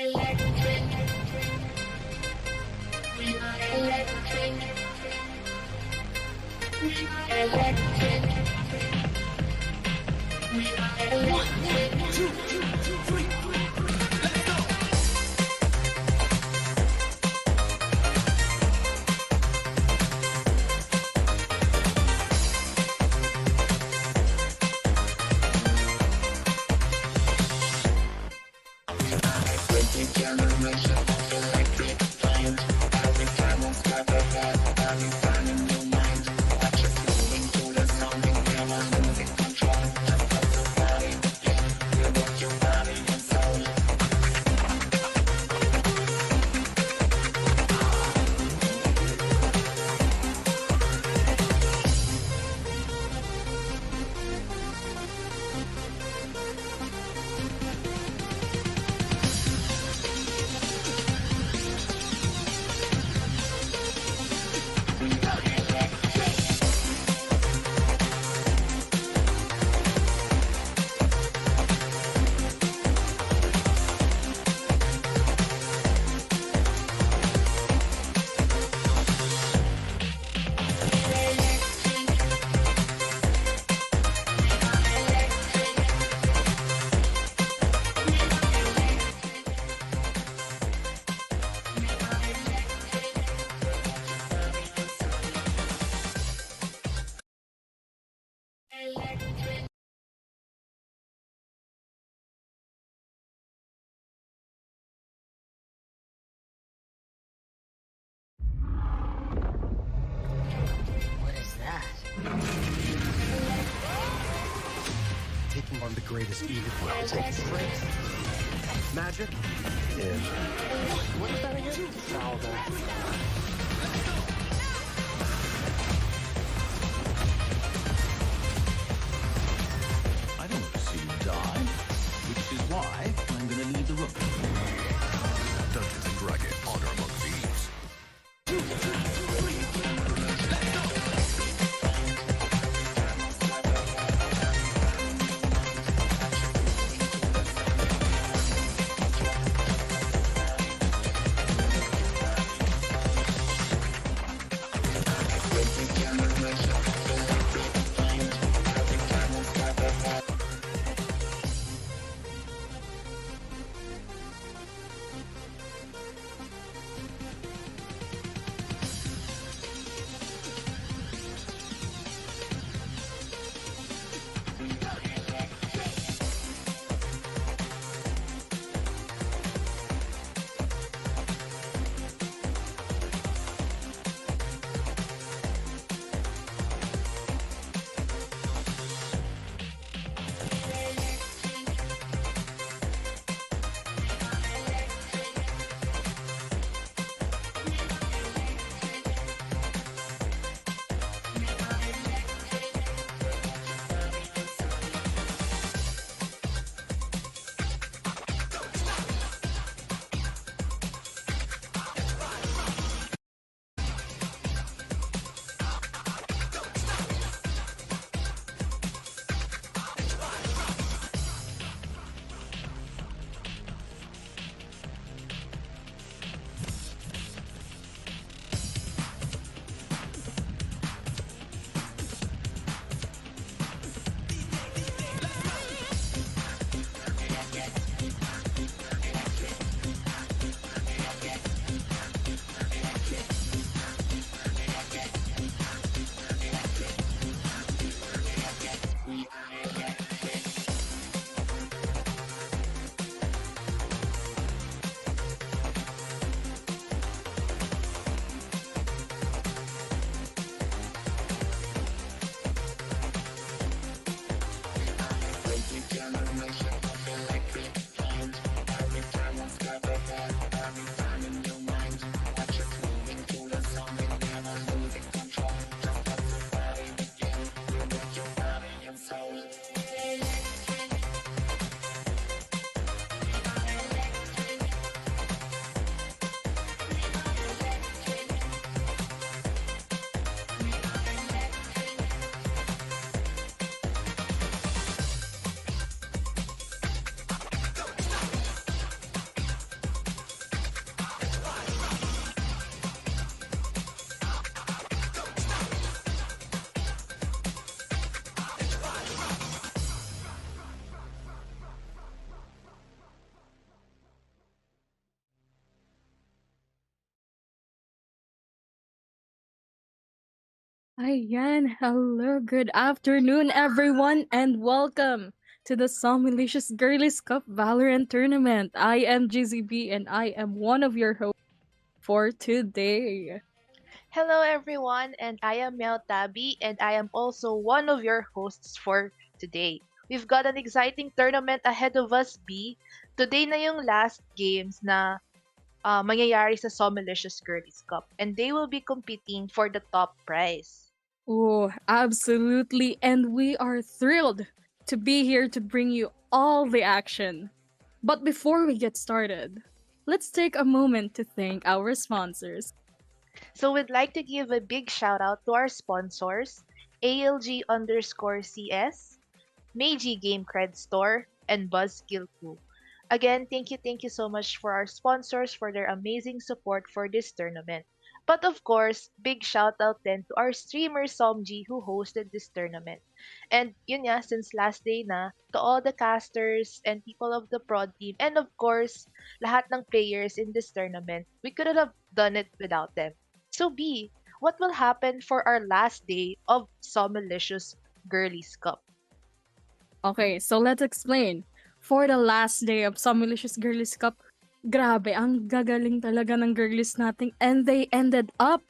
Electric. We are electric. We are electric. We are electric. 1, 2, 3. Let's go. Generation of electric flames. Every time we step ahead, every time in your mind. Watch us moving to the sound, and we're losing control. Just let the body begin. We work your body and soul. What is that? Taking on the greatest evil will take strength. Magic? Yeah. What is that again? Salva. I don't want to see you die, which is why I'm going to leave the room. Dungeons and Dragons: Honor Among Thieves. Ayan, hello, good afternoon, everyone, and welcome to the SOMILICIOUS Girlies Cup Valorant Tournament. I am GZB, and I am one of your hosts for today. Hello, everyone, and I am Mel Tabi, and I am also one of your hosts for today. We've got an exciting tournament ahead of us, B. Today na yung last games na mangyayari sa Somilicious Girlies Cup, and they will be competing for the top prize. Oh, absolutely, and we are thrilled to be here to bring you all the action. But before we get started, let's take a moment to thank our sponsors. So we'd like to give a big shout out to our sponsors, ALG_CS, Meiji Game Cred Store, and Buzzkill Crew. Again, thank you so much for our sponsors for their amazing support for this tournament. But of course, big shout out then to our streamer Somji who hosted this tournament. And yun nga, since last day na, to all the casters and people of the prod team, and of course, lahat ng players in this tournament, we couldn't have done it without them. So B, what will happen for our last day of Somilicious Girlies Cup? Okay, so let's explain. For the last day of Somilicious Girlies Cup, grabe, ang gagaling talaga ng girlies natin. And they ended up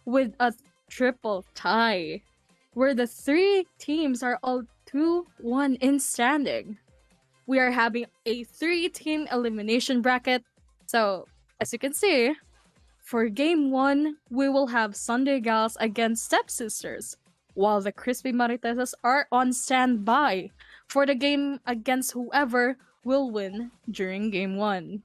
with a triple tie, where the three teams are all 2-1 in standing. We are having a 3-team elimination bracket. So, as you can see, for game 1, we will have Sunday Gals against Stepsisters, while the Crispy Maritesas are on standby for the game against whoever will win during game 1.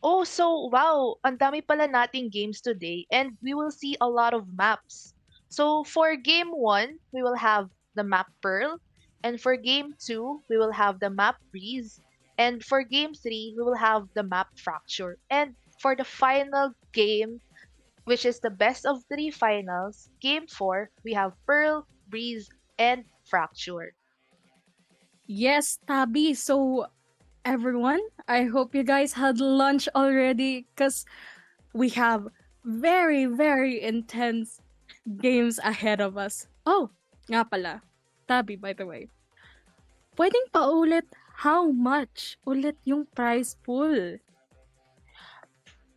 Oh, so wow, ang dami pala nating games today and we will see a lot of maps. So for game 1, we will have the map Pearl, and for game 2, we will have the map Breeze, and for game 3, we will have the map Fracture. And for the final game, which is the best of 3 finals, game 4, we have Pearl, Breeze, and Fracture. Yes, Tabi. So, everyone, I hope you guys had lunch already because we have very, very intense games ahead of us. Oh, nga pala. Tabi, by the way. Pwedeng paulit how much ulit yung prize pool?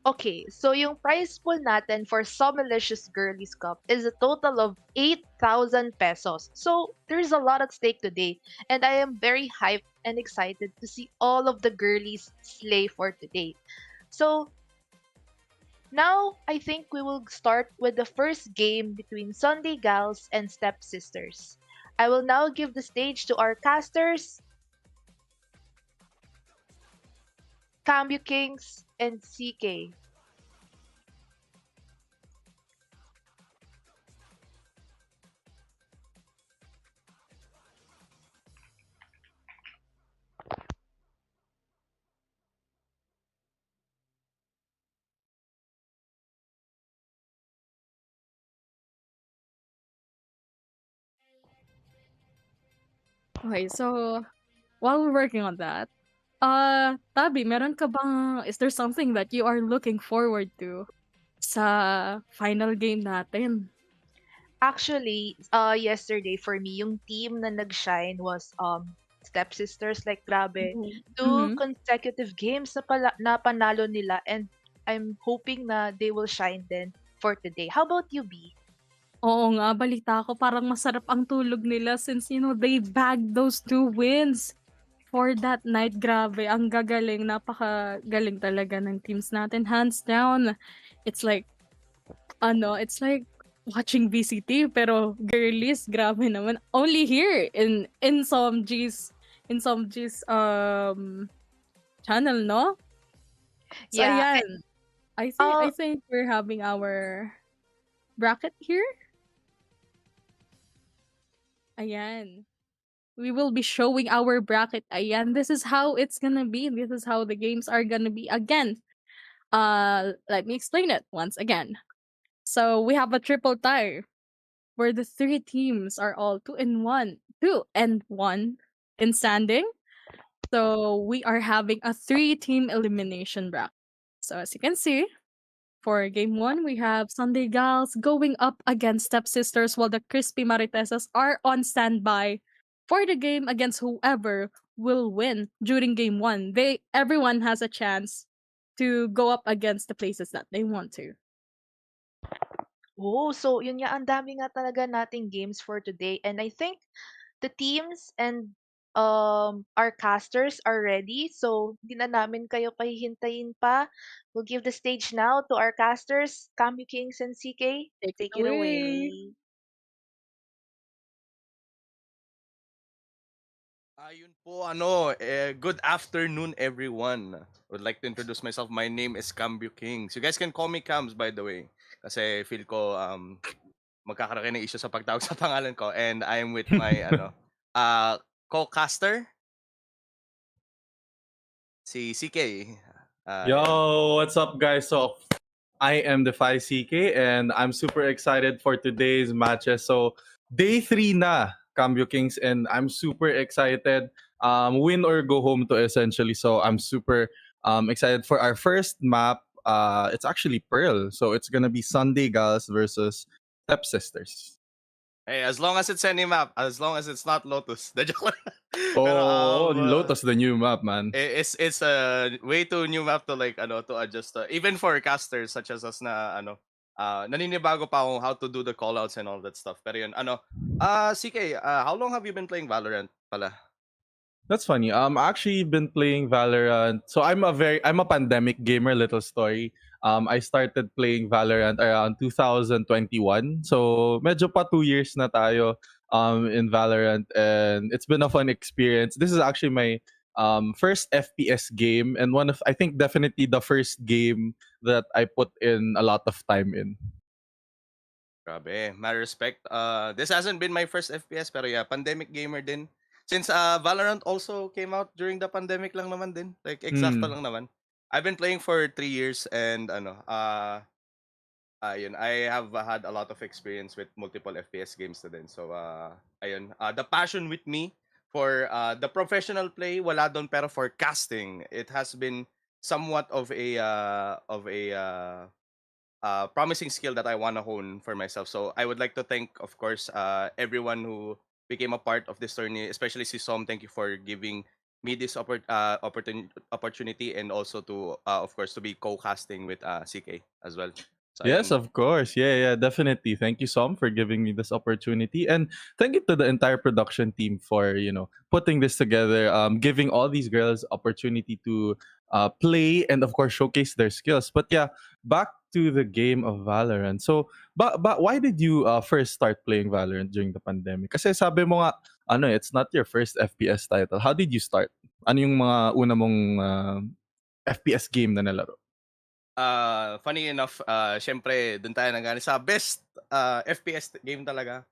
Okay, so yung prize pool natin for Somilicious Girlies Cup is a total of 8,000 pesos. So there's a lot at stake today, and I am very hyped and excited to see all of the girlies slay for today. So now I think we will start with the first game between Sunday Gals and Stepsisters. I will now give the stage to our casters, Cambio Kings, and CK. Okay, so while we're working on that, Tabi, meron ka bang, is there something that you are looking forward to sa final game natin? Actually, yesterday for me, yung team na nag-shine was Stepsisters. Like, grabe. Two Mhm. consecutive games na panalo nila, and I'm hoping na they will shine then for today. How about you, B? Oo nga, balita ko parang masarap ang tulog nila since, they bagged those 2 wins for that night. Grabe, ang gagaling, napakagaling talaga ng teams natin. Hands down, it's like, it's like watching VCT, pero girlies, grabe naman. Only here in some G's channel, no? So Yeah. ayan, I think we're having our bracket here. Ayan. We will be showing our bracket. Ayan, this is how it's gonna be. This is how the games are gonna be. Again, let me explain it once again. So we have a triple tie where the 3 teams are all 2-1 in standing. So we are having a 3-team elimination bracket. So as you can see, For game one, we have Sunday Gals going up against Stepsisters while the Crispy Maritesas are on standby for the game against whoever will win during game one. Everyone has a chance to go up against the places that they want to. Oh, so yun nga, ang dami nga talaga nating games for today. And I think the teams and our casters are ready. So, hindi na namin kayo pahihintayin pa. We'll give the stage now to our casters, Camu Kings and CK. Take it Take it away. away. Ayun po, good afternoon everyone. Would like to introduce myself. My name is Cambio Kings. You guys can call me Cams, by the way. Kasi feel ko magkakaroon kayo ng issue sa pagtawag sa pangalan ko, and I'm with my co-caster si CK. Yo, Ayan. what's up, guys? So, I am the 5CK and I'm super excited for today's matches. So, day 3 na, Cambio Kings, and I'm super excited. Win or go home to essentially. So, I'm super excited for our first map. It's actually Pearl. So, it's gonna be Sunday Gals versus Stepsisters. Hey, as long as it's any map, as long as it's not Lotus. The joke lang. Pero Oh, Lotus, the new map, man. it's a way too new map to to adjust even for casters such as us na naninibago pa ako how to do the callouts and all that stuff. Pero yun CK, how long have you been playing Valorant pala? That's funny. I actually been playing Valorant. So I'm a pandemic gamer. Little story. I started playing Valorant around 2021. So medyo pa 2 years na tayo in Valorant, and it's been a fun experience. This is actually my first FPS game, and one of, I think, definitely the first game that I put in a lot of time in. Grabe, my respect. This hasn't been my first FPS, pero yeah, pandemic gamer din. Since Valorant also came out during the pandemic lang naman din. Like eksakto Mm. lang naman. I've been playing for 3 years, and ayun, I have had a lot of experience with multiple FPS games na din. So ayun, the passion with me for the professional play wala doon, pero for casting it has been somewhat of a promising skill that I want to hone for myself. So I would like to thank, of course, everyone who became a part of this journey, especially si Som. Thank you for giving me this opportunity, and also to, of course, to be co-casting with CK as well. So Yes, ayun. of course. Yeah, definitely. Thank you, Som, for giving me this opportunity. And thank you to the entire production team for, putting this together, giving all these girls opportunity to play and, of course, showcase their skills. But yeah, back to the game of Valorant. So, but why did you first start playing Valorant during the pandemic? Kasi sabi mo nga, it's not your first FPS title. How did you start? Ano yung mga una mong FPS game na nalaro? Funny enough, syempre, dun tayo nanggaling sa best FPS game talaga.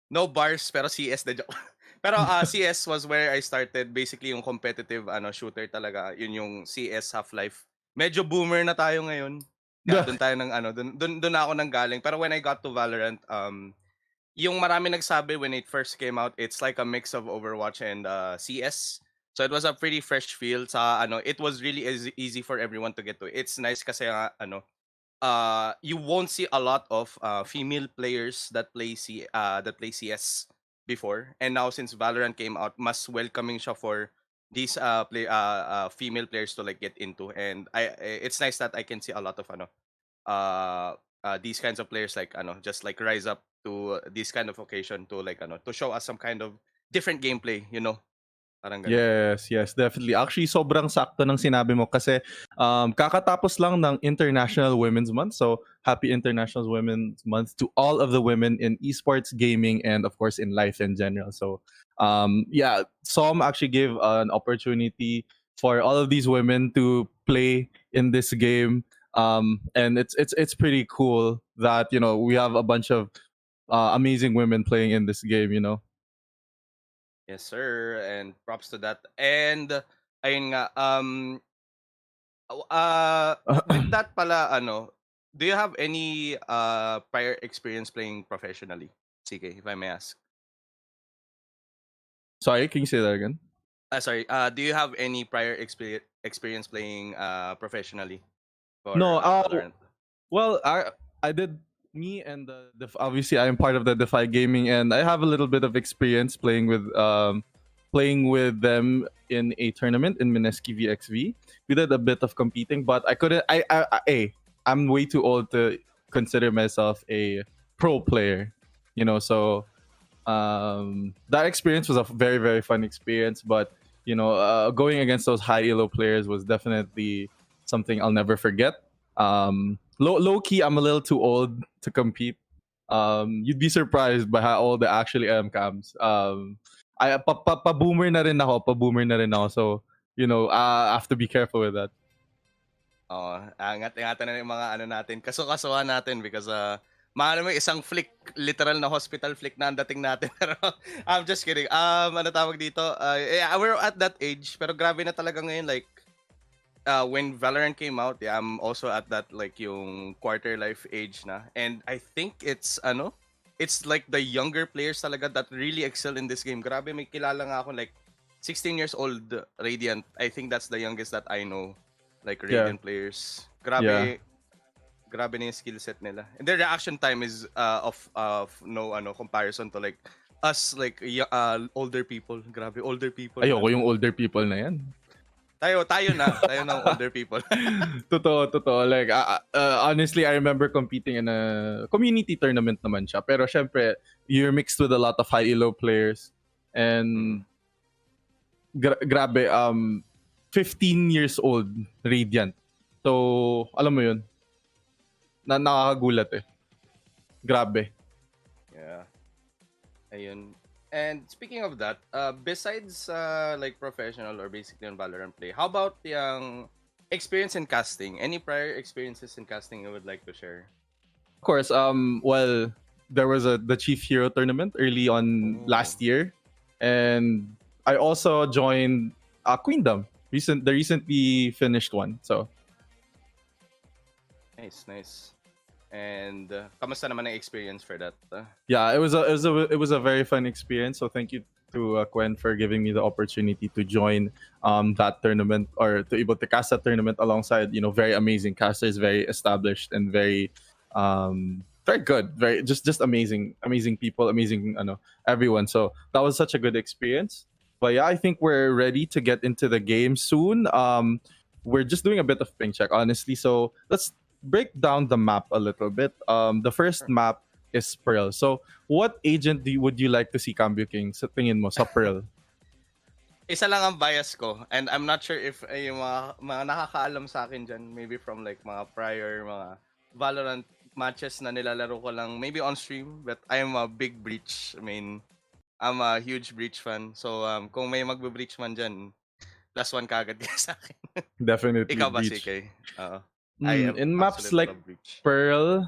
No bars, pero CS na joke. Pero CS was where I started. Basically, yung competitive shooter talaga. Yun yung CS Half-Life. Medyo boomer na tayo ngayon. Kaya dun tayo dun ako nanggaling. Pero when I got to Valorant, yung marami nagsabi when it first came out, it's like a mix of Overwatch and CS. So it was a pretty fresh feel sa it was really easy for everyone to get to. It's nice kasi you won't see a lot of female players that play CS before, and now since Valorant came out, mas welcoming siya for these female players to like get into, and it's nice that I can see a lot of these kinds of players like just like rise up to this kind of occasion to like to show us some kind of different gameplay, parang ganun. Yes, definitely. Actually, sobrang sakto ng sinabi mo kasi kakatapos lang ng International Women's Month. So, happy International Women's Month to all of the women in esports, gaming, and of course in life in general. So, yeah, Som actually gave an opportunity for all of these women to play in this game. And it's pretty cool that, we have a bunch of amazing women playing in this game. Yes, sir, and props to that. And ayun nga, with that pala, do you have any prior experience playing professionally? CK, if I may ask. Sorry, can you say that again? Sorry. Do you have any prior experience playing professionally for No, Valorant? Well, I did me and obviously I am part of the Defy Gaming, and I have a little bit of experience playing with them in a tournament in Mineski VXV. We did a bit of competing, but I couldn't. I'm way too old to consider myself a pro player, So that experience was a very very fun experience, but going against those high elo players was definitely something I'll never forget. Low key, I'm a little too old to compete. You'd be surprised by how old I actually am, Cams. Pa boomer na rin ako, so I have to be careful with that. Oo, angat-ingatan na yung mga ano natin, kaso-kasuhan natin because maano mo isang flick, literal na hospital flick na ang dating natin. Pero I'm just kidding. Ano tawag dito? Yeah, we're at that age, pero grabe na talaga ngayon, like when Valorant came out, yeah, I'm also at that like yung quarter life age na. And I think it's like the younger players talaga that really excel in this game. Grabe, may kilala nga ako like 16 years old Radiant. I think that's the youngest that I know. Like Yeah, Radiant players. yeah. Grabe na yung skill set nila. And their reaction time is of no comparison to like us like older people. Grabe, older people. Ayoko yung older people na yan. Tayo na older people. Totoo. Like, honestly, I remember competing in a community tournament naman siya. Pero syempre, you're mixed with a lot of high elo players. And grabe, 15 years old, Radiant. So, alam mo yun, nakakagulat eh. Grabe. Yeah. Ayun. And speaking of that, besides like professional or basically on Valorant play, how about yung experience in casting? Any prior experiences in casting you would like to share? Of course, well, there was the Chief Hero tournament early on last year. And I also joined Queendom, the recently finished one. So, Nice. And kamusta naman ang experience for that? yeah, it was a very fun experience. So thank you to Gwen for giving me the opportunity to join that tournament, or to able to cast that tournament alongside very amazing casters, very established and very very good, very just amazing people, amazing everyone. So that was such a good experience. But yeah, I think we're ready to get into the game soon. We're just doing a bit of ping check, honestly. So let's break down the map a little bit. The first map is Pearl. So, what agent would you like to see Cambio King sa tingin mo sa Pearl? Isa lang ang bias ko, and I'm not sure if yung mga nakakaalam sa akin dyan, maybe from like mga prior mga Valorant matches na nilalaro ko lang, maybe on stream, but I'm a big Breach. I mean, I'm a huge Breach fan. So, kung may magbe-Breach man dyan, +1 kagad ka sa akin. Definitely Ikaw ba, Breach. CK? I am In maps absolutely like love Breach. Pearl,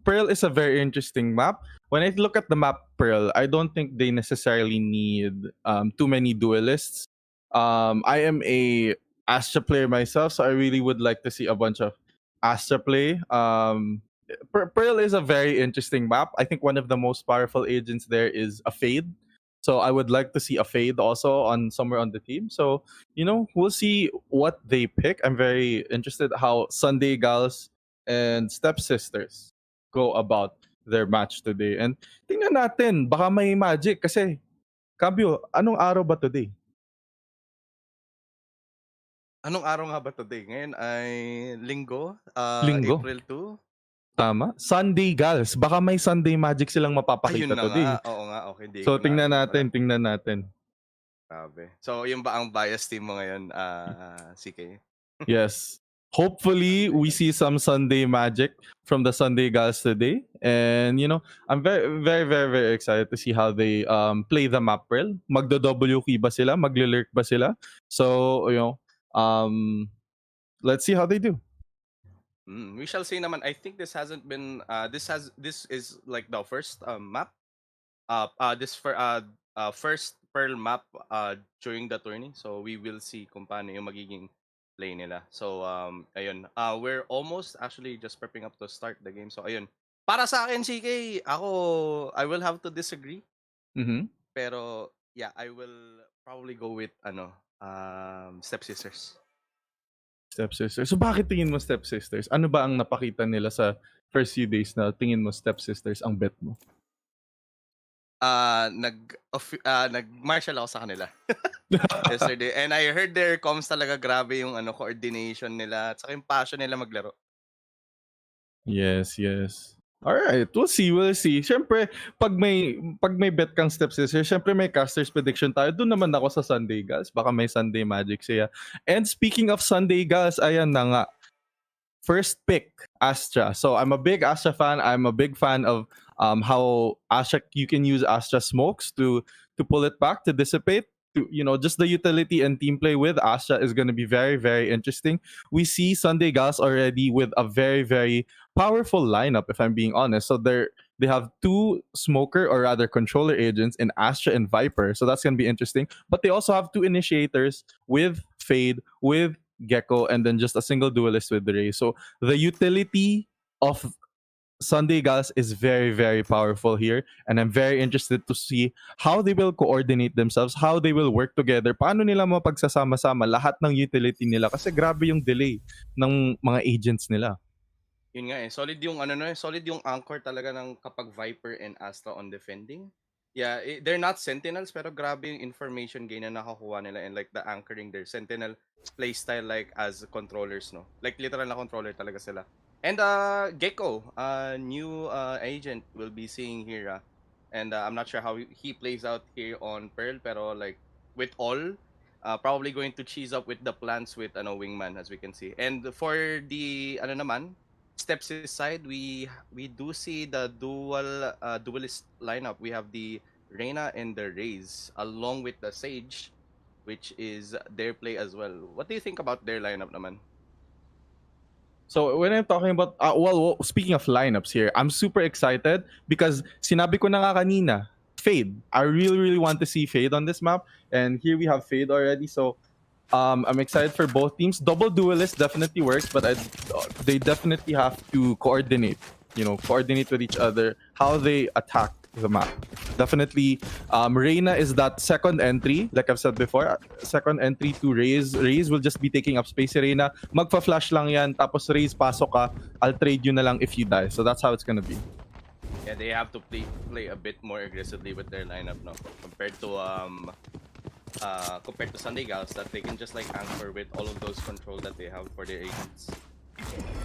Pearl is a very interesting map. When I look at the map Pearl, I don't think they necessarily need too many duelists. I am a Astra player myself, so I really would like to see a bunch of Astra play. Pearl is a very interesting map. I think one of the most powerful agents there is a Fade. So I would like to see a Fade also on somewhere on the team. So we'll see what they pick. I'm very interested how Sunday Gals and Stepsisters go about their match today. And tingnan natin, baka may magic kasi Kabyo, anong araw ba today? Anong araw nga ba today? Ngayon ay Linggo, Linggo. April 2. Tama. Sunday Gals. Baka may Sunday magic silang mapapakita Ayun na today. nga. Oo nga. Okay, hindi So ko na tingnan alam pala. natin. Grabe. So, yun ba ang bias team mo ngayon, CK? Yes. Hopefully, we see some Sunday magic from the Sunday Gals today. And, I'm very, very, very, very excited to see how they play the map well. Magdo-W key ba sila? Magle-lurk ba sila? So, let's see how they do. We shall see naman. I think this hasn't been, this is like the first map. First Pearl map during the tourney. So, we will see kung paano yung magiging play nila. So, ayun. We're almost actually just prepping up to start the game. So, ayun. Para sa akin, CK, I will have to disagree. Pero, yeah, I will probably go with, Stepsisters. Stepsisters. So bakit tingin mo stepsisters? Ano ba ang napakita nila sa first few days na tingin mo stepsisters ang bet mo? Nag-martial ako sa kanila yesterday. And I heard their comms talaga grabe yung coordination nila at saka yung passion nila maglaro. Yes, yes. Alright, we'll see, we'll see. Siyempre, pag may bet kang stepsister, siyempre may caster's prediction tayo. Doon naman ako sa Sunday Gals. Baka may Sunday Magic siya. And speaking of Sunday Gals, ayan na nga. First pick, Astra. So I'm a big Astra fan. I'm a big fan of how Astra, you can use Astra smokes to pull it back, to dissipate. To, just the utility and team play with Astra is going to be very, very interesting. We see Sunday Gals already with a very, very powerful lineup, if I'm being honest. So they have two smoker, or rather controller agents in Astra and Viper. So that's going to be interesting. But they also have two initiators with Fade, with Gecko, and then just a single duelist with Ray. So the utility of Sunday Gals is very, very powerful here. And I'm very interested to see how they will coordinate themselves, how they will work together, paano nila mapagsasama-sama lahat ng utility nila. Kasi grabe yung delay ng mga agents nila. Yun nga solid yung solid yung anchor talaga ng kapag Viper and Astra on defending. Yeah, they're not sentinels pero grabe yung information gain na nakakuha nila, and like the anchoring their sentinel playstyle like as controllers, no? Like literal na controller talaga sila. And Gecko, new agent we'll be seeing here. And I'm not sure how he plays out here on Pearl, pero like with all, probably going to cheese up with the plans with Wingman, as we can see. And for the naman, Steps side, we do see the duelist lineup. We have the Reyna and the Raze along with the Sage, which is their play as well. What do you think about their lineup naman? So when I'm talking about, speaking of lineups here, I'm super excited because sinabi ko na nga kanina, Fade. I really, really want to see Fade on this map. And here we have Fade already. So I'm excited for both teams. Double duelist definitely works, but they definitely have to coordinate. Coordinate with each other, how they attack the map. Definitely, Reyna is that second entry, like I've said before. Second entry to Raze. Raze will just be taking up space. Reyna, magpa-flash lang yan, tapos Raze pasok ka, I'll trade you na lang if you die. So that's how it's gonna be. Yeah, they have to play a bit more aggressively with their lineup, no? Compared to Sunday Gals, that they can just like anchor with all of those control that they have for their agents.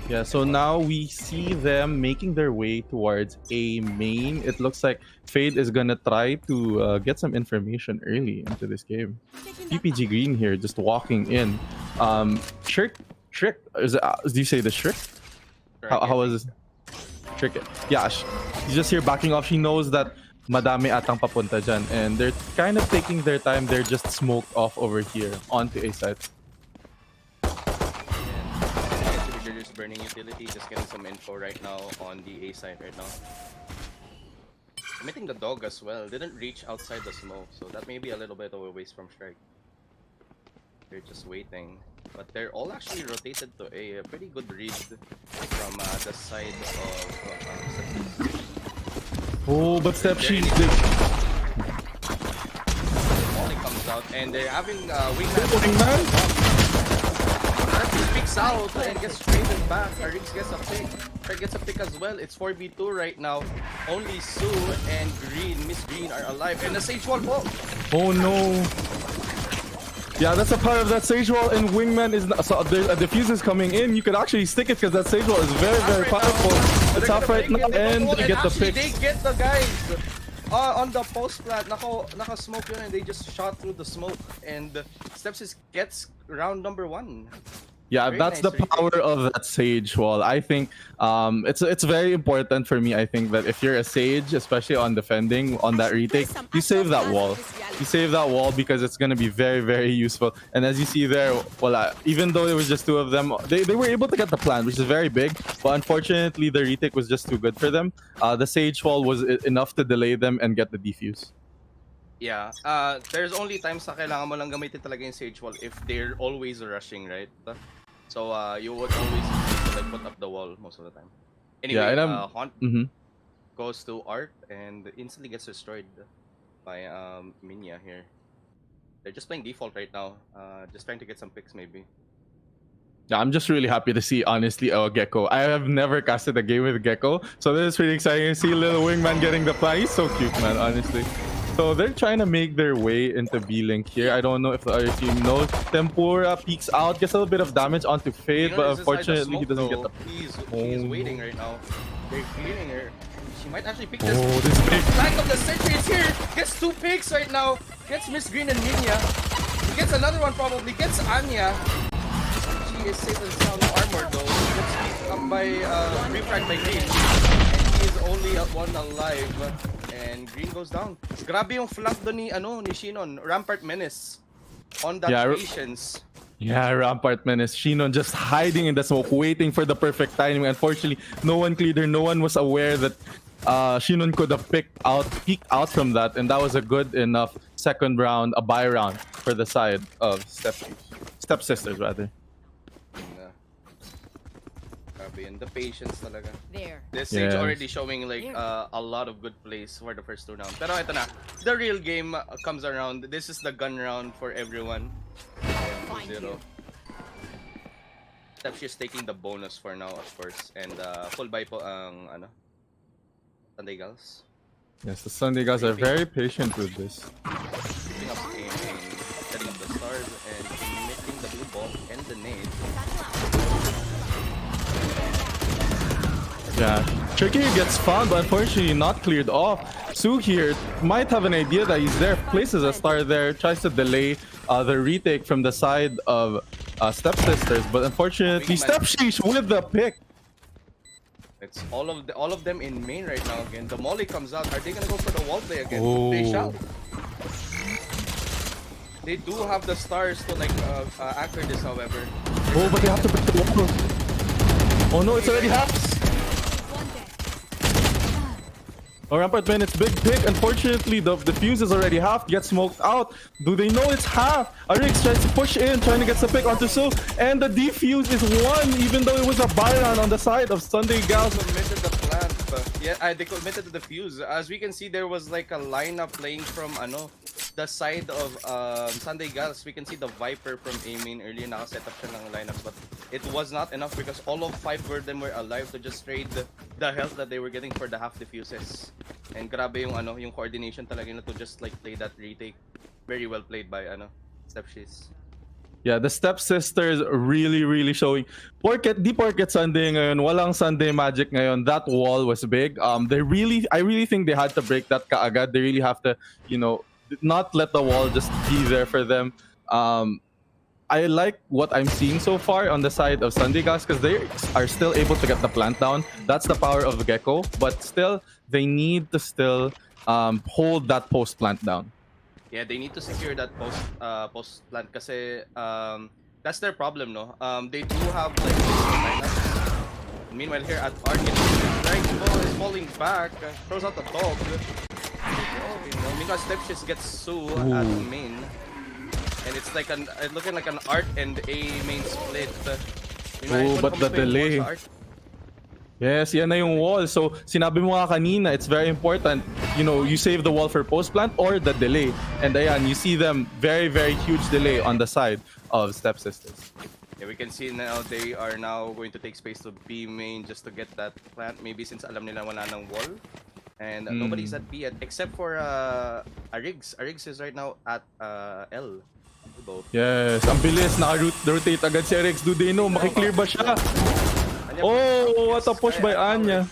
Yeah, so now we see them making their way towards a main. It looks like Fade is gonna try to get some information early into this game. PPG Green here just walking in. Trick, do you say the Trick? How was this? Trick. Yeah, she's just here backing off. She knows that madami atang papunta dyan, and they're kind of taking their time. They're just smoked off over here onto A side. They're just burning utility, just getting some info right now on the A side right now. Committing the dog as well. Didn't reach outside the smoke, so that may be a little bit of a waste from Strike. They're just waiting, but they're all actually rotated to A. A pretty good read from the side of Oh, but Step she Molly comes out, and they're having Wingman. He speaks out and gets traded back. Riggs gets a pick. Fred gets a pick as well. It's 4v2 right now. Only Sue and Miss Green are alive. And the Sage Wall. Oh no. Yeah, that's a part of that Sage Wall, and Wingman is not, so there's a diffuse is coming in. You could actually stick it because that Sage Wall is very, very powerful. It's off right now, and they get the pick. They get the guys on the post plat. Naka smoke yun, and they just shot through the smoke. And Steps gets round number 1. Yeah, Very that's nice the power of that Sage Wall. I think it's very important for me. I think that if you're a Sage, especially on defending on that retake, you save that wall. You save that wall because it's going to be very, very useful. And as you see there, even though there was just 2 of them, they were able to get the plan, which is very big. But unfortunately, the retake was just too good for them. The Sage Wall was enough to delay them and get the defuse. Yeah, there's only times na kailangan mo lang gamitin talaga yung Sage Wall if they're always rushing, right? So you would always need to like put up the wall most of the time. Anyway, Yeah, Haunt goes to Art and instantly gets destroyed by Minya here. They're just playing default right now, just trying to get some picks maybe. Yeah, I'm just really happy to see, honestly, Gecko. I have never casted a game with Gecko, so this is really exciting to see little wingman getting the plan. He's so cute, man, honestly. So they're trying to make their way into B-Link here. I don't know if the other team knows. Tempura peeks out, gets a little bit of damage onto Fade, but unfortunately he doesn't get the... He's waiting right now. They're clearing her. She might actually pick this. Oh, this pick. Flag of the century is here. Gets 2 picks right now. Gets Miss Green and Minya. Gets another one probably. Gets Anya. She is safe and sound armor though. Gets picked up by refrag by Green. And he is only at 1 alive. And Green goes down. Grabe yung flank doon ni Shinon. Rampart Menace. On that patience. Yeah, Rampart Menace. Shinon just hiding in the smoke, waiting for the perfect timing. Unfortunately, no one cleared her. No one was aware that Shinon could have peeked out from that. And that was a good enough second round, a buy round for the side of Stepsisters, rather. And the patience talaga. There. This stage already showing like a lot of good plays for the first 2 rounds. Pero ito na, the real game comes around. This is the gun round for everyone. 0. She's taking the bonus for now, of course. And full buy po ang Sunday Girls. Yes, the Sunday Girls are very patient with this. Picking up aim, setting up the stars, and missing the blue ball and the nade. Yeah, Tricky gets found, but unfortunately not cleared off. Su here might have an idea that he's there, places a star there, tries to delay the retake from the side of Stepsisters, but unfortunately Stepshish with the pick. It's all of them in main right now again. The molly comes out. Are they gonna go for the wall play again? Oh. They shall. They do have the stars to like anchor this, however. Oh, but they have to break the wall. Oh no, it's already half. Oh, Rampart Menace, big pick. Unfortunately, the fuse is already half. Gets smoked out. Do they know it's half? Arix tries to push in, trying to get the pick onto Su. And the defuse is 1, even though it was a buy round on the side of Sunday Gals. They committed the plant. Yeah, they committed to the fuse. As we can see, there was like a lineup playing from the side of Sunday Gals. We can see the Viper from A-Main earlier. Naka-set up siya ng lineup, but it was not enough because all of 5 of them were alive to just trade the health that they were getting for the half defuses. And grabe yung yung coordination talaga to just like play that retake. Very well played by Stepshiz. Yeah, the Stepsisters really showing. Di porket Sunday ngayon, walang Sunday magic ngayon. That wall was big. I really think they had to break that kaagad. They really have to, not let the wall just be there for them. I like what I'm seeing so far on the side of Sunday Gas because they are still able to get the plant down. That's the power of Gecko, but still they need to still hold that post plant down. Yeah, they need to secure that post plant kasi that's their problem, no? They do have like lineups. Meanwhile here at Arcade, Dragon's ball is falling back, throws out the dog. Because Stepshiz gets Su at main. And it's like looking like an art and a main split. Oh, but the delay. Yes, yan na yung wall. So, sinabi mo nga kanina, it's very important. You save the wall for post plant or the delay. And ayan, you see them very huge delay on the side of Stepsisters. Yeah, we can see now they are now going to take space to B main just to get that plant. Maybe since alam nila wala ng wall. And nobody's at B yet except for Arix. Arix is right now at L. Yes, ang bilis. Naka-rotate agad si Arix. Do they know? Makiklear ba siya? Oh, what a push by Anya.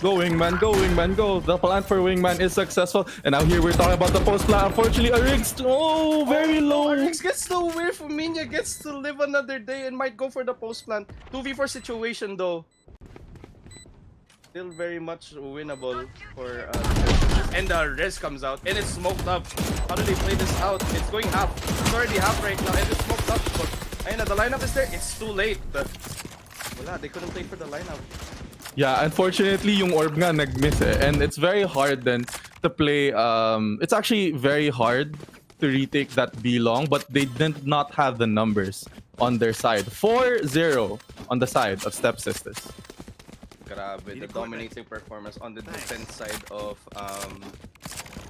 Go Wingman, go Wingman, go. The plant for Wingman is successful. And now here we're talking about the post plant. Unfortunately, Arix, very low. Arix gets the whiff. Minya gets to live another day and might go for the post plant. 2v4 situation though. Still very much winnable for and the res comes out and it's smoked up. How do they play this out? It's going half. It's already half right now and it's smoked up. But ayun na, the lineup is there. It's too late. Wala, they couldn't play for the lineup. Yeah, unfortunately, yung orb nga nag-miss and it's very hard then to play. It's actually very hard to retake that B long, but they did not have the numbers on their side. 4-0 on the side of Stepsisters. Grabe, the dominating performance on the defense side of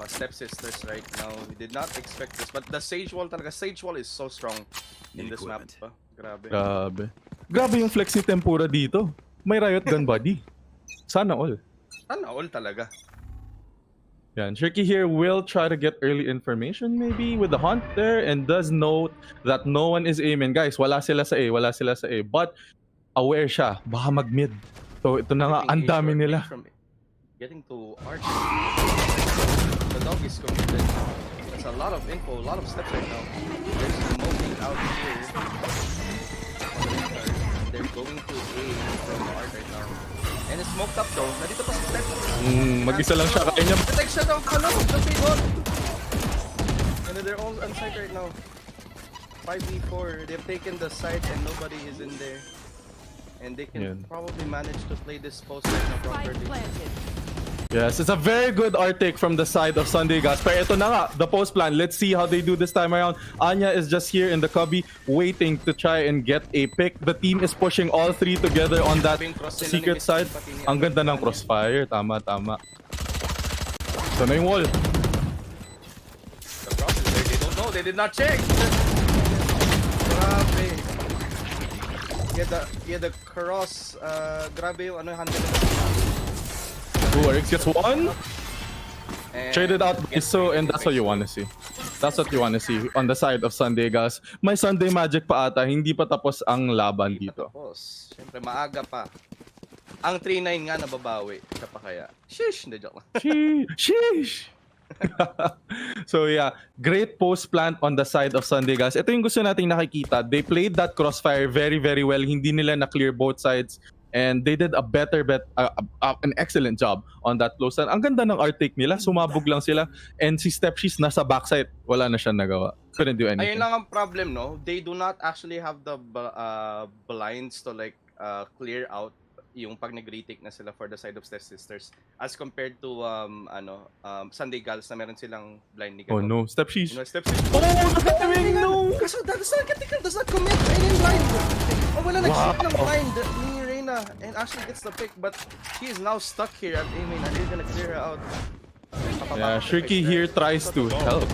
Stepsisters right now. We did not expect this, but the Sage Wall talaga. Sage Wall is so strong in this map. Grabe. Grabe yung flex ni Tempura dito. May riot gun body. Sana all. Sana all talaga. Yeah, and Tricky here will try to get early information maybe with the hunt there and does note that no one is aiming. Guys, wala sila sa A, But aware siya, baka mag-mid. So ito na nga, ang dami nila. Getting to Arch. The dog is committed. That's a lot of info, a lot of steps right now. They're smoking out here. They're going to A from Arch right now. And it's smoked up though. Nandito pa si Step. Mag-isa lang siya. Kaya niya. Detection of Kalo. The payload. And they're all on site right now. 5v4. They've taken the site and nobody is in there. And they can probably manage to play this post right now properly. Yes, it's a very good art take from the side of Sunday Gas. Pero ito na nga, the post plan. Let's see how they do this time around. Anya is just here in the cubby waiting to try and get a pick. The team is pushing all three together on that secret side. Ang ganda ng crossfire. Tama. So na yung wall. The cross is there. They don't know. They did not check. Grabe. Yeah, the cross. Grabe yung handle nila. Oryx gets one. And traded out by So, and that's what you want to see. That's what you want to see on the side of Sunday Gas. May Sunday Magic pa ata, hindi pa tapos ang laban dito. Tapos. Siyempre, maaga pa. Ang 3-9 nga nababawi. Siya pa kaya. Sheesh! Hindi, joke lang. Sheesh! So yeah, great post plant on the side of Sunday Gas. Ito yung gusto nating nakikita. They played that crossfire very, very well. Hindi nila na-clear both sides. And they did an excellent job on that close stand. Ang ganda ng art take nila, sumabog lang sila. And si Stepshies nasa backside, wala na siya nagawa. Couldn't do anything. Ayun lang ang problem, no? They do not actually have the blinds to like clear out yung pag nag-retake na sila for the side of Stepsisters as compared to Sunday Gals na meron silang blind ni Oh no, Stepshies. Stepshies. Oh, the timing, no! Kaso does not commit any blind. Oh, wala nag-shoot ng blind ni Reyna and actually gets the pick, but she is now stuck here at A-main and they're gonna clear her out. Yeah, Shriky here tries to help.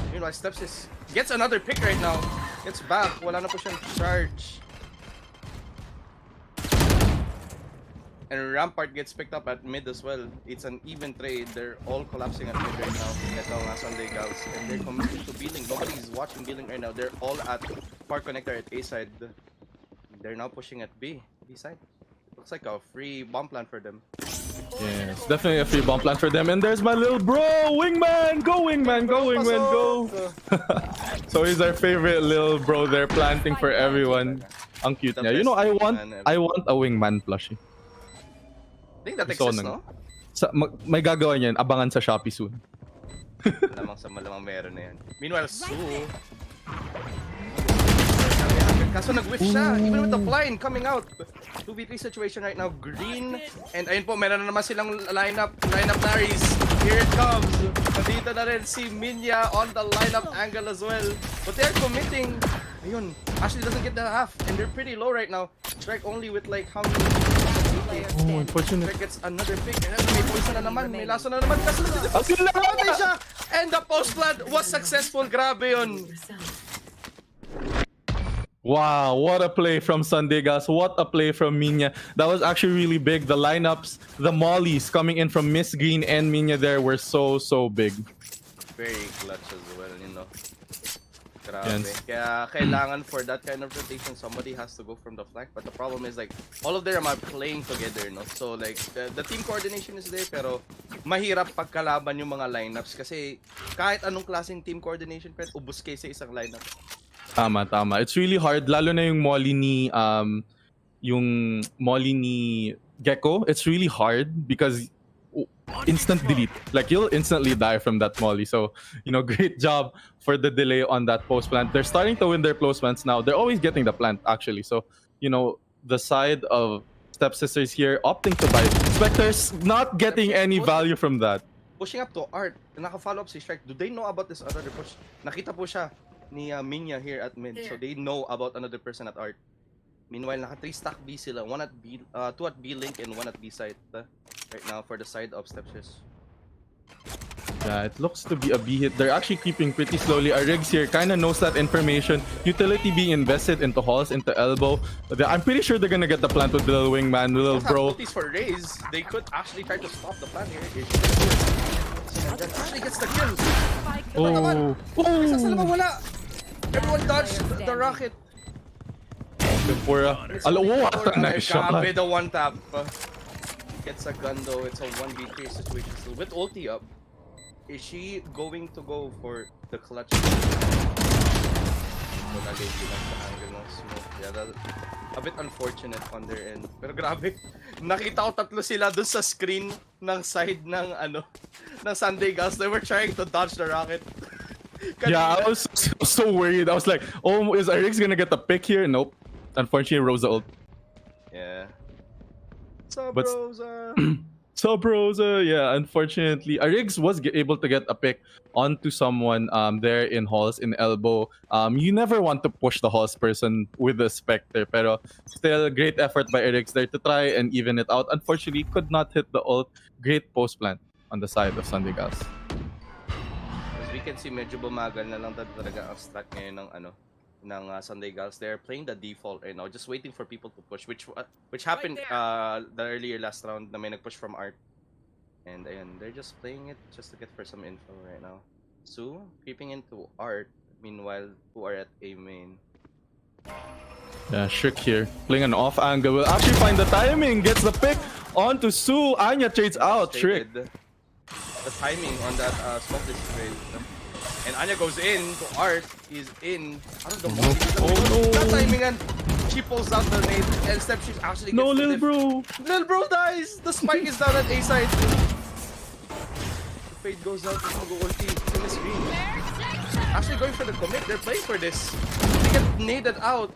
Meanwhile, Stepsis gets another pick right now. Gets back. Wala na po siyang charge. And Rampart gets picked up at mid as well. It's an even trade. They're all collapsing at mid right now. Ito nga Sunday Gals. And they're committing to B-Link. Nobody's watching B-Link right now. They're all at Park Connector at A side. They're now pushing at B side. Looks like a free bomb plan for them. Yes, definitely a free bomb plan for them. And there's my little bro, Wingman! Go, Wingman! Go, Wingman! Go! So he's our favorite little bro there, planting for everyone. Ang cute niya. You know, I want a Wingman plushie. I think that exists, no? May gagawa niyan, abangan sa Shopee soon. Malamang meron na yan. Meanwhile, Sue... Kaso nag-whiff siya, even with the blind coming out. 2v3 situation right now, Green. And ayun po, meron na naman silang lineup Larrys. Here it comes. Nandito na rin si Minya on the lineup angle as well. But they're committing. Ayun, Ashley doesn't get the half. And they're pretty low right now. Strike only with like how many... Oh, unfortunate. Strike gets another pick. And may poison na naman, may laso na naman. Kaso siya. And the post plant was successful. Grabe yun. Wow, what a play from Sunday Gas. What a play from Minya. That was actually really big. The lineups, the mollies coming in from Miss Green and Minya there were so big. Very clutch as well, you know. Grabe. Yes. Kaya kailangan for that kind of rotation, somebody has to go from the flank. But the problem is like, all of them are playing together, no? So like, the team coordination is there, pero mahirap pagkalaban yung mga lineups. Kasi kahit anong klaseng team coordination, pero ubus kayo sa isang lineup. Tama. It's really hard, lalo na yung molly ni Gecko. It's really hard because instant delete. Like you'll instantly die from that molly. So, you know, great job for the delay on that post plant. They're starting to win their close plants now. They're always getting the plant actually. So, you know, the side of Stepsisters here opting to buy. Spectre's not getting any value from that. Pushing up to Art. Naka-follow up si Strike. Do they know about this other push? Nakita po siya ni Minya here at mid. So they know about another person at Art. Meanwhile, naka 3 stack B sila. 2 at B link and 1 at B side right now for the side of Stepshies. Yeah, it looks to be a B hit. They're actually creeping pretty slowly. Riggs here kind of knows that information. Utility being invested into halls, into elbow. I'm pretty sure they're gonna get the plant with little wingman, little bro. Ultis for Raze. They could actually try to stop the plan here. That actually gets the kill. Oh, Everyone dodged the rocket. Tempura. What a nice shot. Grabe the one tap. Gets a gun though. It's a 1v3 situation still with ulti up. Is she going to go for the clutch? Yeah, that's a bit unfortunate on their end. Pero grabe, nakita ko tatlo sila dun sa screen ng side ng ng Sunday Girls. They were trying to dodge the rocket. Yeah, I was so worried. I was like, oh, is Riggs gonna get the pick here? Nope. Unfortunately, Rosa ult. Yeah. So, But- Rosa. So, bros, yeah, unfortunately, Riggs was able to get a pick onto someone there in halls, in elbow. You never want to push the halls person with the Spectre, pero still, great effort by Riggs there to try and even it out. Unfortunately, could not hit the ult. Great post plant on the side of Sunday Girls. As we can see, medyo bumagal na lang talaga ang strat ngayon ng Sunday Girls. They're playing the default right now, just waiting for people to push, which happened the earlier last round na may nag-push from Art. And ayun, they're just playing it just to get for some info right now. Sue creeping into Art, meanwhile who are at A main. Yeah, Shriek here, playing an off angle, will actually find the timing, gets the pick onto Sue. Anya trades out, Shriek. The timing on that smoke is great. And Anya goes in to Art. He's in. I don't know. Oh no! That timing, and she pulls out the nade and step. She actually gets No, the little diff. bro. Little bro dies. The spike is down at A side. The fade goes out. It's mag-ulti in the screen. Actually going for the commit. They're playing for this. They get naded out.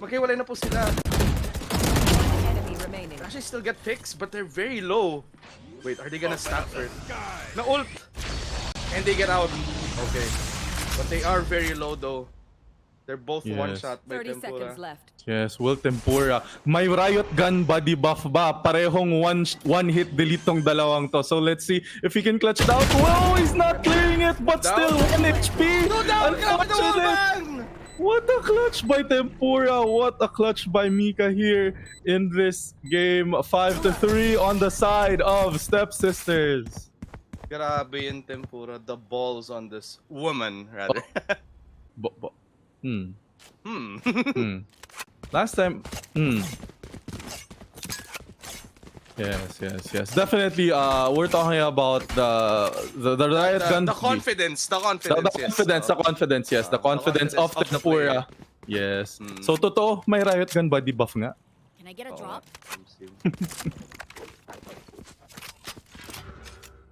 Maghiwalay na po sila. Actually still get picks, but they're very low. Wait, are they gonna snap for it? Na ult! And they get out. Okay. But they are very low though. They're both Yes. one shot by 30 Tempura. seconds left. Yes, Will Tempura. May riot gun body buff ba? Parehong one hit delete tong dalawang to. So let's see if he can clutch it out. Whoa, he's not clearing it, but Down. still 1 HP. No down! Grabe the Unfortunate. wallbang! What a clutch by Tempura. What a clutch by Mika here in this game. 5-3 on the side of Stepsisters. Grabe yung Tempura. The balls on this woman, rather. Last time. Yes. Definitely. We're talking about the riot gun. The confidence. The confidence. The confidence. Yes, the confidence of the Tempura. Yes. So totoo, may riot gun body buff nga. Can I get a drop?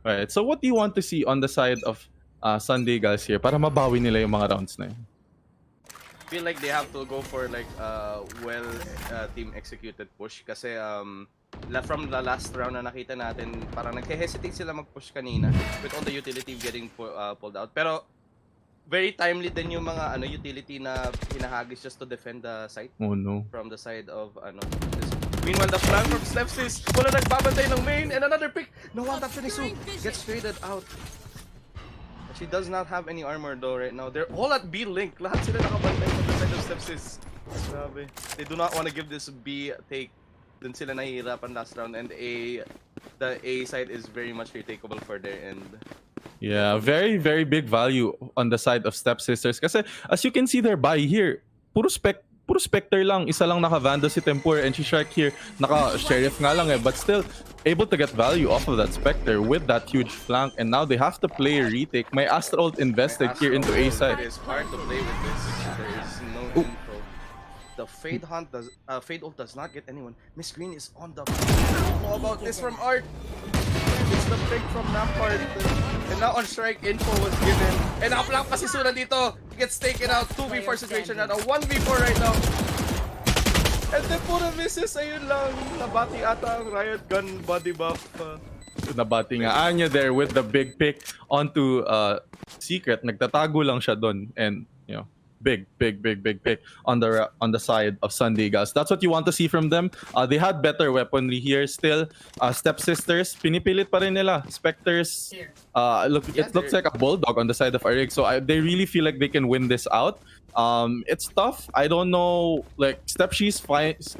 Right. So what do you want to see on the side of Sunday Girls here para mabawi nila yung mga rounds na yun? I feel like they have to go for like well team executed push kasi from the last round na nakita natin parang naghe-hesitate sila mag-push kanina with all the utility getting pulled out. Pero very timely din yung mga utility na hinahagis just to defend the site. Oh no. From the side of this. Meanwhile, the flank from Slepsis, wala nagbabantay ng main and another pick. No one tap Su gets traded out. She does not have any armor though right now. They're all at B link. Lahat sila nakabantay from the side of Slepsis. Grabe. They do not want to give this B take. Dun sila nahihirapan last round and the A side is very much retakeable for their end. Yeah, very, very big value on the side of Stepsisters. Kasi as you can see their buy here, puro Spectre lang. Isa lang naka-Vanda si Tempura and si Shark here. Naka-Sheriff nga lang but still able to get value off of that Spectre with that huge flank. And now they have to play a retake. May Astral ult invested here into A side. It is hard to play with this. There is no info. The Fade ult does not get anyone. Miss Green is on the... How about this from Art? It's the pick from Lampard. And now on strike, info was given. And uplang pa si Suna dito. He gets taken out. 2v4 situation na. 1v4 right now. And then puro misses. Ayun lang. Nabati ata ang riot gun body buff. Nabati nga Anya there with the big pick onto Secret. Nagtatago lang siya doon. And, big pick on the side of Sunday Girls. That's what you want to see from them. They had better weaponry here still. Stepsisters, pinipilit pa rin nila. Spectres, it looks like a bulldog on the side of Arik. So they really feel like they can win this out. It's tough. I don't know. Like Stepshe's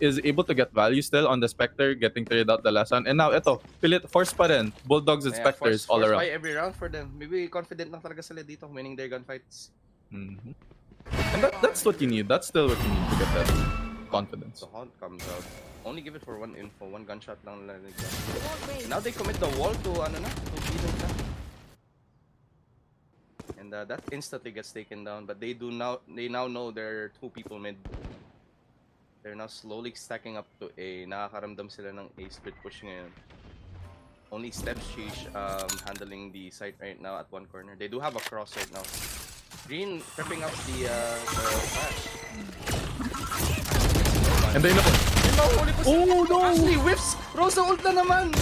is able to get value still on the Spectre, getting cleared out the last one. And now ito, pilit force pa rin. Bulldogs and Spectres all around. Force by every round for them. Maybe confident lang talaga sila dito winning their gunfights. Mm-hmm. And that's what you need. That's still what you need to get that confidence. The Haunt comes out. Only give it for one info, one gunshot lang like that. Now they commit the wall to ano na, to Beetle na. And that instantly gets taken down. But they now know there are two people mid. They're now slowly stacking up to A. Nakakaramdam sila ng A split push ngayon. Only Stepshe's handling the site right now at one corner. They do have a cross right now. Green prepping up the flash. And they know. Oh no! Ashley whiffs! Rosa ult na naman!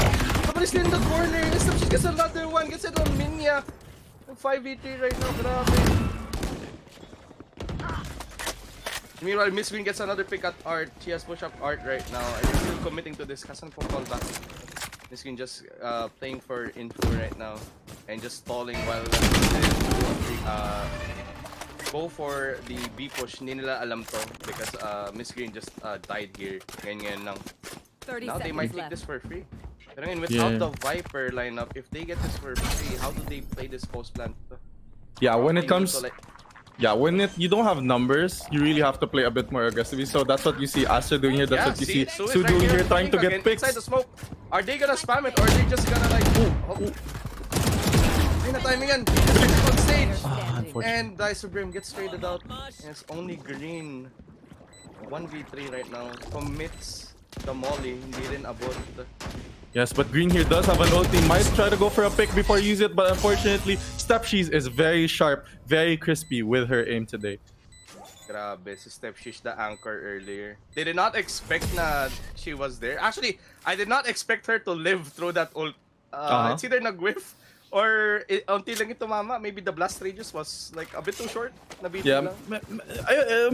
Kapalis din in the corner. Stepshe gets another one. Gets it on Minya. 5v3 right now. Grabe. Meanwhile, Miss Green gets another pick at Art. She has push up Art right now. And they're still committing to this. Kasan po call back. Miss Green just playing for info right now. And just stalling while go for the B push. Hindi nila alam to because Miss Green just died here. Ganyan lang. Now they might take this for free. But I mean, without the Viper lineup, if they get this for free, how do they play this post plant? Yeah, when it comes, you don't have numbers, you really have to play a bit more aggressively. So that's what you see Astra doing here. That's what you see Sue doing here, trying to get picks. Inside the smoke. Are they gonna spam it or are they just gonna like? Ay, na-timing yan. On stage. And Dice Brim gets traded out. And it's only Green. 1v3 right now. Commits the molly. Hindi rin abot. Yes, but Green here does have an ulti. Might try to go for a pick before you use it, but unfortunately, Stepshe's is very sharp, very crispy with her aim today. Grabe, si Stepshe's the anchor earlier. They did not expect na she was there. Actually, I did not expect her to live through that ult. It's either nag-whiff or until lang ito mama. Maybe the blast radius was like a bit too short. Yeah,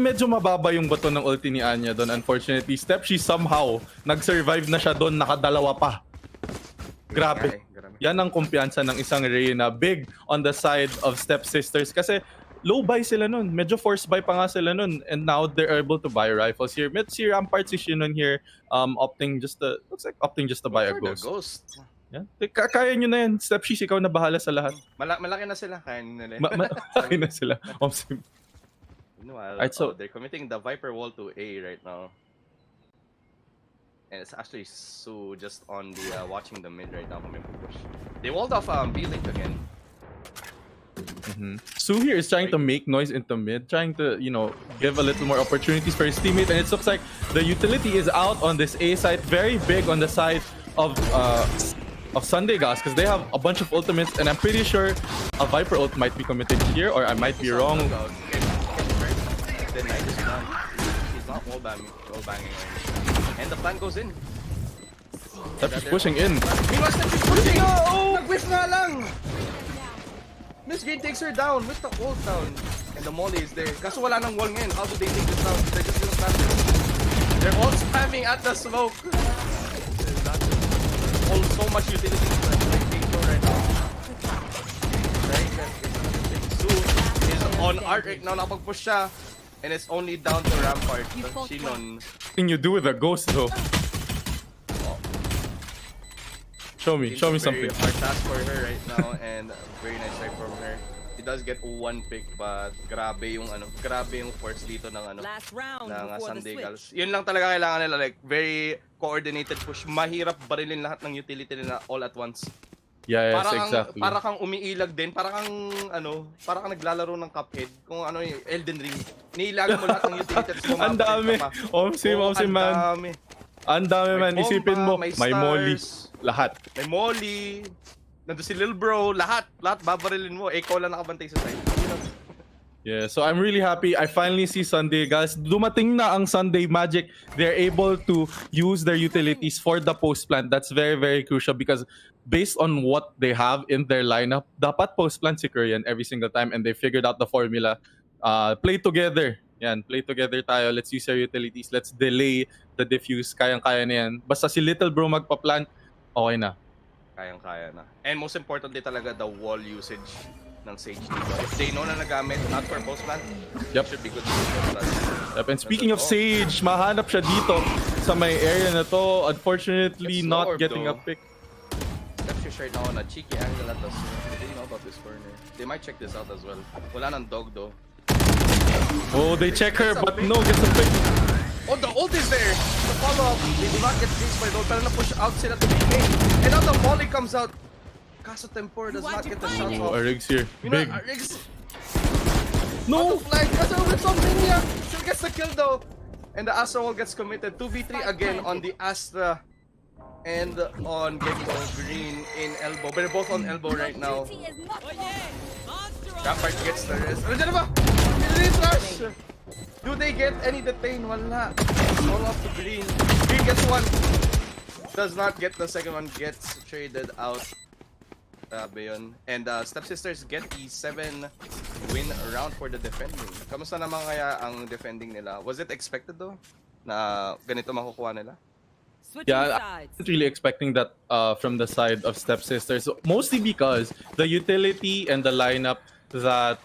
medyo mababa yung bato ng ulti ni Anya doon. Unfortunately, Stepshe somehow nag-survive na siya doon, nakadalawa pa. Grabe. Yan ang kumpiyansa ng isang Reyna. Big on the side of Stepsisters kasi low buy sila nun. Medyo force buy pa nga sila nun. And now they're able to buy rifles here. Si Rampart, si Shinon here, opting just to buy a ghost. Yeah. Kaya nyo na yan. Stepshe, ikaw na bahala sa lahat. Malaki na sila. Kaya nila. Malaki na sila. Meanwhile, so they're committing the Viper wall to A right now. And it's actually Sue just on the watching the mid right now coming push. They walled off B-Link again. Sue here is trying to make noise into mid, trying to, give a little more opportunities for his teammate, and it looks like the utility is out on this A side, very big on the side of Sunday Gas, because they have a bunch of ultimates, and I'm pretty sure a Viper ult might be committed here, or I might be wrong. The night is done. He's not wall banging. And the plan goes in. Stepshe's pushing in. Meanwhile, Stepshe's pushing! Oh! Nag-whiff nga lang! Miss Green takes her down with the ult down. And the molly is there. Kaso wala nang wall ngayon. How do they take this down? They're just gonna spam it. They're all spamming at the smoke. So much utility right now. Sue is on Art right now. Nakapag-push siya. And it's only down to Rampart. Shinon. Thing you do with a ghost though. Show me something. Hard task for her right now, and very nice try from her. She does get one pick, but grabe yung force dito ng Sunday Girls. Yun lang talaga kailangan nila, like very coordinated push. Mahirap barilin lahat ng utility nila all at once. Yeah, yes, exactly. Para kang umiilag din, para kang naglalaro ng Cuphead, kung yung Elden Ring. Niilagan mo lahat ng utilities mo. Ang dami. Omsim man. Ang dami man. Isipin mo, may molly. Lahat. May molly. Nandun si Lil Bro. Lahat babarilin mo. Ikaw lang nakabantay sa side. Yeah, so I'm really happy. I finally see Sunday, guys. Dumating na ang Sunday Magic. They're able to use their utilities for the post plant. That's very, very crucial because based on what they have in their lineup, dapat post plant si Korean every single time, and they figured out the formula Play together. Yan, play together tayo. Let's use our utilities. Let's delay the diffuse. Kayang-kaya na yan. Basta si Little Bro magpa-plant, okay na. Kayang-kaya na. And most importantly talaga, the wall usage ng Sage dito. If they know na nagamit, not for post plant, should be good. Yep. And speaking of Sage, mahanap siya dito sa may area na to. Unfortunately, It's not orb, getting though. a pick. Left fish right now on a cheeky angle at us. They know about this corner. They might check this out as well. Wala nang dog though. Oh, they check her, but no, gets a pick. Oh, the ult is there! The follow-up, they do not get chased by the ult, pero na-push out sila to the main. And now the volley comes out. Kaso Tempor does not get the shots Oh, off. Riggs here. You know, Big. Riggs, No! flag, Kaso with something here. She gets the kill though. And the Astra wall gets committed. 2v3 again on the Astra. And on Gecko Green in elbow. They're both on elbow right now. Rampart gets the rest. Ano dyan na ba? Release rush! Do they get any detain? Wala. It's all off to Green. Green gets one. Does not get the second one. Gets traded out. Grabe yun. And Stepsisters get the 7-win round for the defending. Kamusta naman kaya ang defending nila? Was it expected though? Na ganito makukuha nila? Yeah, I wasn't really expecting that from the side of Stepsisters. Mostly because the utility and the lineup that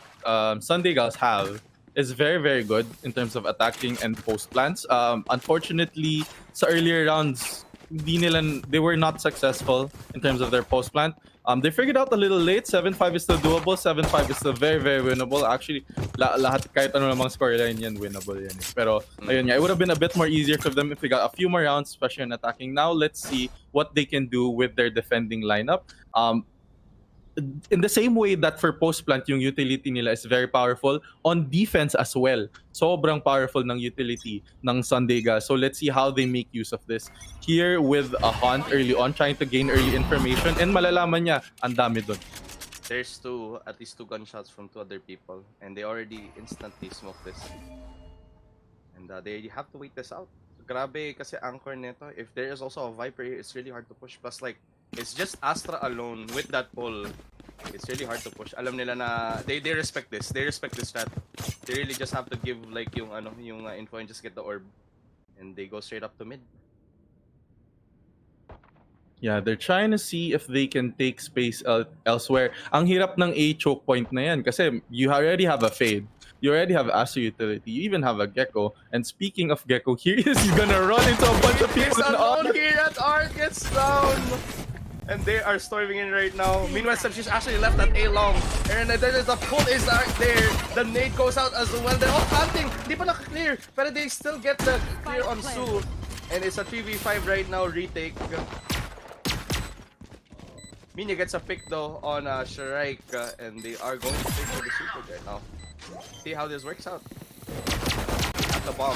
Sunday Girls have is very, very good in terms of attacking and post plants. Unfortunately, sa earlier rounds, they were not successful in terms of their post plant. They figured out a little late. 7-5 is still doable. 7-5 is still very, very winnable. Actually, lahat kahit ano namang scoreline yan, winnable yan. Pero ayun nga, it would have been a bit more easier for them if they got a few more rounds, especially in attacking. Now, let's see what they can do with their defending lineup. In the same way that for post plant yung utility nila is very powerful, on defense as well, sobrang powerful ng utility ng Sundayga. So let's see how they make use of this here with a hunt early on, trying to gain early information, and malalaman niya ang dami dun. There's at least two gunshots from two other people, and they already instantly smoked this. And they have to wait this out. Grabe kasi anchor nito. If there is also a Viper here, it's really hard to push. Plus like, it's just Astra alone with that pull. It's really hard to push. Alam nila na they respect this. They respect this strat. They really just have to give like yung info and just get the orb, and they go straight up to mid. Yeah, they're trying to see if they can take space elsewhere. Ang hirap ng A choke point na yan kasi you already have a Fade. You already have Astra utility. You even have a Gecko. And speaking of Gecko, here he is. He's gonna run into a bunch of people. Alone here at R gets down. And they are storming in right now. Meanwhile, she's actually left at A long. And then the pull is there. The nade goes out as well. They're all planting. Di pa naka-clear. But they still get the clear on Su. And it's a 3v5 right now. Retake. Minya gets a pick though on Shrike. And they are going to take for the super right now. See how this works out. At the bomb.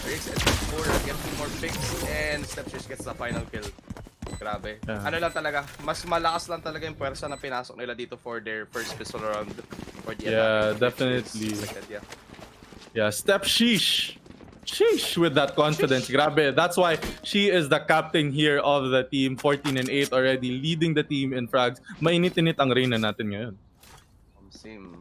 Riggs and Tempor get 2 more picks, and Stepshish gets the final kill. Grabe. Yeah. Ano lang talaga, mas malakas lang talaga yung pwersa na pinasok nila dito for their first pistol round. For the Yeah, attack. definitely. Yeah. Yeah, Stepshish. Sheesh with that confidence. Grabe. That's why she is the captain here of the team. 14-8 already, leading the team in frags. Mainit-init ang Reyna natin ngayon. Same.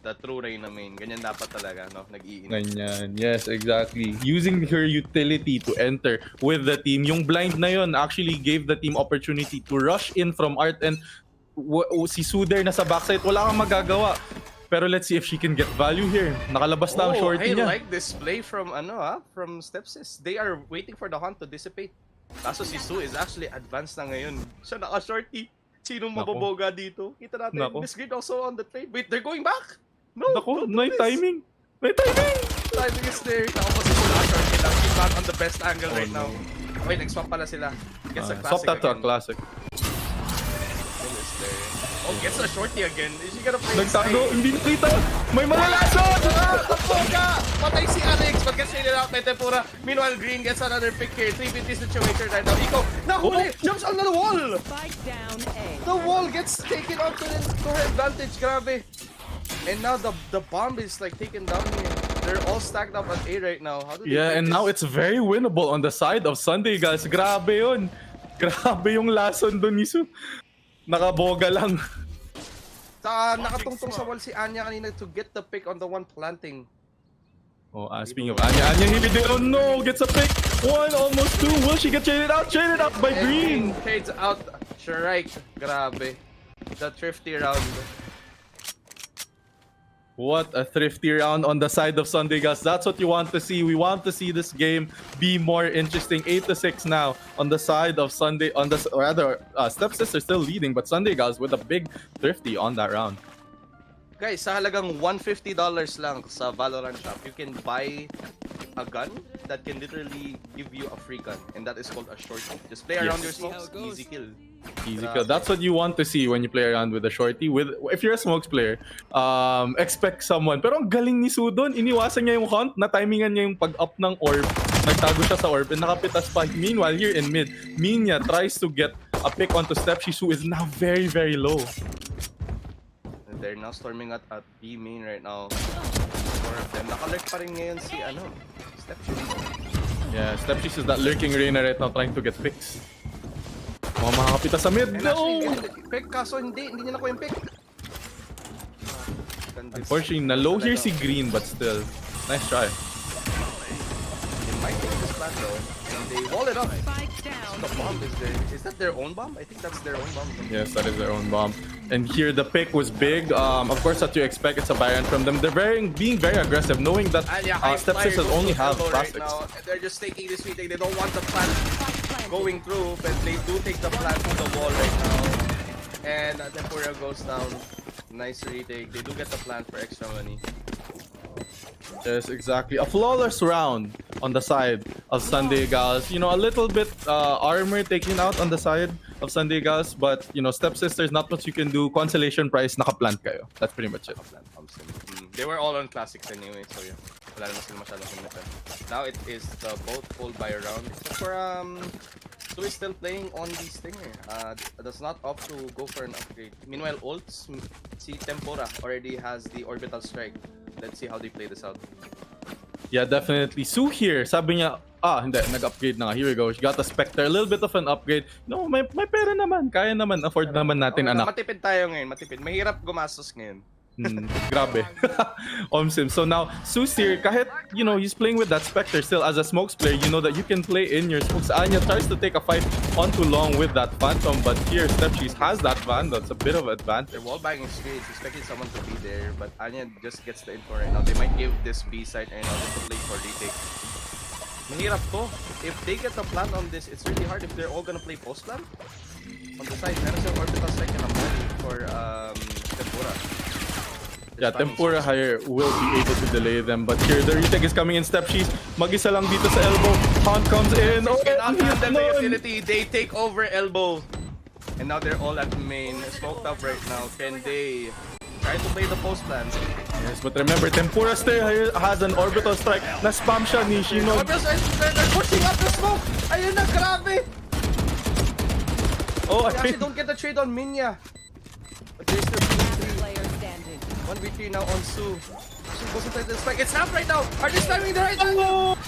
The true Reyna main. Ganyan dapat talaga, no? Nag-iinit. Ganyan. Yes, exactly. Using her utility to enter with the team. Yung blind na yun actually gave the team opportunity to rush in from Art, and si Suder na sa backside, wala kang magagawa. Pero let's see if she can get value here. Nakalabas na ang shorty niya. I like this play from from Stepsis. They are waiting for the hunt to dissipate. Kaso si Su is actually advanced na ngayon. Siya naka-shorty. Sinong maboboga dito? Kita natin. Miss Grid also on the trade. Wait, they're going back? No, may timing. May timing! Timing is there. Nakaposition na shorty lang. He's not on the best angle right now. Wait, nag-swap pala sila. Gets a classic Swap that to a again. classic. Oh, gets a shorty again. Is she gonna play Nagtago, hindi nakita. May malalason! Tapoga! Patay si Alex, but gets traded out by Tempura. Meanwhile, Green gets another pick here. 3v3 situation right now. Iko, nahuli! Jumps on the wall! The wall gets taken out to her advantage. Grabe. And now the bomb is like taken down here. They're all stacked up at A right now. How do they Yeah, and this? now it's very winnable on the side of Sunday, guys. Grabe yun. Grabe yung lason doon ni Su. Nakaboga lang. Nakatungtong sa wall si Anya kanina to get the pick on the one planting. Oh, speaking of Anya Hilly, oh no, gets a pick. 1, almost 2. Will she get traded out? Traded out by Green. Trades out. Shrike. Grabe. The thrifty round. What a thrifty round on the side of Sunday Girls. That's what you want to see. We want to see this game be more interesting. 8-6 now on the side of Sunday. Stepsister still leading, but Sunday Girls with a big thrifty on that round. Guys, sa halagang $150 lang sa Valorant shop, you can buy a gun that can literally give you a free gun, and that is called a shorty. Just play around your smokes, easy kill. Easy kill. That's what you want to see when you play around with a shorty. If you're a smokes player, expect someone. Pero ang galing ni Su doon, iniwasan niya yung hunt, na-timingan niya yung pag-up ng orb. Nagtago siya sa orb, and nakapitas pa. Meanwhile, here in mid, Minya tries to get a pick onto Step. Su is now very, very low. They're now storming at B main right now. 4 of them. Naka-lurk pa rin ngayon si Stepshoes. Yeah, Stepshoes is that lurking arena right now trying to get picks. Makakapita sa mid. No! Pick, kaso hindi niya nakuha yung pick. Unfortunately, na-low here si Green, but still. Nice try. They might take this plant though. And they wall it up. The bomb is there. Is that their own bomb? I think that's their own bomb. Yes, that is their own bomb. And here the pick was big. Of course, what you expect, it's a variant from them. They're being very aggressive, knowing that Stepsisters only have plastics. Right, they're just taking this retake. They don't want the plant going through, but they do take the plant to the wall right now. And Tempura goes down. Nice retake. They do get the plant for extra money. Yes, exactly. A flawless round on the side of Sunday Gals. You know, a little bit armor taken out on the side of Sunday Gals, but you know, Stepsisters, not much you can do. Consolation prize, nakaplant kayo. That's pretty much it. They were all on classics anyway, so yeah. Wala naman sila masyadong kinitan. Now it is the both pulled by a round. Except for Su is still playing on the Stinger. That's not off to go for an upgrade. Meanwhile, ults, si Tempura already has the orbital strike. Let's see how they play this out. Yeah, definitely. Su here, sabi niya, hindi, nag-upgrade na nga. Here we go. She got a Spectre. A little bit of an upgrade. No, may pera naman. Kaya naman. Afford naman natin, anak. Matipid tayo ngayon, matipid. Mahirap gumastos ngayon. Grabe. Omsim. So now, Su's here, kahit, you know, he's playing with that Spectre still as a smokes player, you know that you can play in your smokes. Anya tries to take a fight on too long with that Phantom, but here, Stepcheese has that Vandal. It's a bit of an advantage. They're wallbanging straight, expecting someone to be there, but Anya just gets the info right now. They might give this B side right now to play for retake. Mahirap to. If they get the plant on this, it's really hard if they're all gonna play post plant. On the side, meron siyang orbital strike and a molly for Tempura. Yeah, Tempura here will be able to delay them, but here the retake is coming in. Stepcheese, mag-isa lang dito sa elbow. Hunt comes in. Oh, cannot handle the utility. They take over elbow. And now they're all at main. Smoked up right now. Can they try to play the post plan? Yes, but remember, Tempura still has an orbital strike. Na-spam siya ni Shinon. They're pushing up the smoke. Ayun na, grabe. Oh, they actually don't get the trade on Minya. But they're still 1v3 now on Su. Su goes inside the spike. It's half right now. Are they spamming the right now?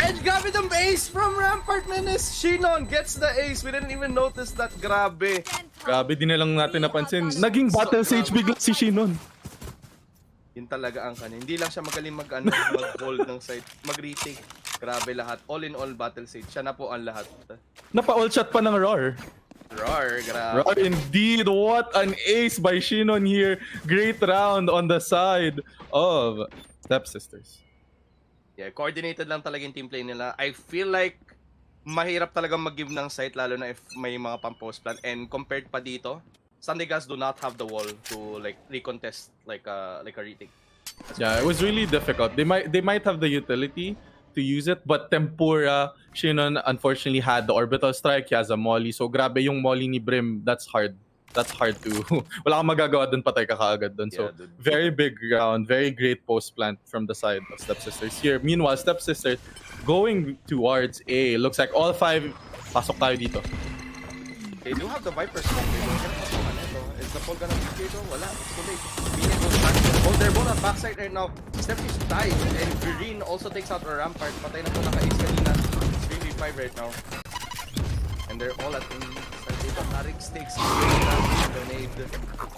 And grabe the ace from Rampart Menace. Shinon gets the ace. We didn't even notice that. Grabe. Grabe, di na lang natin napansin. Naging battle sage bigla si Shinon. Yun talaga ang kanya. Hindi lang siya magaling mag-hold ng side. Mag-retake. Grabe lahat. All in all battle sage. Siya na po ang lahat. Napa-all shot pa ng Roar. Roar, grabe. Roar indeed. What an ace by Shinon here. Great round on the side of Stepsisters. Yeah, coordinated lang talaga yung team play nila. I feel like mahirap talaga mag-give ng site lalo na if may mga pang-post plan. And compared pa dito, Sunday Gas do not have the wall to like recontest like a retake. Yeah, it was really difficult. They might have the utility to use it, but Tempura, Shinon unfortunately had the orbital strike. He has a molly, so grabe yung molly ni Brim. That's hard. That's hard to. Wala kang magagawa dun, patay ka kaagad dun. So dude. very big round, very great post plant from the side of Stepsisters here. Meanwhile, Stepsisters going towards A. Looks like all 5 pasok tayo dito. They do have the Viper smoke. They don't get the is the Paul gonna be here? Wala. It's too late. Green goes back. Oh, they're both on backside right now. Stepcheese dies. And Green also takes out a Rampart. Patay na po naka-ace kanina. It's 3v5 right now. And they're all at the Tarik's takes grenade.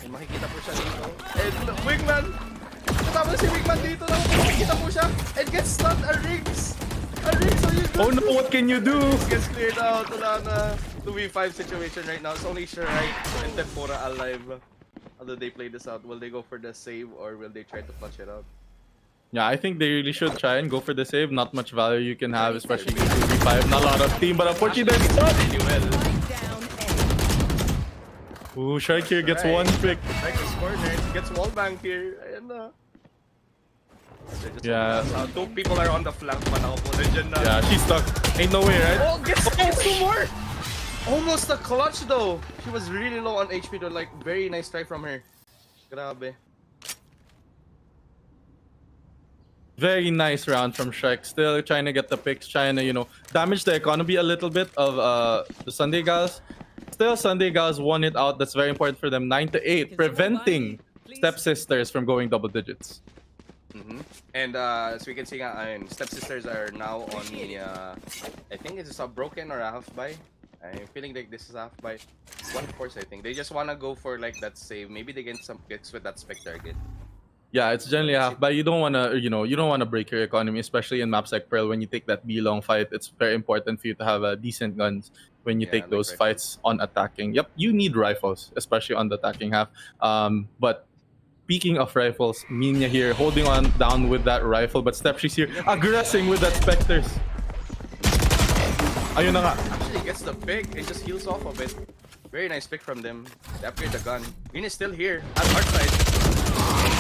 And makikita po siya dito. And Wingman! Katama si Wingman dito lang. Makikita po siya. And gets stunned. A Riggs! A Riggs, are you good? Oh no, what can you do? Gets cleared out. Wala na. 2v5 situation right now. It's only Shirai and Tempura alive. How do they play this out? Will they go for the save or will they try to clutch it out? Yeah, I think they really should try and go for the save. Not much value you can have, especially in 2v5. Not a lot of team, but unfortunately they're stuck. Really well. Ooh, Shark here gets one pick. Right is corner. Gets wallbang here. Ayan na. Yeah. Two people are on the flank pa na po. Nandiyan na. Yeah, she's stuck. Ain't no way, right? Oh, gets two more! Almost a clutch though. She was really low on HP though. Like, very nice try from her. Grabe. Very nice round from Shrek. Still trying to get the picks, trying to, you know, damage the economy a little bit of the Sunday Gals. Still, Sunday Gals won it out. That's very important for them. 9-8, preventing Stepsisters from going double digits. And as we can see, Stepsisters are now on the, I think it's a broken or a half buy. I'm feeling like this is a half buy. 1-4, I think. They just want to go for like that save. Maybe they get some picks with that Spectre again. Yeah, it's generally half, but you don't want to, you know, you don't want to break your economy, especially in maps like Pearl. When you take that B-long fight, it's very important for you to have decent guns when you take those fights on attacking. Yep, you need rifles, especially on the attacking half. But speaking of rifles, Minya here holding on down with that rifle, but she's here aggressing with that Spectres. Ayun na nga. Actually gets the pick and just heals off of it. Very nice pick from them. They upgrade the gun. Green is still here at our side.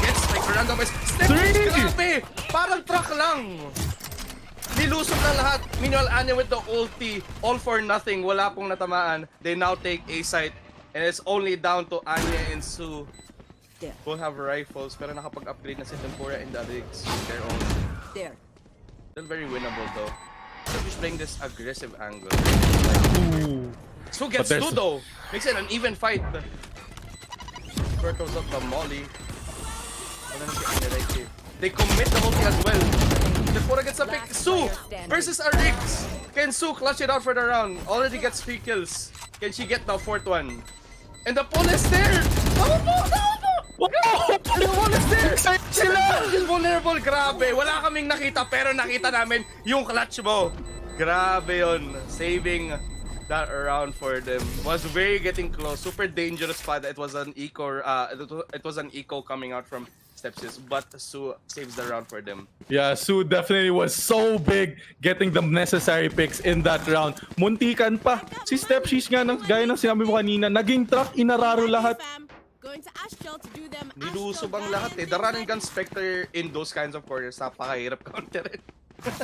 Gets like a random grabe! Parang truck lang! Nilusog na lahat. Meanwhile, Anya with the ulti. All for nothing. Wala pong natamaan. They now take A site. And it's only down to Anya and Sue. Both have rifles. Pero nakapag-upgrade na si Tempura and the Riggs. Their own. Still very winnable though. So he's playing this aggressive angle. Ooh. Sue gets two though. Makes it an even fight. Turtles up the molly. They commit the multi as well. Tempura gets a pick. Sue versus a Riggs. Can Sue clutch it out for the round? Already gets 3 kills. Can she get the 4th one? And the pull is there! The pull is there! Sila is vulnerable. Grabe. Wala kaming nakita pero nakita namin yung clutch mo. Grabe yun. Saving that round for them. Was very getting close. Super dangerous spot. It was an eco. It was an eco coming out from Stepsis, but Sue saves the round for them. Yeah, Sue definitely was so big getting the necessary picks in that round. Muntikan pa. Si Stepsis nga, gaya ng sinabi mo kanina, naging truck, inararo lahat. Nilusob ang lahat eh. The run and gun Spectre in those kinds of corners, napakahirap counterin.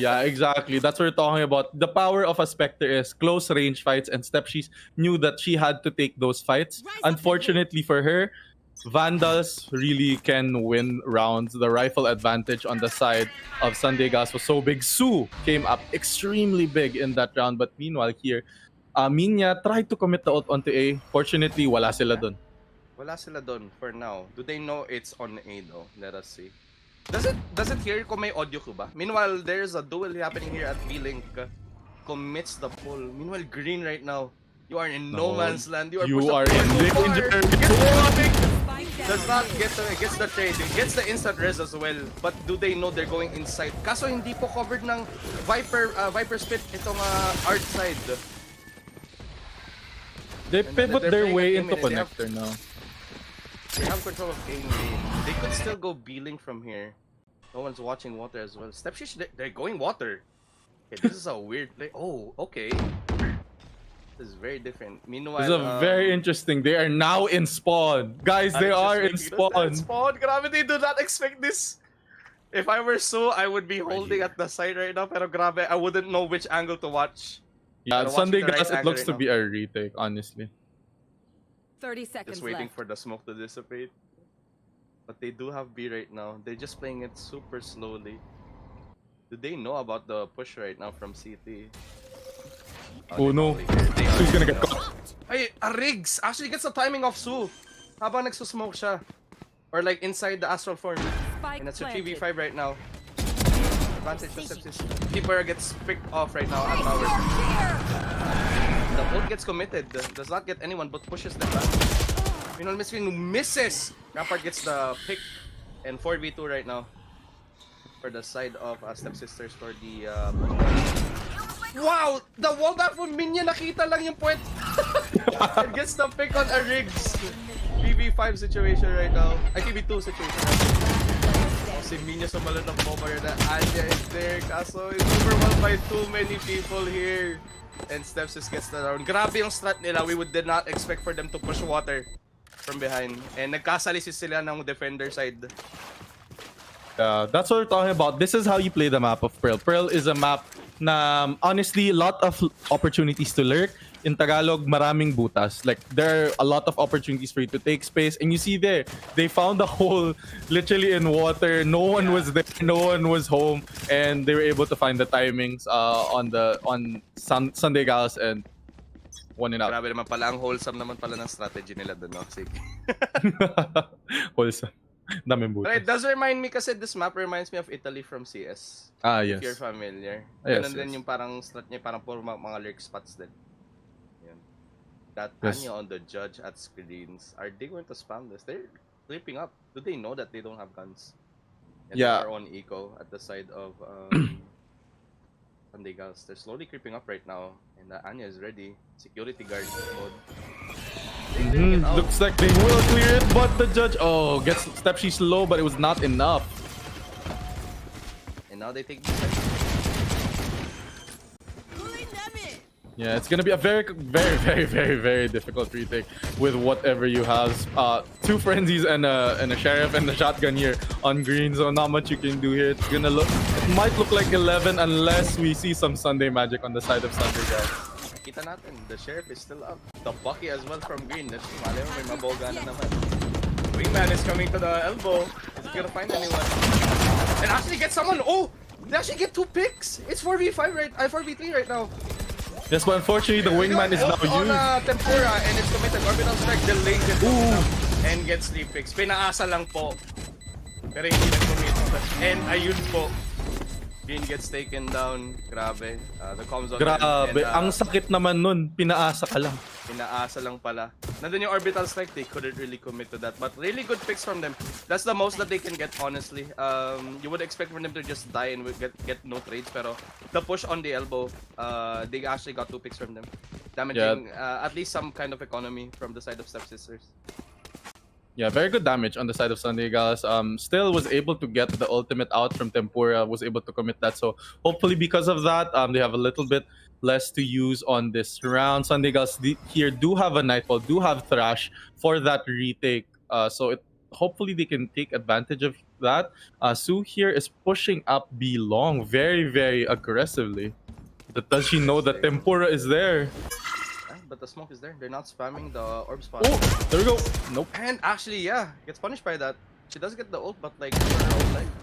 Yeah, exactly. That's what we're talking about. The power of a Spectre is close range fights, and Stepsis knew that she had to take those fights. Unfortunately for her, Vandals really can win rounds. The rifle advantage on the side of Sunday Gas was so big. Sue came up extremely big in that round. But meanwhile here, Minya tried to commit the ult onto A. Fortunately, wala sila dun. Wala sila dun for now. Do they know it's on A though? Let us see. Does it hear kung may audio ko ba? Meanwhile, there's a duel happening here at B-Link. Commits the pull. Meanwhile, Green right now. You are in no man's land. You are in danger. Does not get the trade. Gets the instant res as well. But do they know they're going inside? Kaso hindi po covered ng Viper Spit itong art side. They pivot their way into connector now. They have control of A lane. They could still go B-Link from here. No one's watching water as well. Stepshish, they're going water. Okay, this is a weird play. Oh, okay. This is very different. Meanwhile, this is very interesting. They are now in spawn. Guys, they are in spawn. Grabe, they do not expect this. If I were Sue, I would be holding at the side right now. Pero grabe, I wouldn't know which angle to watch. Yeah, Sunday Gas, it looks to be a retake, honestly. 30 seconds just waiting left. for the smoke to dissipate. But they do have B right now. They're just playing it super slowly. Do they know about the push right now from CT? Oh no. Sue's gonna get caught. Ay, a Riggs actually gets the timing of Sue. Habang nagsusmoke siya. Or like inside the astral form. And that's a 3v5 right now. Advantage for Sepsis. Keeper gets picked off right now at tower. The ult gets committed. Does not get anyone but pushes them back. Meanwhile, Miss Green misses. Rampart gets the pick. And 4v2 right now. For the side of Stepsisters for the... Wow! The wallback from Minya, nakita lang yung point. It gets the pick on a Riggs. PV5 situation right now. Ay, PV2 situation right now. Oh, si Minya sumalun ng bomba na Anya is there. Kaso, it's overwhelmed by too many people here. And Stepsis gets the round. Grabe yung strat nila. We did not expect for them to push water from behind. And nagkasalisis sila ng defender side. That's what we're talking about. This is how you play the map of Pearl. Pearl is a map na honestly, a lot of opportunities to lurk. In Tagalog, maraming butas. Like, there are a lot of opportunities for you to take space. And you see there, they found a hole literally in water. No one was there. No one was home. And they were able to find the timings on Sunday Gals and won it out. Grabe naman pala. Ang wholesome naman pala ng strategy nila doon, no? Sige. Wholesome. Daming butas. But it does remind me kasi this map reminds me of Italy from CS. Ah, yes. If you're familiar. Yes, Ganun din yes. yung parang strat niya, parang puro mga lurk spots din. Yan. That Yes. Anya on the judge at screens. Are they going to spam this? They're creeping up. Do they know that they don't have guns? And Yeah. they are on eco at the side of Sunday Gals. They're slowly creeping up right now. And Anya is ready. Security guard mode. Looks like they will clear it, but the judge gets step. She's low, but it was not enough. And now they take the side. Yeah, it's gonna be a very, very, very, very, very difficult retake with whatever you have. Two frenzies and a sheriff and a shotgun here on green, so not much you can do here. It's gonna look. It might look like 11 unless we see some Sunday magic on the side of Sunday, guys. Kita natin, the sheriff is still up. The Bucky as well from green. Malay mo, may maboga na naman. Wingman is coming to the elbow. Is he gonna find anyone? And actually get someone. Oh, they actually get 2 picks. It's 4v5 right. 4v3 right now. Yes, but unfortunately the wingman is now on used. Tempura and it's committed. Orbital strike delays it and gets 3 picks. Pinaasa lang po. Pero hindi nag-commit. And ayun po. Green gets taken down. Grabe. The comms on. Grabe, ang sakit naman nun. Pinaasa ka lang. Pinaasa lang pala. Nandun yung orbital strike, they couldn't really commit to that. But really good picks from them. That's the most that they can get, honestly. You would expect for them to just die and get no trades, pero the push on the elbow, they actually got 2 picks from them. Damaging at least some kind of economy from the side of Stepsisters. Yeah, very good damage on the side of Sunday Gals. Still was able to get the ultimate out from Tempura, was able to commit that. So hopefully because of that, they have a little bit less to use on this round. Sunday Gals here do have a Nightfall, do have Thrash for that retake. So hopefully they can take advantage of that. Sue here is pushing up B long very, very aggressively. But does she know that Tempura is there? But the smoke is there. They're not spamming the orb spot. Oh, there we go. Nope. And actually, yeah, gets punished by that. She does get the ult, but like for her own life.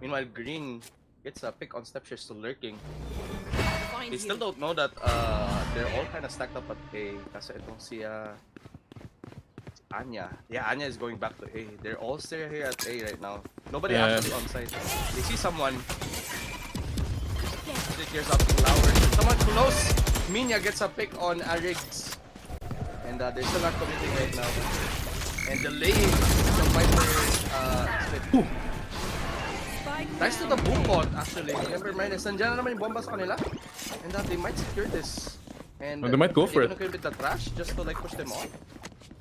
Meanwhile, Green gets a pick on Step. She's still lurking. They still don't know that they're all kind of stacked up at A. Kasi itong si Anya. Yeah, Anya is going back to A. They're all still here at A right now. Nobody actually on site. They see someone. She clears out flowers. Someone close. Minya gets a pick on Riggs. And they're still not committing right now. And delaying the Viper split. Nice to the boom bot actually. Never mind, nandiyan na naman yung bomba sa kanila. And they might secure this. And they might go for it. Are they gonna the trash just to like push them off?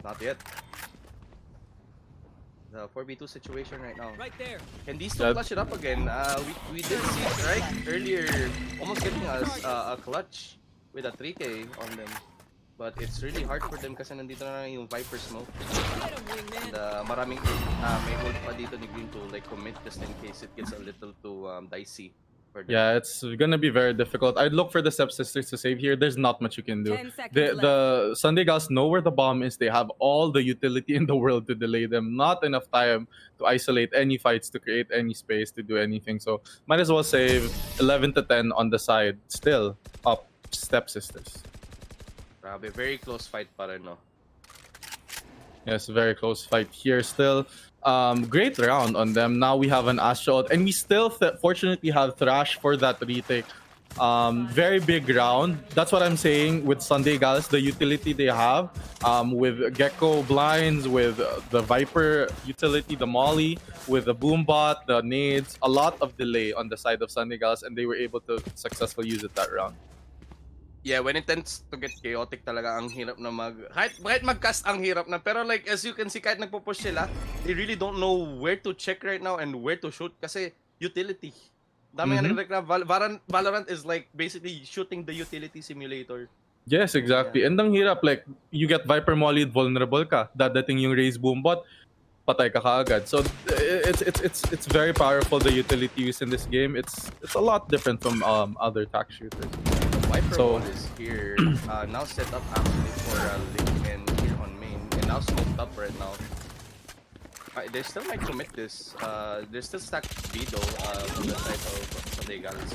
Not yet. The 4v2 situation right now. Right there. Can these two clutch it up again? We did see it right earlier, almost getting us a clutch with a 3k on them. But it's really hard for them kasi nandito na yung Viper smoke. And maraming may hold pa dito ni Green to like commit just in case it gets a little too dicey. Yeah, it's gonna be very difficult. I'd look for the Stepsisters to save here. There's not much you can do. 10 seconds The Sunday Gals know where the bomb is. They have all the utility in the world to delay them. Not enough time to isolate any fights, to create any space, to do anything. So might as well save 11 to 10 on the side. Still up Stepsisters. Grabe, very close fight pa rin, no? Yes, very close fight here still. Great round on them. Now we have an Astral, and we still fortunately have Thrash for that retake. Very big round. That's what I'm saying with Sunday Gals, the utility they have. With Gecko blinds, with the Viper utility, the Molly, with the Boombot, the nades, a lot of delay on the side of Sunday Gals, and they were able to successfully use it that round. Yeah, when it tends to get chaotic talaga, ang hirap na kahit mag-cast ang hirap na, pero like as you can see, kahit nagpo-push sila, they really don't know where to check right now and where to shoot kasi utility. Dami nga nagreklamo, Valorant is like basically shooting the utility simulator. Yes, exactly. And ang hirap, like, you get Viper Molly, vulnerable ka. Dadating yung Raze Boombot, patay ka kaagad. So it's very powerful, the utility use in this game. It's a lot different from other attack shooters. Viper wall is here, now set up actually for Link and here on main, and now smoked up right now. They still might commit this. They're still stacked B though from the side of Sunday Gals.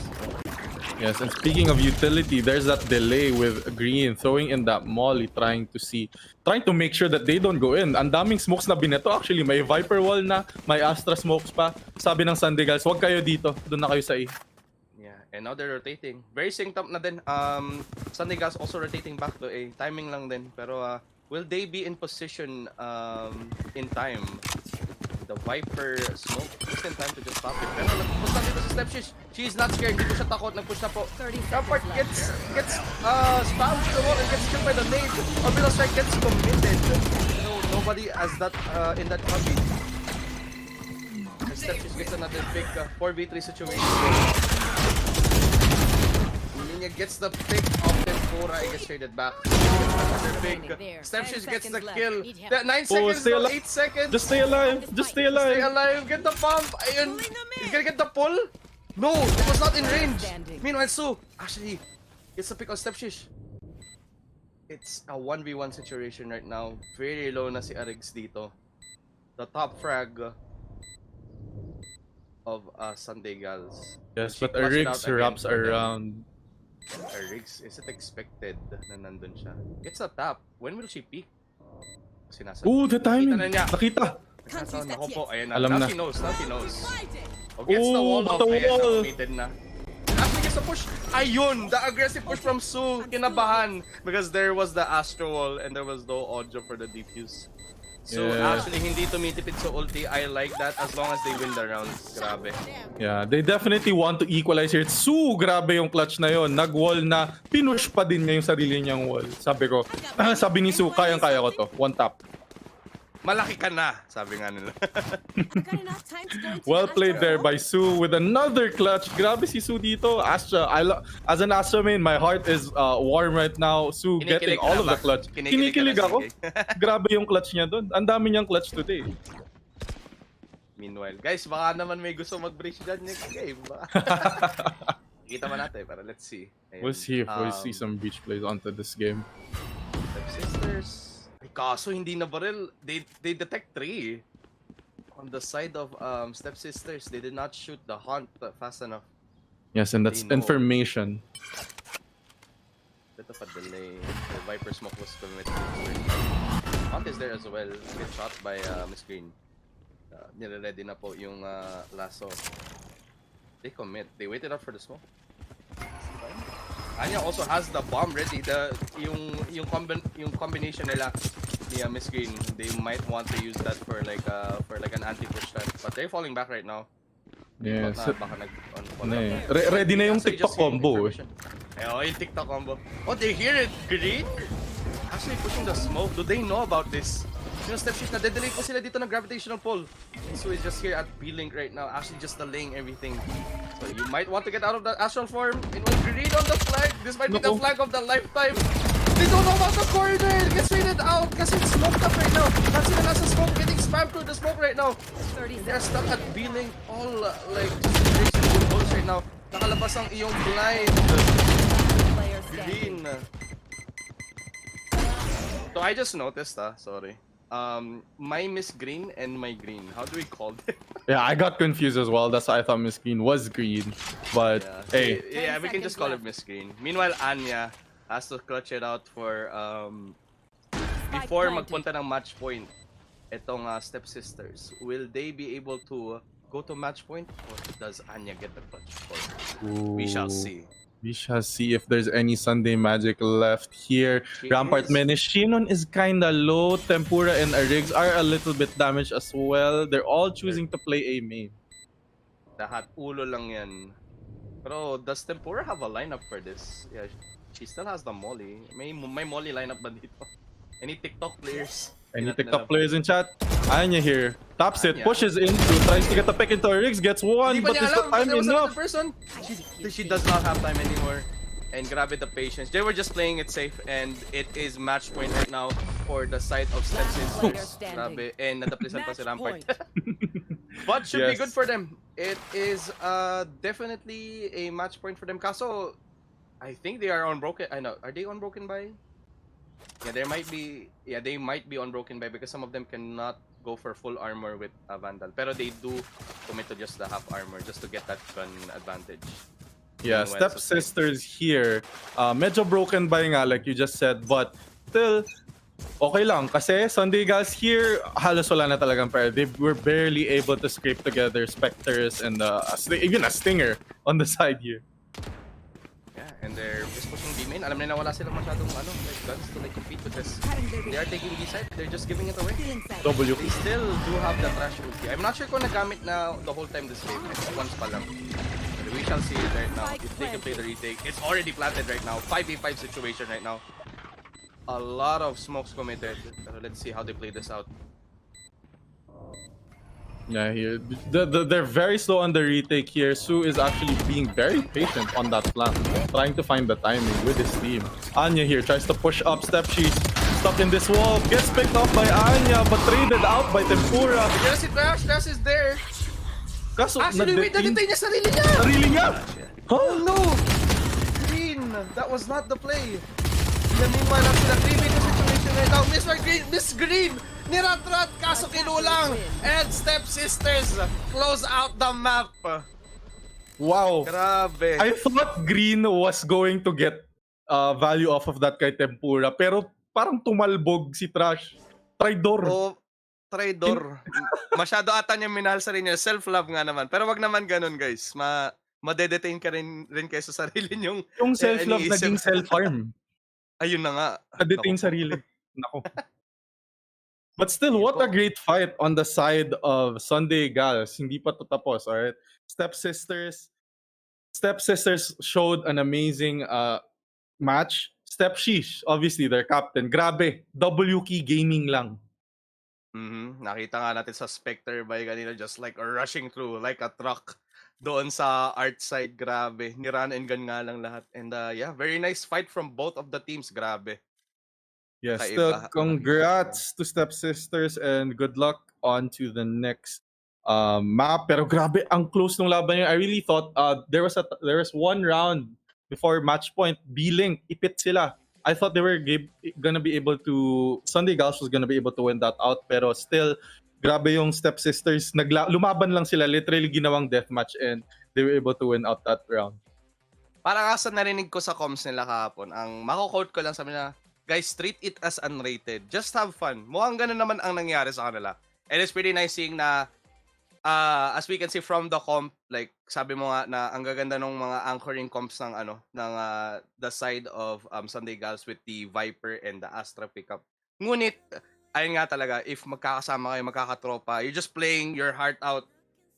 Yes, and speaking of utility, there's that delay with Green throwing in that molly, trying to make sure that they don't go in. Ang daming smokes na bineto. Actually, may Viper wall na, may Astra smokes pa. Sabi ng Sunday Gals, wag kayo dito. Doon na kayo sa A. And now they're rotating. Very synced up na din. Sunday Gals also rotating back to A. Timing lang din. Pero will they be in position in time? The Viper smoke just in time to just stop it. Pero nagpush na dito sa Stepshish. She's not scared. Hindi po siya takot. Nagpush na po. Rampart gets spammed to the wall and gets killed by the nade. Orbital Strike gets committed. So nobody has that in that hobby. Stepshish gets another big 4v3 situation. Ninya gets the pick of Tempura and gets traded back. Another big. Stepshish gets the kill. 9 seconds, no, 8 seconds. Just stay alive. Just stay alive. Stay alive. Get the pump. Ayun. He's gonna get the pull. No, it was not in range. Meanwhile, Su actually gets the pick on Stepshish. It's a 1v1 situation right now. Very low na si Arigs dito. The top frag of Sunday Gals. Yes, but Arigs wraps around. Arigs, is it expected na nandun siya? It's a tap. When will she peek? Ooh, the timing! Nakita! Ako po, ayan na. Alam na. Now she knows. O, gets the wall off. Ayan, committed na. Actually gets a push. Ayun! The aggressive push from Su. Kinabahan. Because there was the Astro wall and there was no audio for the defuse. So actually, hindi tumitipid sa ulti. I like that as long as they win the round. Grabe. Yeah, they definitely want to equalize here. Su, grabe yung clutch na yon. Nag-wall na, pinush pa din niya yung sarili niyang wall. Sabi ko, sabi ni Su, kayang-kaya ko to. One tap. Malaki ka na, sabi nga nila. Well played there by Su with another clutch. Grabe si Su dito. Astra, as an Astra main, my heart is warm right now. Su getting all of the clutch. Kinikilig ako. Grabe yung clutch niya doon. Ang dami niyang clutch today. Meanwhile, guys, baka naman may gusto mag-breach dyan next game. Kita man natin, pero let's see. Ayun. We'll see if we see some breach plays onto this game. Sisters. Kaso hindi na barrel. They detect 3 on the side of Stepsisters. They did not shoot the hunt fast enough. Yes, and that's information. Bit of a delay. The Viper smoke was committed. Hunt is there as well. Get shot by Miss Green. Nire-ready na po yung lasso. They commit. They waited up for the smoke. Anya also has the bomb ready. Yung combination nila ni Miss Green, they might want to use that for like an anti-push stun. But they're falling back right now. Yes. Baka Ready na yung TikTok combo. Oh, yung TikTok combo. Oh, they hear it. Green? Actually pushing the smoke. Do they know about this? Yung step shift na dedelay po sila dito ng gravitational pull. So is just here at B-Link right now, actually just delaying everything. So you might want to get out of that astral form. It was Green on the flag. This might be the flag of the lifetime. They don't know about the corner. It gets raided out kasi it's smoked up right now. That's sila nasa smoke, getting spammed through the smoke right now. They're stuck at B-Link all like just balls right now. Nakalabas ang iyong blind. Green. So I just noticed, sorry. My Miss Green and my Green. How do we call them? Yeah, I got confused as well. That's why I thought Miss Green was Green. But hey. Yeah, we can just call her Miss Green. Meanwhile, Anya has to clutch it out for before magpunta ng match point. Itong Stepsisters. Will they be able to go to match point? Or does Anya get the clutch point? We shall see. We shall see if there's any Sunday magic left here. She Rampart is. Menace, Shinon is kinda low. Tempura and Arigs are a little bit damaged as well. They're all choosing to play A main. Lahat ulo lang yan. Pero does Tempura have a lineup for this? Yeah, she still has the Molly. May Molly lineup ba dito? Any TikTok players? Any TikTok players in chat? Anya here. Taps it, Anya. pushes in, tries to get the pick into Arigs, gets one, Hindi pa but niya is alam the that time there was enough? another person. She does not have time anymore. And grabe the patience. They were just playing it safe, and it is match point right now for the side of Last player Stepsis. standing. Grabe. And nadaplisan pa si Match Rampart. point. But should be Yes. good for them. It is definitely a match point for them. Kaso, I think they are unbroken. I know. Are they unbroken by? Yeah, there might be. Yeah, they might be unbroken by because some of them cannot go for full armor with Vandal. Pero they do commit to just the half armor just to get that gun advantage. Yeah, Well, Stepsisters here. Medyo broken by nga, like you just said, but still, okay lang. Kasi Sunday Girls here, halos wala na talagang pair. They were barely able to scrape together Spectres and even a Stinger on the side here. Yeah, and they're just pushing B main. Alam nila wala silang masyadong like guns to like compete with this. They are taking B side. They're just giving it away. W. They still do have the trash ulti. I'm not sure kung nagamit na the whole time this game. It's once pa lang. But we shall see it right now. If they can play the retake. It's already planted right now. 5v5 situation right now. A lot of smokes committed. Pero let's see how they play this out. Yeah, here. They're very slow on the retake here. Su is actually being very patient on that flank, trying to find the timing with his team. Anya here tries to push up step. She's stuck in this wall. Gets picked up by Anya, but traded out by Tempura. Yes, si Trash. Trash is there. Kaso, Actually, wait. Nadetay niya sarili niya. Sarili niya! Oh no! Green! That was not the play. In the meanwhile, after the 3v2 situation right now, Mr. Green, Miss Green, niratrat, kaso kinulang, and Stepsisters close out the map. Wow. Grabe. I thought Green was going to get value off of that kay Tempura, pero parang tumalbog si Trash. Traidor. Oh, traidor. Masyado ata niya minahal sa rin niya. Self-love nga naman. Pero wag naman ganun, guys. Madedetain ka rin kayo sa sarili niyong Yung self-love iniisip. naging self-harm. Ayun na nga. Nadetain sarili. Nako. But still, what a great fight on the side of Sunday Gals. Hindi pa to tapos, alright? Stepsisters showed an amazing match. Stepshish, obviously, their captain. Grabe, W key gaming lang. Nakita nga natin sa Spectre by kanina just like rushing through like a truck doon sa art side. Grabe. Ni-run and gun nga lang lahat. And yeah, very nice fight from both of the teams. Grabe. Yes, Kaiba. still congrats to Stepsisters and good luck on to the next map. Pero grabe, ang close ng laban yun. I really thought there was one round before match point. B-Link, ipit sila. I thought they were gonna be able to, Sunday Gals was gonna be able to win that out, pero still, grabe yung Stepsisters. Lumaban lang sila, literally ginawang deathmatch, and they were able to win out that round. Parang asa narinig ko sa comms nila kahapon, ang mako-quote ko lang sa nila, guys, treat it as unrated. Just have fun. Mukhang ganun naman ang nangyari sa kanila. And it's pretty nice seeing na, as we can see from the comp, like sabi mo nga na ang gaganda ng mga anchoring comps ng the side of Sunday Gals with the Viper and the Astra pickup. Ngunit ayun nga talaga, if magkakasama kayo, magkakatropa, you're just playing your heart out,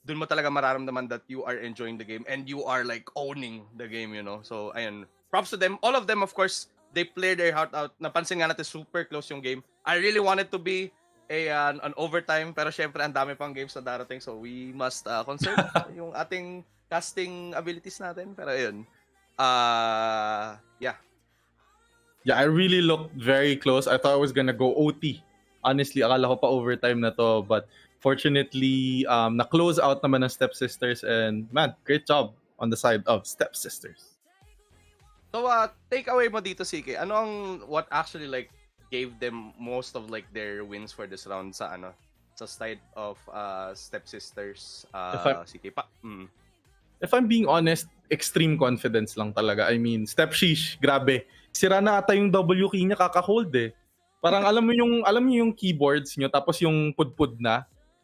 dun mo talaga mararamdaman that you are enjoying the game and you are like owning the game, you know. So ayun, props to them. All of them, of course, they played their heart out. Napansin nga natin super close yung game. I really wanted to be an overtime, pero syempre ang dami pang games na darating, so we must conserve yung ating casting abilities natin. Pero ayun, yeah, I really looked very close. I thought I was gonna go OT. Honestly, akala ko pa overtime na to, but fortunately, na-close out naman ng Stepsisters, and man, great job on the side of Stepsisters. So take away mo dito, CK, what actually like gave them most of like their wins for this round sa side of Stepsisters, CK pa? If I'm being honest, extreme confidence lang talaga. I mean, Stepshish, grabe. Sira na ata yung W key niya, kaka-hold eh. Parang alam mo yung keyboards niyo, tapos yung pudpud na,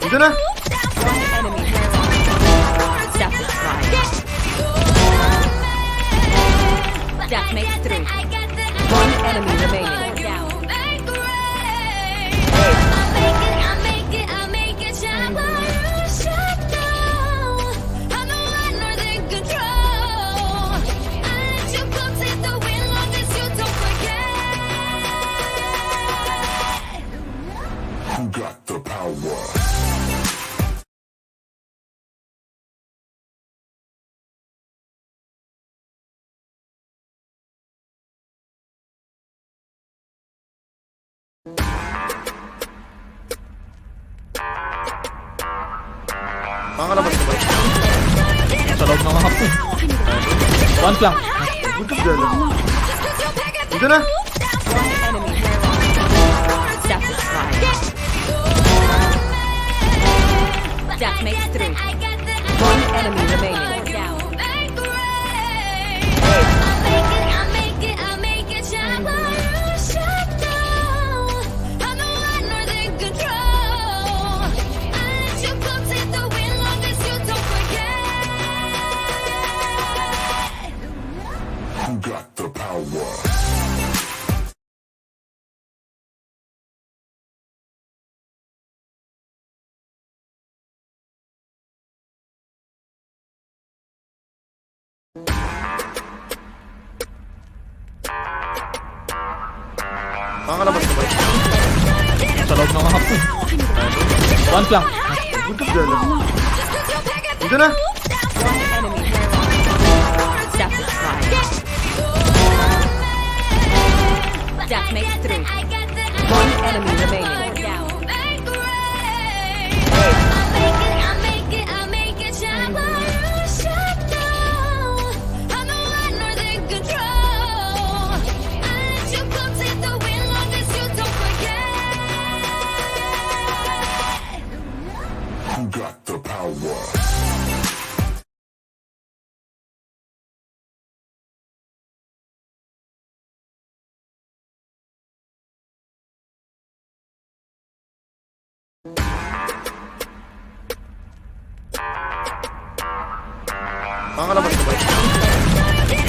Ito na! One enemy. Satisfied. That makes 3. One enemy remaining. Down. Who got the power? Makalabas ka ba? Sa loob ng hapon. One flank. Good ka dyan. Dito na! One enemy satisfied. Death makes three. One enemy remaining. Who got the power? Pangalabas ka ba? Sa loob ng hapon. One flank. Buntos gala. Dito na! One enemy satisfied. Death makes three. One enemy remaining. Who got the power? Pangalabas ka ba?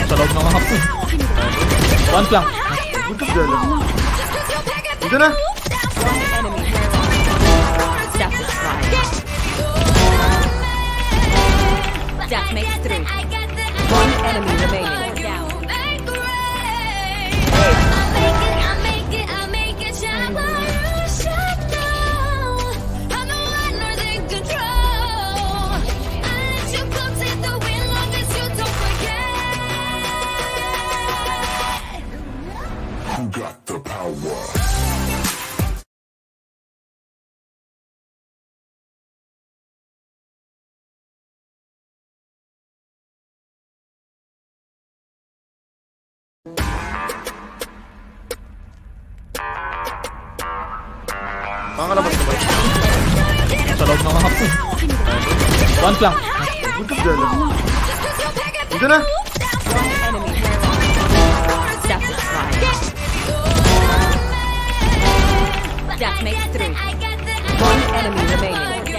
Sa loob ng hapon. One flank. Buntos gala. Dito na! One enemy satisfied. Death makes three. One enemy remaining. Who got the power? Pangalabas ka ba? Sa loob ng hapon. One flank. Buntos gala. Dito na! One enemy satisfied. Death makes three. One enemy remaining.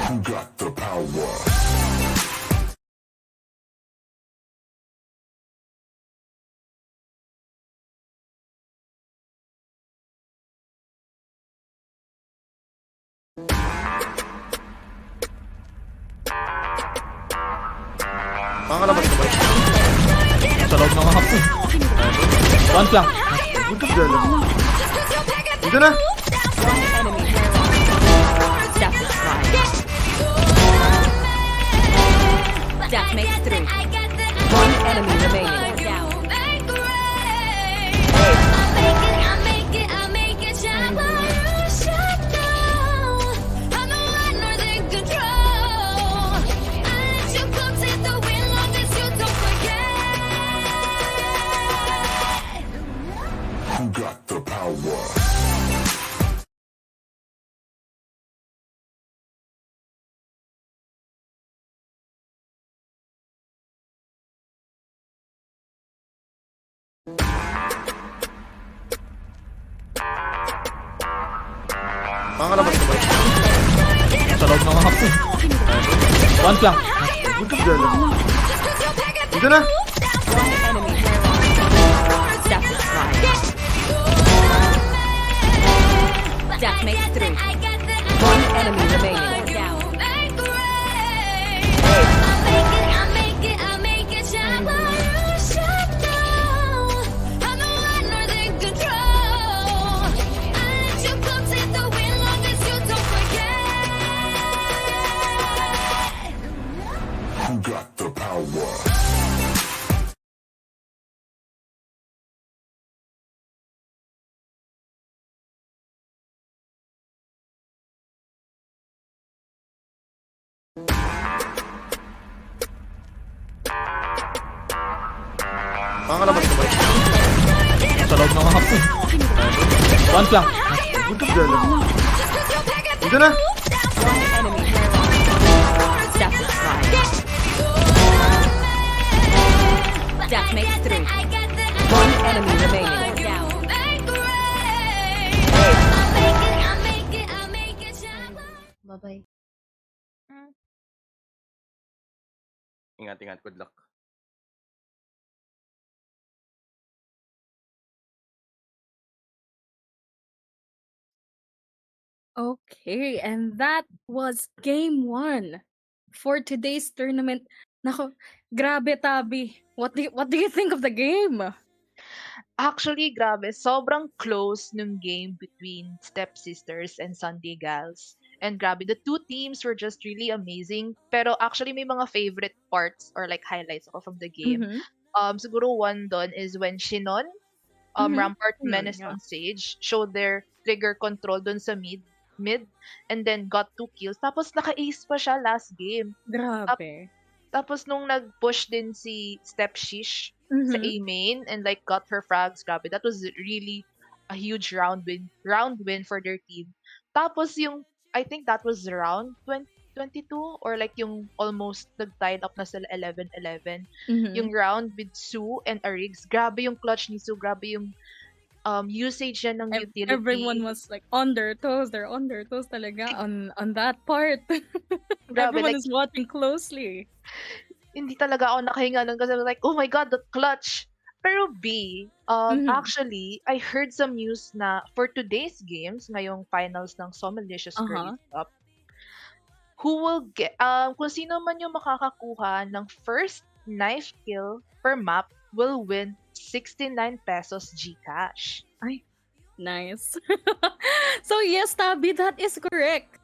Who got the power? Pangalabas ka ba? Sa loob ng hapon. One flank. Buntos gala. Dito na! One enemy satisfied. Death makes three. One enemy remaining. Who got the power? Pangalabas ka ba? Sa loob ng hapon. One flank. Buntos gala. Dito na! One enemy satisfied. Death makes three. One enemy remaining. Who got the power? Baka ka naman sabay. Sa loob ng hapon. One flank. Good job, girl. Dito na. One enemy. Satisfied. That makes 3. One enemy remaining. Bye-bye. Ingat. Good luck. Okay, and that was game 1 for today's tournament. Nako, grabe Tabi. What do you think of the game? Actually, grabe, sobrang close nung game between Stepsisters and Sunday Gals. And grabe, the two teams were just really amazing. Pero actually, may mga favorite parts or like highlights ako from the game. Mhm. Siguro one doon is when Shinon, Mhm. Rampart Mm, Menace yeah. on stage, showed their trigger control doon sa mid, and then got 2 kills. Tapos naka-ace pa siya last game. Grabe. Tapos nung nag-push din si Stepshish sa Mhm. A main and like got her frags, grabe, that was really a huge round win for their team. Tapos yung, I think that was round 22 or like yung almost nag-tied up na sila 11-11. Mhm. Yung round with Sue and Ariggs, grabe yung clutch ni Sue, grabe yung usage niya ng utility. Everyone was like on their toes. They're on their toes talaga on that part. Grabe, Everyone like, is watching closely. hindi talaga ako nakahinga nun kasi I was like, oh my god, that clutch. Pero B, Mhm. actually, I heard some news na for today's games, ngayong finals ng SOMILICIOUS Girlies Cup, who will get, kung sino man yung makakakuha ng first knife kill per map will win 69 pesos GCash. Nice. So yes, Tabi, that is correct.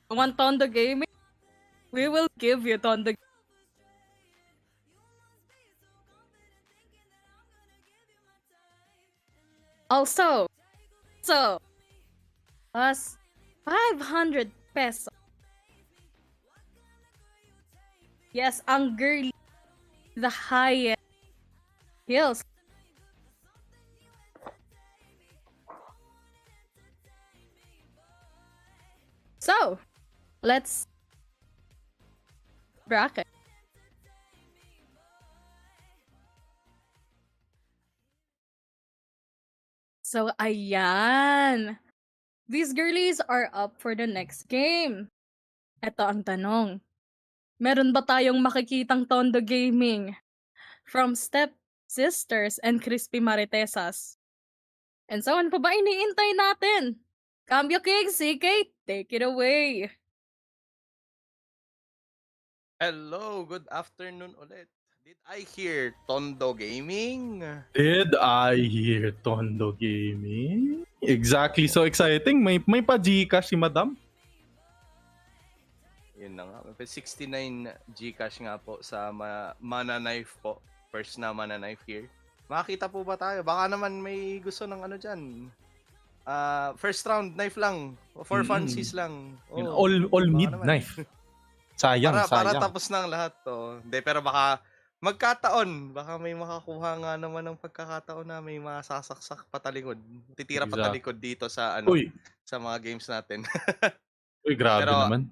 Want Tondo Gaming? We will give you Tondo. Also, plus 500 pesos. Yes, ang girly, the highest kills. So, let's bracket. So, ayan. These girlies are up for the next game. Ito ang tanong. Meron ba tayong makikitang Tondo Gaming from Step Sisters and Crispy Maritesas? And so, ano pa ba iniintay natin? Cambio King, CK, take it away. Hello, good afternoon ulit. Did I hear Tondo Gaming? Did I hear Tondo Gaming? Exactly, so exciting. May pa Gcash si Madam. Yun na nga. May 69 Gcash nga po sa mana knife po. First na mana knife here. Makakita po ba tayo? Baka naman may gusto ng ano dyan. First round knife lang. For funsies lang. All mid naman. knife. Sayang. Para tapos na ang lahat to. Hindi, pero baka magkataon. Baka may makakuha nga naman ng pagkakataon na may masasaksak patalikod. Titira patalikod dito sa Uy. sa mga games natin. Uy, grabe Pero, naman.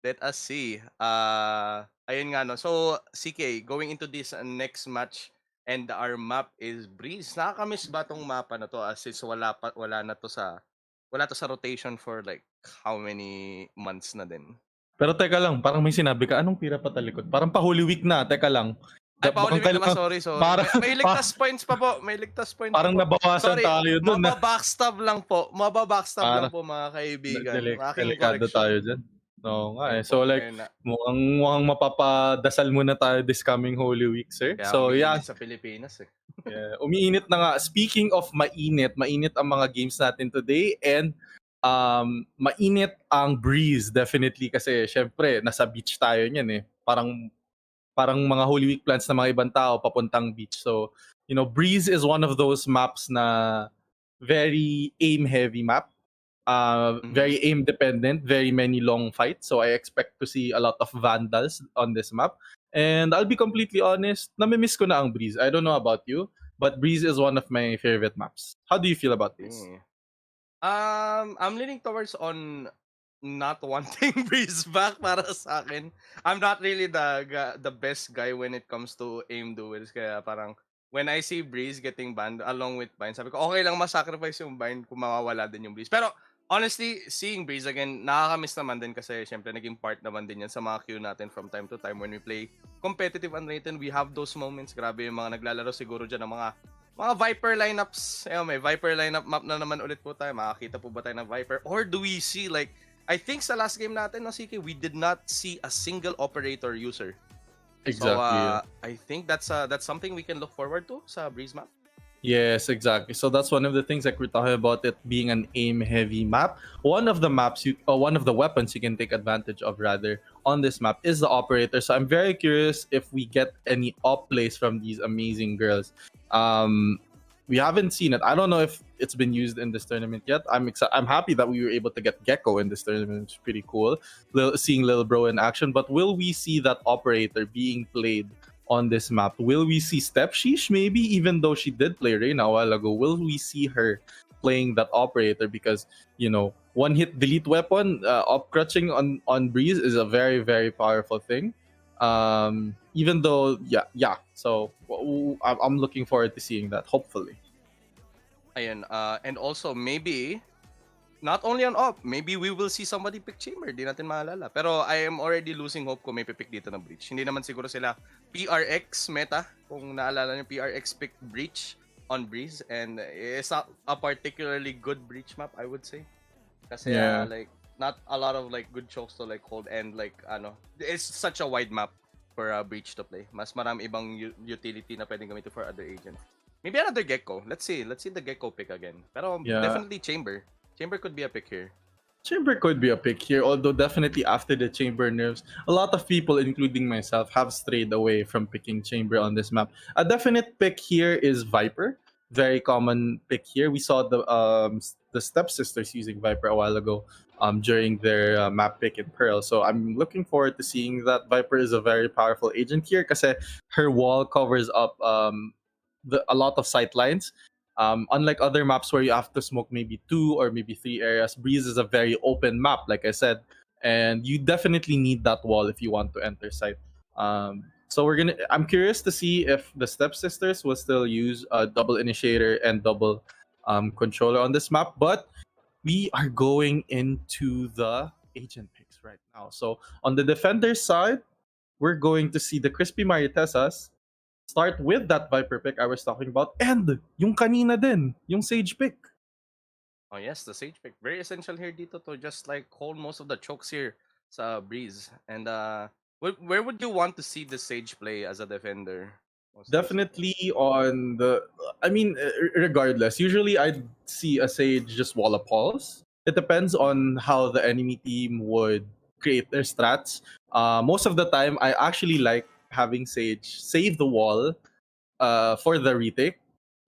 let us see. Ayun nga no. So, CK, going into this next match and our map is Breeze. Nakakamiss ba tong mapa na to since wala to sa rotation for like how many months na din? Pero teka lang, parang may sinabi ka, anong tira pa talikod? Parang pa Holy Week na, teka lang. Ay, pa-Holy Week naman, sorry. May ligtas points pa po. May ligtas points parang pa po. nabawasan tayo dun. Mababackstab lang po. Mababackstab lang po mga kaibigan. Delikado tayo dyan. No nga eh. So like, mukhang mapapadasal muna tayo this coming Holy Week, sir. Kaya so yeah. sa Pilipinas eh. Yeah, umiinit na nga. Speaking of mainit ang mga games natin today and mainit ang breeze definitely kasi syempre nasa beach tayo niyan eh. Parang mga Holy Week plans na mga ibang tao papuntang beach. So, you know, breeze is one of those maps na very aim heavy map. Very aim dependent, very many long fights. So I expect to see a lot of vandals on this map. And I'll be completely honest, namimiss ko na ang Breeze. I don't know about you, but Breeze is one of my favorite maps. How do you feel about this? Eh. I'm leaning towards on not wanting Breeze back para sa akin. I'm not really the best guy when it comes to aim duels. Kaya parang when I see Breeze getting banned along with Vine, sabi ko okay lang masacrifice yung Vine kung mawawala din yung Breeze. Pero honestly, seeing Breeze again, nakakamiss naman din kasi syempre naging part naman din yan sa mga queue natin from time to time when we play competitive unrated. We have those moments. Grabe yung mga naglalaro siguro dyan ng mga Viper lineups. Ayun, may Viper lineup map na naman ulit po tayo. Makakita po ba tayo ng Viper? Or do we see like, I think sa last game natin, no, CK, we did not see a single operator user. Exactly. So, I think that's something we can look forward to sa Breeze map. Yes, exactly. So that's one of the things like we're talking about it being an aim-heavy map. One of the one of the weapons you can take advantage of rather on this map is the operator. So I'm very curious if we get any op plays from these amazing girls. We haven't seen it. I don't know if it's been used in this tournament yet. I'm happy that we were able to get Gecko in this tournament. It's pretty cool. Seeing Lil Bro in action. But will we see that operator being played on this map? Will we see Step Sheesh maybe, even though she did play Reyna a while ago? Will we see her playing that operator? Because, you know, one hit delete weapon, op crutching on Breeze is a very, very powerful thing. Even though, yeah. So I'm looking forward to seeing that, hopefully. Ayun, and also maybe not only on op, maybe we will see somebody pick Chamber. Di natin maalala. Pero I am already losing hope kung may pick dito ng Breach. Hindi naman siguro sila PRX meta. Kung naalala niyo, PRX pick Breach on Breeze. And it's not a particularly good Breach map, I would say. Kasi like, not a lot of like good chokes to like hold. And like, it's such a wide map for Breach to play. Mas marami ibang utility na pwedeng gamitin for other agents. Maybe another Gecko. Let's see the Gecko pick again. Pero definitely Chamber. Chamber could be a pick here. Chamber could be a pick here, although definitely after the Chamber nerfs, a lot of people, including myself, have strayed away from picking Chamber on this map. A definite pick here is Viper. Very common pick here. We saw the stepsisters using Viper a while ago during their map pick in Pearl. So I'm looking forward to seeing that. Viper is a very powerful agent here because her wall covers up a lot of sight lines. Unlike other maps where you have to smoke maybe 2 or maybe 3 areas, Breeze is a very open map, like I said, and you definitely need that wall if you want to enter site. So I'm curious to see if the stepsisters will still use a double initiator and double controller on this map, but we are going into the agent picks right now. So on the defender side, we're going to see the Crispy Maritesas start with that Viper pick I was talking about, and yung kanina din, yung Sage pick. Oh yes, the Sage pick. Very essential here dito to just like hold most of the chokes here sa Breeze. And where would you want to see the Sage play as a defender? Definitely on regardless. Usually I'd see a Sage just wall up pulse. It depends on how the enemy team would create their strats. Most of the time, I actually like having Sage save the wall for the retake.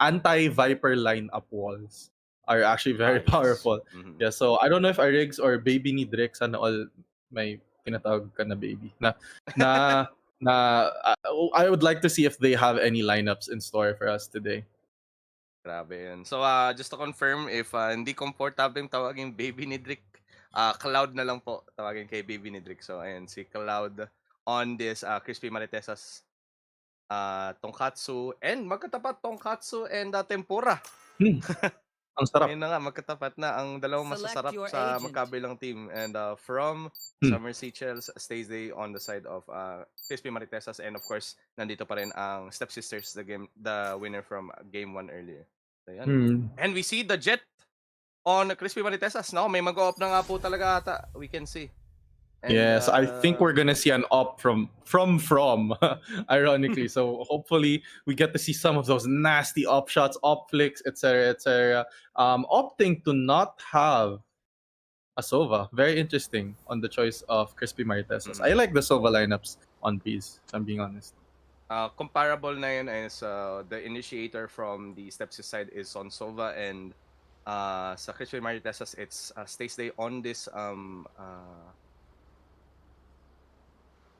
Anti-Viper lineup walls are actually very powerful. Mm-hmm. Yeah, so I don't know if Arigs or Baby ni Drix sana all may tinatawag ka na baby. I would like to see if they have any lineups in store for us today. Grabe yan. So just to confirm, if hindi comfortable yung tawagin Baby ni Drix, Cloud na lang po tawagin kay Baby ni Drix. So ayan, si Cloud on this Crispy Maritesas tonkatsu, and magkatapat tonkatsu and tempura. Ang sarap. Ayun na nga, magkatapat na ang dalawang masasarap sa magkabilang team. And from Summer Seychelles, stays they on the side of Crispy Maritesas, and of course, nandito pa rin ang Stepsisters, the winner from game 1 earlier. So, yan. And we see the Jet on Crispy Maritesas. No, may mag-o-op na nga po talaga ata. We can see. And, yes, I think we're gonna see an op from ironically. So hopefully we get to see some of those nasty op shots, op flicks, etc., etc. Opting to not have a Sova, very interesting on the choice of Crispy Maritesas. I like the Sova lineups on Breeze, if I'm being honest. Comparable na yun is the initiator from the Stepsis side is on Sova, and sa Crispy Maritesas it's stays they on this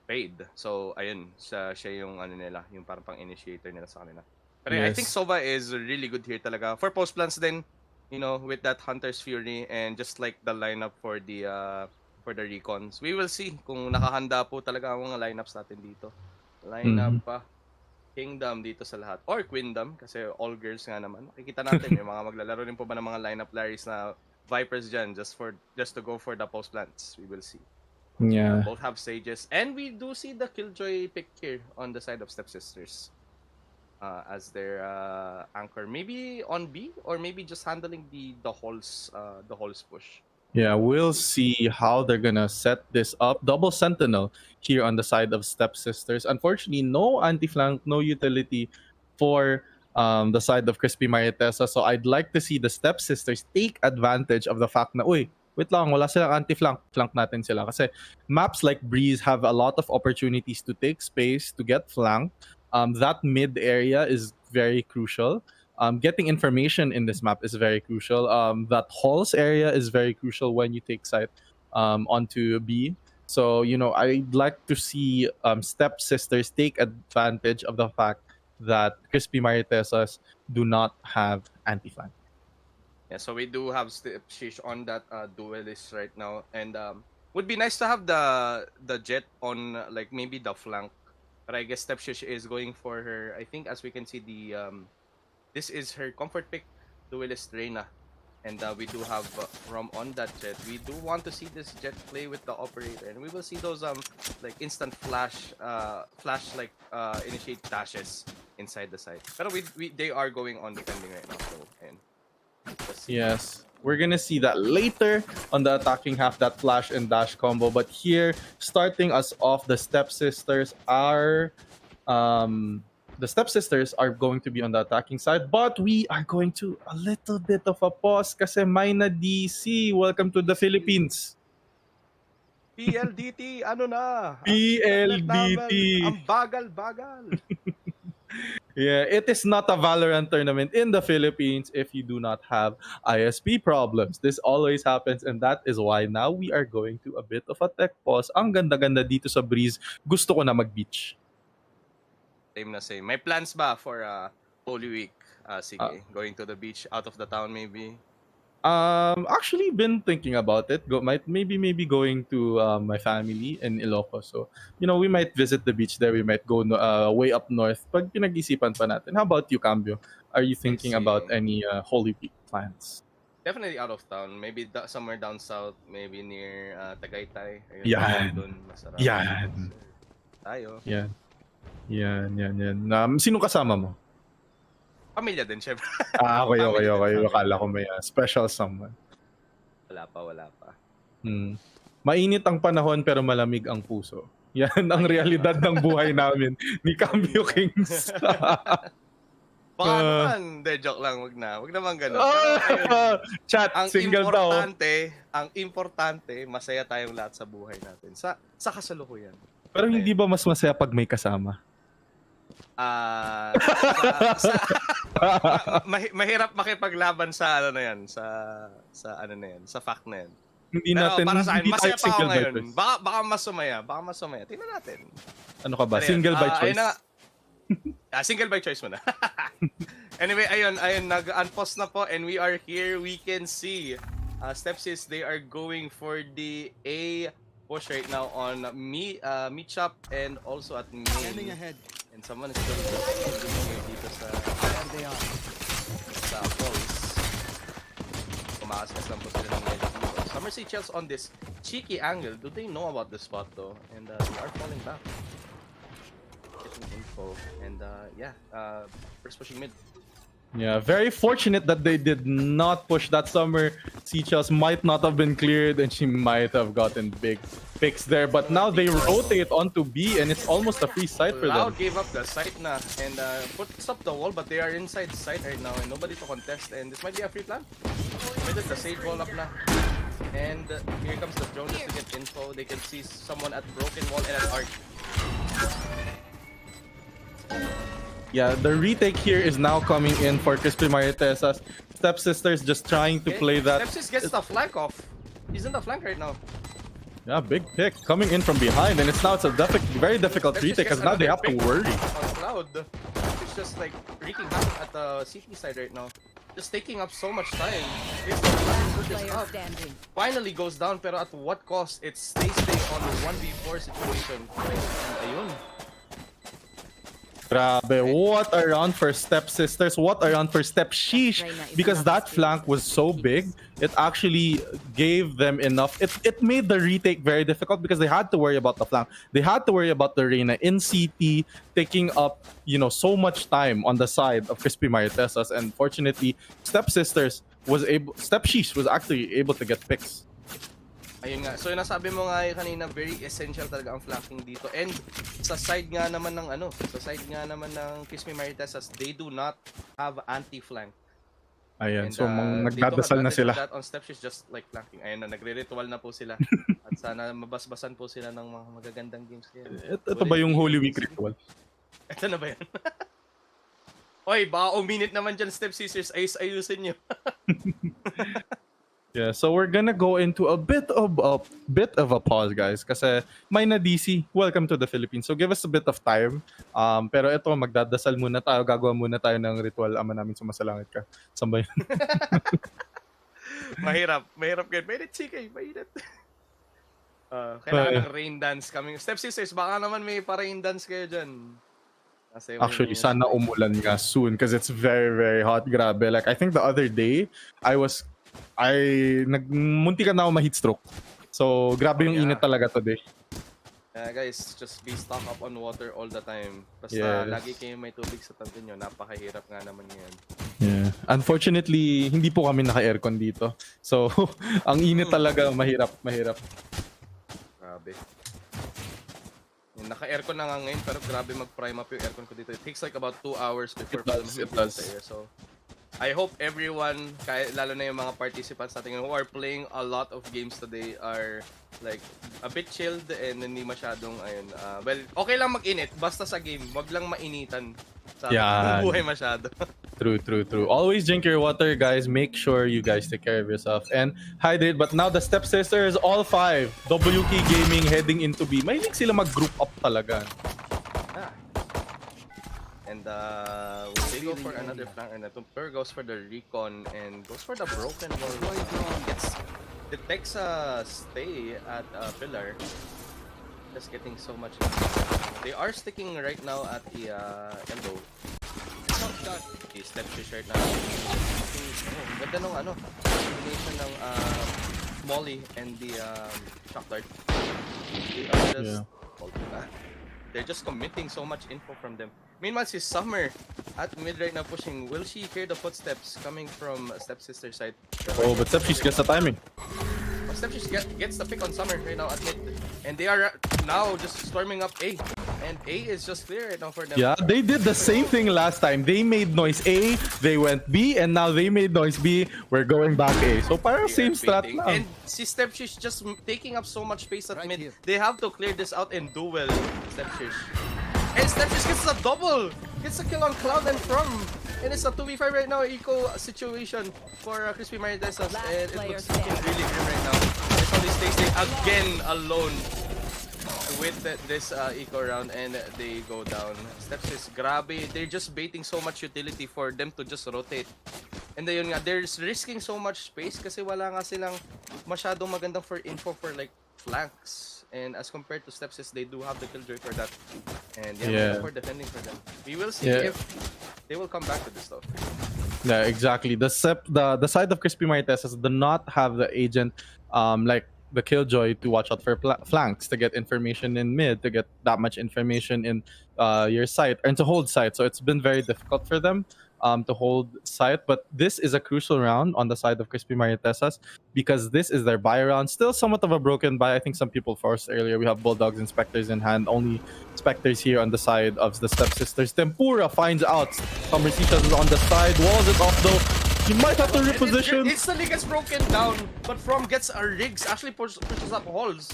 Fade. So, ayun, siya yung ano nila, yung parang pang-initiator nila sa kanila. But I think Yes. Sova is really good here talaga. For post plants din, you know, with that Hunter's Fury and just like the lineup for the recons. We will see kung nakahanda po talaga ang mga lineups natin dito. Lineup pa. Kingdom dito sa lahat. Or Queendom, kasi all girls nga naman. Makikita natin, may mga maglalaro rin po ba ng mga lineup Larrys na Vipers dyan just to go for the post plants. We will see. Yeah. Both have sages. And we do see the Killjoy pick here on the side of Stepsisters. As their anchor. Maybe on B or maybe just handling the holes push. Yeah, we'll see how they're gonna set this up. Double Sentinel here on the side of Stepsisters. Unfortunately, no anti-flank, no utility for the side of Crispy Maritesa. So I'd like to see the Stepsisters take advantage of the fact na, uy, wait lang, wala silang anti-flank. Flank natin sila. Kasi maps like Breeze have a lot of opportunities to take space, to get flanked. That mid area is very crucial. Getting information in this map is very crucial. That halls area is very crucial when you take site onto B. So, you know, I'd like to see Stepsisters take advantage of the fact that Crispy Maritesas do not have anti-flank. Yeah, so we do have Stepshish on that duelist right now. And would be nice to have the Jet on like maybe the flank. But I guess Stepshish is going for her. I think as we can see this is her comfort pick, Duelist Reina. And we do have Rom on that Jet. We do want to see this Jet play with the operator. And we will see those like instant flash like initiate dashes inside the site. But they are going on defending right now. So, and yes, we're gonna see that later on the attacking half, that flash and dash combo. But here, starting us off, the Stepsisters are going to be on the attacking side, but we are going to a little bit of a pause kasi Mina DC, welcome to the Philippines. PLDT, ano na? PLDT. Ang bagal-bagal. Yeah, it is not a Valorant tournament in the Philippines if you do not have ISP problems. This always happens, and that is why now we are going to a bit of a tech pause. Ang ganda-ganda dito sa Breeze. Gusto ko na mag-beach. Same na same. May plans ba for Holy Week? Sige, going to the beach, out of the town maybe? Actually been thinking about it. Maybe going to my family in Ilocos. So, you know, we might visit the beach there. We might go way up north. Pag pinag-isipan pa natin. How about you, Cambio? Are you thinking about any Holy Week plans? Definitely out of town. Maybe somewhere down south. Maybe near Tagaytay. Ayun, Yan. doon, masarap. Yan. Tayo. Yan. Sino kasama mo? Pamilya din, syempre. Okay. Akala ko may special someone. Wala pa. Mainit ang panahon pero malamig ang puso. Yan ang realidad ng buhay namin ni Cambio Kings. Baka naman. De, joke lang. Wag naman ganun. Chat, single daw. Ang importante, masaya tayong lahat sa buhay natin. Sa kasalukuyan. Pero hindi ba mas masaya pag may kasama? Mahirap makipaglaban sa ano na yan, sa ano na yan, sa fact na yan. Hindi natin, para sa akin, hindi masaya tayo pa ako single ngayon. by choice. Baka mas sumaya. Tingnan natin. Ano ka ba? Single by choice? Single by choice muna. Anyway, ayun, nag-unpause na po and we are here. We can see Stepsis, they are going for the A push right now on Meet Shop and also at main. Standing ahead. And someone is still here dito sa falls. Kumakaskas lang po sila ng medyo. Summer Seychelles on this cheeky angle. Do they know about the spot though? And they are falling back. Getting info. And first pushing mid. Yeah, very fortunate that they did not push. That Summer Seychelles might not have been cleared and she might have gotten big picks there. But now they rotate onto B and it's almost a free site for them. Loud gave up the site na and puts up the wall, but they are inside site right now and nobody to contest. And this might be a free plan. Maybe the sage wall up na. And here comes the drone just to get info. They can see someone at broken wall and at arc. Yeah, the retake here is now coming in for Crispy Maritesas. Stepsisters just trying to play that. Stepsis gets the flank off. He's in the flank right now. Yeah, big pick coming in from behind, and it's a very difficult retake because now they have to worry. On Cloud, it's just like wreaking havoc at the CT side right now. Just taking up so much time. If the Cloud pushes up, finally goes down, pero at what cost? It stays on the 1v4 situation. Ayun. Grabe, what a round for Stepsisters, what a round for Stepsheesh, because that flank was so big, it actually gave them enough. It made the retake very difficult because they had to worry about the flank. They had to worry about the Reyna in CT, taking up, so much time on the side of Crispy Maritesas, and fortunately, Stepsheesh was actually able to get picks. Ayun nga. So, nasabi mo nga kanina, very essential talaga ang flanking dito. And sa side nga naman ng Crispy Maritesas, they do not have anti-flank. Ayan, And, so nagdadasal na sila. That on steps is just like flanking. Ayun na, nagre-ritual na po sila. At sana mabasbasan po sila ng mga magagandang games. Ito ba yung Holy Week ritual? Ito na ba yan? Oy, baka uminit naman dyan, Step Sisters. Ayusin nyo. Yeah, so we're gonna go into a bit of a pause, guys, kasi may na DC. Welcome to the Philippines. So give us a bit of time. Pero ito, magdadasal muna tayo. Gagawa muna tayo ng ritual. Ama namin sumasalangit ka. Sambay. Mahirap kayo. Mainit, chika. Mainit. Kailangan ng rain dance coming. Step Sisters, baka naman may pa-rain dance kayo dyan. Actually, sana umulan nga soon because it's very, very hot. Grabe. Like, I think the other day, muntikan na ako ma-heat stroke. So, grabe yung init talaga today. Guys, just be stock up on water all the time. Basta lagi kayo may tubig sa tabi nyo. Napakahirap nga naman yan. Yeah. Unfortunately, hindi po kami naka-aircon dito. So, ang init talaga, mahirap. Grabe. Naka-aircon na nga ngayon, pero grabe mag-prime up yung aircon ko dito. It takes like about 2 hours before it does. So, I hope everyone, lalo na yung mga participants natin who are playing a lot of games today are like a bit chilled and hindi masyadong well, okay lang mag-init basta sa game, wag lang mainitan sa buhay masyado. True. Always drink your water, guys. Make sure you guys take care of yourself and hydrate. But now the Stepsisters, all 5, WK Gaming heading into B. Mahilig sila mag-group up talaga. And they go for another flank, and Tumpur goes for the recon and goes for the broken wall. Detects a stay at pillar. Just getting so much. They are sticking right now at the elbow. He steps to shirt now. Ganda nung combination ng Molly and the shock dart. They are just they're just committing so much info from them. Meanwhile, si Summer at mid right now pushing. Will she hear the footsteps coming from Stepsister side? Oh, but Stepsister gets the timing. Stepsister gets the pick on Summer right now at mid. And they are now just storming up A. And A is just clear right now for them. Yeah, they did the same thing last time. They made noise A, they went B, and now they made noise B. We're going back A. So parang same strat now. And si Stepsister just taking up so much space at mid. They have to clear this out and do well, Stepsister. And Stepsister gets a double! Gets a kill on Cloud and From! And it's a 2v5 right now, eco situation for Crispy Maritesas. And it looks looking really grim right now. It's only stays again alone with this eco round, and they go down. Stepsister, grabe. They're just baiting so much utility for them to just rotate. And then nga, they're risking so much space kasi wala nga silang masyadong magandang for info for like flanks. And as compared to Stepsis, they do have the killjoy for that. And for defending for them. We will see if they will come back to this though. Yeah, exactly. The side of Crispy Maritesas do not have the agent like the killjoy to watch out for flanks, to get information in mid, to get that much information in your site, and to hold site. So it's been very difficult for them to hold site. But this is a crucial round on the side of Crispy Maritesas because this is their buy round. Still somewhat of a broken buy. I think some people forced earlier. We have Bulldogs and Spectres in hand. Only Spectres here on the side of the Stepsisters. Tempura finds out. Somercitas is on the side. Walls it off though. He might have to reposition. It instantly gets broken down, but From gets a rigs. Actually pushes up halls.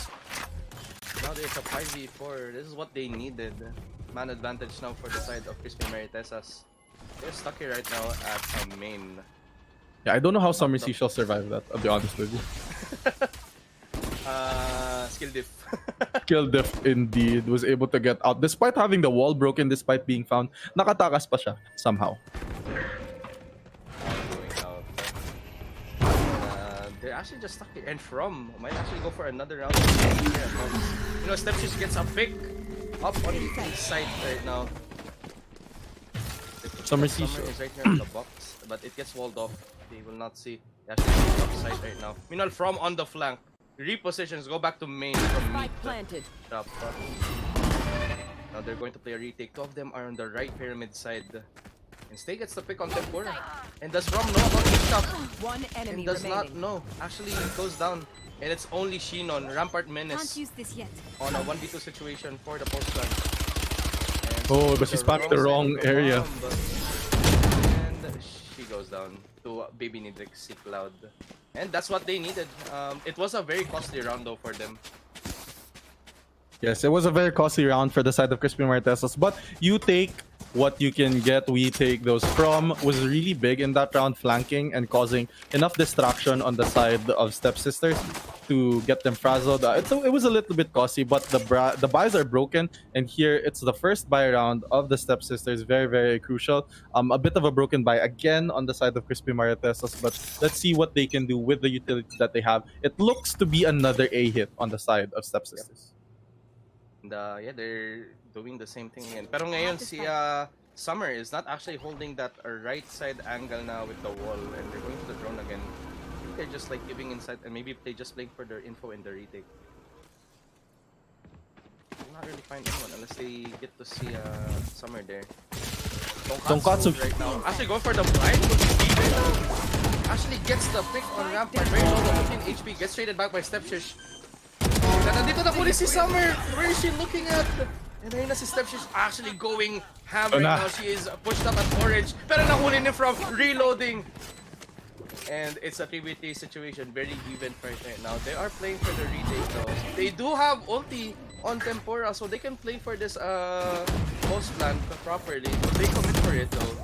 Now there's a 5v4. This is what they needed. Man advantage now for the side of Crispy Maritesas. They're stuck here right now at a main. Yeah, I don't know how Somercy shall survive that, I'll be honest with you. skill diff. Kill Def indeed was able to get out despite having the wall broken, despite being found. Nakatakas pa siya somehow. Going out. They're actually just stuck here. And From might actually go for another round. You know, Stepsis gets a pick up on the side right now. Summer Summer sees is right here in the box, but it gets walled off. They will not see. They actually go upside right now. Meanwhile, From on the flank. Repositions, go back to main from mid. Planted. Top. Now they're going to play a retake. Two of them are on the right pyramid side. And Stay gets the pick on Tempura. And does Rom know about this stuff? One enemy And does remaining. not know. Actually, it goes down. And it's only Shinon, Rampart Menace, use this yet. on a 1v2 situation for the post plan. Oh, but she spammed the wrong area. And she goes down to Baby Nidrix, C Cloud. And that's what they needed. It was a very costly round though for them. Yes, it was a very costly round for the side of Crispy Martesas, but you take what you can get. We take those. From was really big in that round, flanking and causing enough distraction on the side of Stepsisters to get them frazzled. It was a little bit costly, but the buys are broken, and here it's the first buy round of the Stepsisters. Very, very crucial. A bit of a broken buy again on the side of Crispy Martesas, but let's see what they can do with the utility that they have. It looks to be another A hit on the side of Stepsisters. And yeah, they're doing the same thing again. Pero ngayon si Summer is not actually holding that right side angle now with the wall, and they're going to the drone again. I think they're just like giving insight, and maybe they just playing for their info in the retake. I'm not really find anyone unless they get to see Summer there. Tonkatsu right now. Actually going for the blind. Actually gets the pick on Rampart. Very low, the 15 HP. Gets traded back by Stepshish. Nandito na po si Summer. Where is she looking at? And ayun na si Stepshish actually going ham right now. She is pushed up at orange. Pero nahuli ni From reloading. And it's a 3v3 situation. Very even right now. They are playing for the retake though. They do have ulti on Tempura, so they can play for this post plan properly. They commit for it though.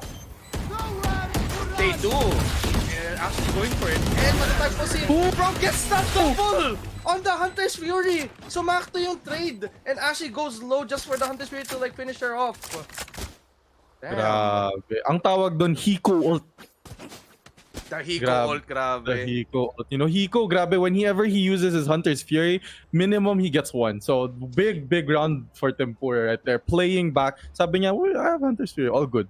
They do. And actually going for it. And matatag po si From gets that double on the Hunter's Fury. Sumakto yung trade. And actually goes low just for the Hunter's Fury to like finish her off. Damn. Grabe. Ang tawag doon, Hiko ult. The Hiko ult, grabe. The Hiko ult. You know, Hiko, grabe, whenever he uses his Hunter's Fury, minimum he gets one. So, big round for Tempura right there. Playing back. Sabi niya, well, I have Hunter's Fury. All good.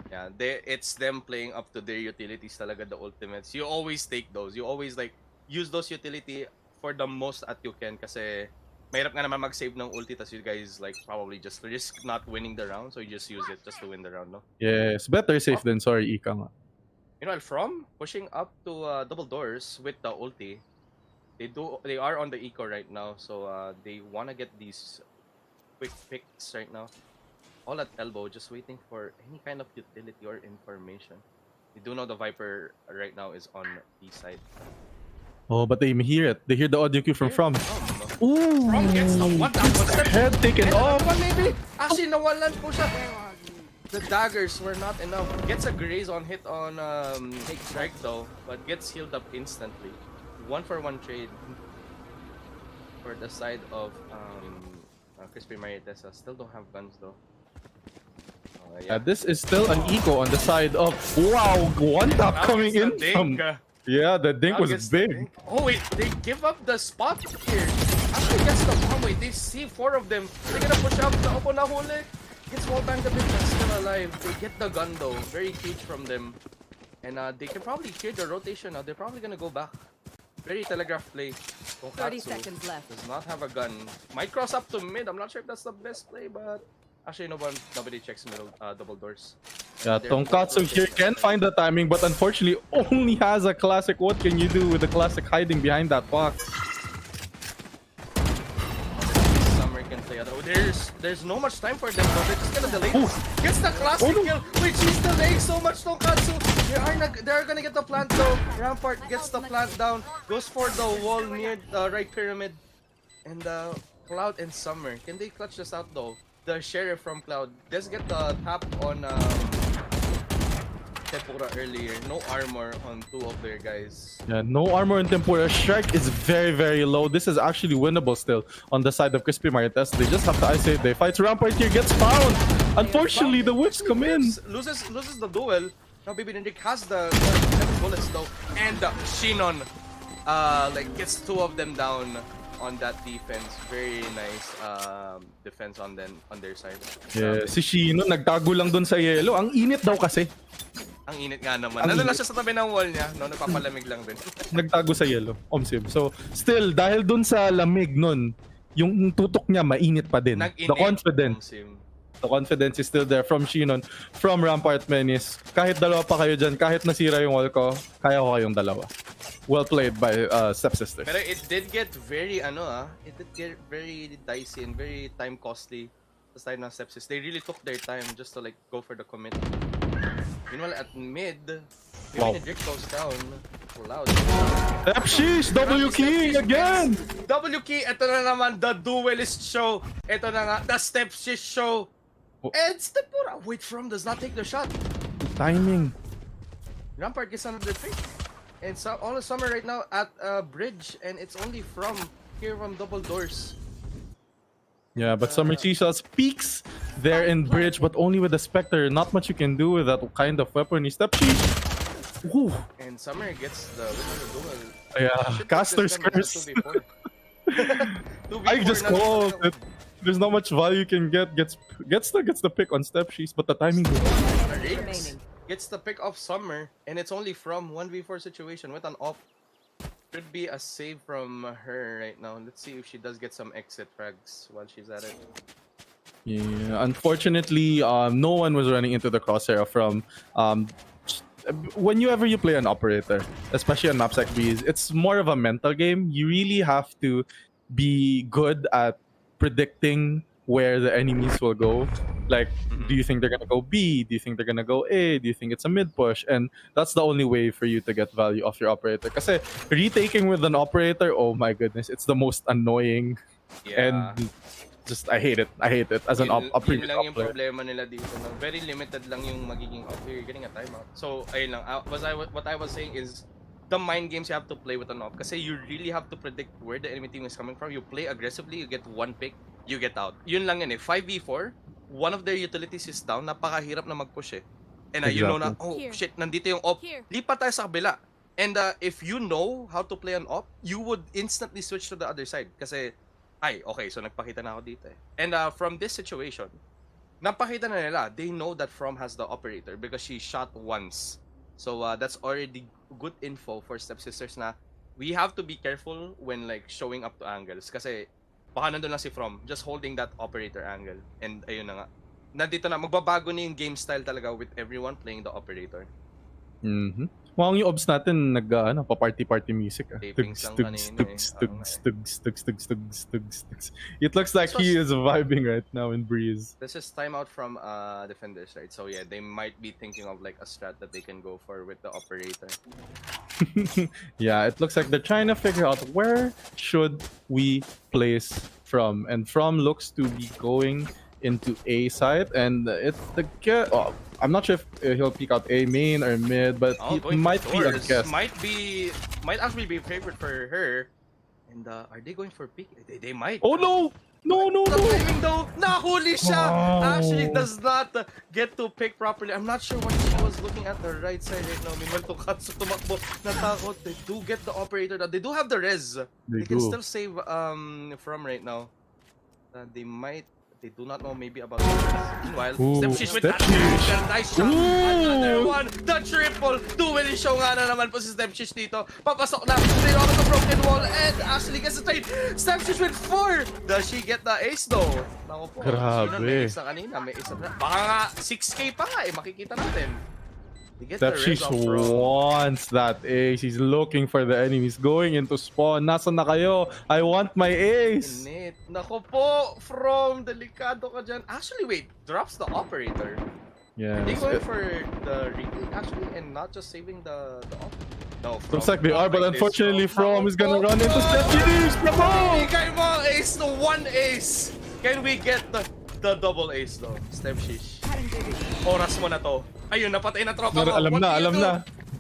Yeah, it's them playing up to their utilities talaga, the ultimates. You always take those. You always like use those utility for the most that you can kasi mahirap nga naman mag-save ng ulti tas you guys like probably just risk not winning the round, so you just use it just to win the round, no? Yes, better safe than sorry, Ika nga. You know, From pushing up to double doors with the ulti. They are on the eco right now, so they wanna get these quick picks right now. All at elbow, just waiting for any kind of utility or information. You do know the Viper right now is on B side. Oh, but they hear it. They hear the audio cue from From. Ooh! From gets the what? Head taken off. Maybe. Actually, nawalan po siya. The daggers were not enough. Gets a graze on hit on strike though, but gets healed up instantly. 1-for-1 trade for the side of Crispy Marietesa. Still don't have guns though. Yeah, this is still an eco on the side of wow, one tap coming in from yeah, the dink was big. Oh wait, they give up the spot here. Actually gets the bomb. Wait, they see 4 of them. They're gonna push up. The Opo nahuli. Gets wall banged a bit, but still alive. They get the gun though. Very huge from them. And they can probably clear the rotation now. They're probably gonna go back. Very telegraph play. 30 seconds left. Does not have a gun. Might cross up to mid. I'm not sure if that's the best play, but actually, nobody checks middle double doors. Yeah, Tonkatsu here can find the timing, but unfortunately only has a classic. What can you do with the classic hiding behind that box? Summer can play other. There's no much time for them though. They're just gonna delay. Gets the classic kill, which is delaying so much. Tonkatsu. They're gonna get the plant though. Rampart gets the plant down. Goes for the wall near the right pyramid. And Cloud and Summer. Can they clutch this out though? The sheriff from Cloud. Let's get the tap on Tempura earlier. No armor on 2 of their guys. Yeah, no armor in Tempura. Strike is very, very low. This is actually winnable still on the side of Crispy Marites. They just have to isolate. They fight. Rampart here gets found. Unfortunately, the whips come in. Loses the duel. Now Baby Ninja has the bullets though. And Shinon like gets 2 of them down on that defense. Very nice defense on their side. Yeah, si Shino nagtago lang dun sa yellow. Ang init daw kasi. Ang init nga naman. Nandun lang siya sa tabi ng wall niya. No, nagpapalamig lang din. Nagtago sa yellow. Omsim. So, still, dahil dun sa lamig nun, yung tutok niya mainit pa din. The confidence. The confidence is still there from Shinon, from Rampart Menis. Kahit dalawa pa kayo dyan, kahit nasira yung wall ko, kaya ko kayong dalawa. Well played by Stepsisters. Pero it did get very it did get very dicey and very time costly sa side ng Stepsisters. They really took their time just to like go for the commit. Meanwhile at mid, Dick goes down. Loud. Stepshish! W key again! W key! Ito na naman, the duelist show. Ito na nga, the Stepshish show. And Tempura, wait, From does not take the shot. Timing. Rampart gets another pick. And so all of summer right now at bridge, and it's only From here from double doors. Yeah, but Summer Chisels peaks there in bridge, but only with the Spectre. Not much you can do with that kind of weapon. He Stepshish. Ooh. And Summer gets the duel. Yeah, Caster's Curse. I just called it. There's not much value you can get. Gets the pick on Stepshish, but the timing. Gets the pick of Summer, and it's only From 1v4 situation with an off. Should be a save from her right now. Let's see if she does get some exit frags while she's at it. Yeah, unfortunately, no one was running into the crosshair from. Whenever you play an operator, especially on maps like these, it's more of a mental game. You really have to be good at predicting where the enemies will go. Like, do you think they're gonna go B? Do you think they're gonna go A? Do you think it's a mid push? And that's the only way for you to get value off your operator. Kasi retaking with an operator, oh my goodness, it's the most annoying. Yeah. And just I hate it. I hate it as an yun lang yung problema nila dito. No? Very limited lang yung magiging off. You're getting a timeout. So ayun lang. What I was saying is the mind games you have to play with an op. Kasi you really have to predict where the enemy team is coming from. You play aggressively, you get one pick, you get out. Yun lang yun eh. 5v4, one of their utilities is down. Napakahirap na mag-push eh. And you know na, oh shit, nandito yung op. Lipat tayo sa kabila. And if you know how to play an op, you would instantly switch to the other side. Kasi, ay, okay, so nagpakita na ako dito eh. And from this situation, napakita na nila, they know that From has the operator because she shot once. So that's already good info for Stepsisters na we have to be careful when like showing up to angles. Kasi baka nandun lang si From, just holding that operator angle. And ayun na nga. Nandito na, magbabago na yung game style talaga with everyone playing the operator. Mukhang yung obs natin pa-party music. Tapings lang kanina It looks like he is vibing right now in Breeze. This is timeout from defenders, right? So yeah, they might be thinking of like a strat that they can go for with the operator. Yeah, it looks like they're trying to figure out where should we place From. And From looks to be going into A side, and it's the I'm not sure if he'll peek out A main or mid, but it might be a guess. Might actually be favorite for her. And are they going for peek? They might. Oh no! No! Even though nahuli siya, actually does not get to pick properly. I'm not sure why she was looking at the right side right now. Meanwhile, Tokatsu tumakbo, natakot. They do get the operator. They do have the res. They can still save From right now. They do not know maybe about the res. Meanwhile, Stepshish with that nice shot. Another one, the triple. Duelist show nga na naman po si Stepshish dito. Papasok na. They out of the broken wall and actually gets the trade. Stepshish with 4. Does she get the ace though? Nako po. Grabe. May isa kanina. May isa na. Baka nga 6k pa nga eh. Makikita natin. Stepshish wants that ace. He's looking for the enemies going into spawn. Nasaan na kayo? I want my ace. Nako po, From, delikado ka dyan. Actually, wait, drops the operator. Yeah. Are they going for the retake actually and not just saving the op? No, From. Looks like they are, but unfortunately From is gonna run into Stepshish. Kaya mo ace, no one ace. Can we get the double ace though, Stepshish? Oras mo na to. Ayun, napatay na tropa Pero ko. alam What na, do you alam do? na.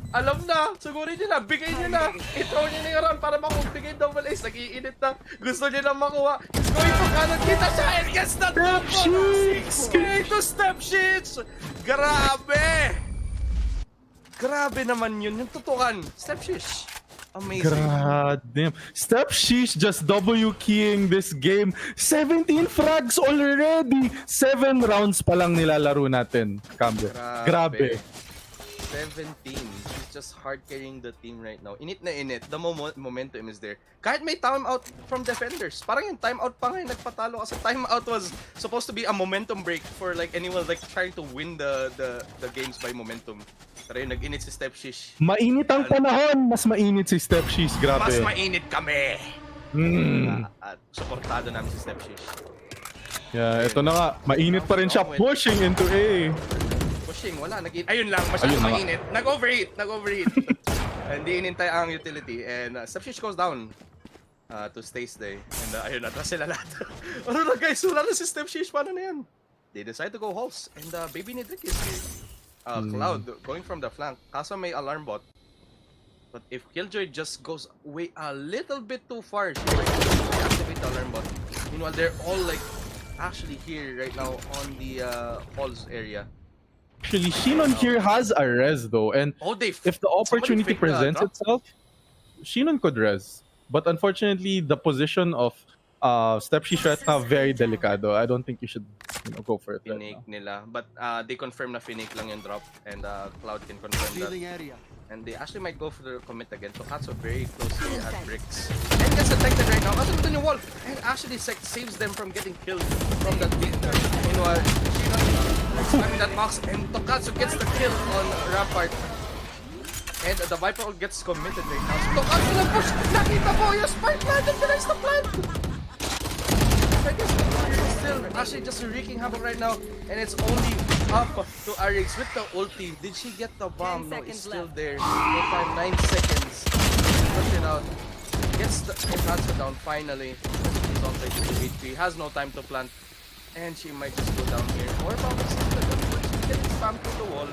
Alam na. Sugurin niyo na. Bigay niyo na. I-throw niyo na yung run para makumbigay double ace. Nag-iinit na. Gusto niyo na makuha. He's going to kanan. Kita siya and gets the Step shits! 6K to step shits. Grabe. Grabe naman yun. Yung tutukan. Step shits. Amazing. God damn. Step Sheesh just W keying this game. 17 frags already. 7 rounds pa lang nilalaro natin. Cambio. Grabe. 17. She's just hard carrying the team right now. Init na init. The momentum is there. Kahit may timeout from defenders. Parang yung timeout pa nga yung nagpatalo kasi timeout was supposed to be a momentum break for like anyone like trying to win the games by momentum. Pero yung nag-init si Step Shish. Mainit ang panahon. Mas mainit si Step Sheesh. Grabe. Mas mainit kami. At supportado namin si Step Shish. Yeah, ito na nga. Mainit pa rin siya. Pushing into A. Pushing, wala. Ayun lang, masyadong mainit. Nag-overheat. Hindi inintay ang utility. And Step Shish goes down to stay stay. And ayun, atras sila lahat. Ano na guys, wala na si Step Shish. Paano na yan? They decide to go halls. And Baby Nidrick is here. Cloud going from the flank. Kaso may alarm bot. But if Killjoy just goes way a little bit too far, she might activate the alarm bot. Meanwhile, they're all like actually here right now on the halls area. Actually, Shinon here has a res though, and if the opportunity presents itself, Shinon could res. But unfortunately, the position of Step Sheesh right now very delicado. I don't think you should go for it. Finake nila, but they confirm na finake lang yung drop, and Cloud can confirm that. And they actually might go for the commit again. So Katsu very closely at bricks. And gets detected right now. Kaso dun yung wall. And actually saves them from getting killed from that beat. Meanwhile, slamming that box. And Tokatsu gets the kill on Rampart. And the Viper ult gets committed right now. So Tokatsu lang push. Nakita po yung spark plant. And denies the plant. I guess the still actually just wreaking havoc right now. And it's only up to Arix with the ulti. Did she get the bomb? No, it's still there. No time, 9 seconds. Push it out. Gets the Katsu down finally. He's on 32 HP. Has no time to plant. And she might just go down here. Or about she's getting spammed to the wall.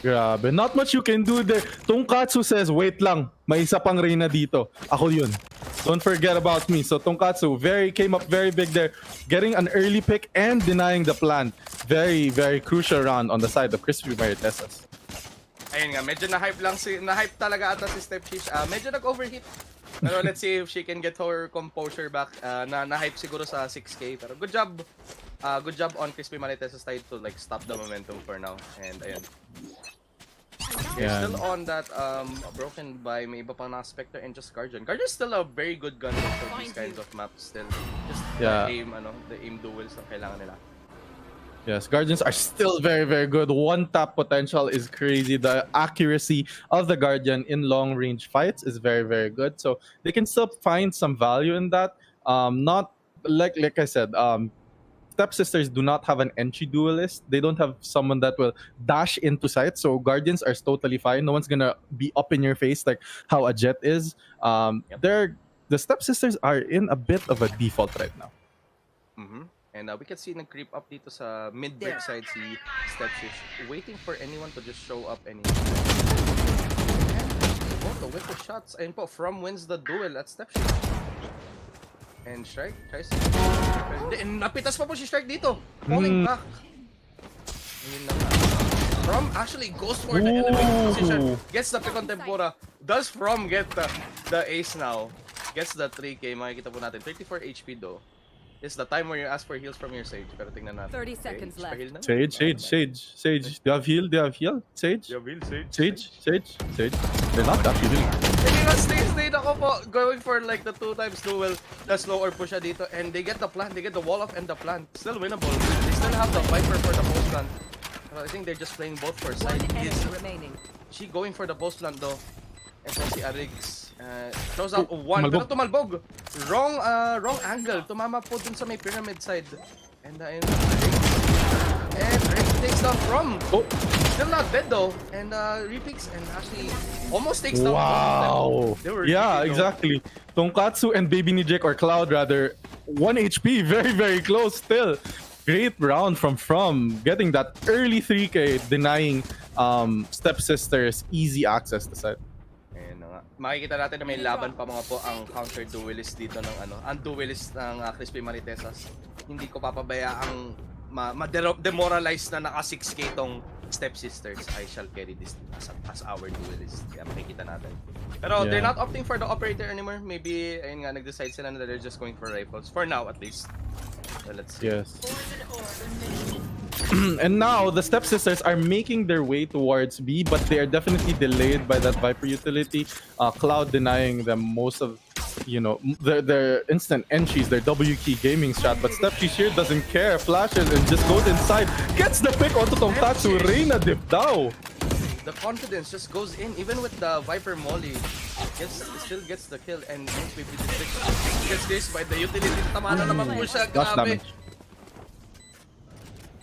Grabe. Not much you can do there. Tonkatsu says, wait lang. May isa pang Reyna dito. Ako yun. Don't forget about me. So Tonkatsu came up very big there. Getting an early pick and denying the plant. Very, very crucial round on the side of Crispy Maritesas. Ayun nga, medyo na-hype talaga ata si Step Shish. Medyo nag-overheat. Pero let's see if she can get her composure back. Na-hype siguro sa 6K. Pero good job. Good job on Crispy Maritesas side to like stop the momentum for now. And ayun. They're still on that broken by may iba pang Spectre and just Guardian. Guardian is still a very good gun for these kinds of maps still. Just the aim duels ang kailangan nila. Yes, Guardians are still very, very good. One tap potential is crazy. The accuracy of the Guardian in long range fights is very, very good. So they can still find some value in that. Not like I said, Stepsisters do not have an entry duelist. They don't have someone that will dash into sight. So Guardians are totally fine. No one's gonna be up in your face like how a Jet is. The Stepsisters are in a bit of a default right now. And we can see nag-creep up dito sa mid-break side si Stepshish, waiting for anyone to just show up anywhere. And with the shots, ayun po, From wins the duel at Stepshish. And Strike tries to... And napitas pa po si Strike dito, falling back. Ayun na nga. From actually goes for the elevated position, gets the pick on Tempura. Does From get the ace now? Gets the 3K, makikita po natin. 34 HP though. It's the time where you ask for heals from your Sage. Pero tingnan natin. 30 seconds left. Sage. Do you have heal? Sage? Do you have heal, Sage? They're not actually healing. Stay ako po. Going for like the 2 times duel. The slow or push dito. And they get the plant. They get the wall off and the plant. Still winnable. They still have the Viper for the post plant. But I think they're just playing both for side. She going for the post plant though. And so si Arix throws out one. Pero tumalbog. Wrong angle. Tumama po dun sa may pyramid side. And Rick takes down From. Still not dead though. And repicks and actually almost takes down. Wow. Yeah, exactly. Tonkatsu and Baby Nijek or Cloud rather 1 HP. Very, very close still. Great round from getting that early 3K, denying Stepsisters easy access to site. Ayan na nga. Makikita natin na may laban pa mga po ang counter duelist dito ng ang duelist ng Crispy Maritesas. Hindi ko papabayaang ma-demoralize na naka 6K tong Stepsisters. I shall carry this as our duelist. Kaya makikita natin. Pero they're not opting for the operator anymore. Maybe ayun nga, nag-decide sila na they're just going for rifles. For now at least. So let's see. Yes. And now the Stepsisters are making their way towards B, but they are definitely delayed by that Viper utility. Cloud denying them most of, their instant entries, their W key gaming strat. But Stepshish here doesn't care, flashes and just goes inside, gets the pick onto Tongtatsu. Reina Dipdao. The confidence just goes in, even with the Viper Molly. Still gets the kill, and once maybe the trick gets this by the utility. Tama na naman po siya, grabe.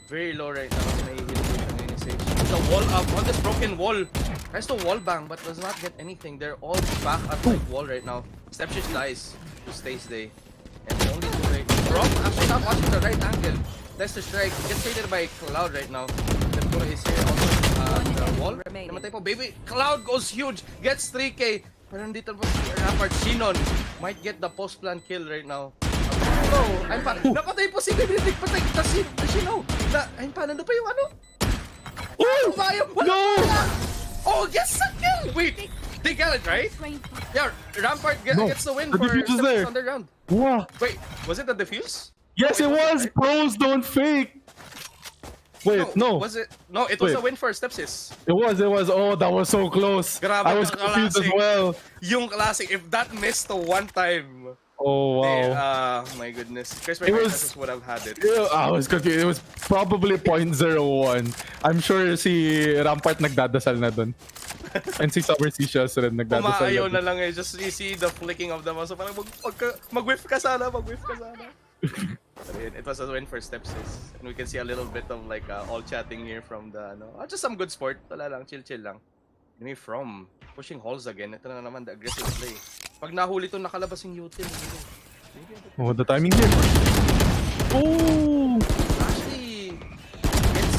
Very low right now. May hit po siya ngayon Sage. The wall up on this broken wall. Tries to wall bang but does not get anything. They're all back at the wall right now. Stepshish dies to Stays Day. And the only two right now. Rock actually not watching the right angle. Tries to strike. Gets traded by Cloud right now. Lepura is here also the wall. Namatay po. Baby Cloud goes huge. Gets 3K. Pero nandito po si Rampart. Shinon might get the post plan kill right now. No, ayun pa. Napatay po si Baby Nick. Patay kita si Shino. Ayun pa. Nandun pa yung ano? Oh! No! Oh, gets a kill! Wait, they got it, right? Yeah, Rampart gets the win for Stepshish Underground. Wow. Wait, was it the defuse? Yes, it was! Right? Pros don't fake! Wait, no. Was it? No, it was a win for Stepshish. It was. Oh, that was so close. Grabe, I was confused as well. Yung classic, if that missed the one time. Oh, wow. My goodness. Crispy Maritesas would have had it. I was confused. It was probably 0.01. I'm sure si Rampart nagdadasal na dun. And si Sumilicious rin nagdadasal Pumaayaw na lang eh. Just you see the flicking of the muscle. Parang mag-whiff ka sana. It was a win for Stepshish. And we can see a little bit of like all chatting here from the just some good sport. Wala lang, chill lang. Anyway, from pushing holes again. Ito na naman the aggressive play. Pag nahuli to nakalabas yung util. Oh, the timing here. Oh! Actually, gets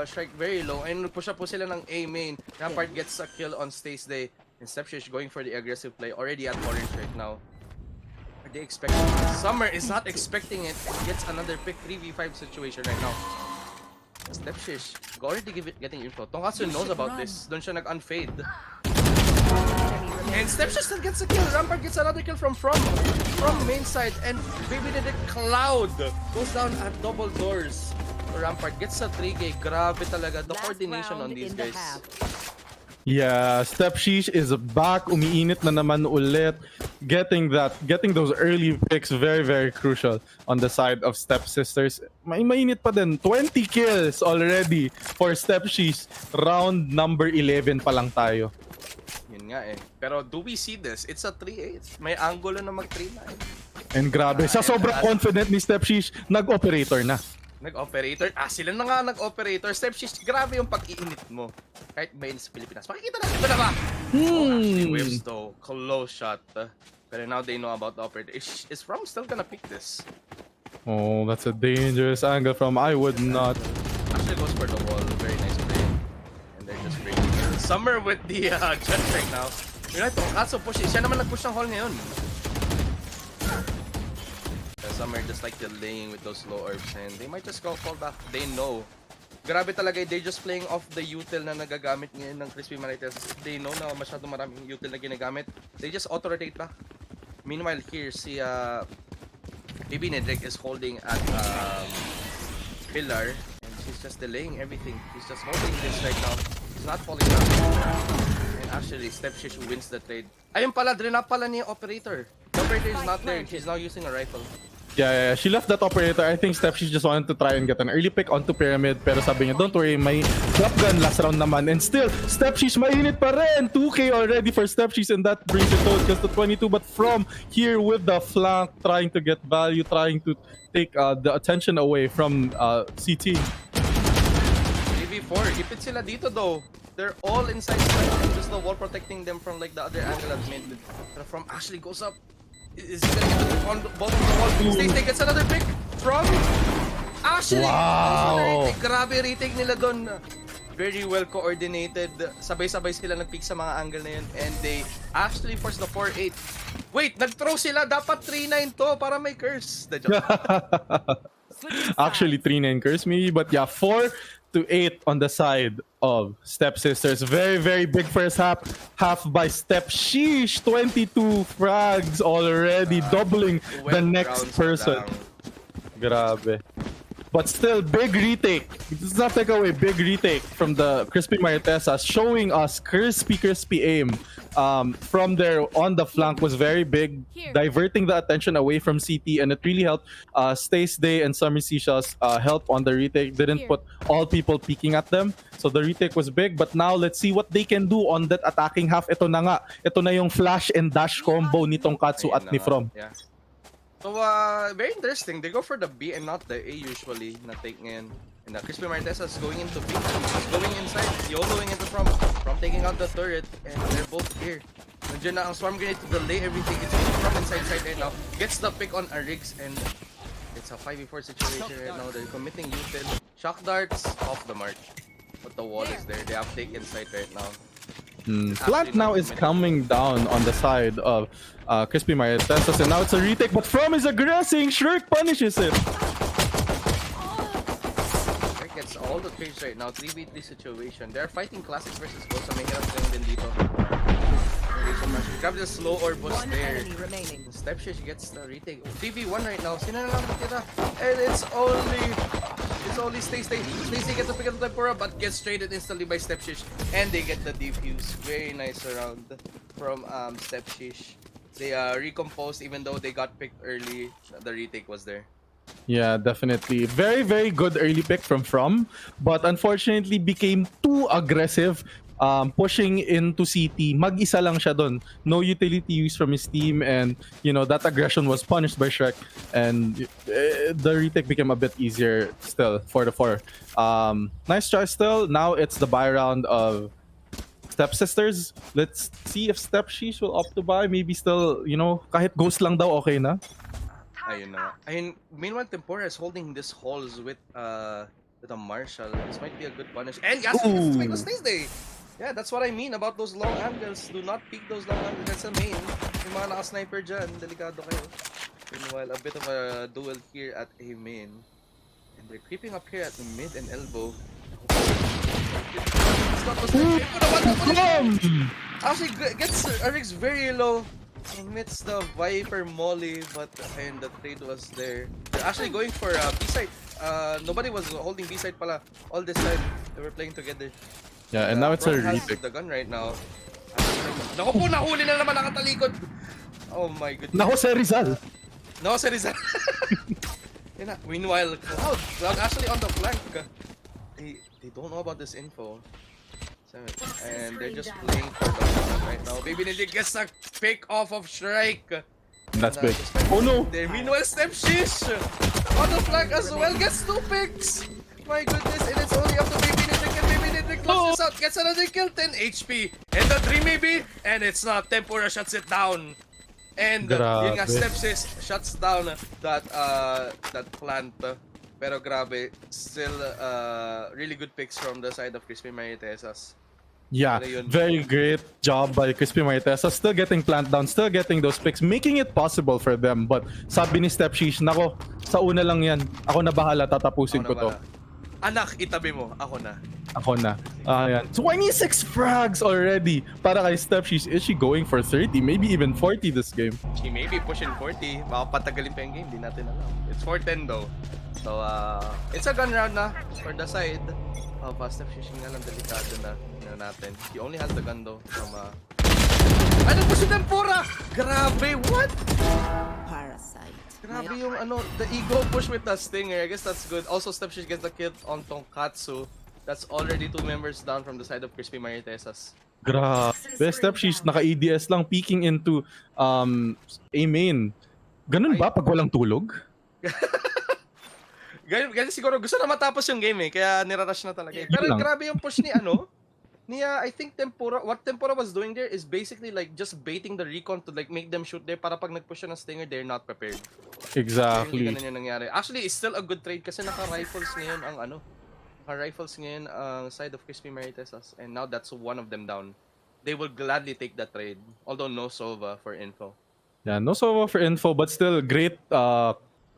strike very low. And push up po sila ng A main. Rampart gets a kill on Stays Day. And Stepshish going for the aggressive play. Already at orange right now. Are they expecting it? Summer is not expecting it. And gets another pick 3v5 situation right now. Stepshish already getting info. Tongkatsu knows about this. Doon siya nag-unfade. And Stepshish still gets a kill. Rampart gets another kill from main side. And Baby Nick Cloud goes down at double doors. Rampart gets a 3K. Grabe talaga. The coordination on these guys. Yeah, Stepshish is back. Umiinit na naman ulit. Getting those early picks very, very crucial on the side of Stepsisters. Mainit pa din. 20 kills already for Stepshish. Round number 11 pa lang tayo. Yun nga eh. Pero do we see this? It's a 3-8. May angulo na mag-3-9. And grabe, sa sobrang confident ni Stepshish, nag-operator na. Nag-operator? Sila na nga nag-operator. Stepshish, grabe yung pag-iinit mo. Kahit ba yun sa Pilipinas. Makikita natin ba naman? Actually whiffs though. Close shot. Pero now they know about the operator. Is From still gonna pick this? Oh, that's a dangerous angle from I would not. Actually goes for the wall. Very nice play. And they're just breaking it. Summer with the jet right now. Yun na, Tongkatsu push. Siya naman nag-push ng hall ngayon. Summer just like delaying with those low orbs. And they might just fall back. They know. Grabe talaga, they're just playing off the util na nagagamit ngayon ng Crispy Maritesas. If they know na masyado maraming util na ginagamit, they just auto-rotate back. Meanwhile here, si Baby Nedrick is holding at pillar. And she's just delaying everything. He's just holding this right now. He's not falling down. And actually, Stepshish wins the trade. Ayun pala, drenap pala niya operator. The operator is not there. He's now using a rifle. Yeah, she left that operator. I think Stepshish just wanted to try and get an early pick onto Pyramid. Pero sabi niya, don't worry, may drop gun last round naman. And still, Stepshish mainit pa rin. 2K already for Stepshish, and that brings it just to 22. But From here with the flank, trying to get value, trying to take the attention away from CT. 3v4, ipit sila dito though. They're all inside side and just the wall protecting them from like the other angle at mid. But From actually goes up. Is he gonna get on the bottom of the wall? Stays gets another pick. From Actually, Wow! grabe retake nila doon. Very well coordinated. Sabay-sabay sila nag-pick sa mga angle na yun. And they actually forced the 4-8. Wait, nag-throw sila. Dapat 3-9 to para may curse. The joke. Actually, 3-9 curse maybe, but yeah, 4-8 on the side of Stepsisters. Very, very big first half. Half by Step. Sheesh, 22 frags already, doubling the 12 next rounds na person. lang. Grabe. But still, big retake. It's not take away. Big retake from the Crispy Martesas, showing us crispy aim from there on the flank was very big, diverting the attention away from CT, and it really helped Stace Day and SOMILICIOUS help on the retake. Didn't put all people peeking at them. So the retake was big, but now let's see what they can do on that attacking half. Ito na nga. Ito na yung flash and dash combo ni Tonkatsu at ni From. Yeah. So, very interesting. They go for the B and not the A usually. Na take ngayon. And Crispy Martesas is going into B. He's going inside. YOLOing into From taking out the turret. And they're both here. Nandiyan na ang Swarm Grenade to delay everything. It's From inside right now. Gets the pick on Arix. And it's a 5v4 situation right now. They're committing util. Shock darts off the mark. But the wall is there. They have taken side right now. Plant now is coming down on the side of Crispy Martesas, and now it's a retake, but From is aggressing. Shrek punishes it. Shrek gets all the trades right now. 3v3 situation. They're fighting classics versus Ghost. So may hirap din dito. Grab the slow orbos there. Stepshish gets the retake. 3v1 right now. Sino na lang matira? And it's only Stacy gets to pick up the Tempura, but gets traded instantly by Stepshish. And they get the defuse. Very nice round from Stepshish. They recomposed even though they got picked early. The retake was there. Yeah, definitely. Very, very good early pick from, but unfortunately became too aggressive. Pushing into CT, mag-isa lang siya dun. No utility use from his team, and you know that aggression was punished by Shrek, and the retake became a bit easier still for the 4. Nice try still. Now it's the buy round of Stepsisters. Let's see if Stepshish will opt to buy. Maybe still, you know, kahit ghost lang daw okay na. Ayun na. Ayun, meanwhile, Tempura is holding this halls with a Marshall. This might be a good punish. And Yasuo gets to make a Stays Day. Yeah, that's what I mean about those long angles. Do not peek those long angles. That's a main. Yung mga naka-sniper dyan, delikado kayo. Meanwhile, a bit of a duel here at A main. And they're creeping up here at the mid and elbow. Actually, gets Arix very low. Commits the Viper Molly, but and the trade was there. They're actually going for B-side. Nobody was holding B-side pala all this time. They were playing together. Yeah, and now it's a retake. The gun right now. Naku po, nahuli na naman nakatalikod. Oh my goodness. Nako si Rizal. No, si Rizal. Meanwhile, Cloud actually on the flank. They don't know about this info. And they're just playing for the gun right now. Baby Ninja gets a pick off of Shrike. That's big. Oh no! Meanwhile, Stepshish on the flank as well gets 2 picks. My goodness, and it's only up to Baby Ninja. Can Baby Ninja close this out? Gets another kill, 10 HP. And the 3 maybe, and it's not. Tempura shuts it down. And yun nga, Stepsis shuts down that plant. Pero grabe, still really good picks from the side of Crispy Martesas. Yeah, very great job by Crispy Martesas. Still getting plant down, still getting those picks, making it possible for them. But sabi ni Stepshish, nako, sa una lang yan. Ako na bahala, tatapusin ko to. Anak, itabi mo. Ako na. Ako na. Ayan. 26 frags already para kay Stepshish. Is she going for 30? Maybe even 40 this game? She may be pushing 40. Baka patagalin pa yung game. Di natin alam. It's 4-10 though. So, it's a gun round na for the side. Stepshish nga lang delikado na natin. He only has the gun though from ay, nagpush yung Tempura! Grabe, what? Parasite. Grabe yung the ego push with the Stinger. I guess that's good. Also, Stepshish gets the kill on Tonkatsu. That's already 2 members down from the side of Crispy Martesas. Grabe. Stepshish, naka-EDS lang, peeking into A main. Ganun ba pag walang tulog? Ganun siguro. Gusto na matapos yung game eh. Kaya nirarush na talaga. Pero grabe yung push Yeah, I think what Tempura was doing there is basically like just baiting the recon to like make them shoot there para pag nag-push siya ng Stinger, they're not prepared. Pero hindi Exactly. ganun yung nangyari. Actually, it's still a good trade kasi naka-rifles ngayon ang naka-rifles ngayon ang side of Crispy Maritesas, and now that's one of them down. They will gladly take that trade, although no Sova for info. Yeah, no Sova for info, but still great.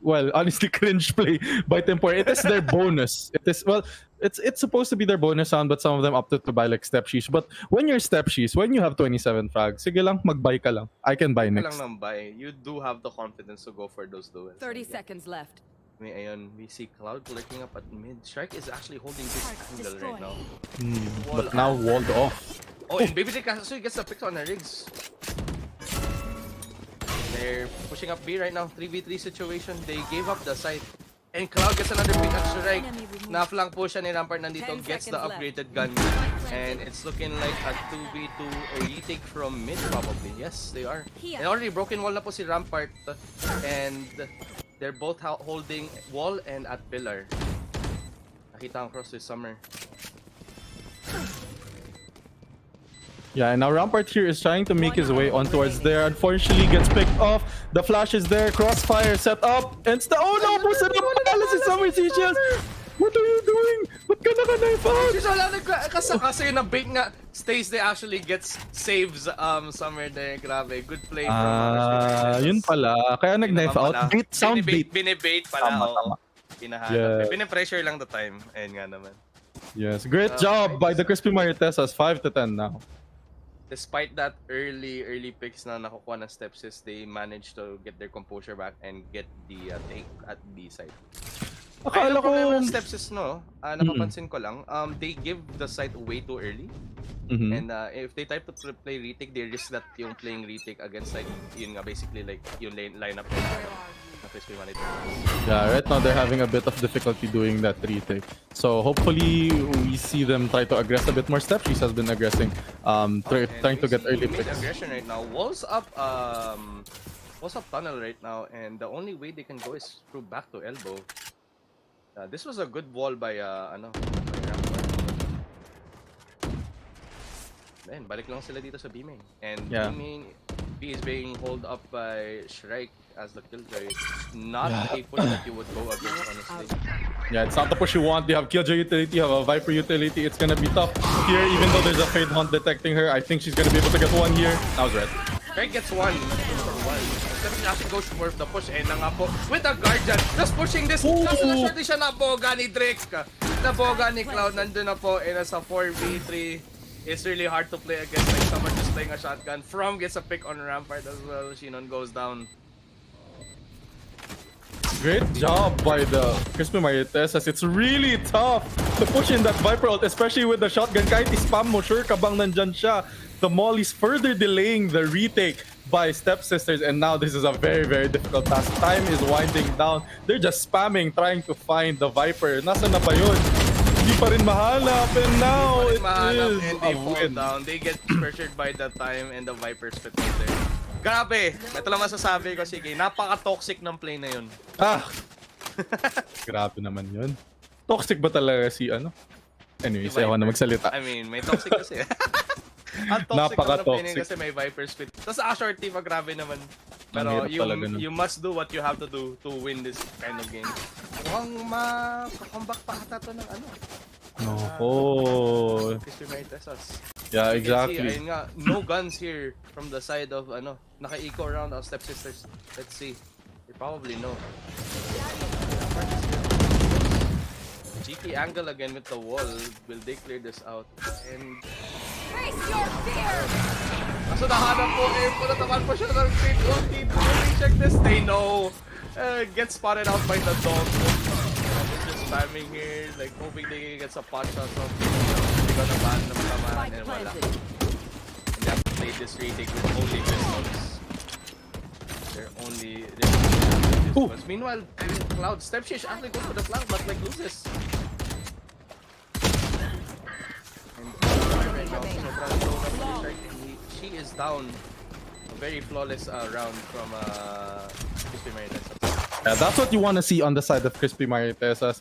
Well, honestly, cringe play by Tempura. It is their bonus. It's supposed to be their bonus sound, but some of them opted to buy like step sheesh. But when you're step sheesh, when you have 27 frags, sige lang, mag-buy ka lang. I can buy Lang next. nang buy. You do have the confidence to go for those duels. 30 seconds left. We see Cloud lurking up at mid. Shrike is actually holding this angle right now. But now walled off. Oh, and Baby Dick actually gets the pick on the rigs. They're pushing up B right now. 3v3 situation. They gave up the site. And Cloud gets another pick at Shrike. Na-flank po siya ni Rampart nandito. 10 Gets the seconds upgraded gun. And it's looking like a 2v2 retake from mid probably. Yes, they are. And already broken wall na po si Rampart. And they're both holding wall and at pillar. Nakita ang cross this summer. Yeah, and now Rampart here is trying to make his way on towards there. Unfortunately, gets picked off. The flash is there. Crossfire set up. And oh no! Pusa na analysis SOMILICIOUS! What are you doing? Ba't ka naka-knife out? She's wala kasi yung na-bait nga Stays they actually gets saves Summer there. Grabe, good play from yun pala. Kaya nag-knife out. Bait, sound bait. Binibait pala. Tama. Pinahanap. Pinipressure lang the time. Ayun nga naman. Yes, great job by the Crispy Maritesas. 5-10 now. Despite that early picks na nakukuha ng Stepsis, they managed to get their composure back and get the take at B side. Akala ko Stepsis napapansin ko lang, they give the site way too early. And if they type to play retake, they risk that yung playing retake against like yun nga basically like yung lineup na Crispy Maritesas. Yeah, right now they're having a bit of difficulty doing that retake. So hopefully we see them try to aggress a bit more. Stepsis has been aggressing, trying to get early picks. Aggression right now. Walls up tunnel right now, and the only way they can go is through back to elbow. This was a good wall by Rampart. Then balik lang sila dito sa B main. And B is being held up by Shrike as the killjoy. Not a push that you would go against, honestly. Yeah, it's not the push you want. You have killjoy utility, you have a Viper utility. It's gonna be tough here, even though there's a Fade Hunt detecting her. I think she's gonna be able to get one here. That was red. Shrike gets one. Instead actually goes for the push. And na nga po, with the Guardian, just pushing this. Kasi na-shorty siya naboga ni Drake. Naboga ni Cloud. Nandun na po. And as a 4v3, it's really hard to play against like someone just playing a shotgun. From gets a pick on Rampart as well. Shinon goes down. Great job by the Crispy Maritesas. It's really tough to push in that Viper ult, especially with the shotgun. Kahit i-spam mo, sure ka bang nandyan siya. The Molly's further delaying the retake by Stepsisters, and now this is a very, very difficult task. Time is winding down. They're just spamming, trying to find the Viper. Nasa na ba yun? Hindi pa rin mahanap, and now it is and they fall down. They get pressured by the time and the Viper spit out there. Grabe! Ito lang masasabi ko, sige. Napaka-toxic ng play na yun. Grabe naman yun. Toxic ba talaga si Anyways, ayaw na magsalita. I mean, may toxic kasi. Ang toxic ng play kasi may Viper spit. Tapos short team, grabe naman. Pero you must do what you have to do to win this kind of game. Mukhang makakomeback pa ata to ng Crispy Maritesas. Yeah, exactly. See, ayun nga, no guns here from the side of naka-eco around our Stepsisters. Let's see. They probably know. GP angle again with the wall. Will they clear this out? And so nahanap po nataman po siya ng great ulti. Do they check this? They know. Gets spotted out by the dog. Just spamming here, like hoping they get some pot shot from they got a ban na matamahan and wala. And they have to play this retake with only pistols. They're only pistols. Meanwhile, Cloud Stepshish actually goes for the flank but like loses. She is down. A very flawless round from Crispy Maritesas. Yeah, that's what you want to see on the side of Crispy Maritesas.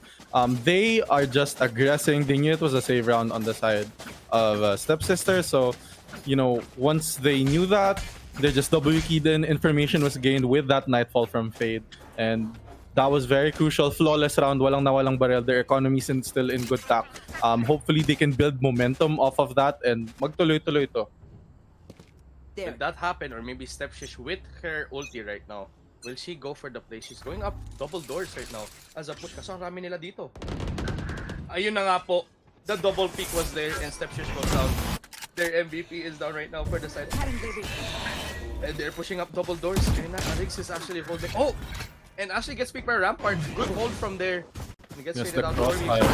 They are just aggressing. They knew it was a save round on the side of Stepsister. So, you know, once they knew that, they just W keyed in. Information was gained with that Nightfall from Fade, and that was very crucial. Flawless round, walang nawalang barrel. Their economy's still in good tack. Hopefully they can build momentum off of that and magtuloy-tuloy to. Will that happen, or maybe Stepshish with her ulti right now? Will she go for the play? She's going up double doors right now as a push. Kasi ang rami nila dito. Ayun na nga po. The double peak was there and Stepshish goes down. Their MVP is down right now for the side. And they're pushing up double doors. And Arix is actually holding. Oh! And actually gets picked by Rampart. Good hold from there. And he gets Yes, traded the out crossfire.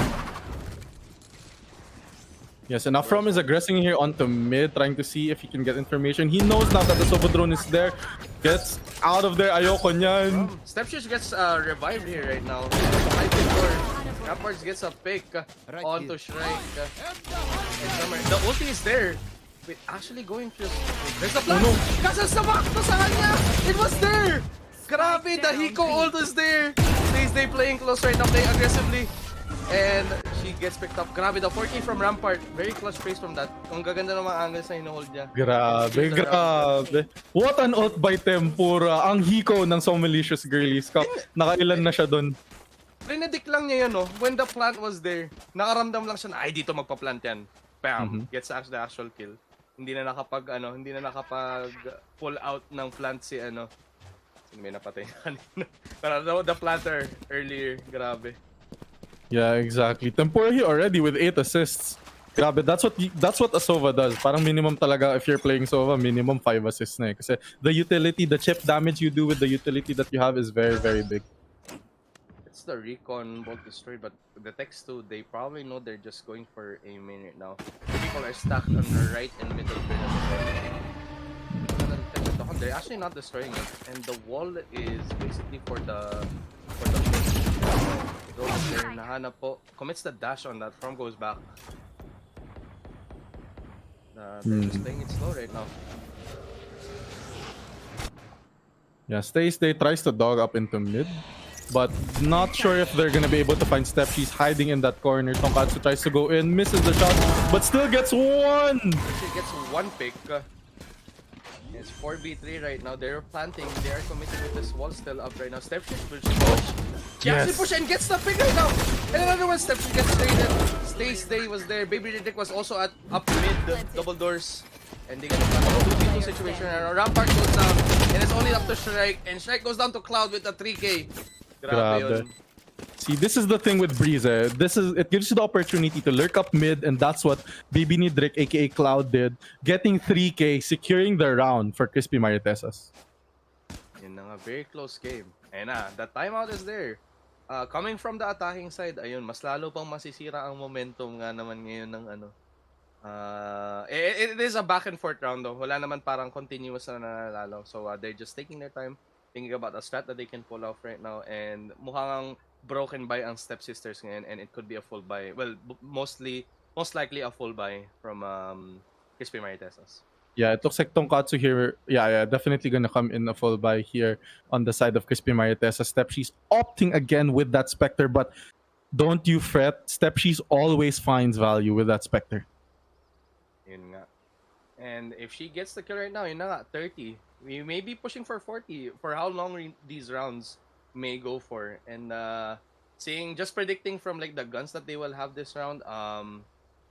Yes, and Afrom is aggressing here onto mid, trying to see if he can get information. He knows now that the Sobo drone is there. Gets out of there. Ayoko niyan. Stepshish gets revived here right now. Rampart gets a pick onto Shrike. And Summer. The ulti is there. Wait, actually going through. There's a flash! Kasi sa to sa kanya! It was there! Grabe, the Hiko ult is there! They playing close right now, playing aggressively. And she gets picked up. Grabe, the 4K from Rampart. Very clutch plays from that. Ang gaganda ng mga angles na hinuhold niya. Grabe. What an ult by Tempura. Ang Hiko ng SOMILICIOUS Girlies Cup. Nakailan na siya dun. Predict lang niya yan, no? When the plant was there, nakaramdam lang siya na, ay, dito magpa-plant yan. Bam! Gets the actual kill. Hindi na nakapag pull out ng plant si may napatay na kanina. Pero the planter earlier, grabe. Yeah, exactly. Tempura here already with 8 assists. Grabe, that's what a Sova does. Parang minimum talaga if you're playing Sova, minimum 5 assists na eh. Kasi the utility, the chip damage you do with the utility that you have is very, very big. It's the recon bolt destroyed, but the text too, they probably know they're just going for a main right now. People are stacked on the right and middle grid. They're actually not destroying it, and the wall is basically for the goes there. Nahana po commits the dash on that. From goes back. They're just playing it slow right now. Yeah, Stay tries to dog up into mid, but not sure if they're gonna be able to find Steph. She's hiding in that corner. Tonkatsu tries to go in, misses the shot, but still gets one! She gets one pick. It's 4v3 right now. They're planting. They are committing with this wall still up right now. Steph will she push? She actually push and gets the pick right now. And another one, Steph gets traded. Stay was there. Baby Riddick was also at up mid, double doors. And they get a 2v2 situation right now. Rampart goes down. And it's only up to Shrike. And Shrike goes down to Cloud with a 3k. Grabe yun. See, this is the thing with Breeze. It gives you the opportunity to lurk up mid, and that's what Baby Nidrick, aka Cloud, did. Getting 3k, securing the round for Crispy Maritesas. Yun na nga, very close game. And the timeout is there. Coming from the attacking side, ayun, mas lalo pang masisira ang momentum nga naman ngayon ng it is a back and forth round though. Wala naman parang continuous na nanalo. So they're just taking their time, thinking about a strat that they can pull off right now, and mukhang broken by ang Stepsisters ngayon, and it could be a full buy. Well, most likely a full buy from Crispy Maritesas. Yeah, it looks like Tonkatsu here. Yeah, definitely gonna come in a full buy here on the side of Crispy Maritesa. Step, she's opting again with that Spectre, but don't you fret. Step, she's always finds value with that Spectre. Yun nga. And if she gets the kill right now, yun na nga, 30. We may be pushing for 40 for how long these rounds may go for. And just predicting from like the guns that they will have this round,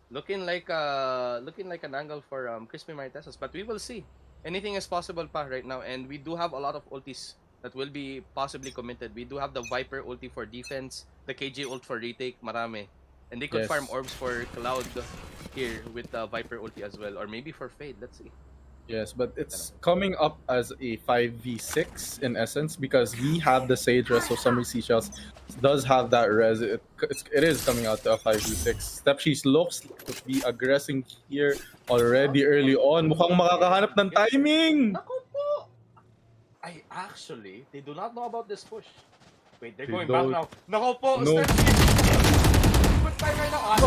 looking like an angle for Crispy Maritesas, but we will see. Anything is possible pa right now, and we do have a lot of ultis that will be possibly committed. We do have the Viper ulti for defense, the KJ ult for retake, marami. And they could farm orbs for Cloud here with the Viper ulti as well, or maybe for Fade, let's see. Yes, but it's coming up as a 5v6 in essence because we have the Sage Res, so Summer Seashells does have that res. It is coming out to a 5v6. Step, she looks to be aggressing here already early on. Mukhang makakahanap ng timing! Naku po! They do not know about this push. Wait, they're going back now. Naku po! No. Good time right now.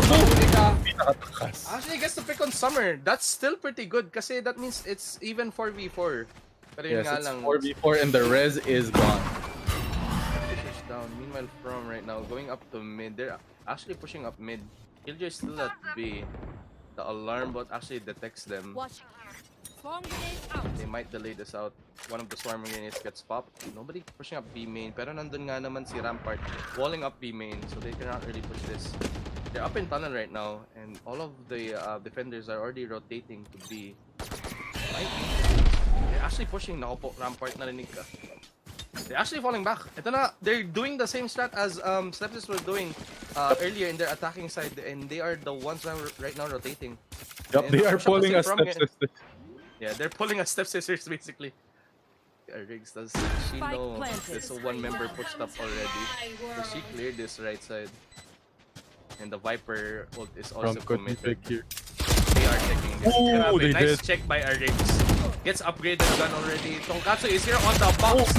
Actually gets to pick on Summer. That's still pretty good kasi that means it's even 4v4. Pero yun nga Yes, it's lang. 4v4 and the res is gone. Push down. Meanwhile, From right now going up to mid. They're actually pushing up mid. Killjoy is still at B. The alarm bot actually detects them. Watch. Swarm grenade out. They might delay this out. One of the swarm grenades gets popped. Nobody pushing up B main. Pero nandun nga naman si Rampart walling up B main, so they cannot really push this. They're up in tunnel right now, and all of the defenders are already rotating to B. They're actually pushing. Nako po, Rampart narinig ka. They're actually falling back. Ito na, they're doing the same strat as Stepsis was doing earlier in their attacking side, and they are the ones that are right now rotating. Yup, And they are push up the pulling same a from stepsister. Yeah, they're pulling a stepsisters basically. Riggs, does she Spike know planted. there's one member pushed up already? Does she clear this right side? And the Viper ult is also From committed. here. They are checking this. Oh, Grabe, they nice did. check by Riggs. Gets upgraded gun already. Tonkatsu is here on the box.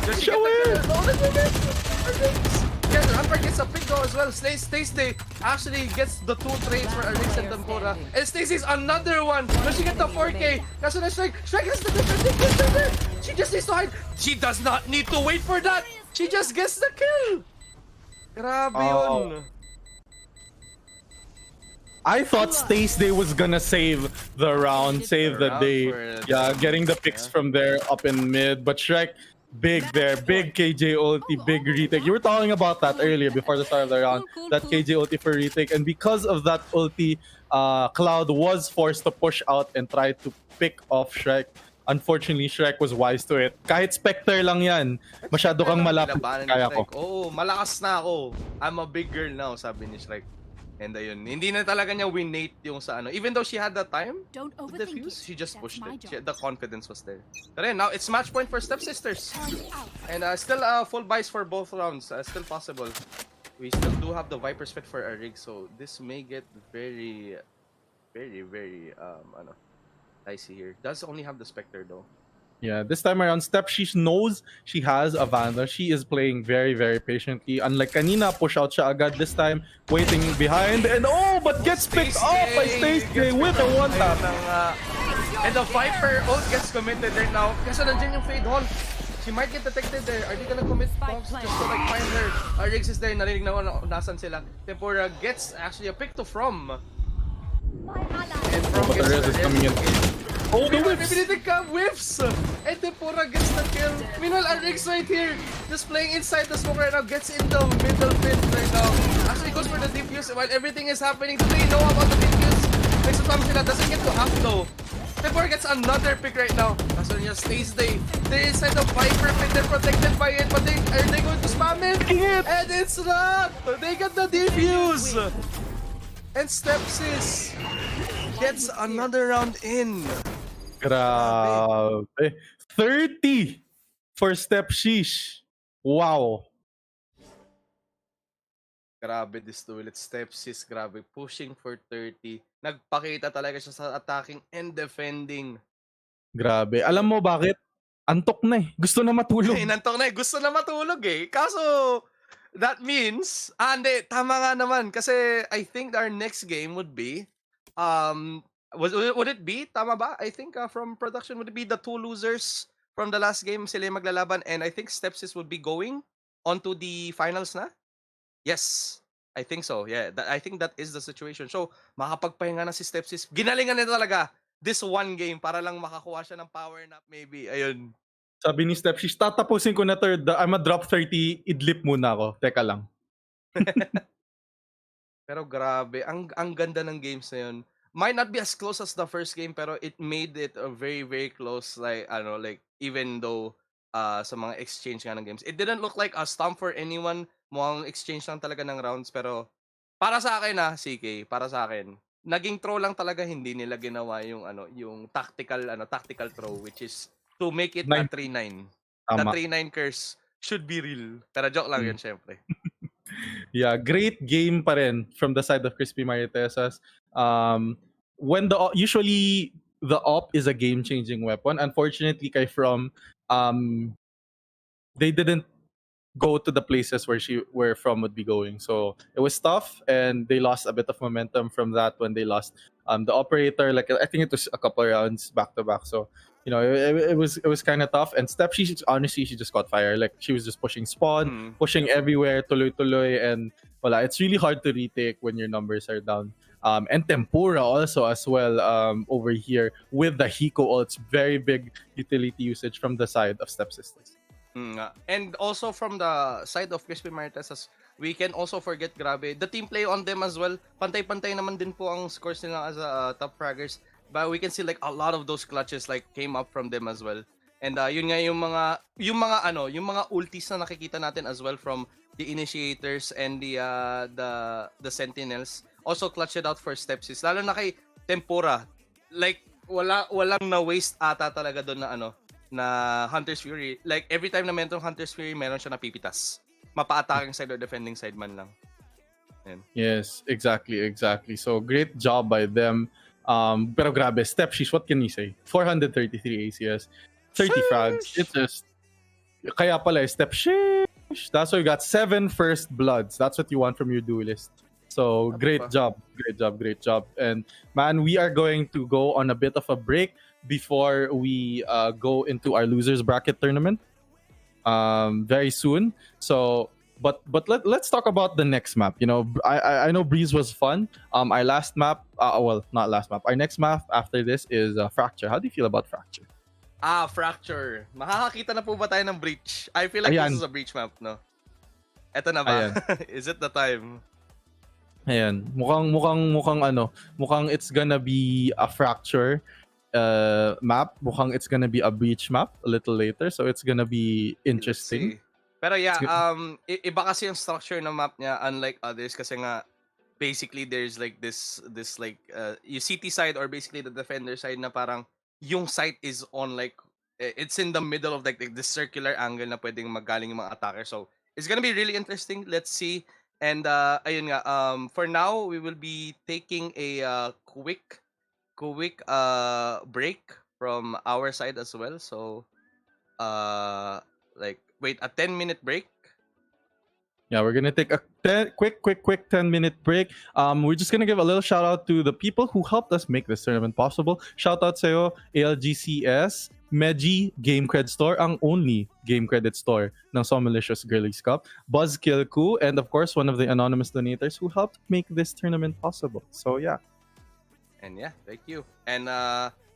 Does she get the kill? No, that's not it. Riggs. Yeah, Rampart gets a pick though as well. Stay actually gets the 2 trades for Riggs and Tempura. And Stacy's another one. Does she get the 4K? That's what I Strike has the different. She just needs to hide. She does not need to wait for that. She just gets the kill. Grabe yun. I thought Stace Day was gonna save the round, save the round day. for the- Yeah, getting the picks from there up in mid. But Shrek, big there, big KJ ulti, big retake. You were talking about that earlier before the start of the round. That KJ ulti for retake, and because of that ulti, Cloud was forced to push out and try to pick off Shrek. Unfortunately, Shrek was wise to it. Kahit Spectre lang yan, masyado kang malapit. Nilabanan ni Kaya ko. Shrek. Oh, malakas na ako. I'm a big girl now, sabi ni Shrek. And ayun, hindi na talaga niya win-nate yung sa ano. Even though she had the time Don't to overthink defuse, it. she just That's pushed my it. job. The confidence was there. But then, now it's match point for Stepsisters. Turn out. And still full buys for both rounds. Still possible. We still do have the Viper spec for our rig, so this may get very dicey here. Does only have the Spectre though. Yeah, this time around, she knows she has a Vandal. She is playing very, very patiently. Unlike kanina, push out siya agad this time, waiting behind, and but gets picked off by Stacey with a one tap. And the Viper ult gets committed there now. Kasi nandiyan yung Fade Hall. She might get detected there. Are they gonna commit bombs just to like find her? Riggs is there. Narinig na ako nasan sila. Tempura gets actually a pick to From. And From But the gets Rez is coming in. Oh, the whiffs! Whiffs! And Tempura gets the kill. Meanwhile, Riggs right here, just playing inside the smoke right now, gets in the middle pit right now. Actually goes for the defuse while everything is happening. Do they know about the defuse? Next time sila doesn't get to half though. Tempura gets another pick right now. Kaso niya stays there. They're inside the Viper pit, they're protected by it, but are they going to spam it? And it's not! They got the defuse! And Stepsis gets another round in. Grabe. 30 for Step Sheesh. Wow. Grabe this duel. It's Stepsis. Grabe. Pushing for 30. Nagpakita talaga siya sa attacking and defending. Grabe. Alam mo bakit? Antok na eh. Gusto na matulog. Inantok na eh. Gusto na matulog eh. Kaso, that means, hindi, tama nga naman. Kasi I think our next game would be, would it be, tama ba? I think from production, would it be the 2 losers from the last game, sila yung maglalaban, and I think Stepsis would be going onto the finals na? Yes, I think so. Yeah, I think that is the situation. So, makapagpahinga na si Stepsis. Ginalingan nila talaga this one game para lang makakuha siya ng power nap maybe. Ayun. Sabi ni Step Sheesh, tatapusin ko na third. I'm a drop 30. Idlip muna ako. Teka lang. Pero grabe, ang ganda ng games na yun. Might not be as close as the first game, pero it made it a very, very close, like, even though sa mga exchange nga ng games. It didn't look like a stomp for anyone. Mukhang exchange lang talaga ng rounds, pero para sa akin CK, para sa akin, naging throw lang talaga, hindi nila ginawa yung tactical throw, which is to make it a 3-9. The 3-9 curse should be real. Pero joke lang yun, syempre. Yeah, great game pa rin from the side of Crispy Maritesas. When usually the op is a game-changing weapon. Unfortunately, kay From, they didn't go to the places where From would be going. So it was tough, and they lost a bit of momentum from that when they lost the operator. Like, I think it was a couple rounds back to back. So it was kind of tough. And Step, honestly, she just caught fire. Like, she was just pushing spawn, pushing everywhere, tuloy, and it's really hard to retake when your numbers are down. and Tempura also as well over here with the Hiko ults. Very big utility usage from the side of Stepsisters. And also from the side of Crispy Marites, we can also forget, grabe, the team play on them as well. Pantay-pantay naman din po ang scores nila as top fraggers. But we can see like a lot of those clutches like came up from them as well. And yun nga yung mga ultis na nakikita natin as well from the initiators and the sentinels. Also clutch it out for Stepsis. Lalo na kay Tempura. Like walang na waste ata talaga doon na Hunter's Fury. Like every time na merong Hunter's Fury, meron siya napipitas. Mapa-attacking side or defending side man lang. Yan. Yes, exactly. So great job by them. Pero grabe, Stepsis, what can you say? 433 ACS, 30 frags. It's just kaya pala Stepsis. That's why you got 7 first bloods. That's what you want from your duelist. So great job. And man, we are going to go on a bit of a break before we go into our losers bracket tournament very soon. So but let's talk about the next map. You know, I know Breeze was fun. Our last map, well, not last map. Our next map after this is Fracture. How do you feel about Fracture? Fracture. Makakakita na po ba tayo ng breach? I feel like this is a breach map, no? Eto na ba? Is it the time? Ayan. Mukhang it's gonna be a Fracture map. Mukhang it's gonna be a breach map a little later. So it's gonna be interesting. Pero yeah, iba kasi yung structure ng map niya unlike others kasi nga basically there's like this like yung CT side or basically the defender side na parang yung site is on like it's in the middle of like this circular angle na pwedeng magaling yung mga attacker. So it's gonna be really interesting. Let's see. And ayun nga, for now we will be taking a quick break from our side as well. So like wait, a 10-minute break. Yeah, we're gonna take a quick 10-minute break. We're just gonna give a little shout out to the people who helped us make this tournament possible. Shout out sa'yo, ALGCS, Meji Game Cred Store, ang only game credit store ng SOMILICIOUS Girlies Cup, Buzzkill Ku, and of course one of the anonymous donators who helped make this tournament possible. So yeah. And yeah, thank you. And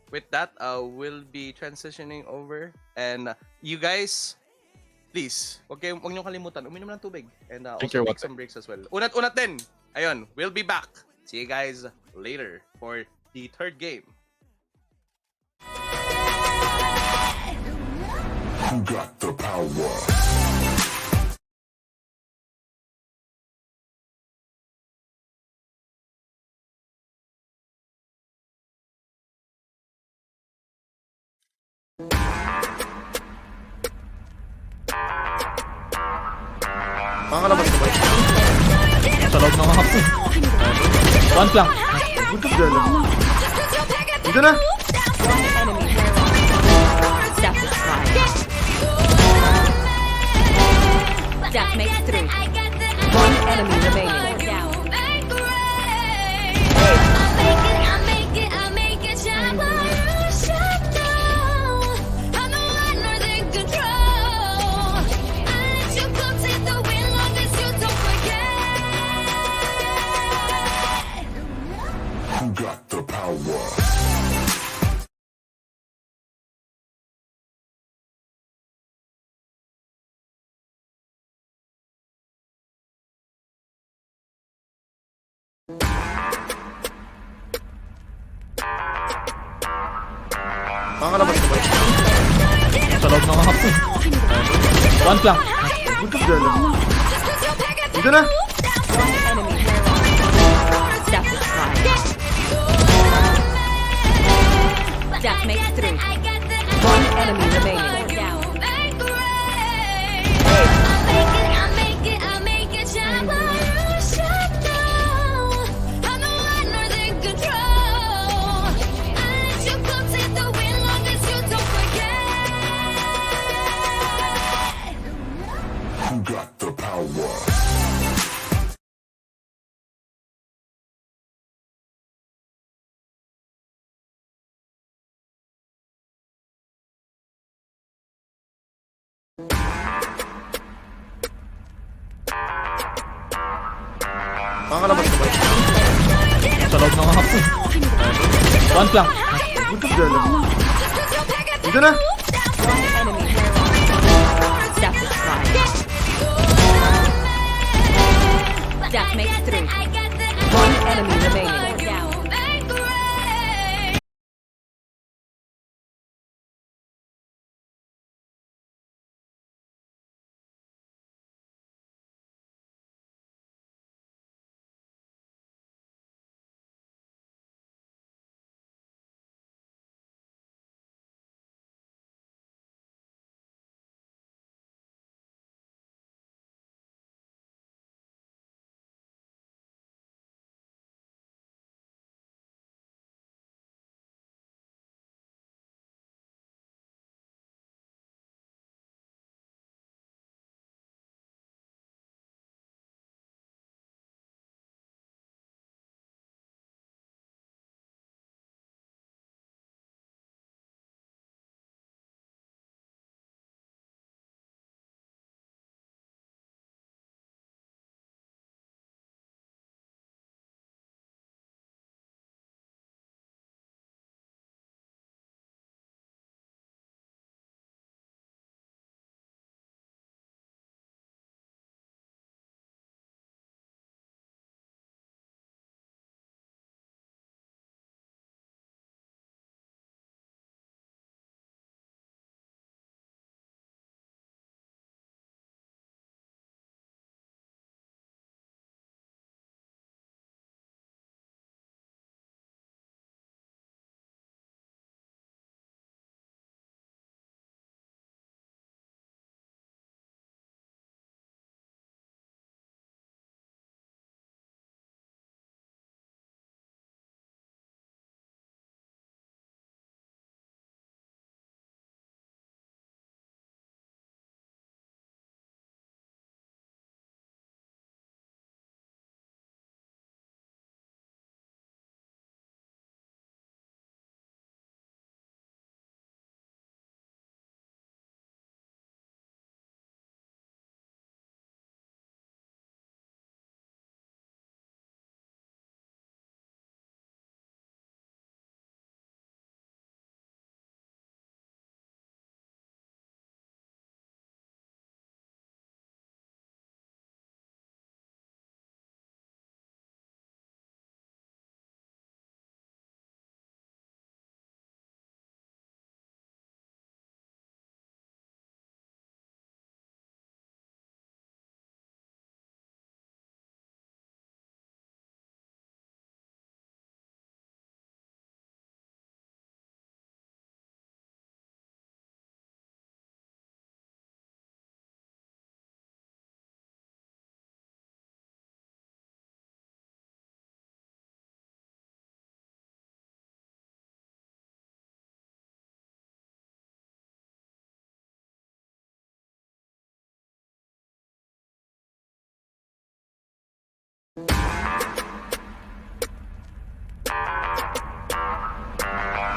with that, we'll be transitioning over. And you guys, please, wag niyo kalimutan, uminom ng tubig. And also take some breaks as well. Unat din. Ayun, we'll be back. See you guys later for the third game. Who got the power? Makakalaban ka ba? Sa loob ng hapon. One lang. Good ka dyan. Dito na! Death makes 3. One enemy remaining. Who got the power? Makakalaban ka ba? Sa loob ng hapon. One lang. Good ka dyan. Dito na! Death makes 3. One enemy remaining. Who got the power? Makakalaban ka ba? Sa Sa loob ng hapon. One lang. Dito na! One enemy satisfied. That makes three. One enemy remaining.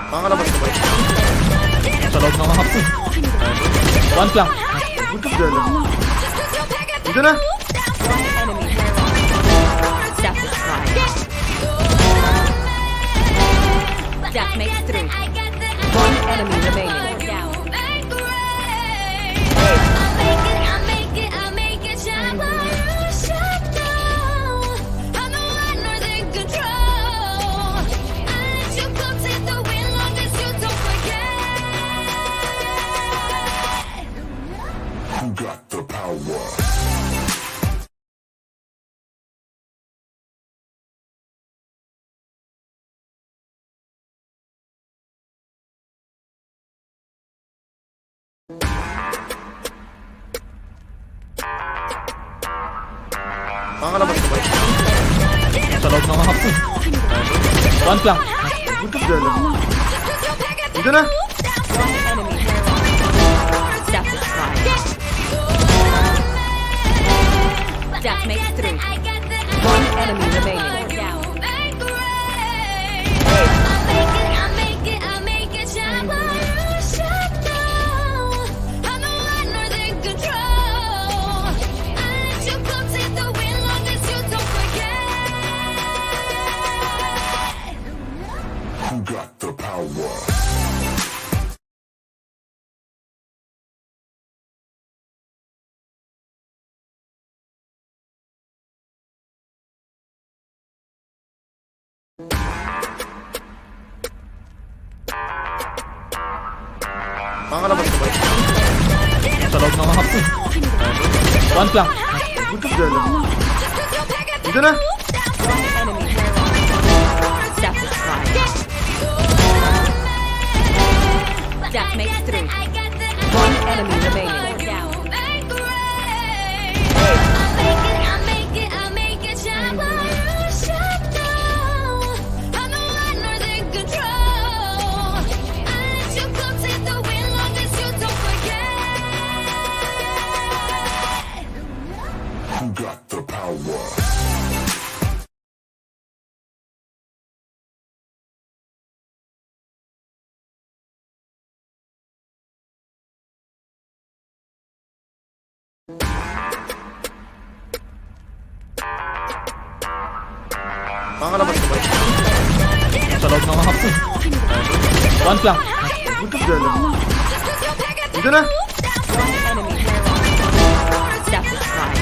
Makakalabas ka ba? Sa loob ng hapon. One lang. Dito na! One enemy satisfied. That makes three. One enemy remaining. You got the power. Makakalabas ka ba? Sa loob ng hapon. One lang. Dito na! One enemy satisfied. That makes three. One enemy remaining. the power. Pangalabas ko ba? Sa loob ng hapon. One flank. Buntog gala. Ito na! Enemy. Satisfied. That makes 3. One enemy remaining. You got the power. Pangalabas ko ba? Sa loob ng hapon. One flank. Buntog gala. Ito na! Enemy. Satisfied.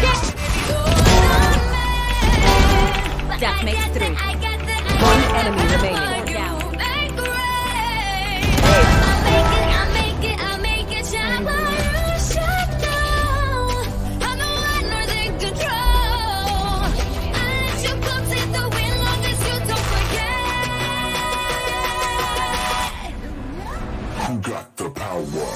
That makes 3. One enemy remaining. You got the power.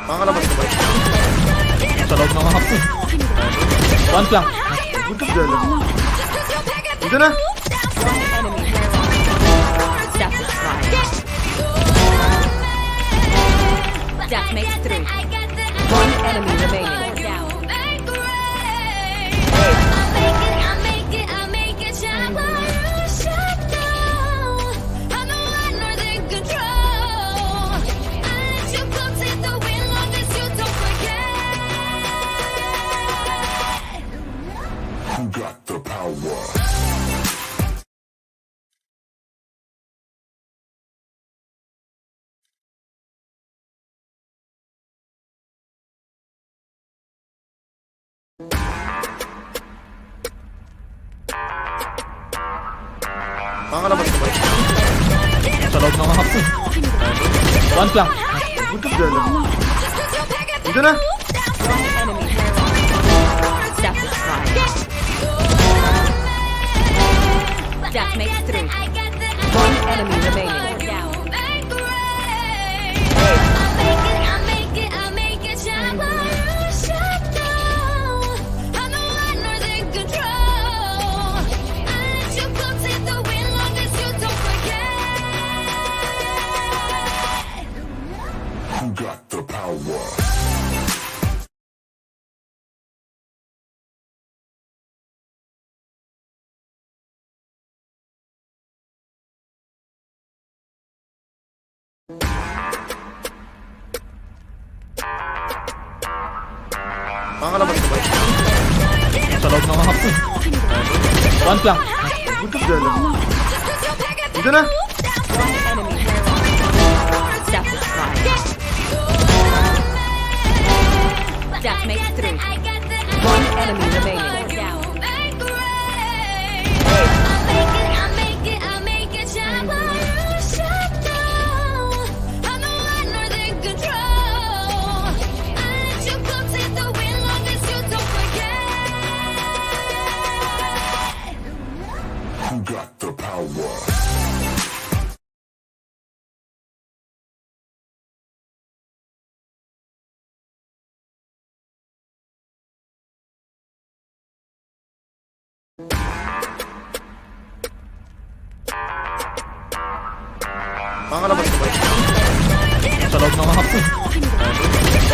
Pangalabas ko ba? Sa loob ng hapon. One flank. Buntog gala. Ito na! Enemy. Satisfied. That makes 3. One enemy remaining. You got the power. Pangalabas ko ba? Sa loob ng hapon. One flank. Buntog gala. Ito na! Enemy. Satisfied. That makes 3. One enemy remaining. You got the power. Pangalabas ko ba? Sa loob ng hapon. One flank. Buntog gala. Ito na! Enemy. Satisfied. That makes 3. One enemy remaining. You got the power. Pangalabas ko ba? Sa loob ng hapon.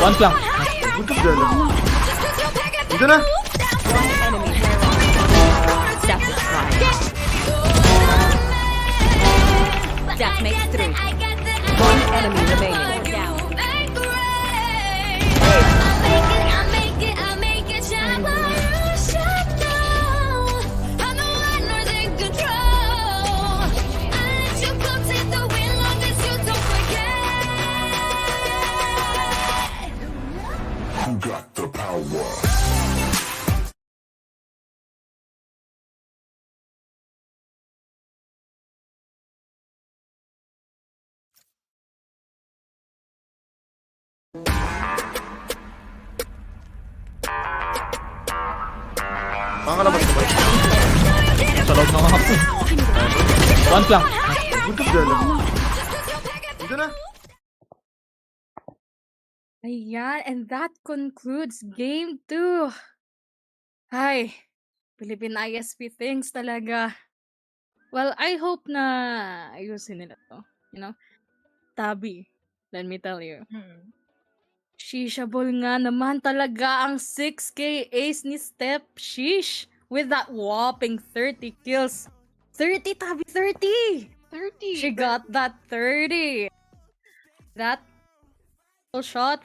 One flank. Buntog gala. Ito na! Enemy. Satisfied. That makes 3. One enemy remaining. Down. Who got the power? Baka ka naman sabay. Sa loob ng hapon. One flank. Good job, girl. Dito na. Ayan, and that concludes game 2. Ay, Philippine ISP things talaga. Well, I hope na ayusin nila to. You know? Tabi, let me tell you. Shishabol nga naman talaga ang 6K ace ni Step. Sheesh! With that whopping 30 kills. 30, Tabi, 30! 30. She got that 30. That shot.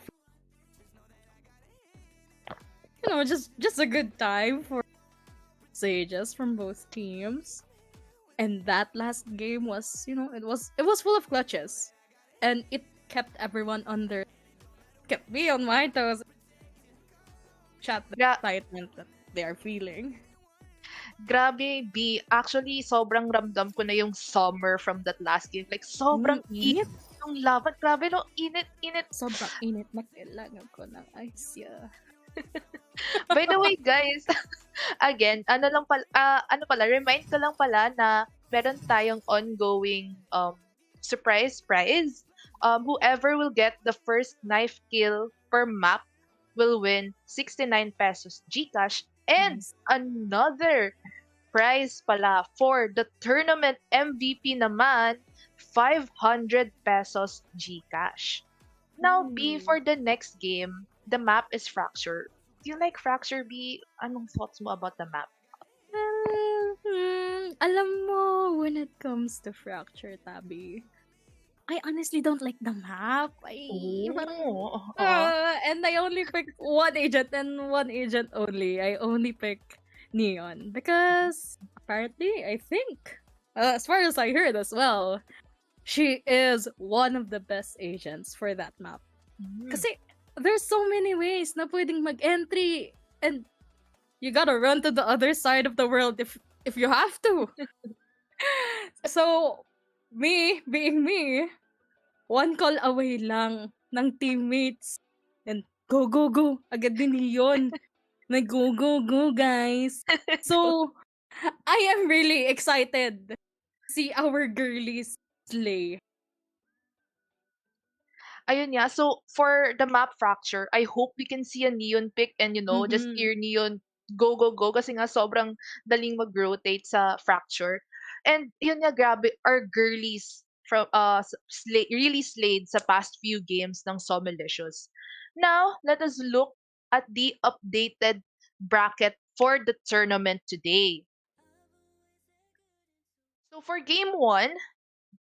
You know, just a good time for sages from both teams. And that last game was, you know, it was full of clutches. And it kept everyone kept me on my toes. Chat the Yeah. excitement that they are feeling. Grabe, B. Actually, sobrang ramdam ko na yung summer from that last game. Like, sobrang init yung laban. Grabe, no? Init. Sobrang init na kailangan ko ng ice. Yeah. By the way, guys, again, ano pala, remind ko lang pala na meron tayong ongoing surprise prize. Whoever will get the first knife kill per map will win 69 pesos GCash and another prize pala for the tournament MVP naman, 500 pesos GCash. Now, B, for the next game, the map is Fracture. Do you like Fracture, B? Anong thoughts mo about the map? Alam mo, when it comes to Fracture, Tabi, I honestly don't like the map. And I only pick one agent and one agent only. I only pick Neon because apparently, I think, as far as I heard as well, she is one of the best agents for that map. Kasi there's so many ways na pwedeng mag-entry and you gotta run to the other side of the world if you have to. So, me, being me, one call away lang ng teammates. And go, agad din yun. Go, guys. So, I am really excited to see our girlies slay. Ayun nga, so for the map Fracture, I hope we can see a Neon pick and just hear Neon go kasi nga sobrang daling mag-rotate sa Fracture. And yun nga, grabe, our girlies from really slayed sa past few games ng SOMILICIOUS. Now, let us look at the updated bracket for the tournament today. So for game 1,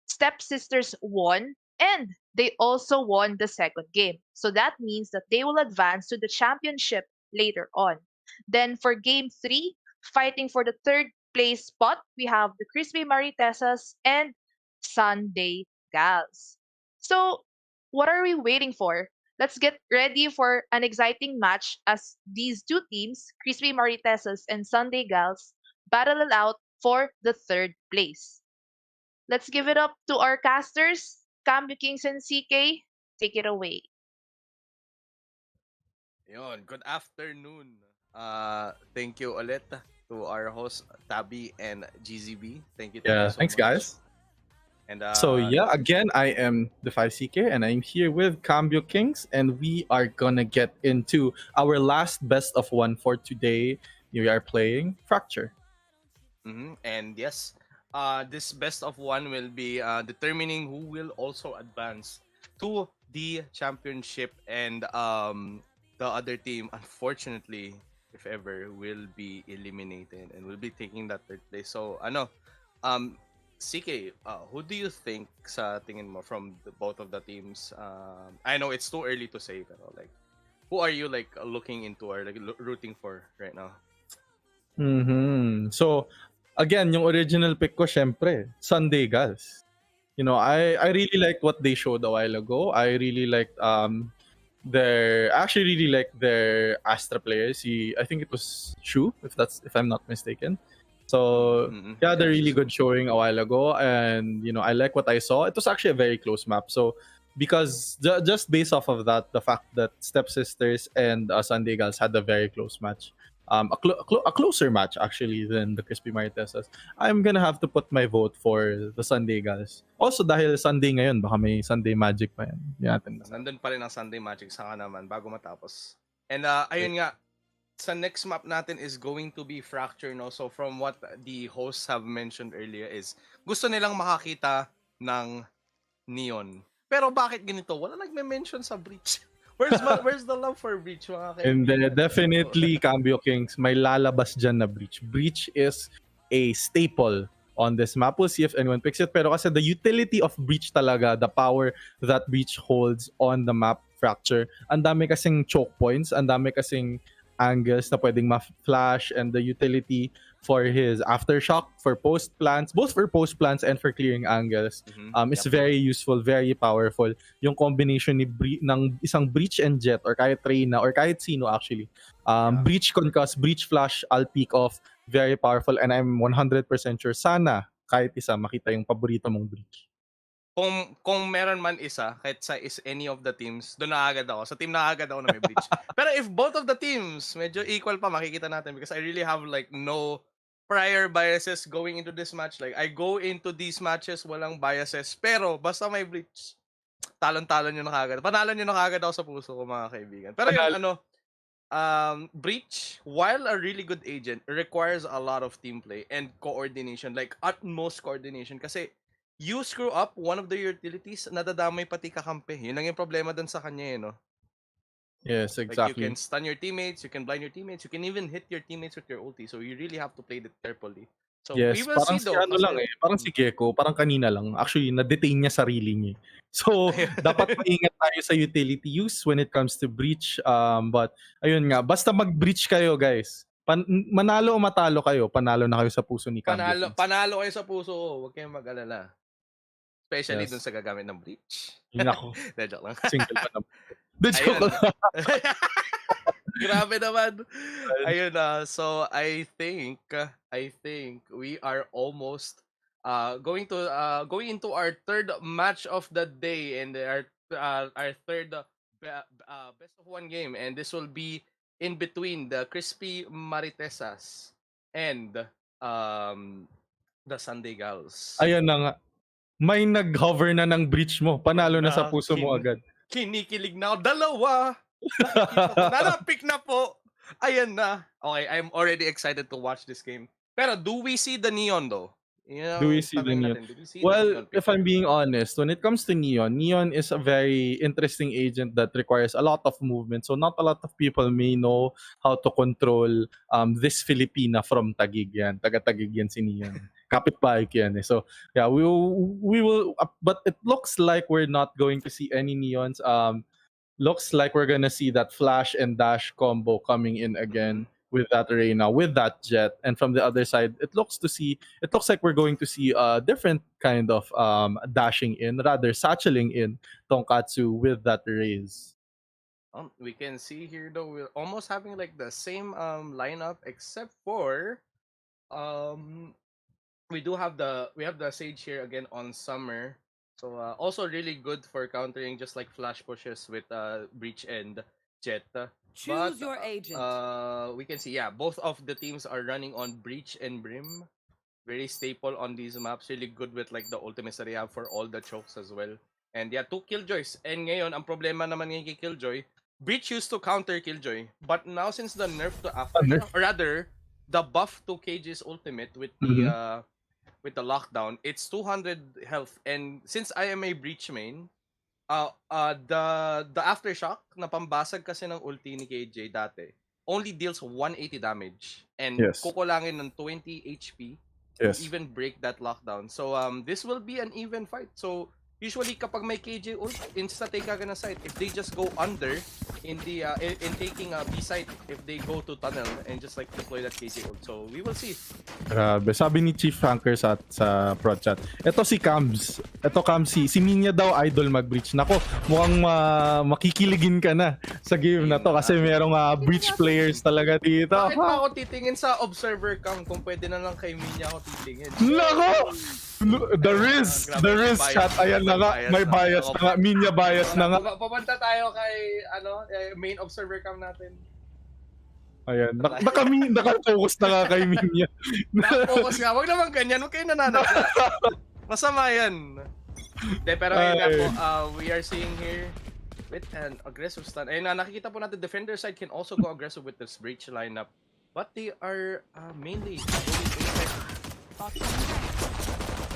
Stepsisters won and they also won the second game. So that means that they will advance to the championship later on. Then for game 3, fighting for the third place spot, we have the Crispy Maritesas and Sunday Gals. So what are we waiting for? Let's get ready for an exciting match as these two teams, Crispy Maritesas and Sunday Gals, battle it out for the third place. Let's give it up to our casters, Cambio Kings and CK. Take it away. Yun, good afternoon. Thank you ulit to our host, Tabi and GZB. Thank you Yeah, so thanks, much. guys. And So yeah, again, I am the 5CK and I'm here with Cambio Kings and we are gonna get into our last best of one for today. We are playing Fracture. And yes, this best of one will be determining who will also advance to the championship and the other team, unfortunately, if ever, will be eliminated and will be taking that third place. So CK, who do you think sa tingin mo from both of the teams? I know it's too early to say, pero like, who are you like looking into or like rooting for right now? So, again, yung original pick ko, syempre, Sunday Gals. I really like what they showed a while ago. I really like their Astra players. I think it was Shu, if I'm not mistaken. So yeah, they're really good showing a while ago, and I like what I saw. It was actually a very close map. So because just based off of that, the fact that Stepsisters and Sunday Gals had a very close match, a closer match actually than the Crispy Martesas, I'm gonna have to put my vote for the Sunday Gals. Also dahil Sunday ngayon, baka may Sunday Magic pa yan. Hindi natin masabi. Nandun pa rin ang Sunday Magic saka naman bago matapos. And ayun nga, sa next map natin is going to be Fracture, no? So from what the hosts have mentioned earlier is gusto nilang makakita ng Neon. Pero bakit ganito? Wala nagme-mention sa Breach. Where's the love for Breach, mga kaibigan? And definitely Cambio Kings, may lalabas dyan na Breach. Breach is a staple on this map. We'll see if anyone picks it. Pero kasi the utility of Breach talaga, the power that Breach holds on the map, Fracture, ang dami kasing choke points, ang dami kasing angles na pwedeng ma-flash, and the utility for his aftershock for post plants, both for post plants and for clearing angles, is very useful, very powerful. Yung combination ng isang Breach and Jet, or kahit Reyna, or kahit sino actually, Breach concuss, Breach flash, I'll peek off, very powerful, and I'm 100% sure sana kahit isa makita yung paborito mong Breach. Kung meron man isa, kahit sa any of the teams, doon na agad ako. Sa team na agad ako na may Breach. Pero if both of the teams, medyo equal pa, makikita natin, because I really have like no prior biases going into this match. Like, I go into these matches, walang biases, pero basta may Breach, talon-talon nyo na kagad. Panalo nyo na kagad ako sa puso ko, mga kaibigan. Pero yun, Breach, while a really good agent, requires a lot of team play and coordination, like utmost coordination. Kasi you screw up one of the utilities, nadadamay pati kakampi. Yun lang yung problema dun sa kanya, no? Yes, Like, exactly. you can stun your teammates, you can blind your teammates, you can even hit your teammates with your ulti. So you really have to play that carefully. So yes, we will parang see though. Parang si Gecko, parang kanina lang. Actually, na-detain niya sarili niya. So, dapat maingat tayo sa utility use when it comes to Breach. But, ayun nga, basta mag-Breach kayo, guys. Manalo o matalo kayo, panalo na kayo sa puso ni Cambio. Panalo kayo sa puso ko, huwag kayong mag-alala. Especially dun sa gagamit ng Breach. Nako. Joke lang. Single pa naman. Joke lang. Grabe naman. Ayun na. So I think we are almost going into our third match of the day, and our third best of one game, and this will be in between the Crispy Martesas and the Sunday Gals. Ayun na nga. May nag-hover na ng Breach mo. Panalo na sa puso mo agad. Kinikilig na ako. Dalawa! Pick na po! Ayan na. Okay, I'm already excited to watch this game. Pero do we see the Neon though? Do we see the Neon? Well, if I'm being honest, when it comes to Neon, Neon is a very interesting agent that requires a lot of movement. So not a lot of people may know how to control this Filipina from Taguig yan. Taga-Taguig yan si Neon. Kapitbahay ko yan eh. So yeah, we will but it looks like we're not going to see any Neons. Looks like we're gonna see that flash and dash combo coming in again with that Reyna, with that Jet, and from the other side, it looks like we're going to see a different kind of dashing in, rather satcheling in Tonkatsu with that Raze. We can see here though, we're almost having like the same lineup, except for we have the Sage here again on Summer. So also really good for countering just like flash pushes with Breach and Jet. Choose your agent. We can see, yeah, both of the teams are running on Breach and Brim. Very staple on these maps. Really good with like the ultimates that they have for all the chokes as well. And yeah, 2 Killjoys. And ngayon, ang problema naman ngayon kay Killjoy, Breach used to counter Killjoy. But now since the nerf to Aftershock, or rather, the buff to KJ's ultimate with the lockdown, it's 200 health. And since I am a Breach main, the Aftershock na pambasag kasi ng ulti ni KJ dati only deals 180 damage and kukulangin ng 20 HP Yes. even break that lockdown. So this will be an even fight. So usually kapag may KJ ult, insta take agad na site. If they just go under in the in taking a B site, if they go to tunnel and just like deploy that KJ ult. So we will see. Grabe. Sabi ni Chief Hanker sa prod chat. Ito si Cams. Ito Cams, si Minya daw idol mag-breach. Nako, mukhang makikiligin ka na sa game na to kasi merong breach players talaga dito. Bakit pa ako titingin sa observer cam kung pwede na lang kay Minya ako titingin? Nako! The Riz chat. Ayan na nga. May bias na nga. Minya bias na nga. Papunta tayo kay main observer cam natin. Ayan. Naka-focus na nga kay Minya. Naka-focus nga. Wag naman ganyan. Huwag kayo nananasa. Masama yan. De, pero yun nga po, we are seeing here with an aggressive stun. Ayun na, nakikita po natin defender side can also go aggressive with this breach lineup. But they are mainly going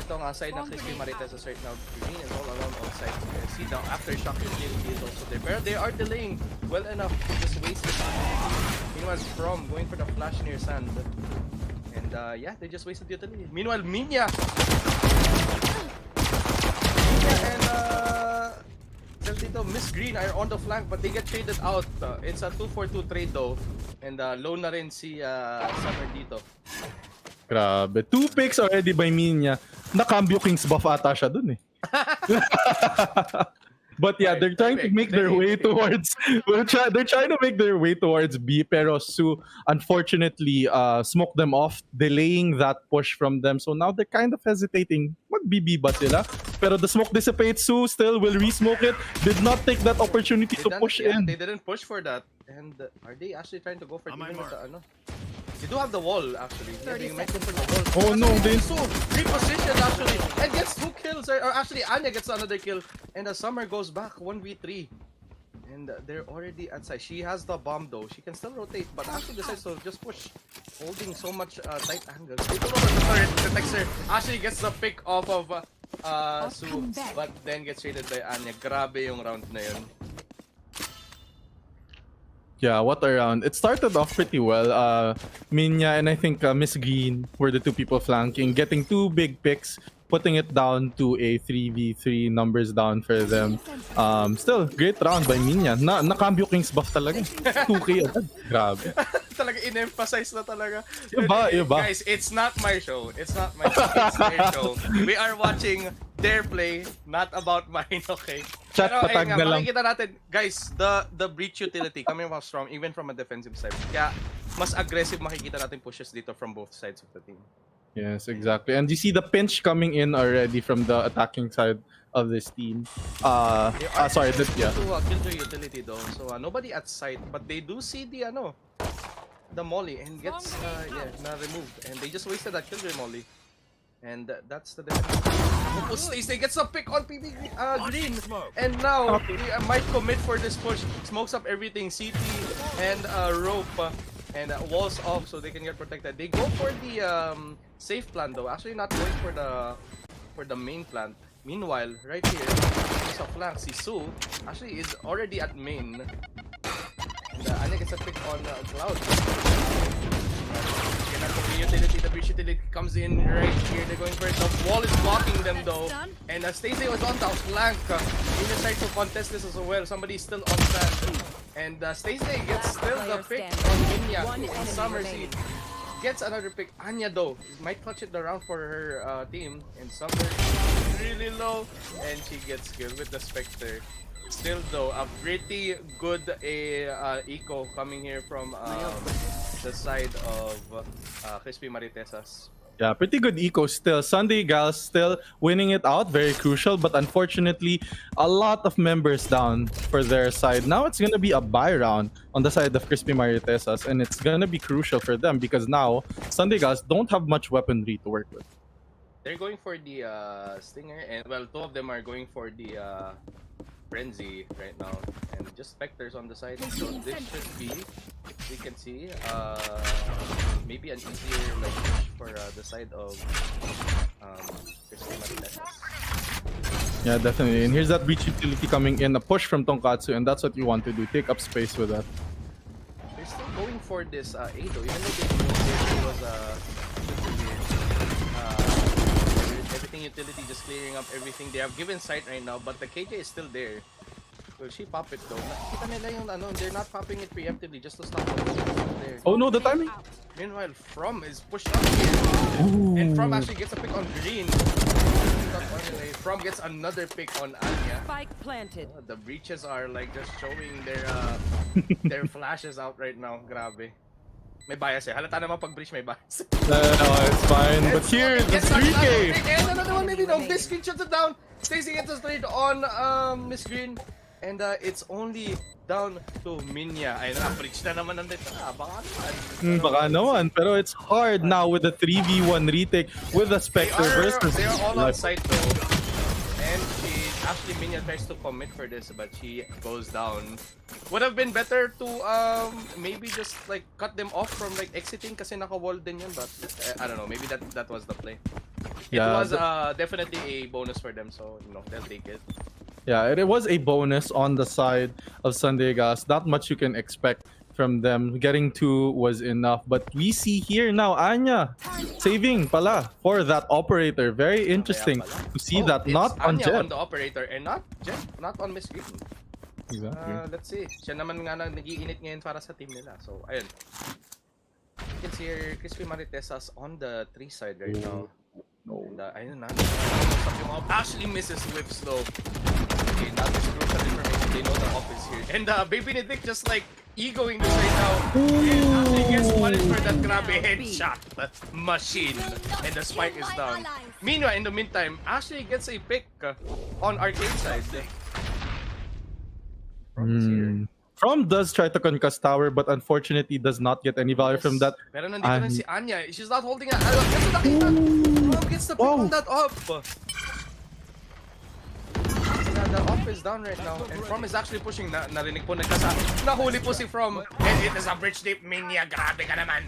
ito nga side ng Crispy Marites right now. Green is all around on side. See now aftershock is also there. Pero they are delaying well enough to just waste the time. Meanwhile From going for the flash near sand. And yeah, they just wasted the utility. Meanwhile Minya and dito Miss Green are on the flank but they get traded out. It's a 2-4-2 trade though. And low na rin si Summer dito. Grabe. 2 picks already by Minya. Na-cambio Kings buff ata siya dun eh. But yeah, they're trying to make their way towards they're trying to make their way towards B, pero Su unfortunately smoked them off, delaying that push from them. So now they're kind of hesitating. Mag-BB ba sila? Pero the smoke dissipates. Su still will re-smoke it. Did not take that opportunity to push in. They didn't push for that. And are they actually trying to go for even with the ano? They do have the wall actually. Yeah, they might go for the wall. Oh no, they so repositioned actually and gets 2 kills. Or actually Anya gets another kill. And Summer goes back 1v3. And they're already outside. She has the bomb though. She can still rotate, but actually decides to just push. Holding so much tight angles. The Texter actually gets the pick off of Su, but then gets traded by Anya. Grabe yung round na yun. Yeah, what a round. It started off pretty well. Minya and I think Miss Green were the two people flanking, getting 2 big picks, putting it down to a 3v3, numbers down for them. Still, great round by Minya. Na-cambio Kings buff talaga. 2k agad. Grabe. Talaga in-emphasize na talaga. Iba. Guys, it's not my show. It's not my show. It's their show. We are watching their play, not about mine, okay? Chat Pero patag ayun nga, na lang. makikita natin, guys, the breach utility coming from strong, even from a defensive side. Kaya, mas aggressive makikita natin pushes dito from both sides of the team. Yes, exactly. And you see the pinch coming in already from the attacking side of this team. Sorry, to yeah. Killjoy utility though, so nobody at sight, but they do see the molly and gets removed, and they just wasted that Killjoy molly. And that's the difference. They gets a pick on PB Green, and now he might commit for this push. Smokes up everything, CT and rope, and walls off so they can get protected. They go for the safe plan though, actually not going for the main plant. Meanwhile, right here, there's a flank. Si Su actually is already at main. And Anya gets a pick on Cloud. The breach utility comes in right here. They're going for it. The wall is blocking them though. And Stacey was on the flank. He decided to contest this as well. Somebody's still on stand. And Stacey gets still the pick on Minya. And Summer Seed gets another pick. Anya though might clutch it around for her team. And Summer really low. And she gets killed with the Spectre. Still though, a pretty good eco coming here from the side of Crispy Maritesas. Yeah, pretty good eco still. Sunday Gals still winning it out, very crucial, but unfortunately, a lot of members down for their side. Now it's gonna be a buy round on the side of Crispy Maritesas, and it's gonna be crucial for them because now Sunday Gals don't have much weaponry to work with. They're going for the Stinger, and well, 2 of them are going for the Frenzy right now, and just Spectres on the side. So this should be, we can see, maybe an easier like push for the side of Crispy Maritesas. Yeah, definitely. And here's that breach utility coming in, a push from Tonkatsu, and that's what you want to do. Take up space with that. They're still going for this Ado, even though they was exiting utility, just clearing up everything. They have given sight right now, but the KJ is still there. Will she pop it though? Nakikita nila yung ano, they're not popping it preemptively just to stop it. There. Oh no, the timing. Meanwhile, From is pushed up here. And From actually gets a pick on Green. From gets another pick on Anya. Spike planted. The breaches are like just showing their their flashes out right now. Grabe. May bias eh. Halata naman pag breach may bias. No, it's fine. But here, the 3K. And another one maybe no. Miss Green shuts it down. Stacy gets a trade on Miss Green. And it's only down to Minya. Ayun na, breach na naman ng dito. Baka naman. Baka naman. Pero it's hard now with the 3v1 retake with the Spectre versus... They are all on site though. And actually Minya tries to commit for this, but she goes down. Would have been better to maybe just like cut them off from like exiting kasi naka-wall din yun, but I don't know, maybe that was the play. It was definitely a bonus for them, so you know, they'll take it. Yeah, it was a bonus on the side of Sunday Gas. Not much you can expect from them. Getting 2 was enough. But we see here now Anya saving pala for that operator. Very interesting to see that not on Anya Jet. on the operator and not Jet, not on Miss Green. Exactly. Let's see. Siya naman nga nag-iinit ngayon para sa team nila. So, ayun. You can see here, Crispy Maritesas on the 3 side right now. No. And ayun na. Ashley misses whiffs though. Okay, that is crucial information. They know the off is here. And Baby Nidik just like egoing this right now. And Ashley gets punished for that grabe headshot machine. And the spike is down. Meanwhile, in the meantime, Ashley gets a pick on arcade side. From does try to concuss tower, but unfortunately does not get any value from that. Pero nandito na si Anya. She's not holding a... From gets the pick on that up. The off is down right now, and From is actually pushing. Narinig po nagkasa. Nahuli po si From. And it is a bridge deep. Minya, grabe ka naman.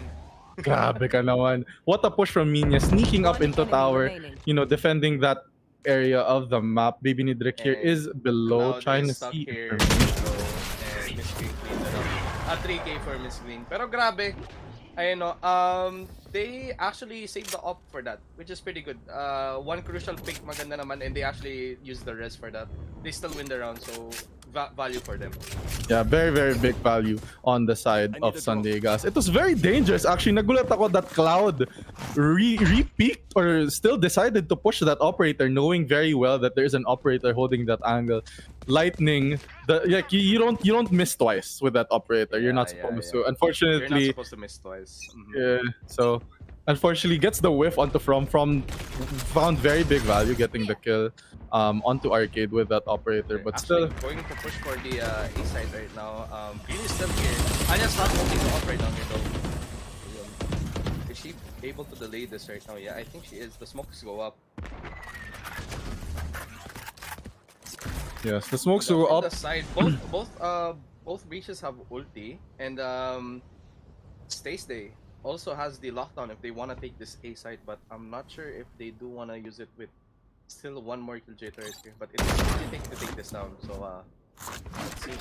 Grabe ka naman. What a push from Minya, sneaking up into tower, you know, defending that area of the map. Baby Nidrik here is below, trying to see. Here, and Miss Green cleaned it up. A 3K for Miss Green. Pero grabe, ayun no, they actually saved the op for that, which is pretty good. One crucial pick, maganda naman, and they actually used the rest for that. They still win the round, so value for them. Yeah, very, very big value on the side of Sunday Gas. It was very dangerous. Actually, nagulat ako that Cloud re-peaked or still decided to push that operator, knowing very well that there is an operator holding that angle. Lightning, you don't miss twice with that operator. You're not supposed to. Unfortunately, you're not supposed to miss twice. Yeah, so unfortunately gets the whiff onto From found very big value getting the kill onto Arcade with that operator, but actually, still going to push for the A side right now. Green is still here. Anya's not holding the op right now here though. Is she able to delay this right now? Yeah, I think she is. The smokes go up. Yes, the smokes go up. On the side, both breaches have ulti, and Stay also has the lockdown if they want to take this A side, but I'm not sure if they do want to use it with still one more Killjoy right here. But it's really take to take this down, so let's see.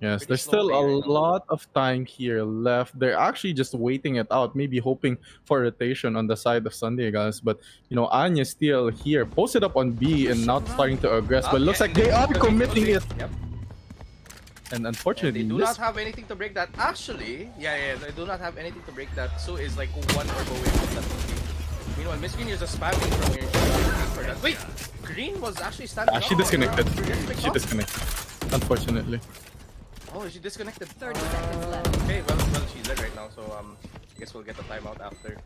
Yes, there's still a lot of time here left. They're actually just waiting it out, maybe hoping for rotation on the side of Sunday Guys. But you know, Anya still here, posted up on B and not starting to aggress. But looks like they are committing it. Yep. And unfortunately, they do not have anything to break that. Actually, yeah, they do not have anything to break that. So is like one orb away from that. Meanwhile, Miss Green is just spamming from here. For that. Wait, Green was actually standing. She disconnected. She disconnected. Unfortunately. Oh, she disconnected. 30 seconds left. Okay, well, she's dead right now, so I guess we'll get the timeout after.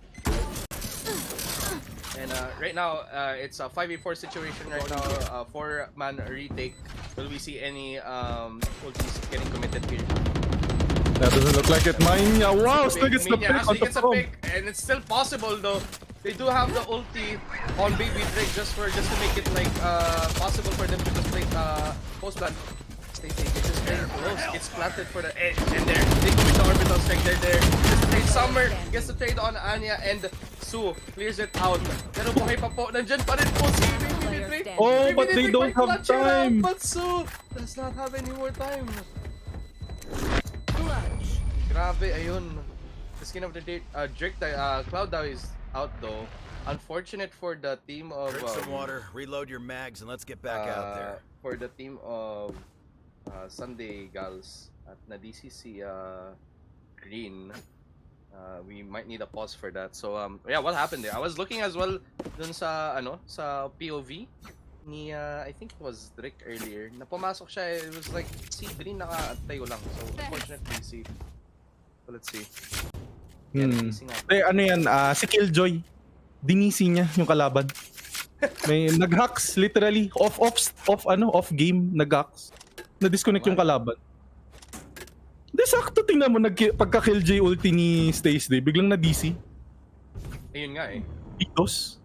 And right now, it's a 5v4 situation right now. 4-man retake. Will we see any ultis getting committed here? That doesn't look like it. Minya, wow, still gets the pick on the gets a pick, and it's still possible though. They do have the ulti on Baby Drake just to make it like possible for them to just play post plant. It's just very close. It's planted for the edge, and there they commit the orbital strike. They're there. Just trade Summer gets the trade on Anya, and Sue clears it out. Pero buhay pa po. Nandyan pa rin po si Baby Drake. Oh, but they don't have time. But Sue does not have any more time. Grabe, ayun. The skin of the day. Drake, Cloud Dow is out though. Unfortunate for the team of Drink some water, reload your mags, and let's get back out there. for the team of Sunday Gals at na DCC Green. We might need a pause for that. So yeah, what happened there? I was looking as well dun sa sa POV ni I think it was Rick earlier. Na pumasok siya, it was like si Green nakatayo lang. So unfortunately si so let's see. Ano yan, si Killjoy. Dinisi niya yung kalaban. May nag-hacks literally off game nag-hacks. Na-disconnect yung kalaban. Hindi sakto, tingnan mo pagka-Killjoy ulti ni Stace Day, biglang na-DC. Ayun nga eh. Itos.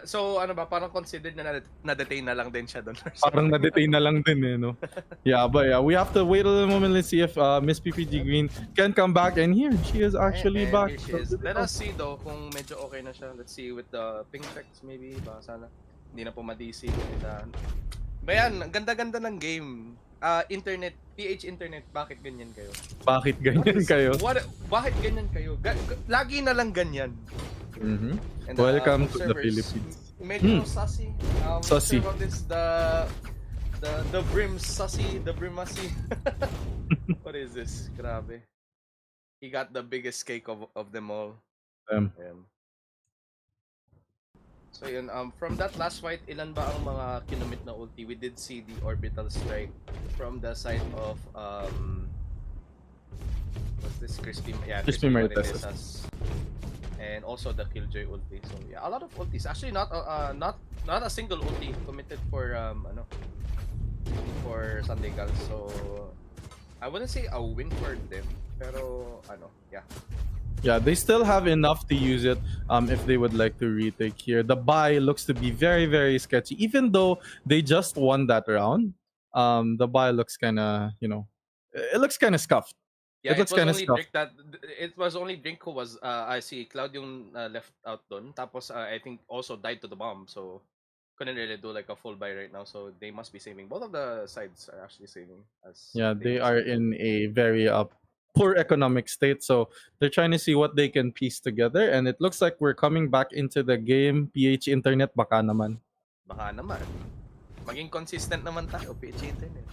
So ano ba, parang considered na-detain na lang din siya doon. Parang na-detain na lang din eh, no? Yeah, but yeah, we have to wait a little moment. Let's see if Miss PPG Green can come back. And here, she is actually and back. Here she is. Let us see though kung medyo okay na siya. Let's see with the ping checks maybe. Baka sana hindi na po ma-DC. Ba yan, ang ganda-ganda ng game. Internet, PH Internet, bakit ganyan kayo? Bakit ganyan kayo? Bakit ganyan kayo? Lagi na lang ganyan. Mm-hmm. And, welcome to the servers, Philippines. Medyo sassy. Sassy. This the brim sassy, the brimassy. What is this? Grabe. He got the biggest cake of them all. So yun, from that last fight, ilan ba ang mga kinumit na ulti? We did see the orbital strike from the side of what's this? Crispy Marites. And also the Killjoy ulti. So yeah, a lot of ultis. Actually not a single ulti committed for for Sunday Gals. So I wouldn't say a win for them, pero yeah. Yeah, they still have enough to use it if they would like to retake here. The buy looks to be very, very sketchy. Even though they just won that round, the buy looks kind of, it looks kind of scuffed. Yeah, it looks kind of scuffed. It was only Drink who was, I see Cloud yung left out dun. Tapos I think also died to the bomb. So couldn't really do like a full buy right now. So they must be saving. Both of the sides are actually saving. Yeah, they are in a very poor economic state, so they're trying to see what they can piece together, and it looks like we're coming back into the game. PH Internet, baka naman. Maging consistent naman tayo, PH Internet.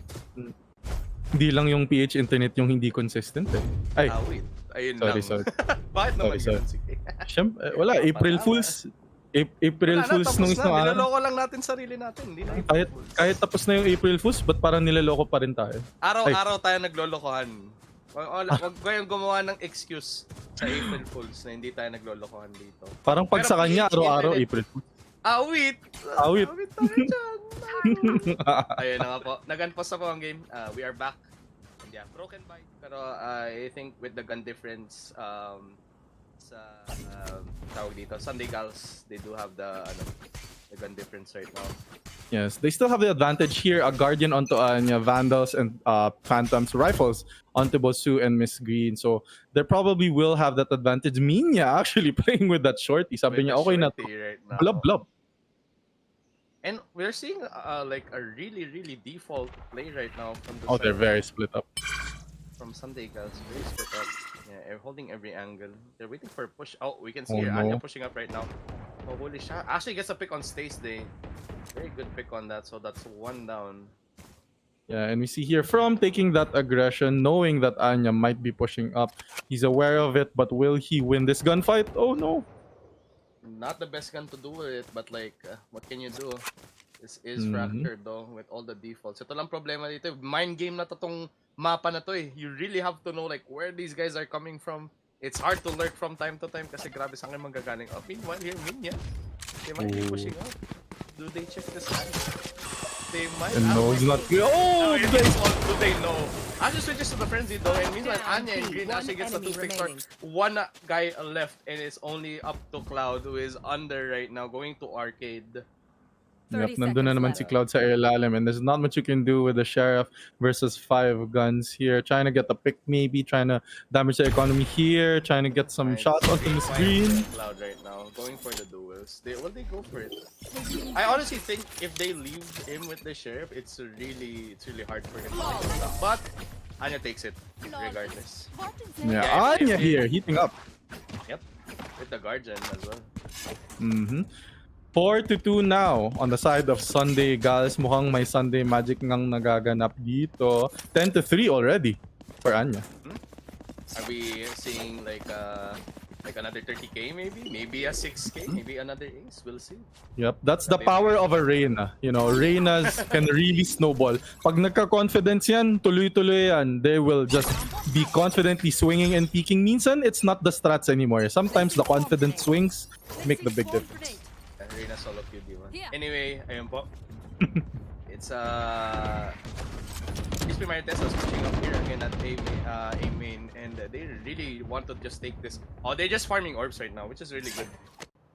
Hindi lang yung PH Internet yung hindi consistent eh. Ay, wait. Ayun sorry. Bakit naman yun? Siyempre, wala, April Fools. April Fools nung isang araw. Niloloko lang natin sarili natin. Hindi na kahit tapos na yung April Fools, ba't parang niloloko pa rin tayo? Araw-araw tayo naglolokohan. Huwag kayong gumawa ng excuse sa April Fools na hindi tayo naglolokohan dito. Parang pag sa kanya, araw-araw April Fools. Awit tayo dyan. Ayun na nga po. Nag-unpause na po ang game. We are back. And yeah, broken by. Pero I think with the gun difference sa tawag dito, Sunday Gals, they do have the gun difference right now. Yes, they still have the advantage here. A Guardian onto Vandals and Phantoms rifles onto Bosu and Miss Green. So they probably will have that advantage. Minya actually playing with that shorty. Sabi niya, okay na to. Right now. Blub. And we're seeing like a really, really default play right now from the they're very split up. From Sunday Gals, very split up. Yeah, they're holding every angle. They're waiting for a push. Oh, we can see here. Anya pushing up right now. Oh, holy shit. Actually gets a pick on Stace Day. Very good pick on that. So that's one down. Yeah, and we see here from taking that aggression, knowing that Anya might be pushing up. He's aware of it, but will he win this gunfight? Oh no. Not the best gun to do with it, but like, what can you do? This is fractured though, with all the defaults. Ito lang problema dito. Mind game na to tong mapa na to eh. You really have to know like where these guys are coming from. It's hard to lurk from time to time kasi grabe sa akin manggagaling up. Meanwhile, here, Minya. They might be pushing up. Do they check this time? They might. And no, he's not. Oh, do they know? Actually switches to the frenzy though, and meanwhile Anya and Green actually gets a 2-pick start. One guy left, and it's only up to Cloud, who is under right now, going to arcade. Yep, nandun na naman si Cloud sa ilalim, and there's not much you can do with the Sheriff versus 5 guns here. Trying to get the pick maybe, trying to damage the economy here, trying to get some shots onto Miss Green. Cloud right now, going for the duels. They go for it. I honestly think if they leave him with the Sheriff, it's really hard for him to make it up. But Anya takes it regardless. Yeah, Anya here, heating up. Yep. with the Guardian as well. 4-2 now on the side of Sunday Gals. Mukhang may Sunday magic ngang nagaganap dito. 10-3 already for Anya. Are we seeing like another 30k maybe a 6k, maybe another ace? We'll see. Yep, that's the power of a Reyna. You know, Reynas can really snowball. Pag nagka-confidence yan, tuloy-tuloy yan. They will just be confidently swinging and peeking. Minsan, it's not the strats anymore. Sometimes the confident swings make the big difference. Reyna solo QD1. Anyway, ayun po. It's Crispy Marites was pushing up here again at A main, and they really want to just take this. Oh, they're just farming orbs right now, which is really good.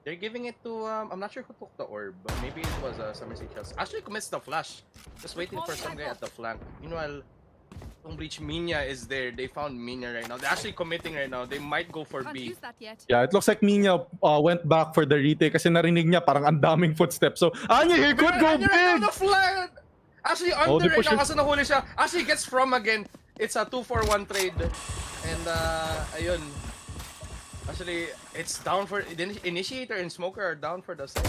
They're giving it to I'm not sure who took the orb, but maybe it was SOMILICIOUS. Actually commits the flash, just waiting for some guy at the flank. Meanwhile, Breach Minya is there. They found Minya right now. They're actually committing right now. They might go for B. Yeah, it looks like Minya went back for the retake kasi narinig niya parang ang daming footsteps. So, Anya, he could go Anya big! on the flank! Actually, under right now kasi nahuli siya. Actually, gets from again. It's a 2-for-1 trade. And, ayun. Actually, it's down for... The Initiator and Smoker are down for the side.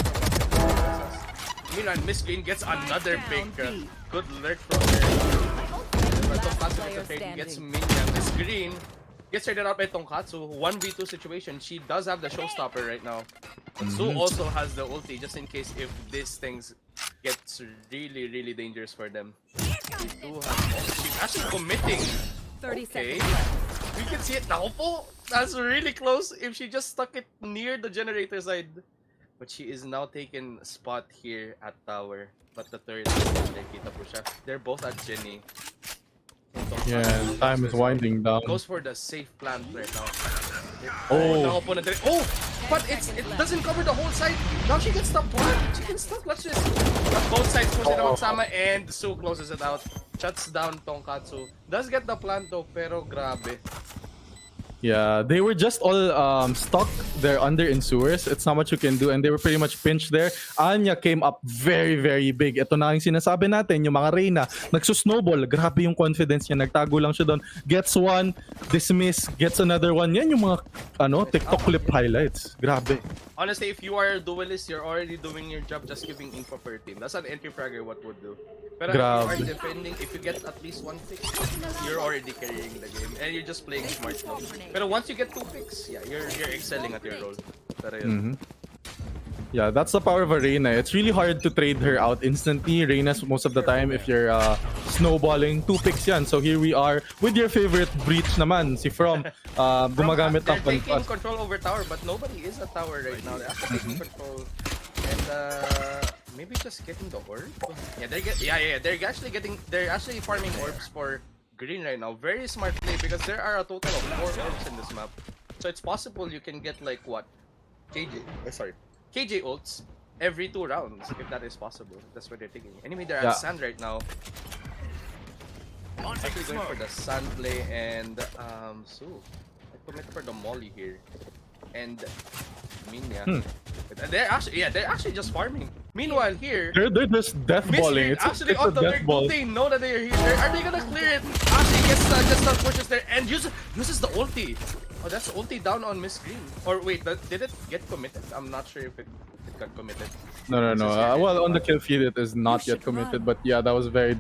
Meanwhile, Miss Green gets another pick. Good lurk from her. Tonkatsu gets Minya. Miss Green gets traded up by Tonkatsu. 1v2 situation. She does have the showstopper right now. But Su also has the ulti just in case if these things gets really, really dangerous for them. They do have she's actually committing. 30 Okay. seconds. We can see it now po. That's really close if she just stuck it near the generator side. But she is now taking a spot here at tower. But the third they're both at Jenny. Yeah, time is winding down. Goes for the safe plant right now. Oh. Oh, but it doesn't cover the whole side. Now she gets the plant. She can still clutch this. But both sides push it out sama and Su closes it out. Shuts down Tonkatsu. Does get the plant though, pero grabe. Yeah, they were just all stuck there under in sewers. It's not much you can do and they were pretty much pinched there. Anya came up very, very big. Ito na yung sinasabi natin, yung mga Reyna, nagsusnowball. Grabe yung confidence niya. Nagtago lang siya doon. Gets one, dismiss, gets another one. Yan yung mga TikTok clip highlights. Grabe. Honestly, if you are a duelist, you're already doing your job just giving info per team. That's an entry fragger what would do. But if you are defending, if you get at least one pick, you're already carrying the game. And you're just playing smart now. But once you get 2 picks, yeah, you're excelling at your role. Pero yun. Yeah, that's the power of a Reyna. It's really hard to trade her out instantly. Reyna's most of the time if you're snowballing, 2 picks yan. So here we are with your favorite breach naman, si From. Gumagamit They're ng taking control over tower, but nobody is at tower right now. They're actually taking control. And maybe just getting the orb. Yeah, they're actually farming orbs for Green right now. Very smart play because there are a total of 4 orbs in this map. So it's possible you can get like what? KJ ults every 2 rounds if that is possible. That's what they're thinking. Anyway, they're at sand right now. Actually going for the sand play and so I commit for the molly here. And Minya. They're actually just farming. Meanwhile here, they're just death balling. It's actually a on the death ball. they know that they're here. Are they gonna clear it? Actually gets just pushes there and uses the ulti. Oh, that's ulti down on Miss Green. Or wait, did it get committed? I'm not sure if it got committed. No. Well, on the kill feed it is not yet committed, but yeah, that was very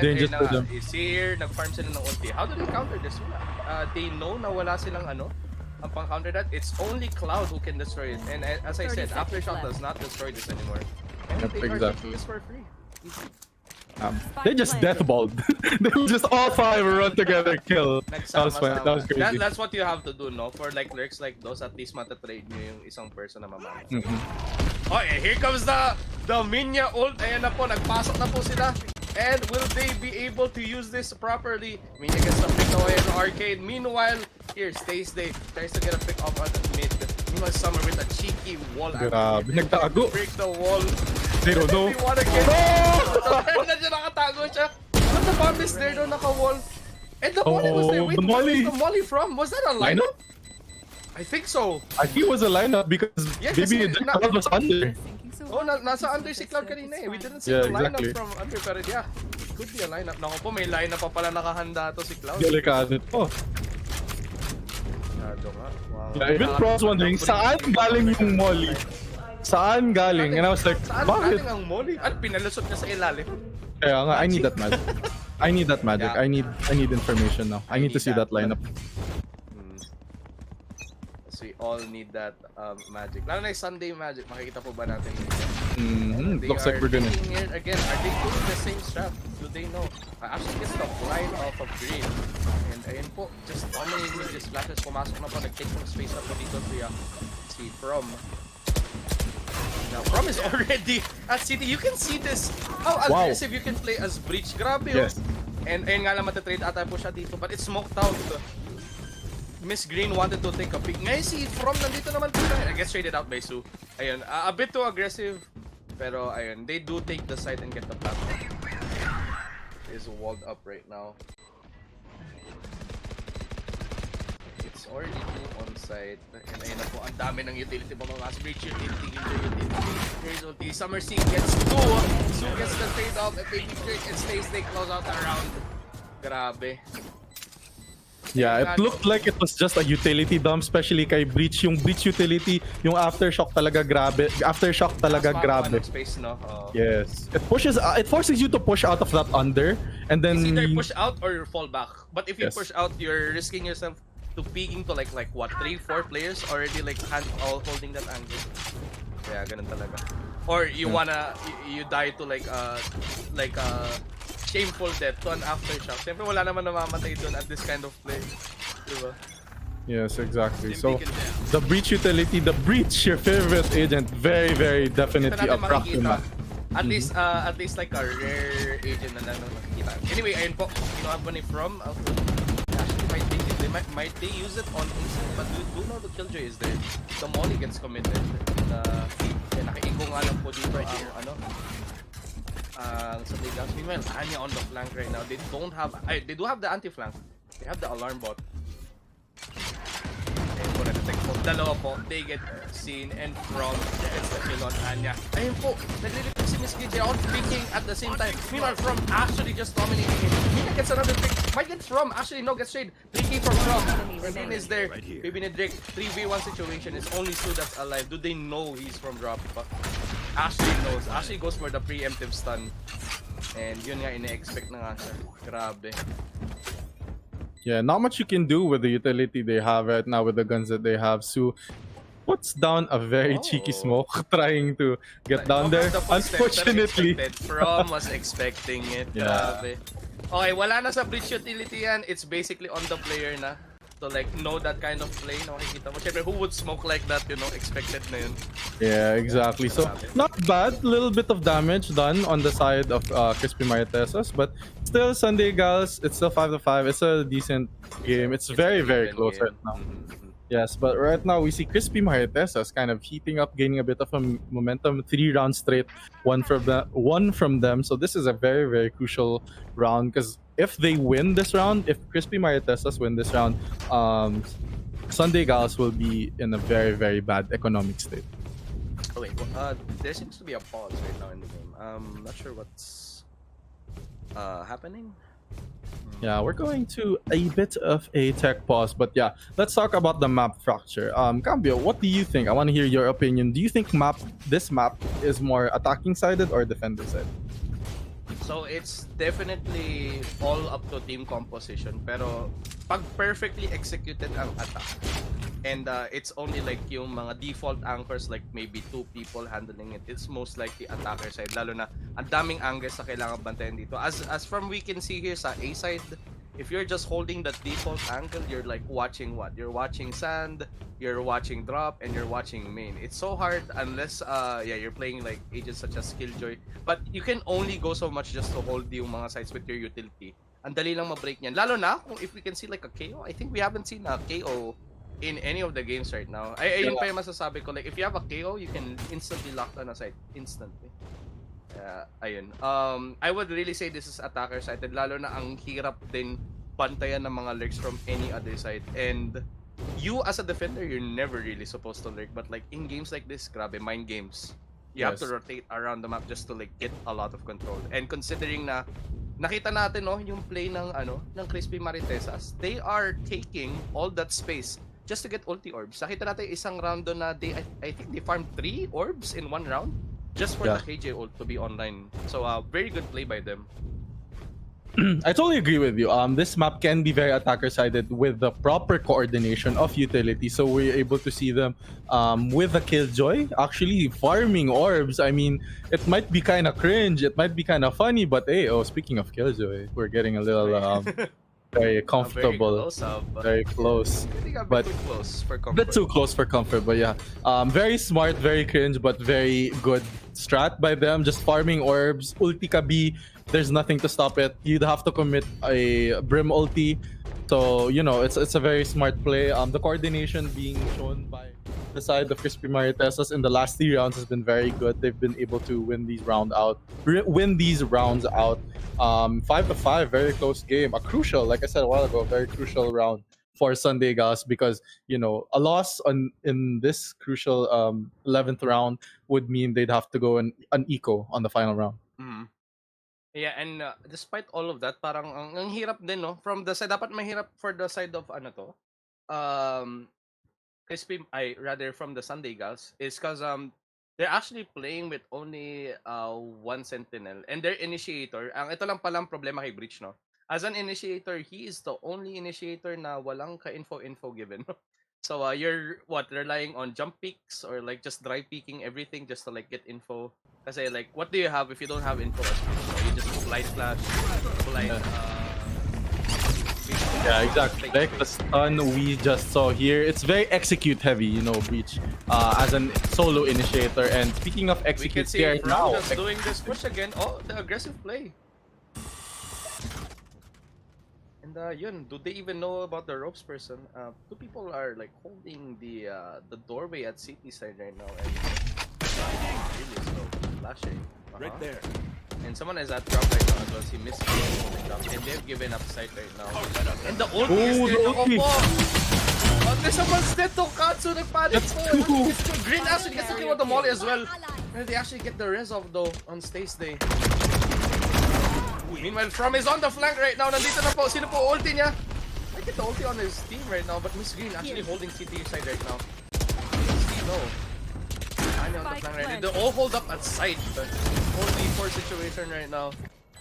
dangerous for them. Is here, nag-farm sila ng ulti. How do they counter this? They know na wala silang ang pang-counter that. It's only Cloud who can destroy it. And as I said, Aftershock does not destroy this anymore. And they are taking this for free. Easy. They just deathballed. They just all 5 run together kill. That was fun. That was crazy. That's what you have to do, no? For like lurks like those, at least matatrade nyo yung isang person na mamaya. Oh, yeah, here comes the Minya ult. Ayan na po, nagpasok na po sila. And will they be able to use this properly? Minya gets the pick away in Arcade. Meanwhile, here, Stays Day tries to get a pick off at mid. Meanwhile, Summer with a cheeky wall. Nagtago. Break the wall. They don't know. They wanna get nakatago siya. But the bomb is there, naka-wall. And the molly was there. Wait, where was the molly from? Was that a lineup? I think so. I think it was a lineup because maybe the crowd was under. Oh, nasa under si Cloud kanina eh. We didn't see the lineup from under, pero yeah, it could be a lineup. Naku po, may lineup pa pala nakahanda to si Cloud. Delikado ito. Joke nga. Wow. Yeah, even pro was wondering, saan galing yung molly? Saan galing? And I was like, Saan bakit? galing ang molly? Ano, pinalusot niya sa ilalim? Kaya nga, I need that magic. I need that magic. Yeah. I need information now. I need to see that lineup. So we all need that magic. Lalo na yung Sunday magic. Makikita po ba natin? Looks like we're gonna. Here again. Are they doing the same strat? Do they know? Actually gets the blind off of green. And ayun po, just dominating these flashes. Pumasok na po. Nag-take some space up po dito si From. Now, From is already at City. You can see this. How aggressive you can play as Breach. Grabe. Yes. And ayun nga lang matatrade ata po siya dito. But it's smoked out. Miss Green wanted to take a peek. Ngayon si From nandito naman po siya. I guess traded out by Su. Ayun, a bit too aggressive. Pero ayun, they do take the site and get the platform. Is walled up right now. It's already 2 on site. And ayun na po, ang dami ng utility mo mga Breach utility. Here's ulti. Summer Sea gets 2. Su gets the trade out at baby trick and stays they close out around. Grabe. Yeah, it looked like it was just a utility dump, especially kay Breach. Yung Breach utility, yung aftershock talaga grabe. Aftershock talaga grabe. Space, no? Yes. It forces you to push out of that under, and then... It's either push out or fall back. But if you Yes. push out, you're risking yourself to peeking to like what, 3-4 players already like all holding that angle. Yeah, ganun talaga. Or you wanna, you die to like shameful death to an aftershock. Siyempre wala naman namamatay doon at this kind of play. Diba? Yes, exactly. So, the Breach utility, the Breach, your favorite agent, very, very definitely a Proxima. At least like a rare agent na nakikita. Anyway, ayun po, kinuha po ni From. Actually, might they use it on instant, but do know the Killjoy is there. The Molly gets committed. Naka-ingo nga lang po dito so they got meanwhile Anya on the flank right now. They do have the anti-flank. They have the alarm bot. And for the detect po, dalawa po, they get seen and From gets the kill on Anya. Ayun po, nagre-retake si Miss Kid out picking at the same time. Meanwhile From actually just dominating it. Mina gets another pick. Might get From, actually no, gets trade. 3K from From. Rebin is there. Maybe in a Drake 3v1 situation. It's only Su that's alive. Do they know he's from drop? Ashley knows. Ashley goes for the preemptive stun. And yun nga, ine-expect na nga siya. Grabe. Yeah, not much you can do with the utility they have right now with the guns that they have. Su puts down a very cheeky smoke, trying to get down there. Unfortunately. From was expecting it. Yeah. Grabe. Okay, wala na sa Breach utility yan. It's basically on the player na. To like know that kind of play, no, makikita mo. Siyempre, who would smoke like that, you know, expected na yun. Yeah, exactly. So, not bad. Little bit of damage done on the side of Crispy Maritesos, but still, Sunday Gals, it's still 5-5. It's a decent game. It's very, very close right now. Yes, but right now we see Crispy Maritesos kind of heating up, gaining a bit of a momentum. 3 rounds straight, one from them. So this is a very, very crucial round because if they win this round, if Crispy Maritesos win this round, Sunday Gals will be in a very, very bad economic state. Oh wait, there seems to be a pause right now in the game. Not sure what's happening. Yeah, we're going to a bit of a tech pause, but yeah, let's talk about the map fracture. Cambio, what do you think? I want to hear your opinion. Do you think this map is more attacking sided or defender sided? So it's definitely all up to team composition, pero pag perfectly executed ang attack, and it's only like yung mga default anchors, like maybe 2 people handling it, it's most likely attacker side, lalo na ang daming angles na kailangan bantayan dito. As from we can see here sa A side, if you're just holding that default angle, you're like watching what? You're watching sand, you're watching drop, and you're watching main. It's so hard unless you're playing like agents such as Killjoy, but you can only go so much just to hold yung mga sides with your utility. Ang dali lang ma-break niyan, lalo na kung if we can see like a KO. I think we haven't seen a KO in any of the games right now. Ayun pa yung masasabi ko, like if you have a KO, you can instantly lock down a side instantly. Ayun. I would really say this is attacker sided, lalo na ang hirap din bantayan ng mga lurks from any other side. And you as a defender, you're never really supposed to lurk, but like in games like this, grabe, mind games. You have to rotate around the map just to like get a lot of control. And considering na nakita natin yung play ng Crispy Maritesos, they are taking all that space just to get ulti orbs. Nakita natin isang round doon na I think they farmed 3 orbs in one round just for the KJ ult to be online. So very good play by them. I totally agree with you. This map can be very attacker-sided with the proper coordination of utility. So we're able to see them with the Killjoy actually farming orbs. I mean, it might be kind of cringe, it might be kind of funny, but hey, speaking of Killjoy, we're getting a little very comfortable, very close. I think a but bit too close for comfort. bit too close for comfort, but yeah, very smart, very cringe, but very good strat by them. Just farming orbs, ulti ka B. There's nothing to stop it. You'd have to commit a Brim ulti. So, you know, it's a very smart play. The coordination being shown by the side of Crispy Maritesas in the last 3 rounds has been very good. They've been able to win these rounds out. 5-5, very close game. A crucial, like I said a while ago, very crucial round for Sunday Gas, because, you know, a loss in this crucial 11th round would mean they'd have to go an eco on the final round. Yeah, and despite all of that, parang ang hirap din, no? From the side, dapat mahirap for the side of ano to, Crispy, rather from the Sunday Gals, is because they're actually playing with only one sentinel, and their initiator, ito lang palang problema kay Breach, no? As an initiator, he is the only initiator na walang ka-info given. So you're relying on jump peaks or like just dry peeking everything just to like get info. Kasi like, what do you have if you don't have info? You just blind flash, blind. Yeah, exactly. Like the stun we just saw here, it's very execute heavy, you know, Breach, as an solo initiator. And speaking of We can execute see here now, just doing this push again. Oh, the aggressive play. And yun, do they even know about the ropes person? 2 people are like holding the doorway at CT side right now, and really slow flashing. Right there. And someone is at drop right now as well. He missed and they've given up sight right now. And the ulti is there. Ako po! There's someone's dead to Katsu. Nagpanic po. Green actually gets the kill with the molly as well. And they actually get the res off though on Stace Day. Meanwhile, From is on the flank right now. Nandito na po. Sino po ulti niya? I get the ulti on his team right now, but Miss Green actually holding CT side right now. No. Anya on the flank right now. They all hold up at sight. 4v4 situation right now.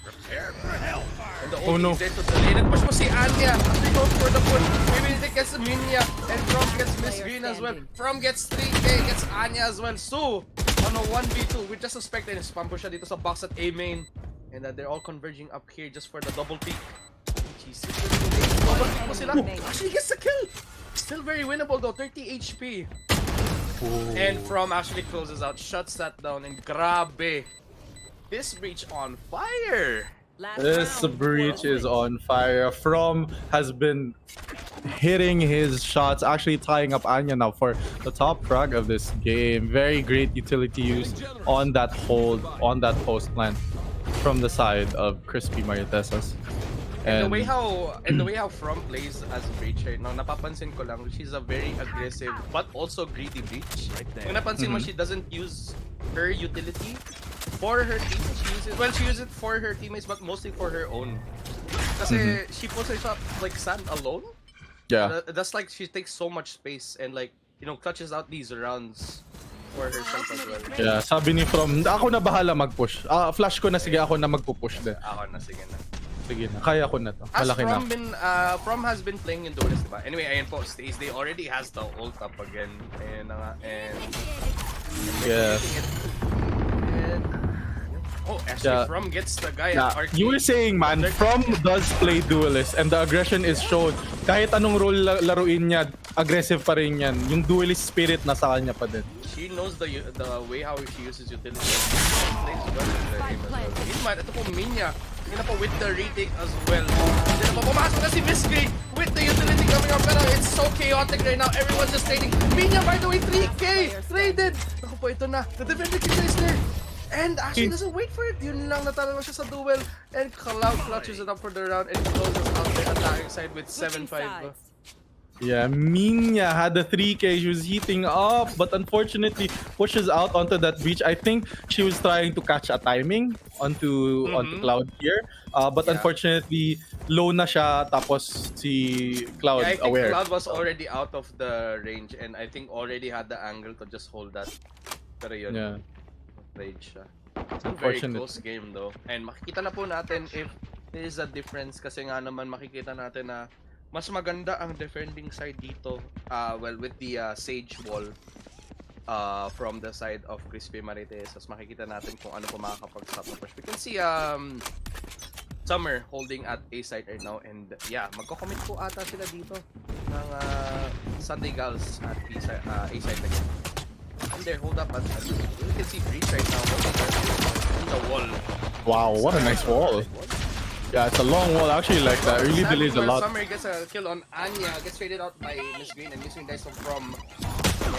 Prepare for hellfire. And the ulti is there to delay. Nag-push mo si Anya. They go for the push. Maybe they gets Minya. And From gets Miss Green as well. From gets 3k. Gets Anya as well. Su on a 1v2. We just suspect and spam push siya dito sa box at A main. And they're all converging up here just for the double peek. Jeez, double peek mo sila. Actually gets the kill. Still very winnable though. 30 HP. And From actually closes out, shuts that down, and grabe. This Breach on fire. this Breach is on fire. From has been hitting his shots, actually tying up Anya now for the top frag of this game. Very great utility use on that hold, on that post plant from the side of Crispy Maritesas. And the way how From plays as Breach right now, napapansin ko lang, she's a very aggressive but also greedy Breach. Kung napansin mo, she doesn't use her utility for her team. She uses it for her teammates, but mostly for her own. Kasi she puts herself like Sand alone. Yeah. That's like she takes so much space and like, you know, clutches out these rounds for herself as well. Yeah, sabi ni From, ako na bahala mag-push. Flash ko na, sige, ako na magpo-push din. Ako na, sige na. Sige na, kaya ko na to. As Malaki na. From has been playing in duelist, diba? Anyway, ayan po, Stace Day already has the ult up again. Ayan na nga, and... Yes. Oh, actually, From gets the guy at Arcade. You were saying, man, From does play duelist and the aggression is shown. Kahit anong role laruin niya, aggressive pa rin yan. Yung duelist spirit nasa kanya pa din. She knows the way how she uses utility. Meanwhile, ito po Minya. Hindi na po with the retake as well. Hindi na po pumasok na si Miss Green with the utility coming up. Pero it's so chaotic right now. Everyone's just trading. Minya, by the way, 3k! Traded! Ako po, ito na. The defender is there. And actually doesn't wait for it. Yun lang, natalo na siya sa duel. And Cloud clutches it up for the round and closes out the attacking side with 7-5. Yeah, Minya had the 3K. She was heating up, but unfortunately pushes out onto that breach. I think she was trying to catch a timing onto Mm-hmm. Cloud here. But Yeah. unfortunately, low na siya, tapos si Yeah, Cloud I think aware. Cloud was already out of the range and I think already had the angle to just hold that. Pero yun, Yeah, played siya. It's a very unfortunate. close game though. And makikita na po natin if there is a difference kasi nga naman makikita natin na mas maganda ang defending side dito. Well, with the Sage wall from the side of Crispy Marites. Mas makikita natin kung ano po makakapag-stop na push. We can see Summer holding at A side right now and yeah, magko-commit po ata sila dito ng Sunday Girls at A side again. And there, hold up at you can see Breach right now holding on the wall. Wow, what a nice wall. Yeah, it's a long wall. I actually like that. It really delays a lot. Summer gets a kill on Anya, gets traded out by Miss Green and Miss Green dies from and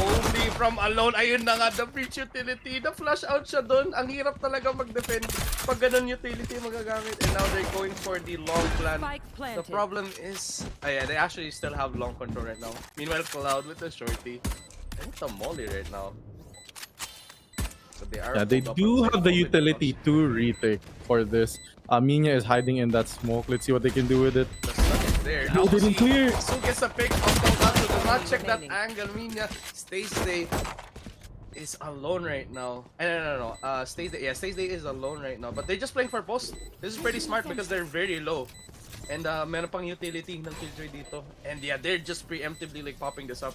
only from alone. Ayun na nga, the breach utility. The flash out siya dun. Ang hirap talaga mag-defend pag ganun utility magagamit. And now they're going for the long plan. The problem is, yeah, they actually still have long control right now. Meanwhile, Cloud with the shorty. And with the molly right now. So they do have the utility to retake for this. Minya is hiding in that smoke. Let's see what they can do with it. The stun is there. No, they didn't clear. Su gets a pick of Togatsu. Does not check that angle. Minya stays there. Is alone right now. No. Stays there. Yeah, Stays there is alone right now. But they're just playing for post. This is pretty smart because they're very low. And meron pang utility ng Killjoy dito. And yeah, they're just preemptively like popping this up.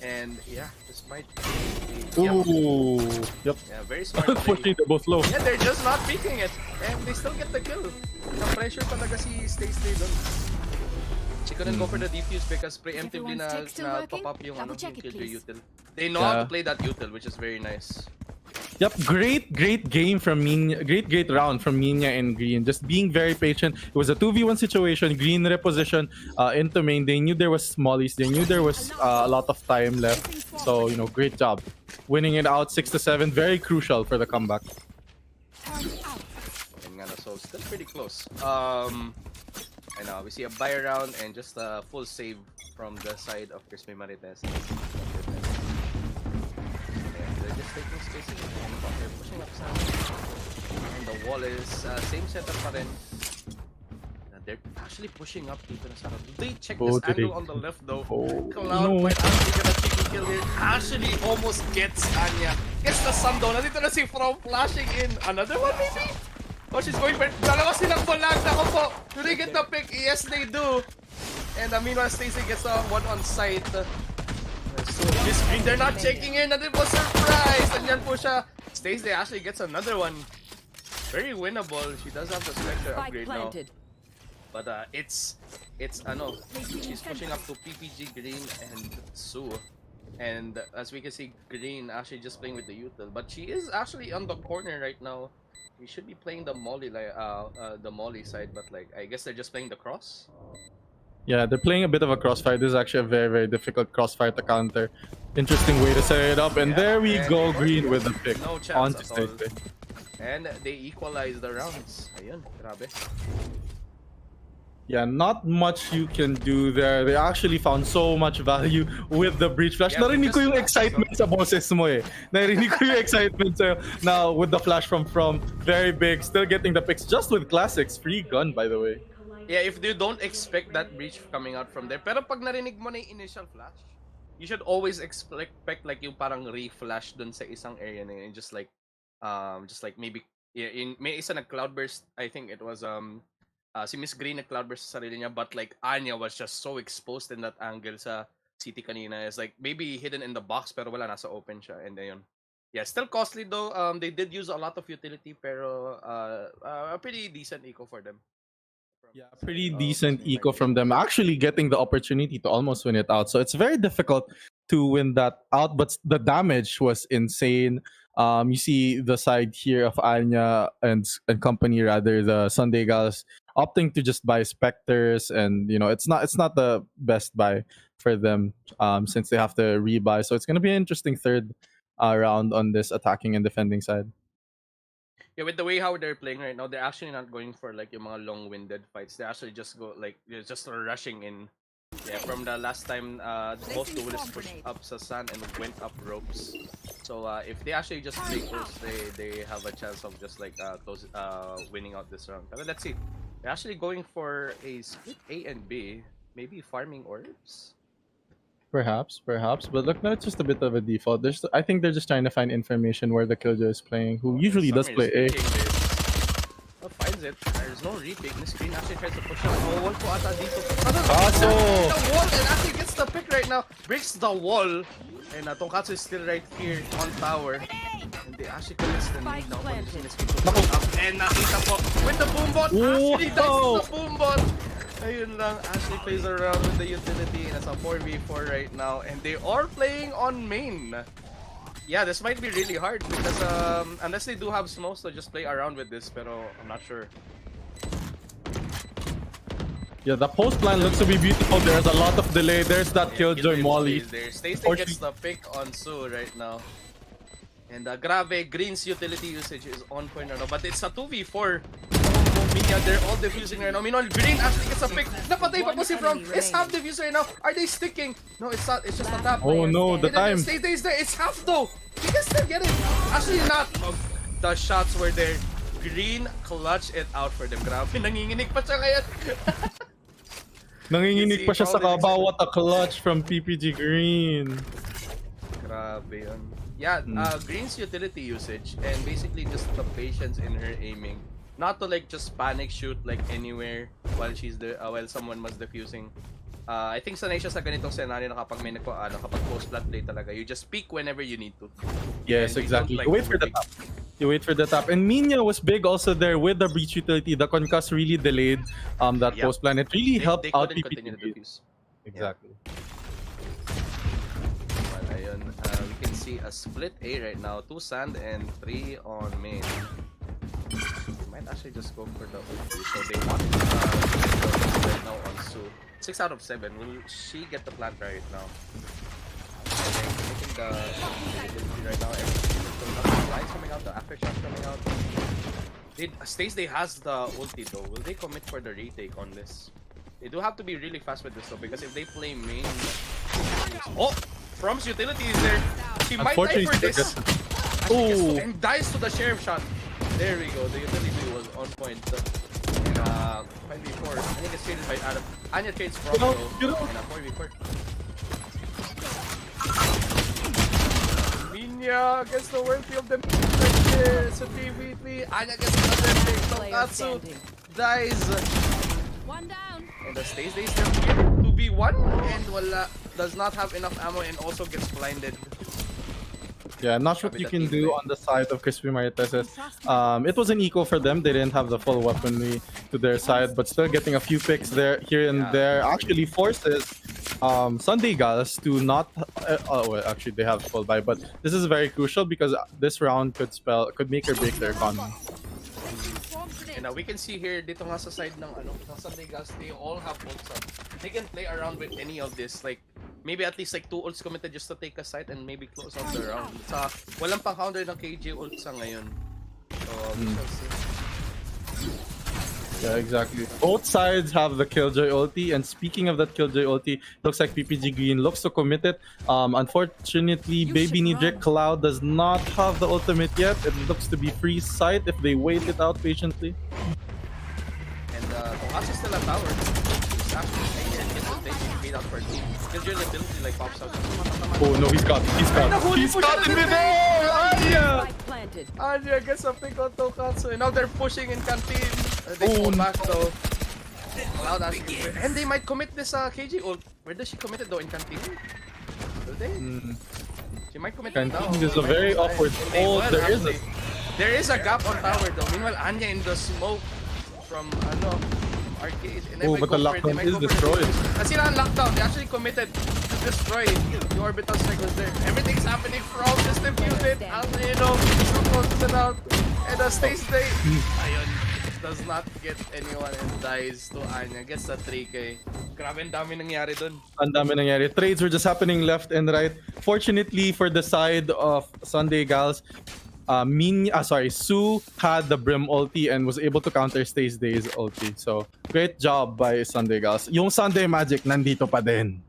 And yeah, this might be... Ooh, yep. Yeah, very smart. Unfortunately, they're both low. Yeah, they're just not picking it. And they still get the kill. Na-pressure talaga si Stay doon. She couldn't go for the defuse because preemptively na pop up yung Killjoy util. They know how to play that util, which is very nice. Yep, great game from Minya. Great round from Minya and Green. Just being very patient. It was a 2v1 situation. Green reposition into main. They knew there was mollies. They knew there was a lot of time left. So, great job. Winning it out 6-7. Very crucial for the comeback. So still pretty close. And we see a buy round and just a full save from the side of Crispy Marites. They're just taking space again. They're pushing up some. And the wall is same setup pa rin. They're actually pushing up dito na sa harap. Do they check this angle on the left though? Cloud might actually get a cheeky kill here. Actually almost gets Anya. Gets the sun though. Nandito na si From flashing in. Another one maybe? Oh, she's going for... Dalawa silang bulag. Nako po. Do they get the pick? Yes, they do. And meanwhile, Stacey gets one on site. So, this screen, they're not checking in. And it was surprise. And yan po siya. Stacey actually gets another one. Very winnable. She does have the Spectre upgrade now. But it's she's pushing up to PPG, Green, and Sue. And as we can see, Green actually just playing with the util. But she is actually on the corner right now. We should be playing the molly the molly side, but like I guess they're just playing the cross. Yeah, they're playing a bit of a crossfire. This is actually a very difficult crossfire to counter. Interesting way to set it up, and there we go, Green with the pick. No chance on at all. And they equalize the rounds. Ayun, grabe. Yeah, not much you can do there. They actually found so much value with the breach flash. Yeah, Narinig ko yung excitement sa boses mo eh. Narinig ko yung excitement sa'yo. Now, with the flash from very big, still getting the picks just with classics. Free gun, by the way. Yeah, if you don't expect that breach coming out from there. Pero pag narinig mo na yung initial flash, you should always expect like yung parang re-flash dun sa isang area na yun. Just like maybe, yeah, may isa na cloudburst, I think it was, si Miss Green na cloudburst sa sarili niya, but like Anya was just so exposed in that angle sa city kanina. It's like maybe hidden in the box pero wala, nasa open siya. And ayun. Yeah, still costly though. They did use a lot of utility pero a pretty decent eco for them. Yeah, pretty decent eco from them. Actually getting the opportunity to almost win it out. So it's very difficult to win that out, but the damage was insane. You see the side here of Anya and company, rather, the Sunday Gals opting to just buy Spectres, and it's not the best buy for them since they have to rebuy. So it's gonna be an interesting third round on this attacking and defending side. Yeah, with the way how they're playing right now, they're actually not going for like yung mga long-winded fights. They actually just go like they're just rushing in Yeah, from the last time, both duelists pushed up sa sand and went up ropes. So if they actually just play close, they have a chance of just like winning out this round. But let's see. They're actually going for a split A and B, maybe farming orbs. Perhaps. But look, now it's just a bit of a default. I think they're just trying to find information where the Killjoy is playing, who usually does play A. Oh, finds it. There's no retake. This screen actually tries to push out. Oh, wall po ata dito. Kaso! The wall and actually gets the pick right now. Breaks the wall. And Tonkatsu is still right here on tower. And they actually commits the need now. And nakita po with the boombot. Ashley dies the boombot. Ayun lang, Ashley plays around with the utility and it's a 4v4 right now. And they are playing on main. Yeah, this might be really hard because unless they do have smokes, they'll just play around with this, pero I'm not sure. Yeah, the post plan looks to be beautiful. There's a lot of delay. There's that Killjoy Molly. Stacey gets the pick on Sue right now. And grabe, Green's utility usage is on point right now, but it's a 2v4. Minya, they're all defusing right now. Meanwhile, Green actually gets a pick. Napatay pa po si From. It's half defused right now. Are they sticking? No, it's not. It's just a tap. Oh no, the time. Stacey's there. It's half though. He can still get it. Actually not. Oh, the shots were there. Green clutched it out for them. Grabe, nanginginig pa siya ngayon. Nanginginig pa siya sa bawat a clutch from PPG Green. Grabe yun. Yeah, Green's utility usage and basically just the patience in her aiming. Not to like just panic shoot like anywhere while she's while someone was defusing. I think sanay siya sa ganitong scenario na kapag may kapag post plant play talaga, you just peek whenever you need to. Yes, exactly. You wait for the top. You wait for the top. And Minya was big also there with the breach utility. The concuss really delayed that post plan. It really helped out PPG. Exactly. Well, ayun, we can see a split A right now. 2 sand and 3 on main. They might actually just go for the ulti. So they want right now on Sue. 6 out of 7. Will she get the plant right now? Making the right now. The lines coming out, the aftershock coming out. Stacey has the ulti though. Will they commit for the retake on this? They do have to be really fast with this though, because if they play main... Oh! From's utility is there. She might die for this. Oh! And dies to the sheriff shot. There we go. The utility was on point. And 5v4. I think it's traded by Adam. Anya trades From though. And a 4v4. Minya gets the world field them right there. It's a 3v3. Anya gets another pick. Tonkatsu dies. One down. And the Stacey still here. 2v1 and wala. Does not have enough ammo and also gets blinded. Yeah, not sure what you can do on the side of Crispy Mariteses. It was an eco for them. They didn't have the full weaponry to their side, but still getting a few picks there, here and there actually forces Sunday Gals to not. Well, actually they have full buy, but this is very crucial because this round could make or break their economy. And we can see here dito nga sa side ng Sunday Gals, they all have ults up. They can play around with any of this, like maybe at least like 2 ults committed just to take a site and maybe close out the round. Sa walang pang counter ng KJ ult sa ngayon. So we shall see. Yeah, exactly. Both sides have the Killjoy ulti, and speaking of that Killjoy ulti, looks like PPG Green looks to commit it. Unfortunately, Baby Nidric Cloud does not have the ultimate yet. It looks to be free sight if they wait it out patiently. And Tonkatsu still at tower. He's actually staying here and gets the stage beat out for a team. Killjoy ability like pops out. Oh no, he's got it in there! Anya! Anya gets a pick on Tonkatsu, and now they're pushing in canteen. They fall back though. And they might commit this KJ ult. Where does she commit it though? In canteen? Do they? She might commit it now. Canteen is a very awkward hold. There is a gap on tower though. Meanwhile, Anya in the smoke from arcade. And but the lockdown is destroyed. Kasi na lockdown, they actually committed to destroy the orbital strike was there. Everything's happening from this defused. Super closes it out. And the Stacey ayun, does not get anyone and dies to Anya. Gets the 3k. Grabe, ang dami nangyari dun. Ang dami nangyari. Trades were just happening left and right. Fortunately for the side of Sunday Gals, Su had the Brim ulti and was able to counter Stays Day's ulti. So, great job by Sunday Girls. Yung Sunday Magic nandito pa din.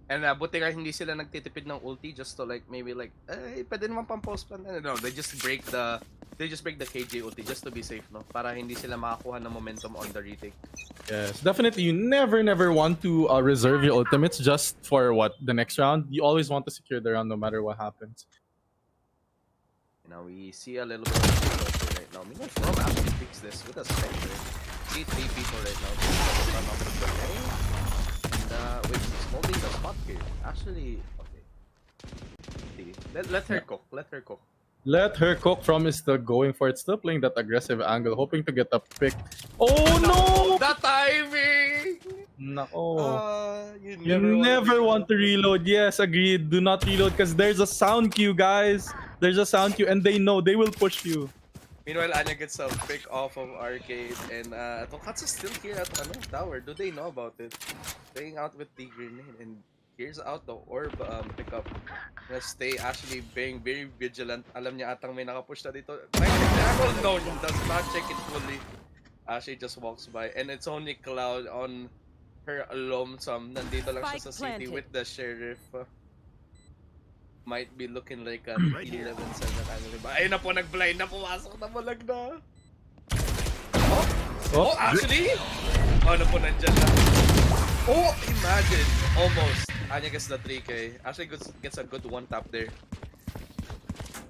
And buti nga hindi sila nagtitipid ng ulti just to like maybe like pwede naman pang post plan. No, they just break the KJ ulti just to be safe, no? Para hindi sila makakuha ng momentum on the retake. Yes, definitely. You never want to reserve your ultimates just for the next round. You always want to secure the round no matter what happens. Now we see a little bit of difficulty right now. Meanwhile, From actually fix this with a Spectre. See 3 people right now. Run off the play. And wait, he's holding the spot here. Actually, okay. Let her cook. Let her cook. Let her cook. From is still going for it. Still playing that aggressive angle, hoping to get a pick. Oh no! The timing! Nako. You never want to reload. Yes, agreed. Do not reload because there's a sound cue, guys. There's a sound cue and they know they will push you. Meanwhile, Anya gets a pick off of Arcade and Tokatsu's still here at tower. Do they know about it? Playing out with the grenade and here's out the orb pickup. Stay actually being very vigilant. Alam niya atang may nakapush na dito. No, he does not check it fully. Ashley just walks by and it's only Cloud on her lonesome. Nandito lang siya sa city with the sheriff. Might be looking like a 11-7 ayun na po, nag-blind na, pumasok na, malag na. Oh, actually? Oh, na po, nandyan na. Oh, imagine. Almost. Anya gets the 3k. Actually gets a good one tap there.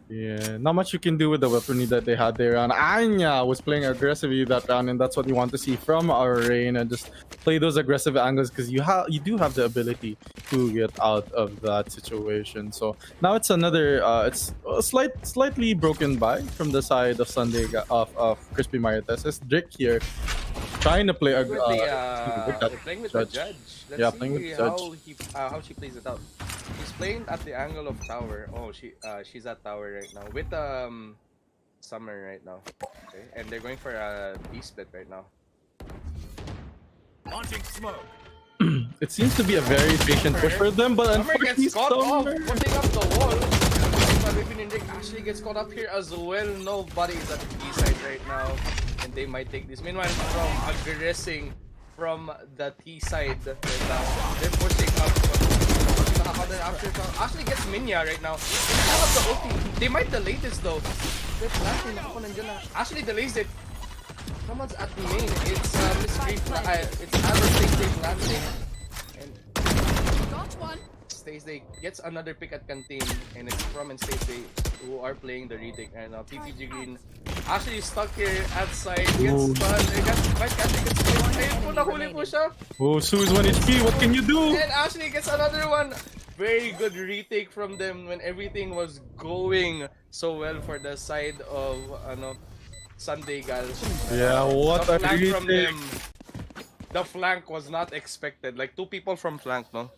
Yeah, not much you can do with the weaponry that they had there. And Anya was playing aggressively that round, and that's what you want to see from our Reina. Just play those aggressive angles because you do have the ability to get out of that situation. So now it's another, it's a slightly broken by from the side of Crispy Marites. Drake here trying to play playing with the judge. Let's playing with the judge. How she plays it out. She's playing at the angle of tower. Oh, she's at tower right now with Summer right now. Okay, and they're going for a B split right now. Launching smoke. It seems to be a very patient push for them, but Summer unfortunately, gets caught off, putting up the wall. Actually gets caught up here as well. Nobody is at the B side right now, and they might take this. Meanwhile, From aggressing from the T side right now. They're pushing up. Actually gets Minya right now. The ulti. They might delay this though. They're planting. Actually delays it. Someone's at the main. It's it's Stays planting. And Stays Day gets another pick at Canteen, and it's From and Stays Day who are playing the retake. And now TTG Green actually stuck here at side. Gets stunned. Oh, Su is 1 HP. What can you do? And Ashley gets another one. Very good retake from them when everything was going so well for the side of Sunday Girls. Yeah, what a retake from them. The flank was not expected. Like 2 people from flank, no?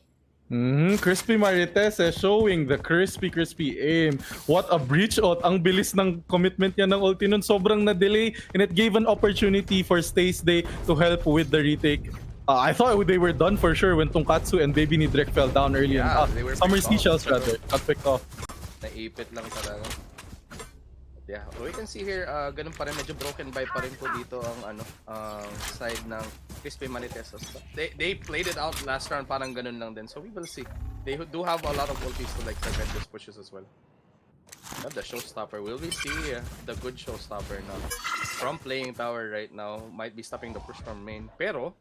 Crispy Marites showing the crispy aim. What a breach out. Ang bilis ng commitment niya ng ulti nun. Sobrang na-delay and it gave an opportunity for Stays Day to help with the retake. I thought they were done for sure when Tonkatsu and Baby ni Drek fell down early. Yeah, Summer Seashells rather got picked off. Naipit lang talaga. Yeah, we can see here, ganun pa rin, medyo broken by pa rin po dito ang side ng Crispy Manitesos. They played it out last round, parang ganun lang din. So we will see. They do have a lot of ultis to like prevent these pushes as well. But the showstopper, will we see the good showstopper now? From playing tower right now, might be stopping the push from main. Pero,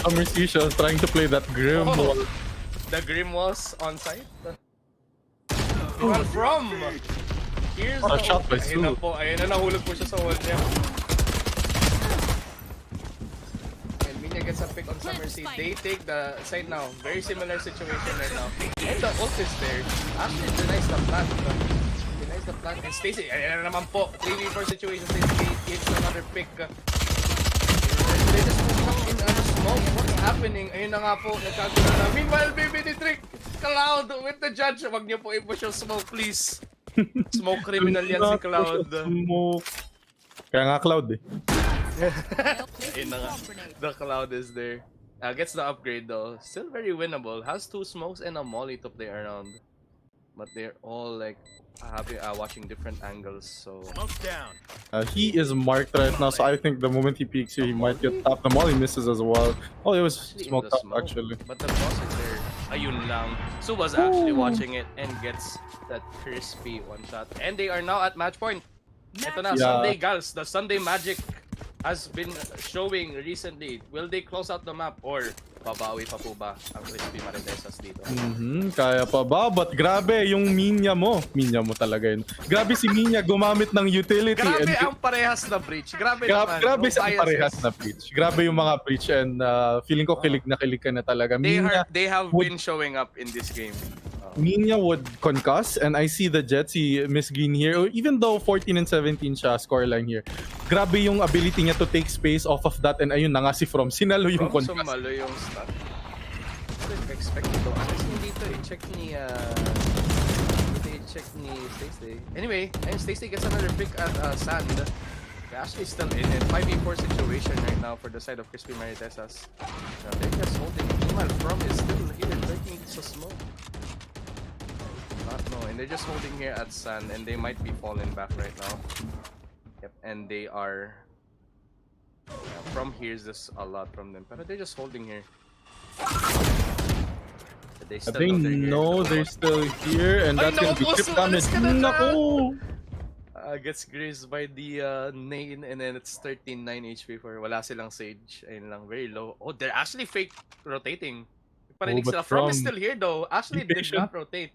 Summer Seashells trying to play that Grim wall. The Grim was on site. Well, From! Here's a shot by Su. Ayun na, nahulog po siya sa wall niya. And Minya gets a pick on Summer Seed. They take the side now. Very similar situation right now. And the ult is there. Actually denies the plant. Denies the plant. And Stacy, ayun na naman po. 3v4 situation. Stacy gets another pick. They just moving up in smoke. What's happening? Ayun na nga po, nagkagulo na. Meanwhile, Baby ni Trick, Cloud with the judge. Wag niyo po i-push yung smoke, please. Smoke criminal yan si Cloud. Kaya nga Cloud eh. Ayun na nga. The Cloud is there. Gets the upgrade though. Still very winnable. Has 2 smokes and a molly to play around. But they're all like watching different angles. So Smoke's down. He is marked right now, so I think the moment he peeks here, he might get tapped. The molly misses as well. Oh, it was actually in smoked the up smoke. actually. But the boss is there. Ayun lang. Su was actually watching it and gets that crispy one shot. And they are now at match point. Ito na, Yeah. Sunday Gals. The Sunday Magic has been showing recently. Will they close out the map or babawi pa po ba ang Crispy Maritesas dito? Kaya pa ba? But grabe, yung Minya mo. Minya mo talaga yun. Grabe si Minya gumamit ng utility. Grabe and ang parehas na breach. Grabe naman. grabe No sa biases. parehas na breach. Grabe yung mga breach and feeling ko kilig na kilig ka na talaga. They have been showing up in this game. Minya would concuss and I see the Jets, si Miss Green here, even though 14 and 17 siya scoreline here. Grabe yung ability niya to take space off of that and ayun na nga si From. Sinalo yung From concuss. sumalo yung stun. Expect ito. Honestly, hindi ito i-check ni Stacey. Anyway, and Stacey gets another pick at Sand. They're actually still in it. 5v4 situation right now for the side of Crispy Maritesas. They're just holding. Meanwhile, From is still here, lurking sa smoke. No, and they're just holding here at Sand, and they might be falling back right now. Yep, and they are. From here is just a lot from them, but they're just holding here. But they still know they're still here, and that's gonna be chip damage. Nako! Gets grazed by the Nain, and then it's 13-9 HP for wala silang Sage. Ayun lang, very low. Oh, they're actually fake rotating. Parinig but sila. From is From- still here though. Actually Be did patient. not rotate.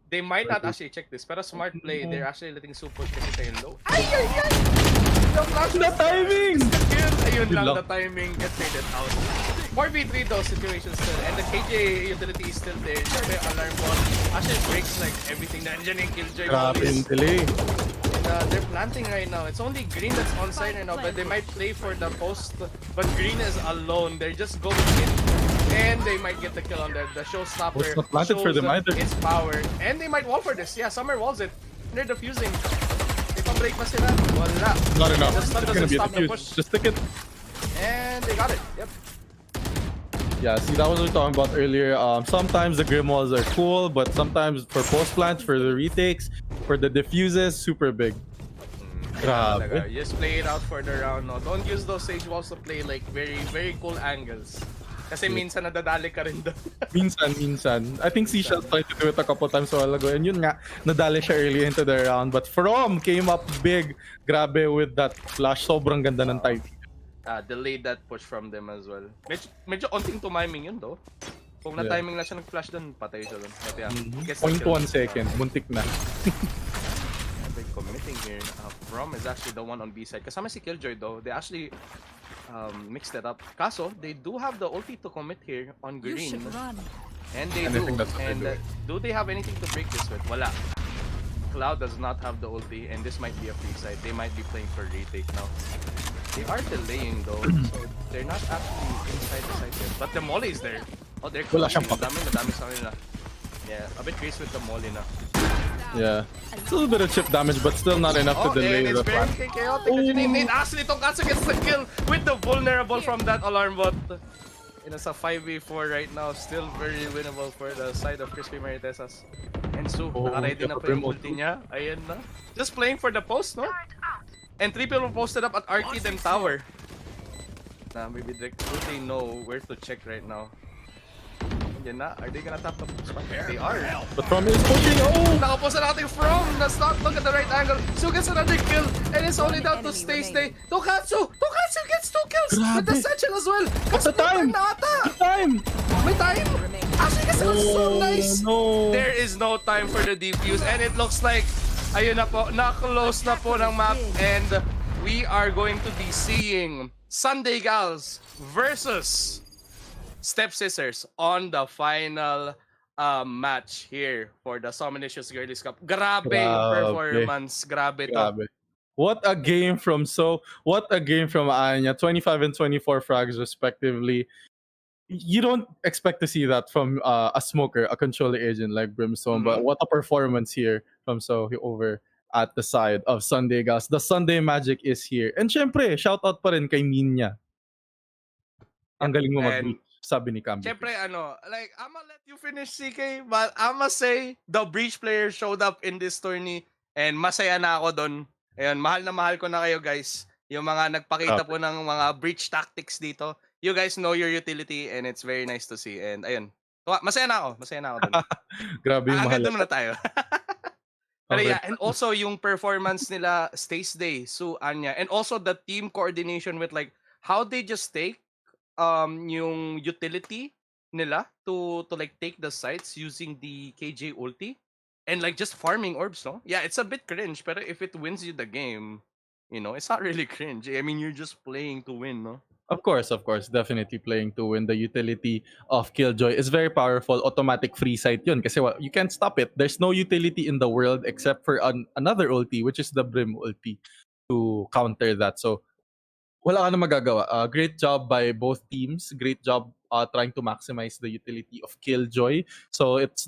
They might not actually check this, pero smart play. They're actually letting Su push kasi tayo low. Ay! The flash The timing! Yun, ayun lang, lang. the timing gets faded out. 4v3 though, situation still. And the KJ utility is still there. Siyempre, alarm bot actually breaks like everything na andyan yung killjoy. Grabe yung delay. They're planting right now. It's only Green that's on side right now, but they might play for the post. But Green is alone. They're just going in. And they might get the kill on the showstopper. It's not planted for them either. Its power. And they might wall for this. Yeah, Summer walls it. They're defusing. If a break pa sila, wala. Not enough. The stun It's gonna doesn't be a stop the defuse. push. Just stick it. And they got it. Yep. Yeah, see, that was what we were talking about earlier. Sometimes the Grim Walls are cool, but sometimes for post plants, for the retakes, for the diffuses, super big. Talaga. Grabe. Just play it out for the round. No? Don't use those Sage walls to play like very, very cool angles. Kasi minsan nadadali ka rin doon. Minsan. I think Seashell tried to do it a couple times a while ago, and yun nga, nadali siya early into the round. But From came up big, grabe with that flash. Sobrang ganda ng timing. Delayed that push from them as well. Medyo onting tumiming yun though. Kung na-timing na siya nag-flash doon, patay siya doon. But yeah, gets the 0.1 kill. second, muntik na. They're committing here. From is actually the one on B side. Kasama si Killjoy though. They actually mixed it up. Kaso, they do have the ulti to commit here on Green. And they And I do. think that's what And they're do they have anything to break this with? Wala. Cloud does not have the ulti, and this might be a free side. They might be playing for retake now. They are delaying though, so they're not actually inside the site yet. But the molly is there. Oh, they're Wala closing. siyang Madami sa kanila. Yeah, a bit crazy with the molly na. Yeah. It's a little bit of chip damage, but still not enough to delay and it's the flash. very chaotic. And actually, Tonkatsu gets the kill with the vulnerable from that alarm bot. And it's a 5v4 right now. Still very winnable for the side of Crispy Maritesas. And Su, naka-ready na po yung ulti niya. Ayan na. Just playing for the post, no? And 3 people posted up at Arcade and Tower. Maybe do they know where to check right now? Yan na. Are they gonna tap the spot? They are. But From is pushing. Oh! Nakaposa natin From. Does not look at the right angle. Su gets another kill. And it's only down to Stay. Tonkatsu! Tonkatsu gets 2 kills with the satchel as well. What's the time? The time! May time? Actually, kasi so nice. No. There is no time for the defuse. And it looks like, ayun na po, na-close na po ng map. And we are going to be seeing Sunday Gals versus Stepsisters on the final match here for the SOMILICIOUS Girlies Cup. Grabe yung performance. Grabe to. Grabe. What a game from what a game from Anya. 25 and 24 frags respectively. You don't expect to see that from a smoker, a controller agent like Brimstone, but what a performance here from over at the side of Sunday Gals. The Sunday Magic is here. And syempre, shout out pa rin kay Minya. Ang galing mo And mag-breach, sabi ni Camby. syempre, like, I'ma let you finish, CK, but I'ma say the breach player showed up in this tourney and masaya na ako doon. Ayun, mahal na mahal ko na kayo, guys. Yung mga nagpakita po ng mga breach tactics dito. You guys know your utility and it's very nice to see. And ayun, masaya na ako doon. Grabe yung mahal. Agad naman na tayo. Pero Okay. yeah, and also yung performance nila, Stace Day, Su, Anya, and also the team coordination with like how they just take yung utility nila to like take the sites using the KJ ulti and like just farming orbs, no? Yeah, it's a bit cringe, pero if it wins you the game, it's not really cringe. I mean, you're just playing to win, no? Of course, definitely playing to win. The utility of Killjoy is very powerful. Automatic free sight yun kasi you can't stop it. There's no utility in the world except for another ulti, which is the Brim ulti, to counter that. So wala ka na magagawa. Great job by both teams. Great job trying to maximize the utility of Killjoy. So it's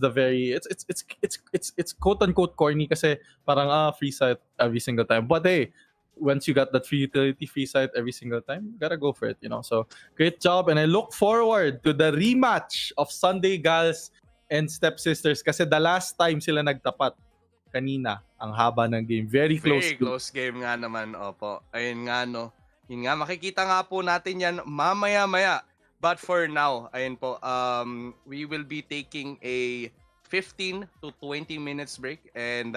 quote unquote corny kasi parang free sight every single time. But hey, once you got that free utility, free sight every single time, gotta go for it, So great job, and I look forward to the rematch of Sunday Gals and Stepsisters kasi the last time sila nagtapat kanina, ang haba ng game. Very close game nga naman, opo. Ayun nga, no. Yun nga, makikita nga po natin yan mamaya-maya. But for now, ayun po, we will be taking a 15 to 20 minutes break, and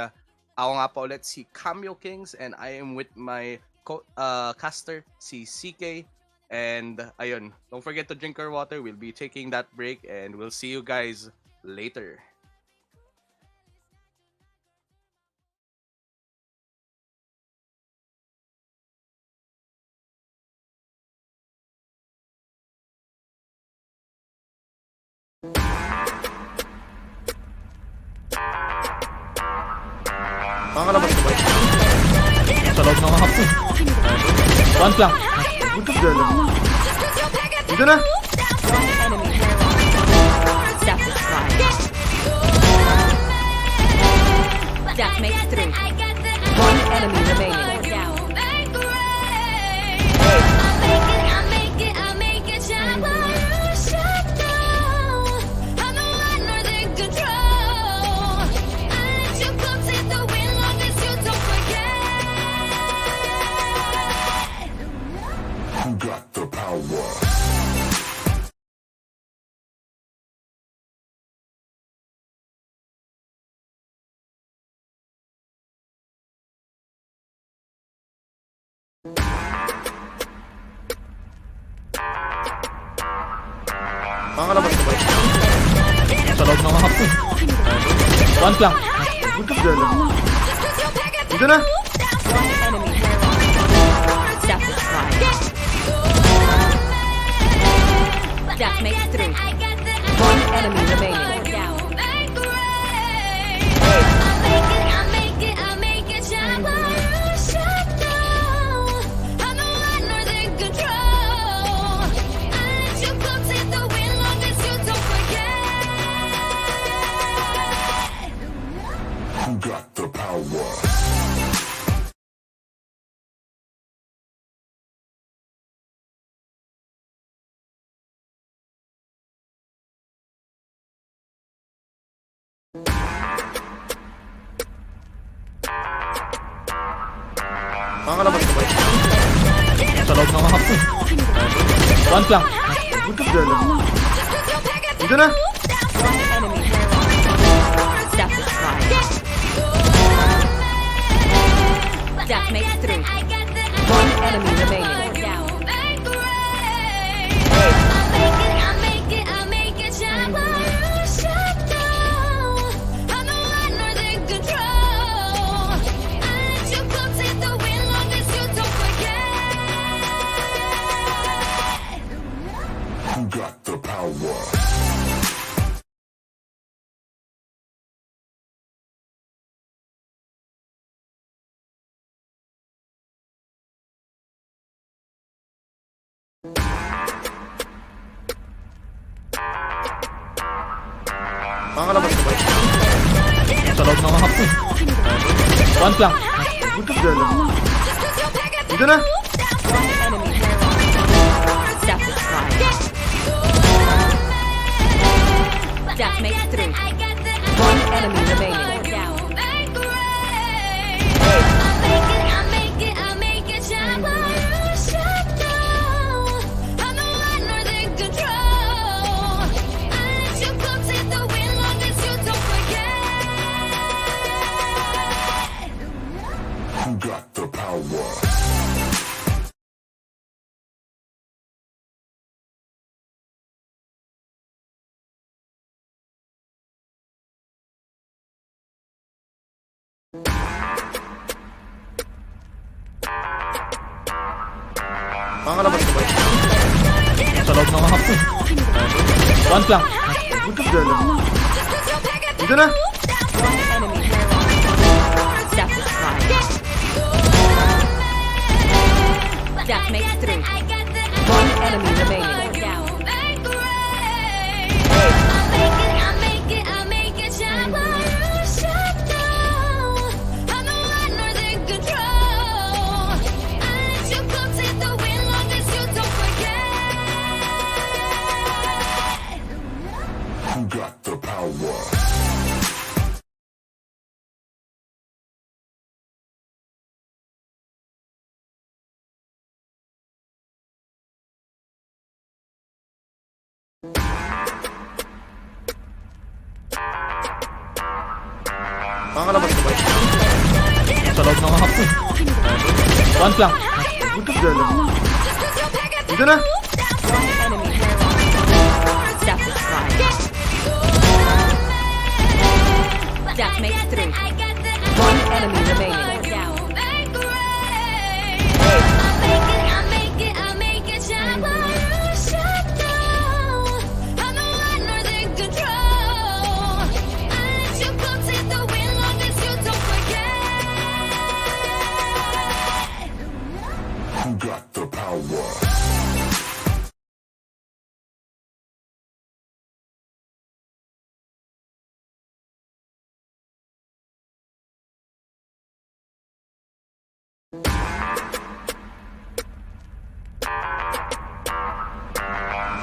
ako nga po ulit si Cameo Kings, and I am with my caster, si CK. And ayun, don't forget to drink your water. We'll be taking that break, and we'll see you guys later. Baka naman ito ba? sa loob ng hapon. One flank. Buntot gala. Dito na! That makes 3. One enemy remaining. You got the power. Baka naman ito ba? Sa loob ng hapon. One flank. Buntot gala. Dito na! That makes 3. One enemy remaining. You got the power. Baka naman ito ba? Sa loob ng hapon. One flank. Buntot gala. Dito na! That makes 3. One enemy remaining. You got the power. Baka naman ito ba? Sa loob ng hapon. One flank. Buntot gala. Dito na! Satisfied. That makes 3. One enemy remaining. Down. Who got the power? Makakalabas ko ba yun? Sa loob ng hapon. One flank. Good to go. Dito na. One enemy. Satisfied. That makes 3. One enemy remaining. Down. Who got the power? Makakalabas ko ba yun? Sa loob ng hapon. One flank. Good to go. Dito na. One enemy. Satisfied. That makes 3. One enemy remaining. Down. Who got the power?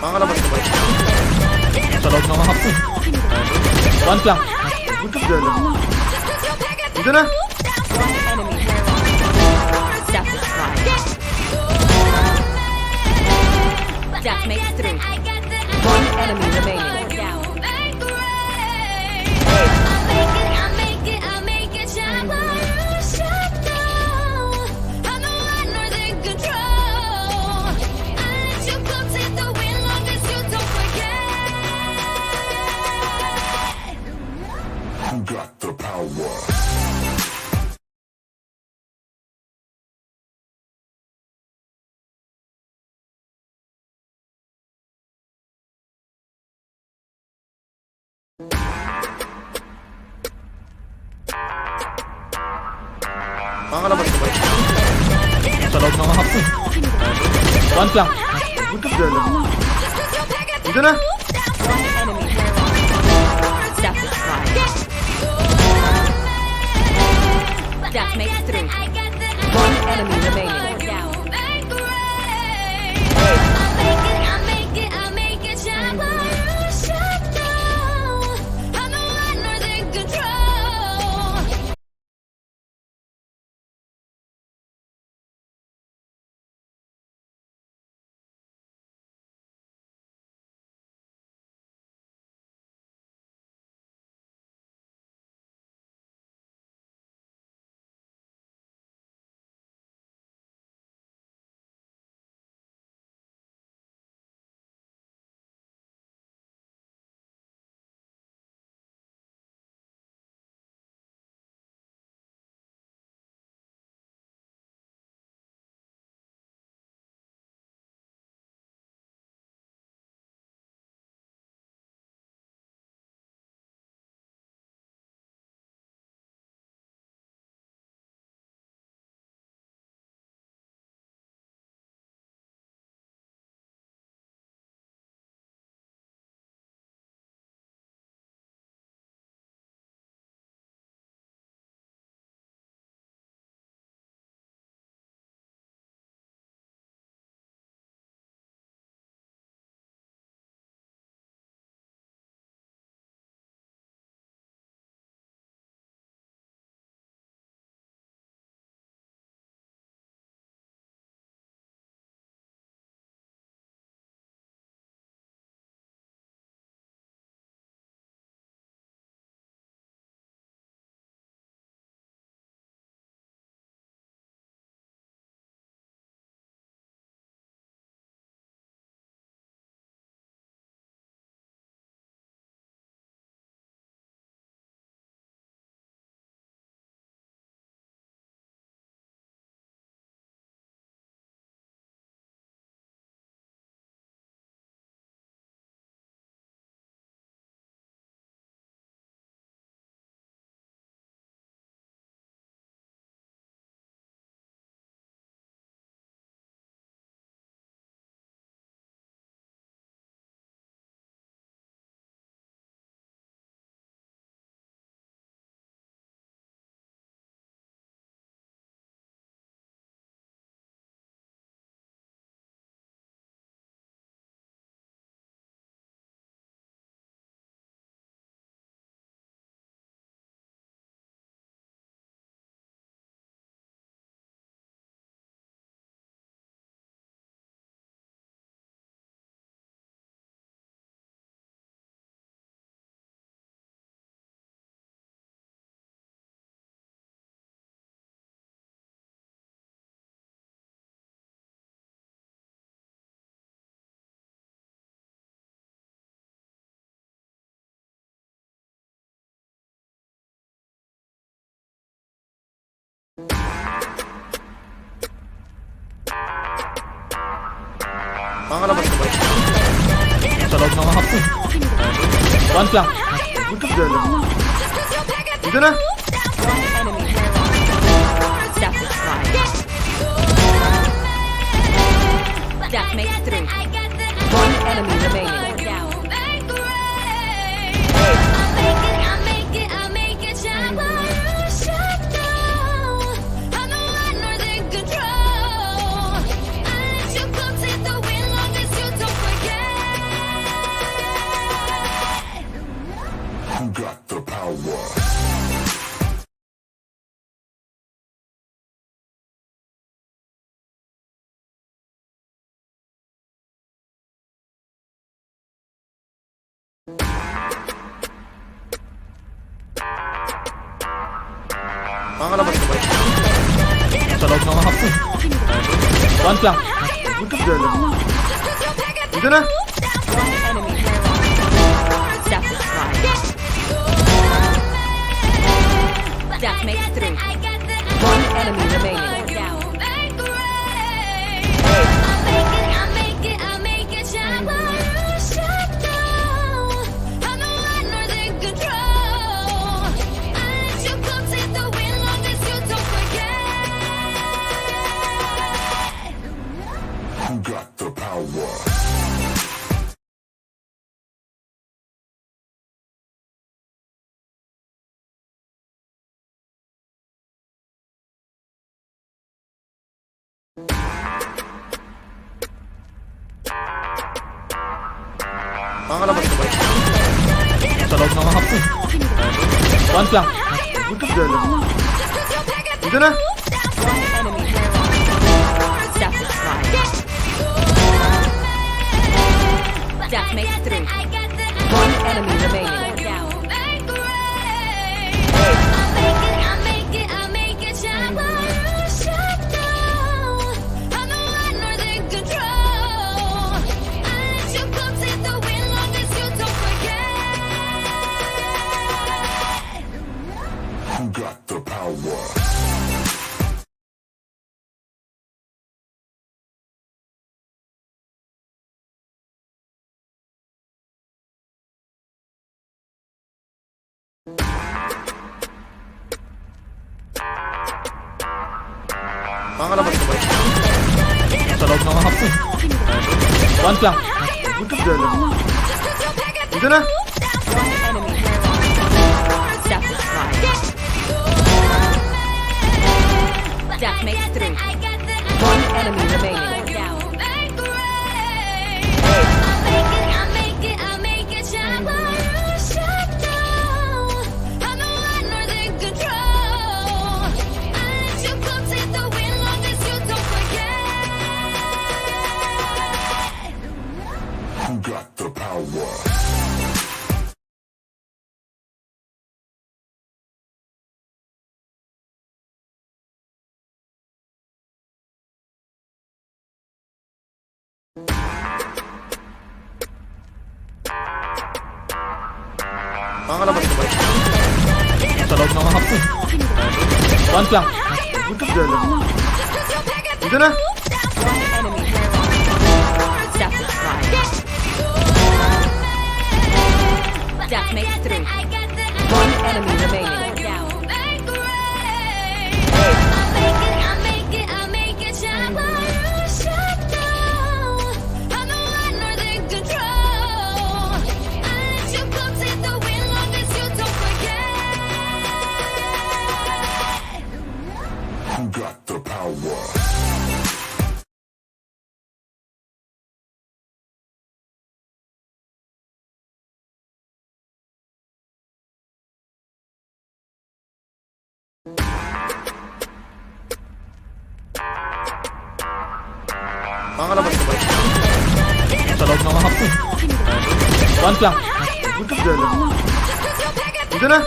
Makakalabas ko ba yun? Sa loob ng hapon. One flank. Good to go. Dito na. One enemy. Satisfied. That makes 3. One enemy remaining. Down. Who got the power? Makakalabas ko ba yun? Sa loob ng hapon. One flank. Good to go. Dito na. One enemy. Satisfied. That makes 3. One enemy remaining. Down. Baka naman sabay. Sa loob ng hapon. One flank. Good girl. Dito na. That makes 3. One enemy remaining. Who got the power? Baka naman sabay. Sa loob ng hapon. One flank. Good girl. Dito na. That makes 3. One enemy remaining. Who got the power? Baka naman sabay. Sa loob ng hapon. One flank. Good girl. Dito na. That makes 3. One enemy remaining. Who got the power? Baka naman sabay. Sa loob ng hapon. One flank. Good girl. Dito na. That makes 3. One enemy remaining. Who got the power? Baka naman sabay. Sa loob ng hapon. One flank. Good girl. Dito na. That makes 3. One enemy remaining. Who got the power? Baka naman sabay. Sa loob ng hapon. One flank. Good girl. Dito na.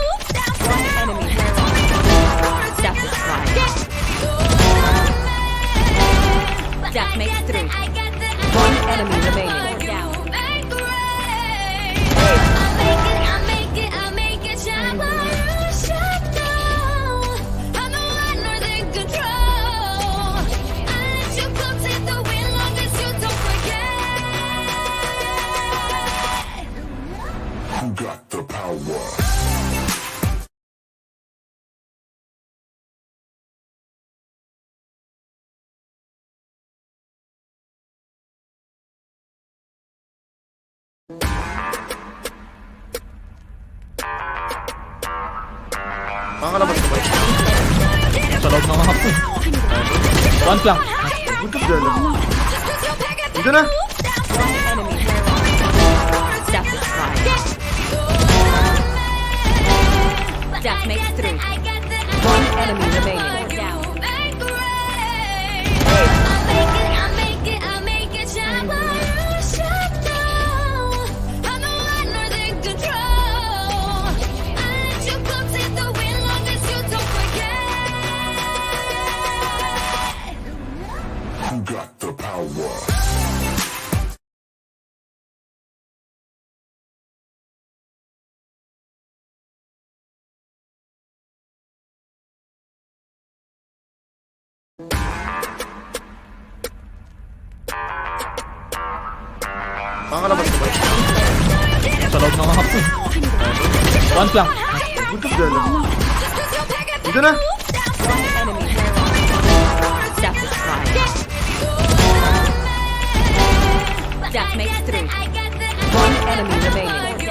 That makes 3. One enemy remaining. Pangalabas ko ba? Sa loob ng hapon. One flank. Buntot girl. Dito na! Enemy. Satisfied. Death makes three. One enemy remaining. Who got the power? Pangalabas ko ba? Sa loob ng hapon. One flank. Buntot girl. Dito na! Enemy. Satisfied. Death makes three. One enemy remaining.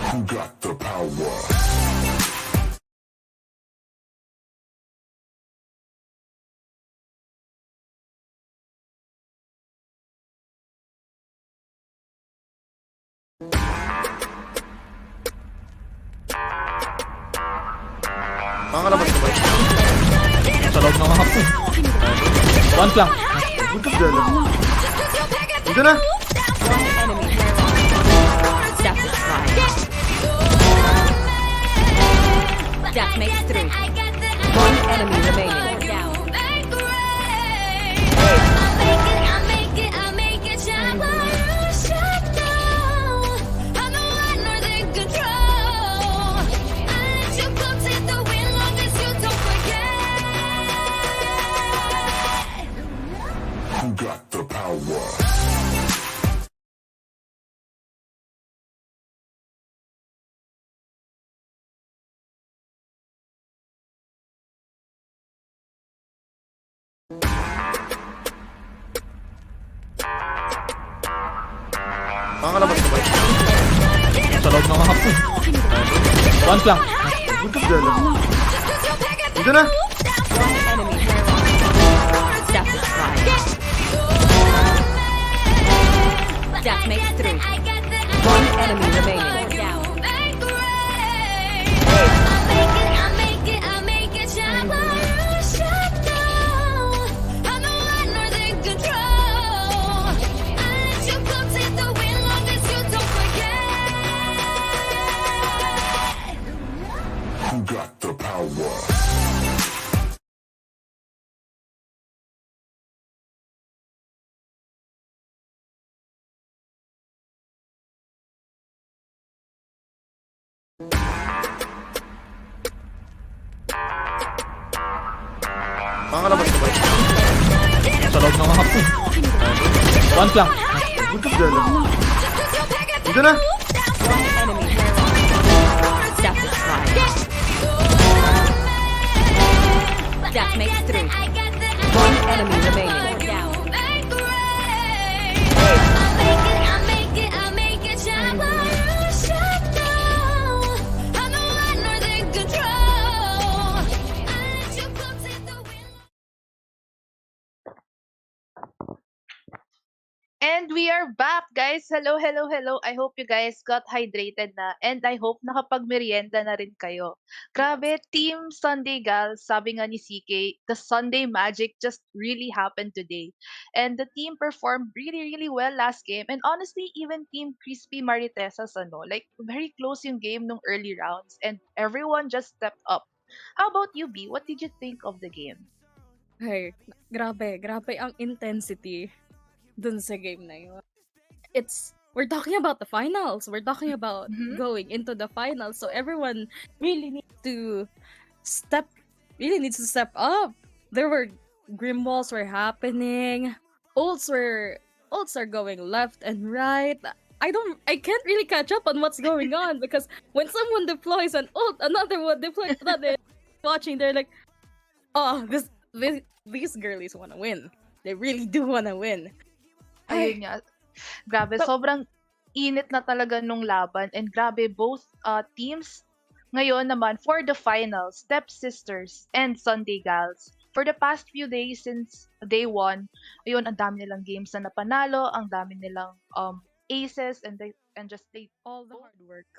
Who got the power? Pangalabas ko ba? Sa loob ng hapon. One flank. Buntot girl. Dito na! Enemy. Satisfied. Death makes three. One enemy remaining. Who got the power? Pangalabas ko ba? Sa loob ng hapon. One flank. Buntot girl. Dito na! Enemy. Satisfied. Death makes three. One enemy remaining. Who got the power? Pangalabas ko ba? Sa loob ng hapon. One flank. Buntot girl. Dito na! Enemy. Satisfied. Death makes three. One enemy remaining. And we are back, guys. Hello, hello, hello. I hope you guys got hydrated na and I hope nakapagmerienda na rin kayo. Grabe, Team Sunday Gals, sabi nga ni CK, the Sunday magic just really happened today. And the team performed really, really well last game. And honestly, even Team Crispy Maritesas, like very close yung game nung early rounds and everyone just stepped up. How about you, B? What did you think of the game? Hey, grabe ang intensity dun sa game na yun. We're talking about the finals. We're talking about going into the finals. So everyone really needs to step up. There were grim walls were happening. Ults are going left and right. I can't really catch up on what's going on because when someone deploys an ult, another one deploys another. Watching, they're like, oh, these girlies wanna win. They really do wanna win. Ayun nga. Grabe, sobrang init na talaga nung laban. And grabe, both teams ngayon naman for the finals, Stepsisters and Sunday Gals. For the past few days since day 1, ayun, ang dami nilang games na napanalo, ang dami nilang aces, and just played All the hard work.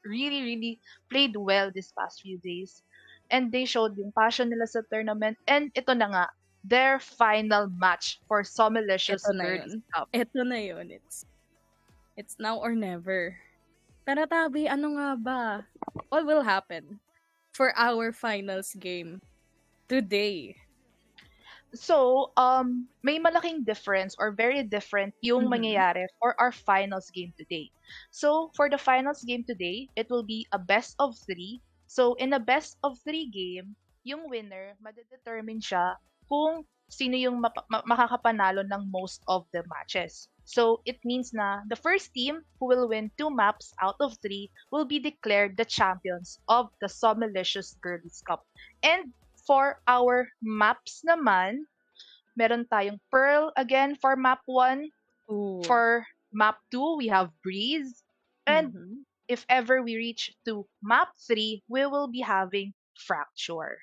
really, really played well this past few days. And they showed yung passion nila sa tournament. And ito na nga, their final match for Somilicious Ito na Girls yun. Cup. Ito na yun. It's now or never. Tara Tabi, ano nga ba? What will happen for our finals game today? So, may malaking difference or very different yung mangyayari for our finals game today. So, for the finals game today, it will be a best of 3. So, in a best of 3 game, yung winner, madedetermine siya kung sino yung makakapanalo ng most of the matches. So, it means na the first team who will win 2 maps out of 3 will be declared the champions of the Somilicious Girlies Cup. And for our maps naman, meron tayong Pearl again for map 1. Ooh. For map 2, we have Breeze. And if ever we reach to map 3, we will be having Fracture.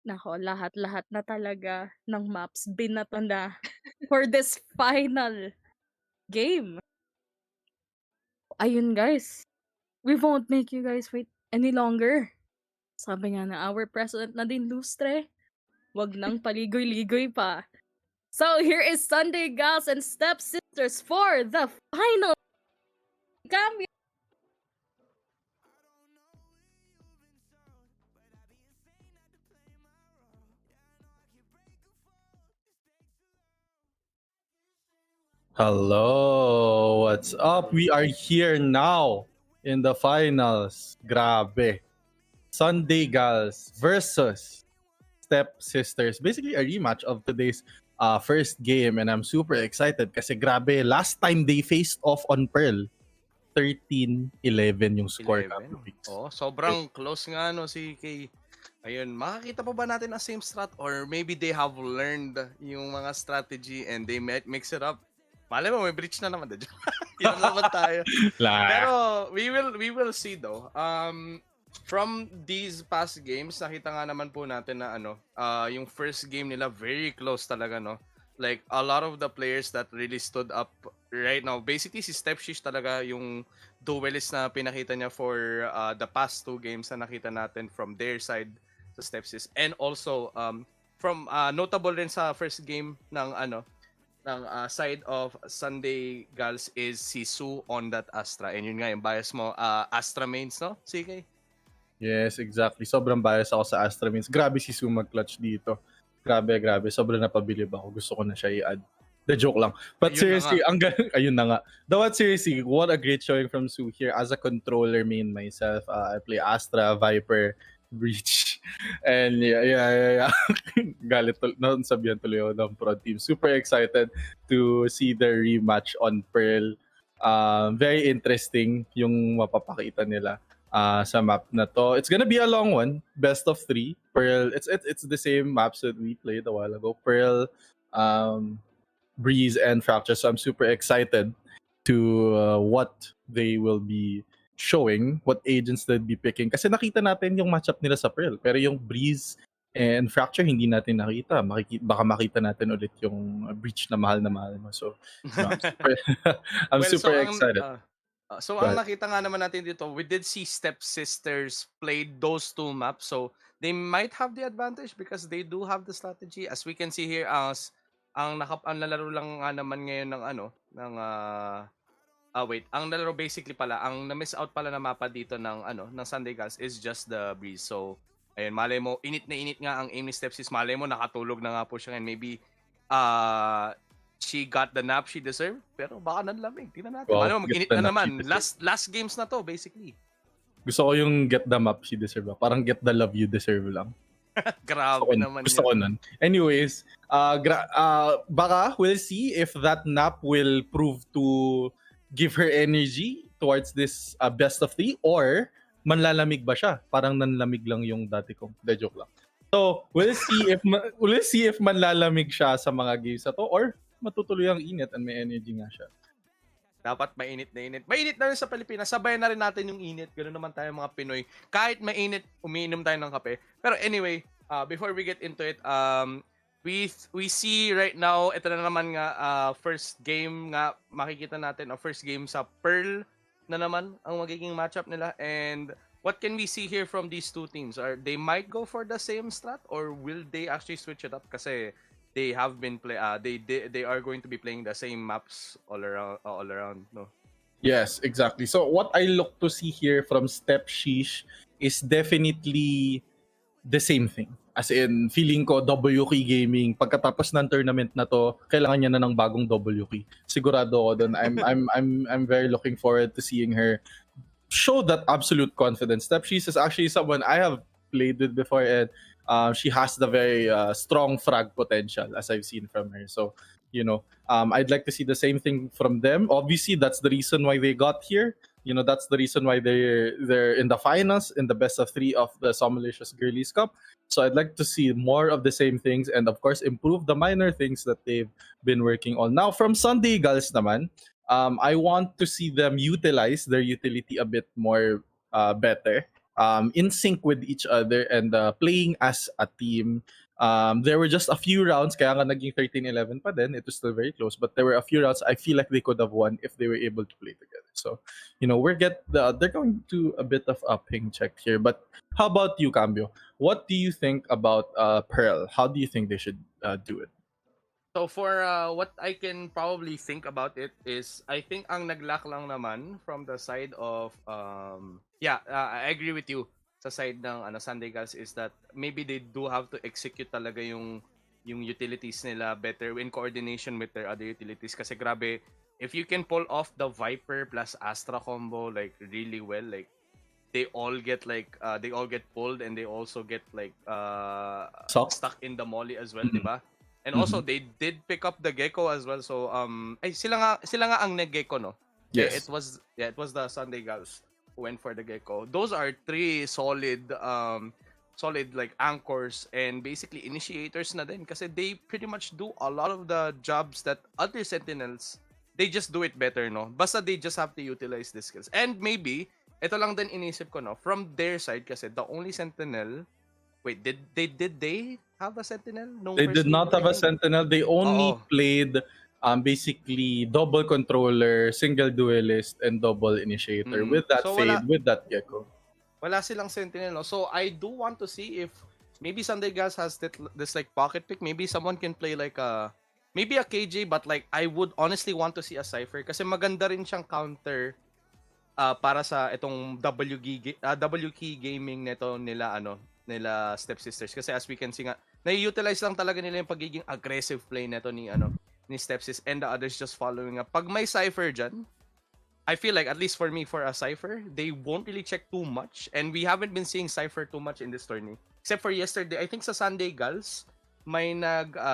Nako, lahat-lahat na talaga ng maps binato na for this final game. Ayun guys, we won't make you guys wait any longer. Sabi nga na our president na din lustre, wag nang paligoy-ligoy pa. So here is Sunday Gals and Stepsisters for the final cambio. Hello, what's up? We are here now in the finals. Grabe. Sunday Gals versus Stepsisters. Basically a rematch of today's first game, and I'm super excited kasi grabe, last time they faced off on Pearl, 13-11 yung score. 11. Oh, sobrang close nga no si Kay. Ayun, makakita pa ba natin ang same strat or maybe they have learned yung mga strategy and they might mix it up. Malay mo, may breach na naman din. Yan naman tayo. Pero we will see though. From these past games, nakita nga naman po natin na yung first game nila very close talaga, no? Like a lot of the players that really stood up right now. Basically si Stepshish talaga yung duelist na pinakita niya for the past 2 games na nakita natin from their side sa Stepsis. And also from notable rin sa first game ng side of Sunday Gals is si Sue on that Astra. And yun nga yung bias mo, Astra mains, no? CK? Yes, exactly. Sobrang bias ako sa Astra mains. Grabe si Sue mag-clutch dito. Grabe. Sobrang napabilib ako. Gusto ko na siya i-add. The joke lang. But ayun seriously, ayun na nga. But seriously, what a great showing from Sue here. As a controller main myself, I play Astra, Viper, Breach. And yeah. Galit sabihan tuloy ako ng prod team. Super excited to see the rematch on Pearl. Very interesting yung mapapakita nila sa map na to. It's gonna be a long one. Best of 3. Pearl, it's the same maps that we played a while ago. Pearl, Breeze, and Fracture. So I'm super excited to what they will be showing, what agents they'll be picking. Kasi nakita natin yung matchup nila sa Pearl. Pero yung Breeze and Fracture, hindi natin nakita. Baka makita natin ulit yung Breach na mahal mo. So, I'm super excited. So ang nakita nga naman natin dito, we did see Stepsisters played those 2 maps. So, they might have the advantage because they do have the strategy. As we can see here, ang nalaro lang nga naman ngayon ng ang nalaro basically pala, ang na-miss out pala na mapa dito ng Sunday Gals is just the Breeze. So, ayun, malay mo, init nga ang aim ni Stepsis. Malay mo, nakatulog na nga po siya and maybe she got the nap she deserved. Pero baka nanlamig. Tingnan natin. Malay mo, mag-init na naman. Last games na to, basically. Gusto ko yung get the map she deserve. Parang get the love you deserve lang. Grabe naman. Gusto ko nun. Anyways, baka we'll see if that nap will prove to give her energy towards this best of 3, or manlalamig ba siya? Parang nanlamig lang yung dati kong. De, joke lang. So, we'll see if manlalamig siya sa mga games na to, or matutuloy ang init and may energy nga siya. Dapat mainit na init. Mainit na rin sa Pilipinas. Sabayan na rin natin yung init. Ganoon naman tayo mga Pinoy. Kahit mainit, umiinom tayo ng kape. Pero anyway, before we get into it, we see right now, ito na naman nga, first game nga, makikita natin, first game sa Pearl na naman ang magiging matchup nila. And what can we see here from these two teams? They might go for the same strat, or will they actually switch it up? Kasi they have been they are going to be playing the same maps all around, no? Yes, exactly. So what I look to see here from Step Sheesh is definitely the same thing. As in, feeling ko WK Gaming pagkatapos ng tournament na to, kailangan niya na ng bagong WK. Sigurado ako doon. I'm very looking forward to seeing her show that absolute confidence. Step Sheesh is actually someone I have played with before, and she has the very strong frag potential as I've seen from her. So, I'd like to see the same thing from them. Obviously, that's the reason why they got here. That's the reason why they're in the finals, in the best of 3 of the SOMILICIOUS Girlies Cup. So I'd like to see more of the same things, and of course, improve the minor things that they've been working on. Now, from Sunday Girls naman, I want to see them utilize their utility a bit more better. In sync with each other, and playing as a team. There were just a few rounds, kaya nga naging 13-11 pa din. It was still very close, but there were a few rounds I feel like they could have won if they were able to play together. So, they're going to a bit of a ping check here. But how about you, Cambio? What do you think about Pearl? How do you think they should do it? So for what I can probably think about it is, I think ang naglack lang naman from the side of I agree with you sa side ng Sunday Girls is that maybe they do have to execute talaga yung utilities nila better in coordination with their other utilities, kasi grabe, if you can pull off the Viper plus Astra combo like really well, like they all get pulled, and they also get stuck in the molly as well, diba? And also they did pick up the Gecko as well. So sila nga ang nag-Gecko, no? Yes. It was the Sunday Girls who went for the Gecko. Those are 3 solid like anchors and basically initiators na din, kasi they pretty much do a lot of the jobs that other sentinels, they just do it better, no? Basta they just have to utilize these skills. And maybe ito lang din inisip ko, no, from their side, kasi the only sentinel, wait, did they have a sentinel? They did not have a sentinel. They only played basically double controller, single duelist, and double initiator with that Fade, with that Gecko. Wala silang sentinel, no? So I do want to see if maybe Sunday Girls has this like pocket pick. Maybe someone can play like maybe a KJ, but like I would honestly want to see a Cypher, kasi maganda rin siyang counter para sa itong WK Gaming nila Stepsisters, kasi as we can see nga, na-utilize lang talaga nila yung pagiging aggressive play nito ni Stepsis, and the others just following up. Pag may Cypher dyan, I feel like, at least for me, for a Cypher, they won't really check too much, and we haven't been seeing Cypher too much in this tourney. Except for yesterday, I think sa Sunday Girls, may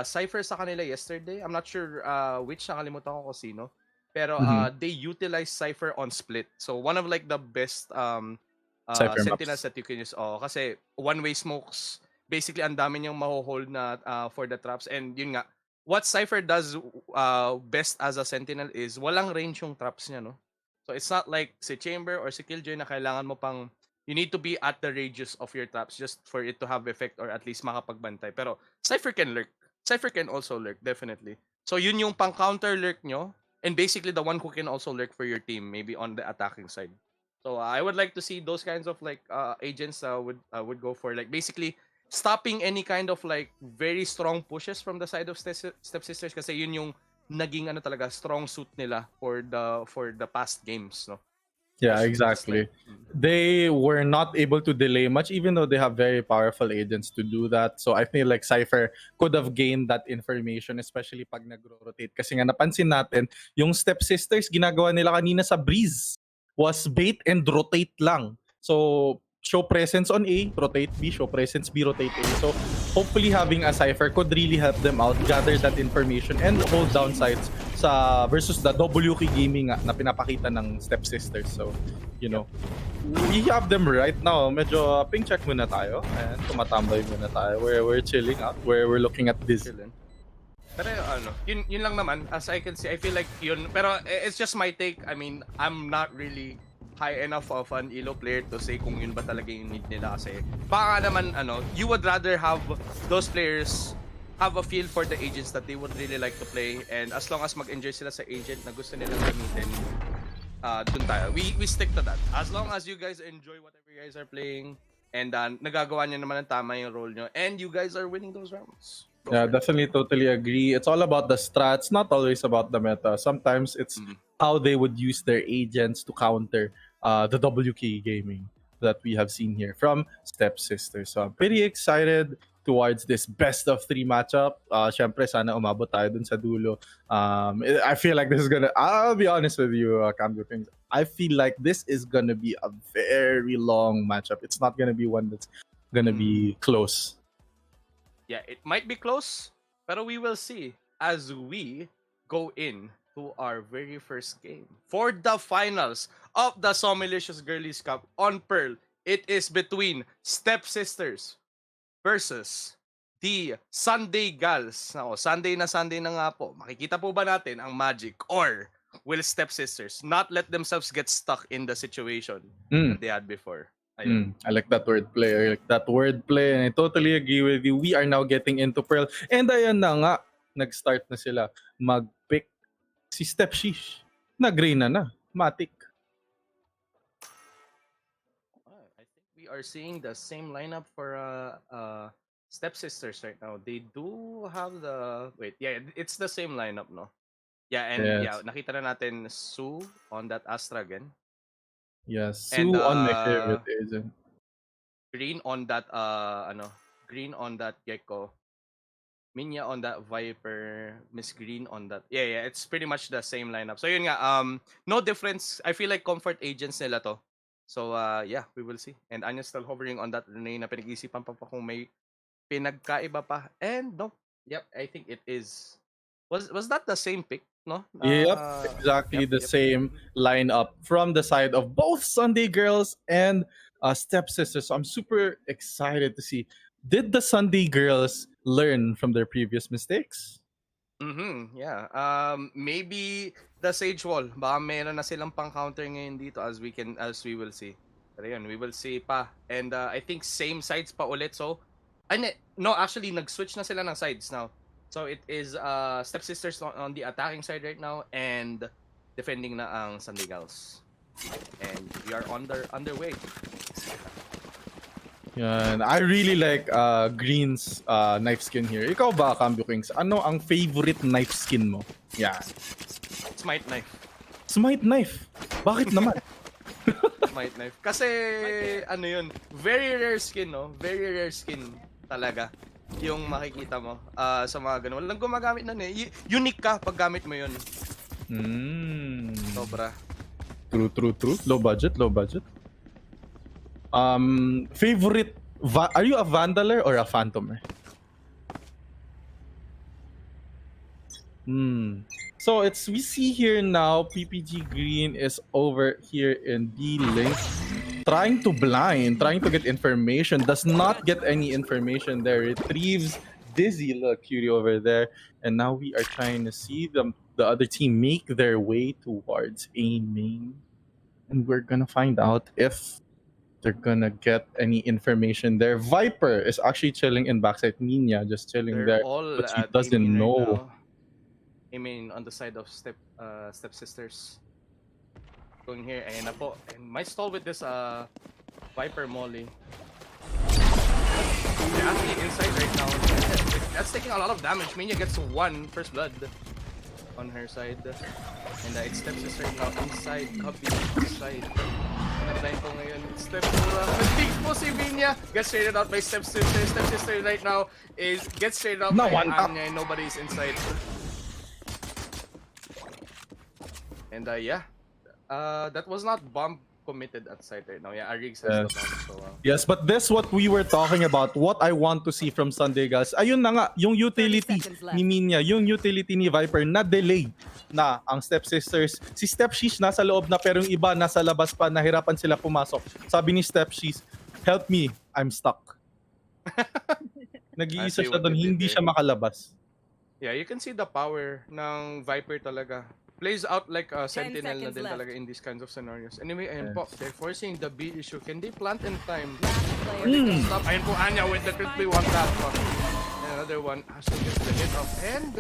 Cypher sa kanila yesterday. I'm not sure which, nakalimutan ko kung sino. Pero they utilize Cypher on split. So one of like the best sentinels that you can use. Kasi one-way smokes, basically ang dami niyang maho-hold na for the traps. And yun nga, what Cypher does best as a sentinel is walang range yung traps niya, no? So it's not like si Chamber or si Killjoy na kailangan mo pang, you need to be at the radius of your traps just for it to have effect or at least makapagbantay. Pero Cypher can lurk. Cypher can also lurk, definitely. So yun yung pang counter lurk nyo, and basically the one who can also lurk for your team, maybe on the attacking side. So I would like to see those kinds of like agents would go for like basically stopping any kind of like very strong pushes from the side of Stepsisters, kasi yun yung naging talaga strong suit nila for the past games, no? Yeah, exactly. They were not able to delay much, even though they have very powerful agents to do that. So I feel like Cypher could have gained that information, especially pag nagro-rotate. Kasi nga napansin natin, yung Stepsisters, ginagawa nila kanina sa Breeze was bait and rotate lang. So show presence on A, rotate B, show presence B, rotate A. So hopefully having a Cypher could really help them out, gather that information, and hold down sides sa versus the WK Gaming na pinapakita ng Stepsisters. So, you know, we have them right now. Medyo ping check muna tayo and tumatambay muna tayo. We're chilling out, where we're looking at this. Pero yun lang naman, as I can see, I feel like yun, pero it's just my take. I mean, I'm not really high enough of an elo player to say kung yun ba talaga yung need nila kasi baka naman you would rather have those players have a feel for the agents that they would really like to play, and as long as mag-enjoy sila sa agent na gusto nilang gamitin, dun tayo. We stick to that. As long as you guys enjoy whatever you guys are playing and nagagawa niyo naman ng tama yung role nyo and you guys are winning those rounds. Yeah, definitely, totally agree. It's all about the strats, not always about the meta. Sometimes it's how they would use their agents to counter the WK Gaming that we have seen here from Stepsisters. So I'm pretty excited towards this best of 3 matchup. Syempre, sana umabot tayo dun sa dulo. I feel like this is gonna, I'll be honest with you, Cambio Kings. I feel like this is gonna be a very long matchup. It's not gonna be one that's gonna be close. Yeah, it might be close, but we will see as we go in to our very first game for the finals of the SOMILICIOUS Girlies Cup on Pearl. It is between Stepsisters versus the Sunday Gals. Now, Sunday na nga po. Makikita po ba natin ang magic, or will Stepsisters not let themselves get stuck in the situation that they had before? I like that wordplay. And I totally agree with you. We are now getting into Pearl. And ayan na nga, nag-start na sila mag-pick si Stepshish. Nag-green na. Matic. I think we are seeing the same lineup for Stepsisters right now. They do have the... Wait, yeah, it's the same lineup, no? Yeah, and yeah, nakita na natin Sue on that Astra again. Yes, Sue on my favorite agent. Green on that green on that Gecko. Minya on that Viper, Miss Green on that. Yeah, it's pretty much the same lineup. So yun nga, no difference. I feel like comfort agents nila to. So yeah, we will see. And Anya's still hovering on that lane na pinag-isipan pa kung may pinagkaiba pa. And no, yep, I think it is. Was that the same pick? No? Yep, exactly the same lineup from the side of both Sunday Girls and Stepsisters. So I'm super excited to see. Did the Sunday Girls learn from their previous mistakes? Yeah. Maybe the Sage Wall. Baka meron na silang pang-counter ngayon dito as we will see. Pero yun, we will see pa. And I think same sides pa ulit. So, no, actually, nag-switch na sila ng sides now. So it is Stepsisters on the attacking side right now and defending na ang Sunday Gals. And we are underway. Yan. I really like Green's knife skin here. Ikaw ba, Cambio Kings? Ano ang favorite knife skin mo? Yeah. Smite knife. Smite knife? Bakit naman? Smite knife. Kasi, ano yun, very rare skin, no? Very rare skin talaga. Yung makikita mo sa mga ganun. Walang gumagamit nun eh. Unique ka pag gamit mo yun. Sobra. True. Low budget. Favorite, are you a Vandaler or a Phantomer? So we see here now, PPG Green is over here in B link, trying to get information, does not get any information there, retrieves Dizzy, look, Cutie over there, and now we are trying to see the other team make their way towards A main, and we're gonna find out if they're gonna get any information there. Viper is actually chilling in backside, Nina just chilling there, but she doesn't know. Right, I mean, on the side of Stepsisters. Going here, ayan na po. And might stall with this Viper Molly. They're actually inside right now. That's taking a lot of damage. Minya gets 1 first blood on her side. And it's Stepsister now inside. Cubby inside. Nag-line po ngayon. Stepsura. Nag-dig po si Minya. Gets traded out by Stepsister. Stepsister right now gets traded out by Anya and nobody's inside. And yeah, that was not bomb committed at site right now. Yeah, Arix has the bomb. So, Yes, but this what we were talking about. What I want to see from Sunday guys. Ayun na nga, yung utility ni Minya, yung utility ni Viper na delay na ang Stepsisters. Si Stepshish nasa loob na pero yung iba nasa labas pa, nahirapan sila pumasok. Sabi ni Stepshish, help me, I'm stuck. Nag-iisa siya doon, hindi siya makalabas. Yeah, you can see the power ng Viper talaga. Plays out like a sentinel na din talaga in these kinds of scenarios. Anyway, ayun po, they're forcing the B issue. Can they plant in time? Stop. Ayun po, Anya with the crispy one tap. And another one actually gets the hit off. And,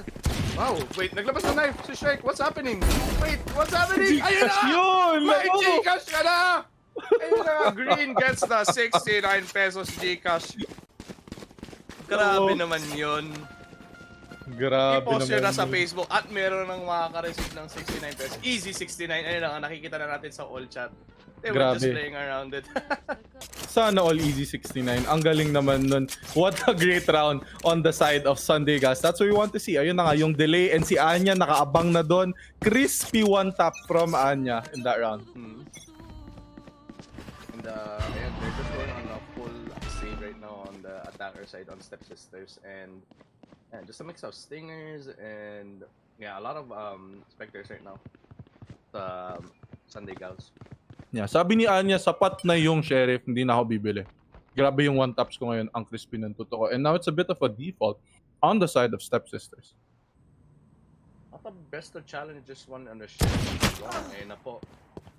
wow, wait, naglabas na knife si Shrek. What's happening? Wait, what's happening? Ayun na! May Gcash ka na! Ayun na, Green gets the 69 pesos Gcash. Grabe naman yun. Grabe I-post yun naman na sa Facebook at meron ng makaka-receive ng 69 pesos. Easy 69. Ayun lang, nakikita na natin sa all chat. They were just playing around it. Sana all easy 69. Ang galing naman nun. What a great round on the side of Sunday guys. That's what we want to see. Ayun na nga, yung delay and si Anya nakaabang na doon. Crispy one tap from Anya in that round. And ayan, they're just going on a full save right now on the attacker side on Stepsisters. And just a mix of stingers and yeah, a lot of specters right now. Sunday gals. Yeah, sabi ni Anya, sapat na yung sheriff, hindi na ako bibili. Grabe yung one taps ko ngayon, ang crispy ng totoo. And now it's a bit of a default on the side of Stepsisters. I thought best to challenge this one on the sheriff. Wow, ayun na po.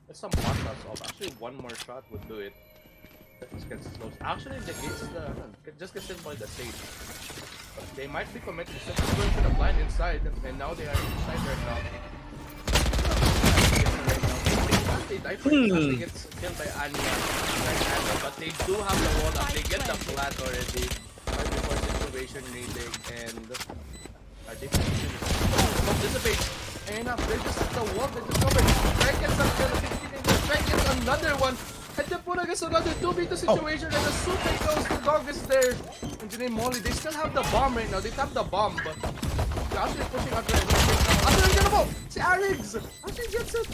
There's some hot shots off. Actually, one more shot would do it. Just gets close. Actually, the gates just gets in by the stage. But they might be committed. Just going to the blind inside, and now they are inside right now. They die for it. They get killed by Anya. But they do have the wall up. They get the flat already. Right before situation reading, and are they dissipates. And they just have the wall. They just covered. Frank gets the kill. Frank gets another one. And then Pura gets another 2v2 situation, and the super goes, the dog is there. And then Molly, they still have the bomb right now. They have the bomb, but they're actually pushing out right now. Unbelievable! Si Arix actually gets it.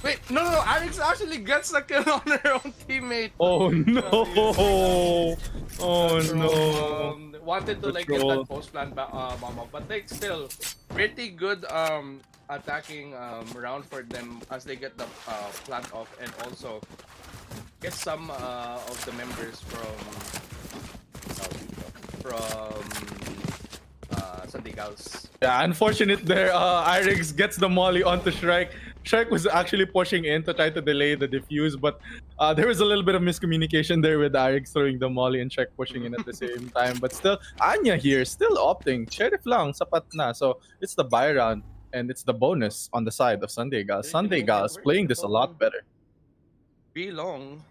Wait, no, Arix actually gets the kill on her own teammate. Oh no! Oh no! Wanted to like get that post plant bomb up, but they still pretty good attacking round for them as they get the plant off and also get some of the members from Sunday Gals. Yeah, unfortunate there. Irix gets the molly onto Shrek. Shrek was actually pushing in to try to delay the defuse, but there was a little bit of miscommunication there with Irix throwing the molly and Shrek pushing in at the same time. But still, Anya here still opting. Sheriff lang, sapat na. So it's the buy round. And it's the bonus on the side of Sunday Gals. Sunday Gals playing this a lot better. Belong.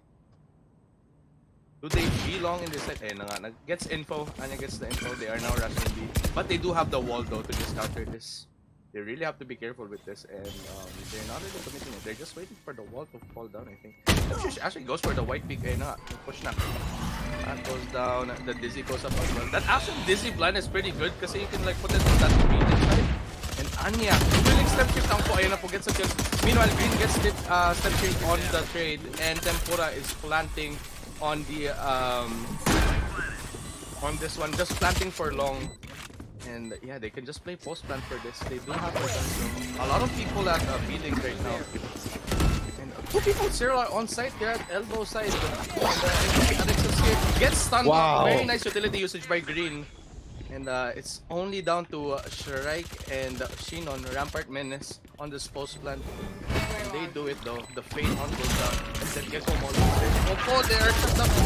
Do they belong in this side? Eh, nga, gets info. Anya gets the info. They are now rushing B. But they do have the wall though to just counter this. They really have to be careful with this, and they're not really committing it. They're just waiting for the wall to fall down, I think. Actually goes for the white pick. Eh, na. Push na. That goes down. The Dizzy goes up as well. That actually Dizzy blind is pretty good kasi you can like put it on that speed inside. And Anya, willing step shift ang po. Ayun na po, gets a kill. Meanwhile, Green gets step shift on the trade, and Tempura is planting on the on this one, just planting for long. And yeah, they can just play post plant for this. They do have a lot of people at B-Link right now. And two people zero are on site. They're at elbow side. And Alex escape gets stunned. Wow. Very nice utility usage by Green. And it's only down to Shrike and Shinon, Rampart Menace, on this post plant. And they do it though. The Fate on goes down. And then Gecko Molly is there. Oh, there.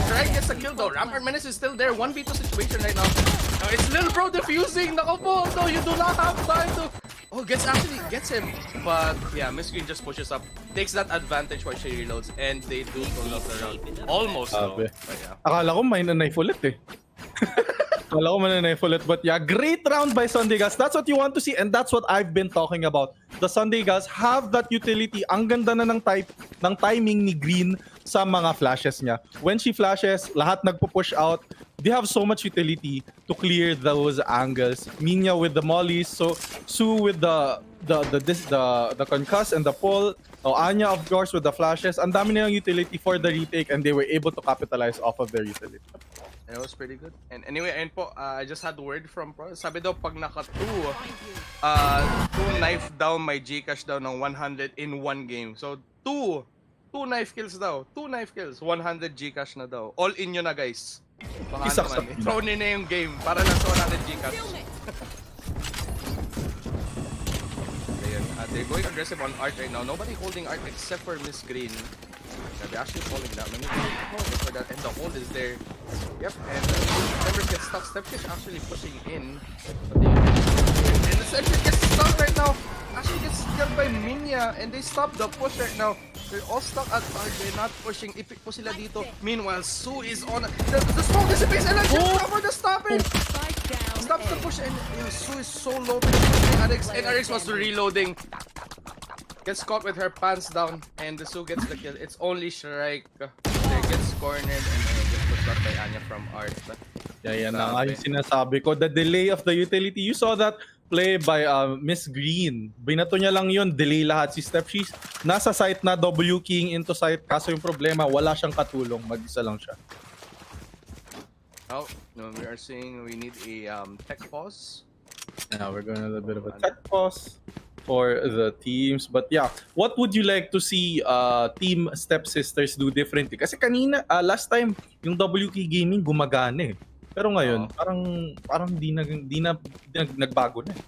Shrike gets a kill though. Rampart Menace is still there. 1v2 situation right now. Now it's Lil Bro defusing. Nako po. No, you do not have time to. Oh, gets him. But yeah, Miss Green just pushes up. Takes that advantage while she reloads. And they do pull up the round. Almost though. But yeah. Akala ko may na-knife ulit eh. Akala ko may na-knife ulit. But yeah, great round by Sunday Gals. That's what you want to see, and that's what I've been talking about. The Sunday Gals have that utility. Ang ganda na ng timing ni Green sa mga flashes niya. When she flashes, lahat nagpo-push out. They have so much utility to clear those angles. Minya with the mollies, so Sue with the concuss and the pull. Oh, Anya, of course, with the flashes. Ang dami nilang utility for the retake and they were able to capitalize off of their utility. It was pretty good. And anyway, ayun po, I just had word from Pro. Sabi daw, pag naka 2 knife down, may Gcash daw ng 100 in one game. So, 2 knife kills daw. 2 knife kills, 100 Gcash na daw. All in yun na, guys. Baka naman, thrown in na yung game para lang sa 100 Gcash. They're going aggressive on Art right now. Nobody holding Art except for Miss Green. Yeah, they're actually falling down. Let me for that, and the hold is there. Yep, and Members get stuck. Stepfish actually pushing in. But and the Stepfish gets stuck right now. Actually gets killed by Minya, and they stop the push right now. They're all stuck at Art. They're not pushing. Ipik po sila dito. Meanwhile, Sue is on. The smoke dissipates, and just cover the stoppage. Stops the push, and Sue is so low. And Arix was reloading. Gets caught with her pants down, and the Sue gets the kill. It's only Shrike there gets cornered and gets pushed up by Anya from Art. Yeah, yan na nga yung sinasabi ko. The delay of the utility. You saw that play by Miss Green. Binato niya lang yun. Delay lahat. Si Steph, she's nasa site na, W keying into site. Kaso yung problema, wala siyang katulong. Mag-isa lang siya. Oh, no, we are seeing we need a tech pause. Yeah, we're going a little bit of a tech pause for the teams. But yeah, what would you like to see Team Stepsisters do differently? Kasi kanina, last time, yung WK Gaming gumagana eh. Pero ngayon, parang di nagbago na eh.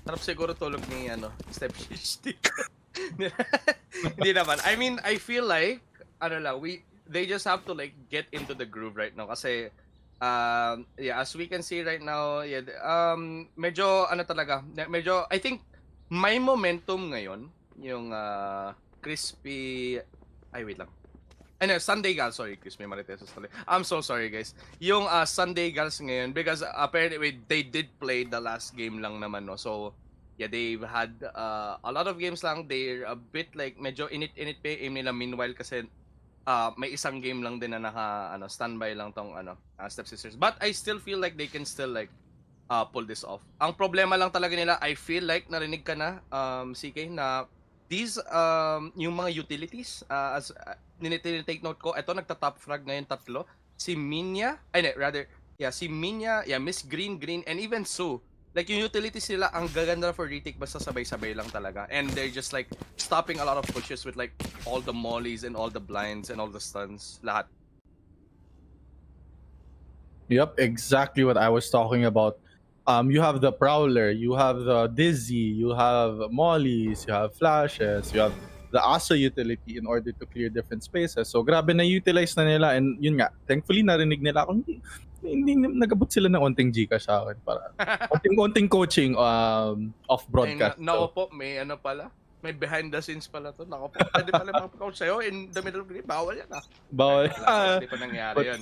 Sarap siguro tulog ni Stepsis. Hindi naman. I mean, I feel like, they just have to like get into the groove right now. Kasi, yeah, as we can see right now, yeah, medyo I think may momentum ngayon yung Crispy, wait lang. Sunday Gals, sorry, Crispy Maritesos tuloy. I'm so sorry guys. Yung Sunday Gals ngayon, because apparently they did play the last game lang naman, no. So yeah, they've had a lot of games lang. They're a bit like medyo init pa aim nila meanwhile kasi may isang game lang din na standby lang tong Stepsisters. But I still feel like they can still like pull this off. Ang problema lang talaga nila, I feel like narinig ka na CK na these yung mga utilities as take note ko, ito nagta-top frag ngayon tatlo. Si Minya, si Minya, Miss Green, and even Sue. Like yung utilities nila ang gaganda for retake basta sabay-sabay lang talaga. And they're just like stopping a lot of pushes with like all the mollies and all the blinds and all the stuns, lahat. Yep, exactly what I was talking about. You have the Prowler, you have the Dizzy, you have mollies, you have flashes, you have the ASO utility in order to clear different spaces. So grabe na utilize na nila, and yun nga, thankfully narinig nila ako, hindi nagabot sila ng onting Gcash sa akin para onting coaching off broadcast. Nako po, may pala. May behind the scenes pala to. Nako po, pwede pala makapag-coach sa'yo in the middle of the game. Bawal yan Bawal. Hindi pa nangyari yan.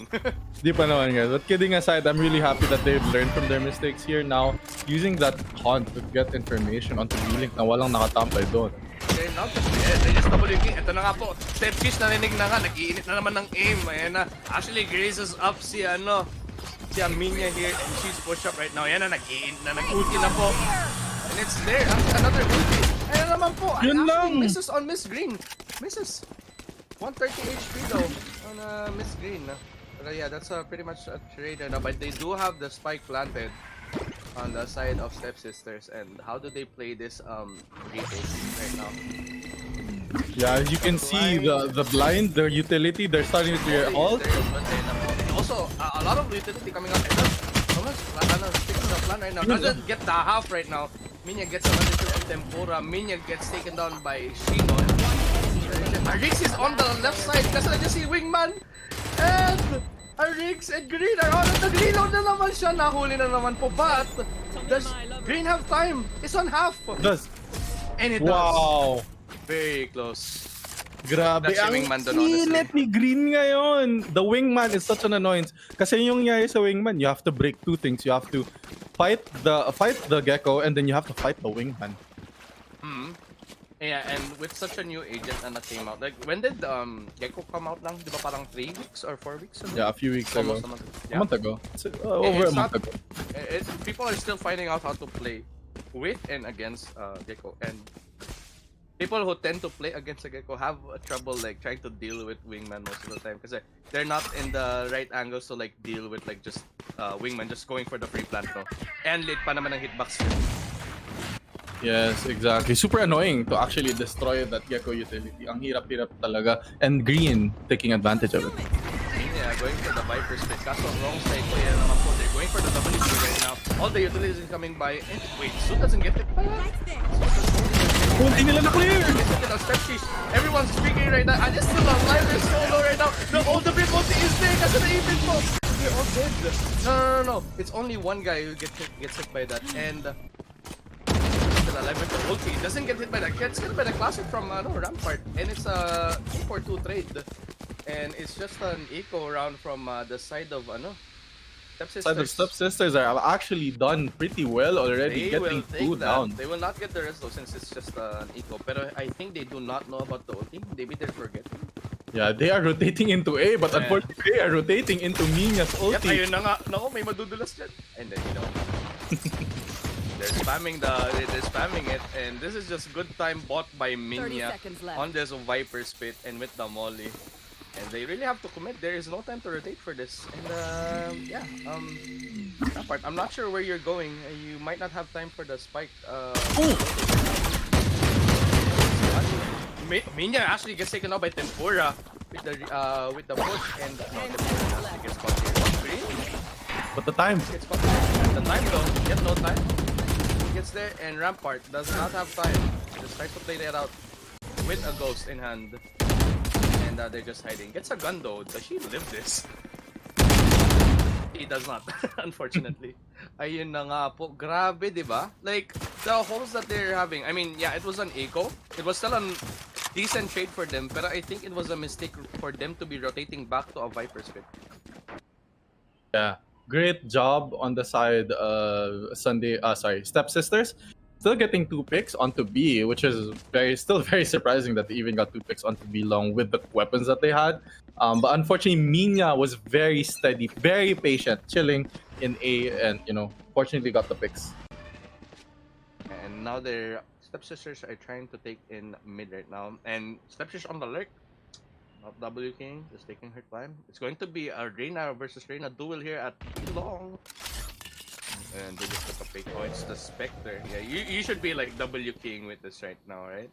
Di pa naman guys. But kidding aside, I'm really happy that they've learned from their mistakes here now. Using that hunt to get information onto B-Link na walang nakatampay doon. Okay, now they just WK. Ito na nga po. Stepsis narinig na nga. Nag-iinit na naman ng aim. Ayan na. Actually, graces up si Aminia here. And she's push up right now. Ayan na. Nag-iinit na. Nag-ulti na po. And it's there. Another ulti. Ayan naman po. Yun lang. Misses on Miss Green. Misses. 130 HP though on Miss Green. But yeah, that's pretty much a trade now. But they do have the spike planted on the side of Stepsisters. And how do they play this retake right now? Yeah, as you can see, the blind, their utility, they're starting to clear ult. Also, a lot of utility coming up. Someone's sticking the plan right now. Doesn't get the half right now. Minya gets another kill from Tempura. Minya gets taken down by Shino. Arix is on the left side kasi na si Wingman. And Arix and Green are on it. Nag-reload na naman siya. Nahuli na naman po. But does Green have time? It's on half. Does. And it does. Very close. Grabe, ang init ni Green ngayon. The Wingman is such an annoyance. Kasi yung nangyari sa Wingman, you have to break two things. You have to fight the Gecko, and then you have to fight the Wingman. Yeah, and with such a new agent na came out, like when did Gecko come out lang? Di ba parang 3 weeks or 4 weeks ago? Yeah, a few weeks ago. A month ago. Over a month ago. People are still finding out how to play with and against Gecko, and people who tend to play against a Gecko have trouble like trying to deal with wingman most of the time because they're not in the right angles to like deal with like just wingman just going for the free plant no. And late pa naman ang hitbox. Yes, exactly. Super annoying to actually destroy that Gecko utility. Ang hirap-hirap talaga. And Green taking advantage of it. Yeah, going for the Viper split. Kaso wrong side ko yan naman po. They're going for the WP right now. All the utilities is coming by. And wait, Su doesn't get it. Hindi nila na-clear! Everyone's speaking right now. And it's still alive. They're so low right now. No, all the people is there kasi na-even po. They're all dead. No. It's only one guy who gets hit by that. And still alive with the ulti. Doesn't get hit by that. Gets hit by the classic from Rampart. And it's a 2-4-2 trade. And it's just an eco round from the side of Stepsisters. Side of Stepsisters are actually done pretty well already, getting 2 down. They will not get the rest though since it's just an eco. But I think they do not know about the ulti. Maybe they're forgetting. Yeah, they are rotating into A, but unfortunately they are rotating into Mina's ulti. Ayun na nga. Naku, may madudulas dyan. And then, they're spamming it, and this is just good time bought by Minya on this Viper Spit and with the Molly. And they really have to commit. There is no time to rotate for this. And that part, I'm not sure where you're going. You might not have time for the spike. Minya actually gets taken out by Tempura with the push, and Tempura actually gets caught here. But the time. The time though, yet no time. He gets there, and Rampart does not have time. Just tries to play that out with a ghost in hand. And they're just hiding. Gets a gun though. Does she live this? He does not, unfortunately. Ayun na nga po. Grabe, di ba? Like, the holes that they're having. I mean, yeah, it was an eco. It was still a decent trade for them, but I think it was a mistake for them to be rotating back to a Viper Spit. Yeah. Great job on the side of Stepsisters. Still getting 2 picks onto B, which is still very surprising that they even got 2 picks onto B long with the weapons that they had. But unfortunately, Minya was very steady, very patient, chilling in A, and fortunately got the picks. And now their Stepsisters are trying to take in mid right now, and Stepsisters on the lurk. Not W King, just taking her time. It's going to be a Reina versus Reina duel here at B long. And they just took a fake. Oh, it's the Spectre. Yeah, you should be like W King with this right now, right?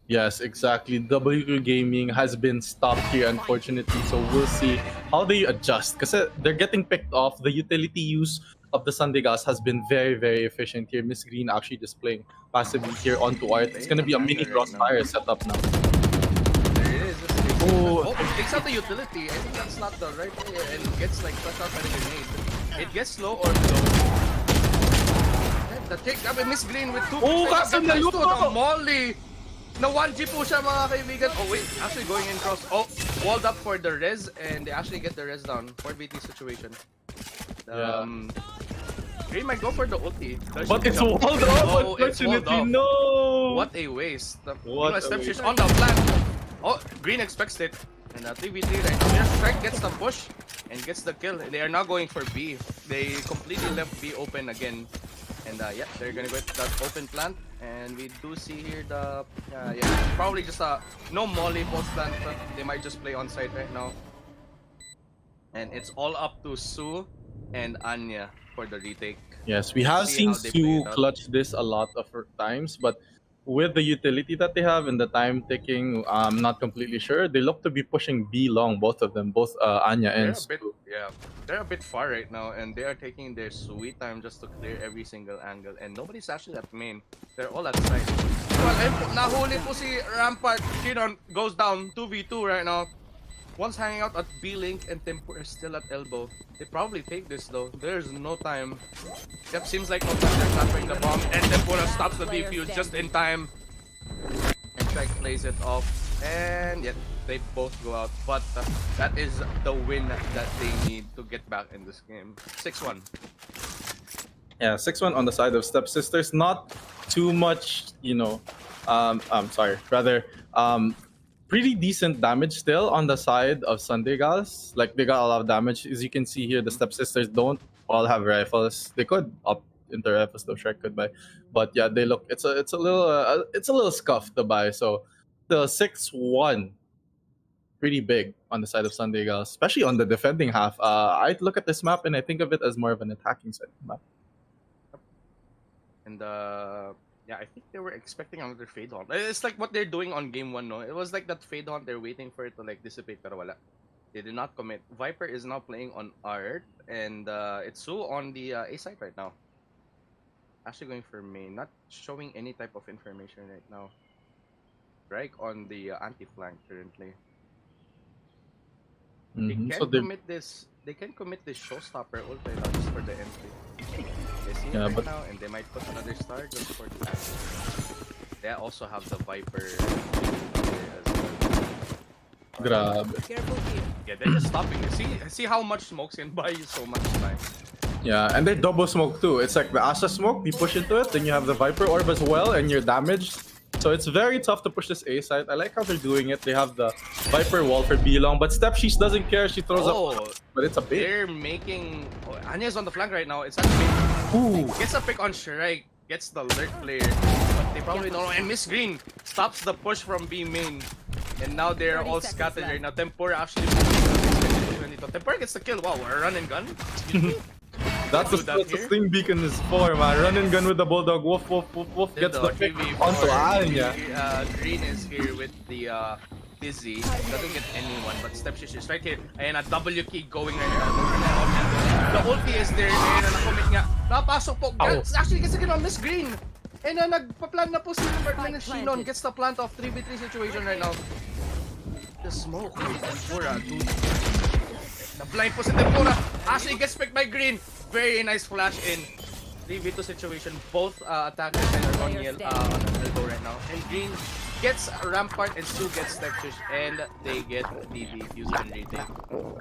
Yes, exactly. WQ Gaming has been stopped here, unfortunately. So we'll see how they adjust. Because they're getting picked off. The utility use of the Sunday Gas has been very, very efficient here. Miss Green actually displaying passively here onto Art. It's going to be a mini crossfire setup now. Oh, takes out the utility. I think that's not the right way, and gets like flushed out by the grenade. It gets slow or low. The take up by Miss Green with 2. Oh, kaso naluto! Molly! Na 1G po siya mga kaibigan. Oh wait, actually going in cross. Oh, walled up for the res, and they actually get the res down. 4BT situation. Green might go for the ulti. But it's walled up, unfortunately. No! What a waste. What a waste. On the flank. Oh, Green expects it. And 3v3 right now. Their strike gets the push and gets the kill. They are now going for B. They completely left B open again. And yeah, they're gonna go with that open plant. And we do see here the probably just no molly post plant. They might just play on site right now. And it's all up to Su and Anya for the retake. Yes, we have seen Su clutch this a lot of times, but with the utility that they have and the time ticking, I'm not completely sure. They look to be pushing B long, both of them, both Anya and Su. They're a bit far right now, and they are taking their sweet time just to clear every single angle. And nobody's actually at main. They're all at side. Well, nahuli po si Rampart. Kinon goes down 2v2 right now. One's hanging out at B-Link and Tempura is still at elbow. They probably take this though. There's no time. Yep, seems like no time. They're transferring the bomb, and Tempura stops the defuse just in time. And Trek plays it off, and yet they both go out. But that is the win that they need to get back in this game. 6-1. Yeah, 6-1 on the side of Stepsisters. Not too much, pretty decent damage still on the side of Sunday Gals. Like, they got a lot of damage. As you can see here, the Stepsisters don't all have rifles. They could Inter F as though Shrek could buy. But yeah, they look it's a little scuffed to buy. So the 6-1 pretty big on the side of San Diego, especially on the defending half. I look at this map and I think of it as more of an attacking side map. And yeah, I think they were expecting another fade hunt. It's like what they're doing on game 1, no? It was like that fade hunt, they're waiting for it to like dissipate, pero wala. They did not commit. Viper is now playing on Art, and it's Sue on the A side right now. Actually going for main, not showing any type of information right now. Drake on the anti-flank currently. They can So commit this. They can commit this showstopper ult right now just for the entry. They see it right now, and they might put another star just for the answer. They also have the Viper as well. Grab. Yeah, they're just stopping. See how much smokes can buy you so much time. Yeah, and they double smoke too. It's like the Asha smoke, you push into it, then you have the Viper orb as well, and you're damaged. So it's very tough to push this A side. I like how they're doing it. They have the Viper wall for B long, but Stepsheesh doesn't care. She throws up, but it's a bait. They're making. Anya's on the flank right now. It's actually gets a pick on Shrike, gets the lurk player, but they probably don't know. And Miss Green stops the push from B main, and now they're all scattered right now. Tempura actually. Tempura gets the kill. Wow, a run and gun. That's what the Sling Beacon is for, man. Run and gun with the Bulldog. Woof, woof, woof, woof. Gets the pick onto Anya. Green is here with the Dizzy. Doesn't get anyone, but Stepshish is right here. Ayan, a W key going right here. The ulti is there. Ayan, nakomit nga. Napasok po. Actually, gets the kill on Miss Green. And nagpa-plan na po si Shinon. Gets the plant of 3v3 situation right now. The smoke. Tempura, dude. The blind po si Tempura. Actually gets picked by Green. Very nice flash in. 3v2 situation. Both attackers are on Elbow right now. And Green gets Rampart and Sue gets Stepshish. And they get the defuse and retake.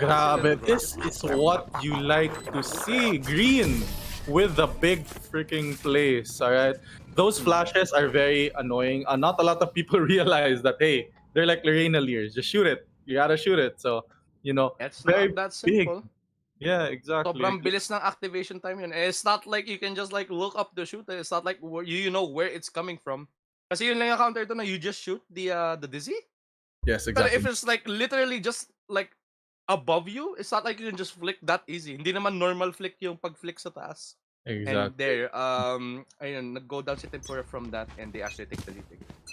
Grabe, this is what you like to see. Green with the big freaking plays, alright? Those flashes are very annoying. Not a lot of people realize that, hey, they're like Lorena Lears. Just shoot it. You gotta shoot it. So, you know, it's very not that simple. big. Yeah, exactly. Sobrang bilis ng activation time yun. It's not like you can just like look up the shooter. It's not like you know where it's coming from. Kasi yun lang yung counter to na you just shoot the Dizzy. Yes, exactly. But if it's like literally just like above you, it's not like you can just flick that easy. Hindi naman normal flick yung pag-flick sa taas. Exactly. And there, ayun, nag-go down si Tempura from that and they actually take the lead.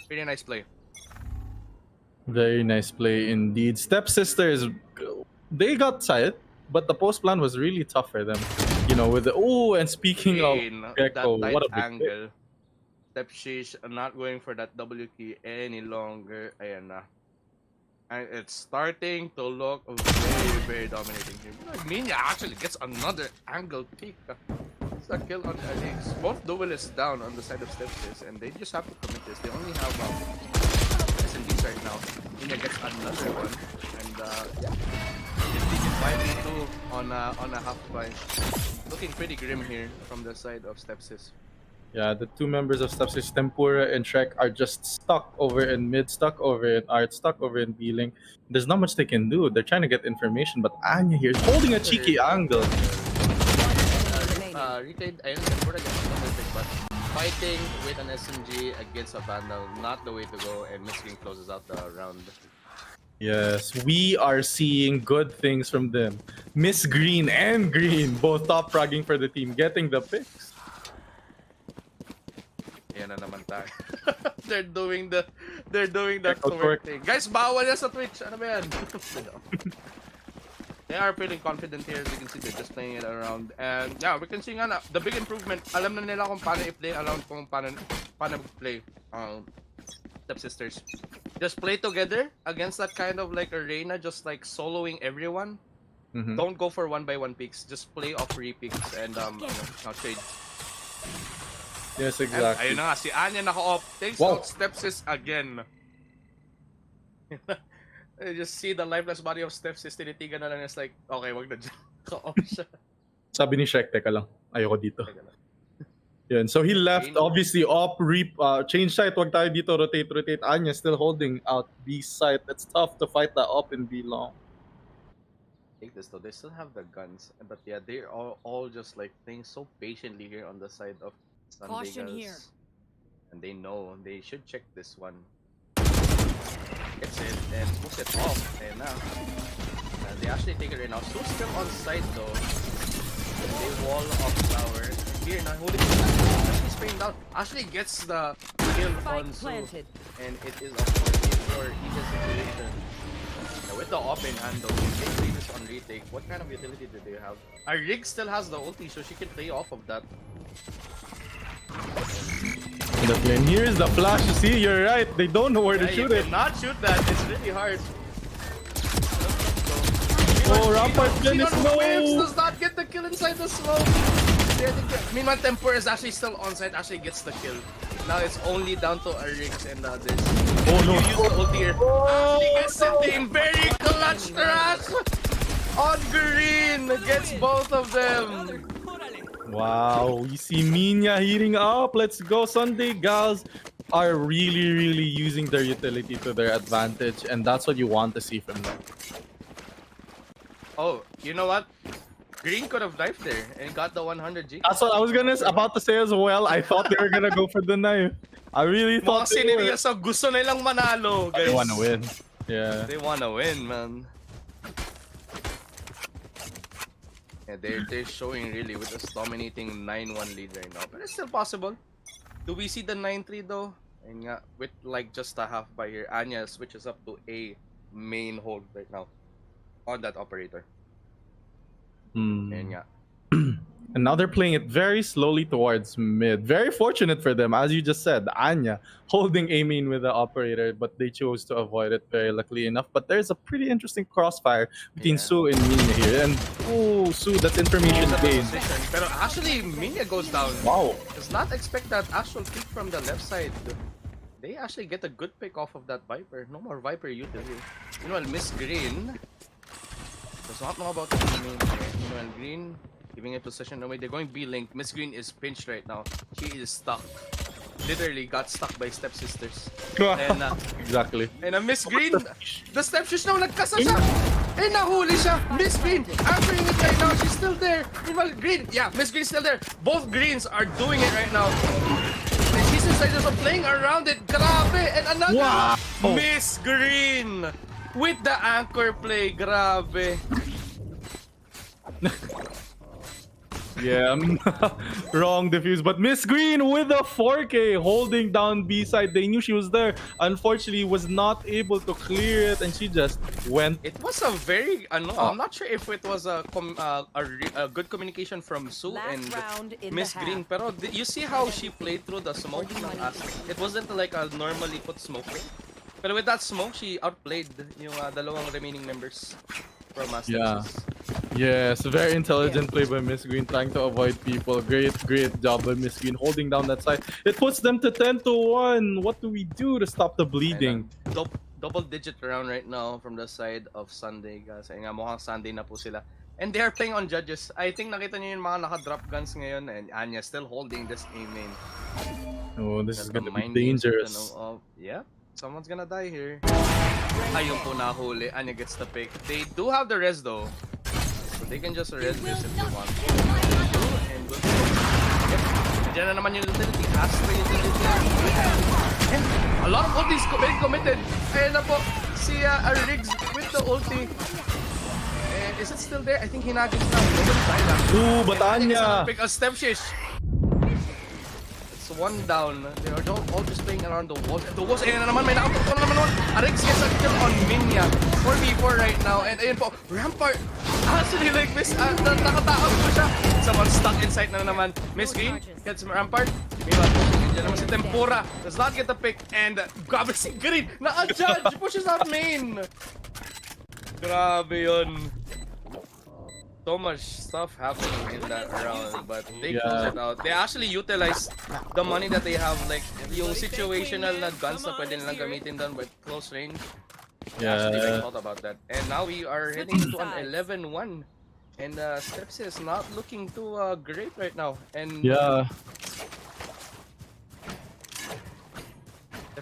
Pretty nice play. Very nice play indeed. Stepsisters, they got side, but the post plan was really tough for them. You know, with the and speaking of Gecko, what a big angle. Stepshish not going for that W key any longer. Ayan na. And it's starting to look very, very dominating here. Minya actually gets another angle pick. It's a kill on Alex. Both duelists down on the side of Stepshish, and they just have to commit this. They only have SMGs right now. Minya gets another one, and yeah. 5v2 on a half buy. Looking pretty grim here from the side of Stepsis. Yeah, the two members of Stepsis, Tempura and Shrek, are just stuck over in mid, stuck over in art, stuck over in B-Link. There's not much they can do. They're trying to get information, but Anya here is holding a cheeky angle. Retailed, ayun, Tempura gets another pick, but fighting with an SMG against a Vandal, not the way to go, and Miss Green closes out the round. Yes, we are seeing good things from them. Miss Green and Green both top fragging for the team, getting the picks. Yan na naman tayo. They're doing that twerk thing. Guys, bawal yan sa Twitch. Ano ba yan? They are feeling confident here. As you can see, they're just playing it around. And yeah, we can see nga na, the big improvement. Alam na nila kung paano i-play around, kung paano play Stepsisters. Just play together against that kind of like arena, just like soloing everyone. Don't go for 1x1 picks. Just play off re-picks and trade. Yes, exactly. Ayun na nga, si Anya naka-off. Takes out Stepsis again. You just see the lifeless body of Stepsis, tinitigan na lang, it's like, okay, wag na dyan. Naka-off siya. Sabi ni Shrek, teka lang, ayoko dito. Yun. So he left, obviously, change site, wag tayo dito, rotate. Anya still holding out B site. It's tough to fight that up in B long. take this though. They still have the guns, but yeah, they're all just like playing so patiently here on the side of Caution Sandegas. here. And they know they should check this one. Gets it and moves it off. And now they actually take it right now. Su's still on site though. And they wall off tower. And here now holding actually spraying down. Actually gets the kill on Su. And it is a 4-4 even situation. Now with the op in hand though, they play this on retake. What kind of utility do they have? Our Rig still has the ulti, so she can play off of that. The plane. Here's the flash. You see, you're right. They don't know where to shoot it. Cannot shoot that. It's really hard. Oh, Rampart is Waves no. does not get the kill inside the smoke. Meanwhile, Temper is actually still on site. Actually gets the kill. Now it's only down to Arix and the others. Oh no. You use the ult here. Actually gets the team. Very clutch trash on green. Gets both of them. Wow, we see Minya heating up. Let's go. Sunday Gals are really using their utility to their advantage, and that's what you want to see from them. Oh, you know what? Green could have knifed there and got the 100 G. That's what I was about to say as well. I thought they were gonna go for the knife. I really thought they were. So gusto nilang manalo, guys. They wanna win. Yeah. They wanna win, man. Yeah, they're showing really with us dominating 9-1 lead right now, but it's still possible. Do we see the 9-3 though? And yeah, with like just a half by here, Anya switches up to a main hold right now on that operator. And yeah. And now they're playing it very slowly towards mid. Very fortunate for them, as you just said, Anya holding A main with the operator, but they chose to avoid it very luckily enough. But there's a pretty interesting crossfire between Su and Minya here. And oh, Su, that's information gained. But actually, Minya goes down. Wow. Does not expect that actual pick from the left side. They actually get a good pick off of that Viper. No more Viper util here. Meanwhile, Miss Green does not know about the main. Meanwhile, Green giving a position away. They're going B-Link. Miss Green is pinched right now. She is stuck. Literally got stuck by stepsisters. And, exactly. And Miss Green, the stepsisters now nagkasa siya. And nahuli siya. Miss Green answering it right now. She's still there. Meanwhile, Green, yeah, Miss Green's still there. Both Greens are doing it right now. And she's inside just playing around it. Grabe. And another Miss Green with the anchor play. Grabe. Yeah, wrong defuse. But Miss Green with a 4K holding down B side. They knew she was there. Unfortunately, was not able to clear it, and she just went. It was a very, I'm not sure if it was a good communication from Su and Miss Green. Pero you see how she played through the smoke ng Aztec. It wasn't like a normally put smoke. But with that smoke, she outplayed yung dalawang remaining members from Aztec. Yeah. Yes, very intelligent play by Miss Green, trying to avoid people. Great job by Miss Green, holding down that side. It puts them to 10-1. What do we do to stop the bleeding? Double-digit round right now from the side of Sunday, guys. Ay nga, mukhang Sunday na po sila. And they are playing on judges. I think nakita niyo yung mga naka-drop guns ngayon, and Anya still holding this A main. Oh, this is gonna be dangerous. Yeah, someone's gonna die here. Ayun po nahuli. Anya gets the pick. They do have the res though. So they can just res this if they want. And good. Yep. Diyan na naman yung utility. Astra utility. And a lot of ultis being committed. Ayan na po si Riggs with the ulti. And is it still there? I think hinagis na. Ooh, but Anya! Pick a step shish. It's one down. They are all just playing around the walls. The walls, ayan na naman. May nakapagpo na naman nun. Riggs gets a kill on Minya. 4v4 right now. And ayun po, Rampart. Actually, like, nakataas po siya. Someone stuck inside na naman. Miss Green gets Rampart. Meanwhile, dyan naman si Tempura. Does not get the pick. And grabe si Green. Na-judge. Pushes out main. Grabe yun. So much stuff happening in that round, but they close it out. They actually utilize the money that they have, like yung situational na guns na pwede nilang gamitin doon with close range. Actually, they thought about that. And now we are heading into an 11-1. And Steps is not looking too great right now. And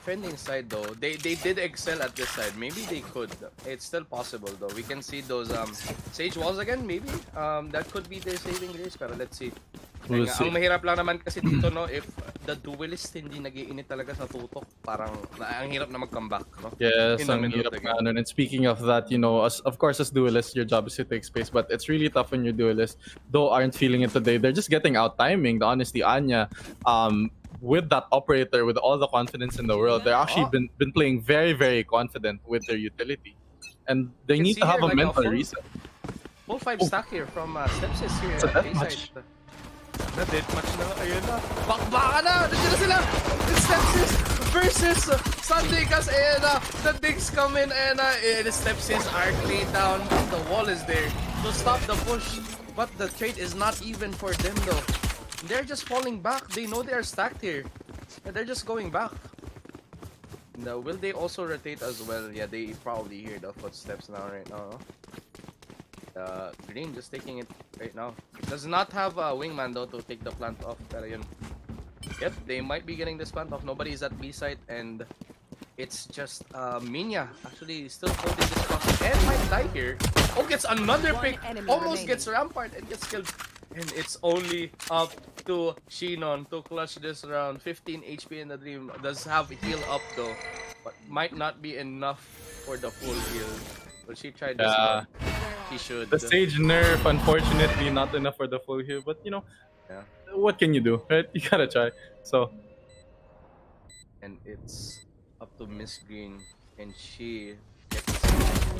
defending side though, they did excel at this side. Maybe they could. It's still possible though. We can see those sage walls again. Maybe that could be their saving grace. Pero let's see. We'll Ang see. mahirap lang naman kasi dito no, if the duelist hindi nag-iinit talaga sa tutok, parang ang hirap na mag-comeback, no? Yes, In the ang middle of hirap the game. nga nun. And speaking of that, you know, of course, as duelists, your job is to take space, but it's really tough when your duelists, though, aren't feeling it today. They're just getting out timing. Honestly, Anya, with that operator, with all the confidence in the world, they're actually been playing very, very confident with their utility, and they You can need see to have here, a like, mental full- reset. Full 5 stack here from Stepsis here It's a at deathmatch. Bayside. Na deathmatch na, ayun na. Bakbaka na! Nandiyan na sila! It's Stepsis versus Sunday Gas, ayan na. The digs come in, ayan na. And Stepsis are laid down. The wall is there to stop the push. But the trade is not even for them though. They're just falling back. They know they are stacked here. And they're just going back. Now, will they also rotate as well? Yeah, they probably hear the footsteps now right now. Green just taking it right now. Does not have a wingman though to take the plant off. Pero yun. Yep, they might be getting this plant off. Nobody is at B site and it's just Minya actually still holding this plant and might die here. Oh, gets another pick. Almost gets Rampart and gets killed. And it's only up to Shinon to clutch this round. 15 HP in the dream. Does have heal up though, but might not be enough for the full heal. But she tried this one. He should. The Sage nerf, unfortunately, not enough for the full heal, but you know, Yeah. what can you do, right? You gotta try. So, And it's up to Miss Green, and she gets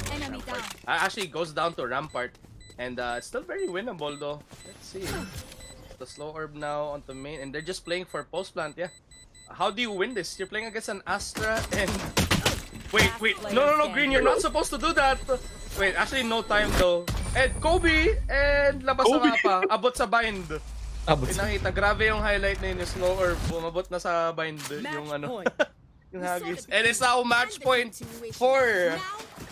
Enemy down. actually goes down to Rampart, and still very winnable though. Let's see. The slow orb now on the main, and they're just playing for post plant. Yeah. How do you win this? You're playing against an Astra, and wait, no, Green, you're not supposed to do that. Wait, actually no time though. And Kobe and labas na nga pa, abot sa bind. Pinakita, grabe yung highlight na yun, yung slow orb, bumabot na sa bind yung ano, yung hagis. And it's now match point for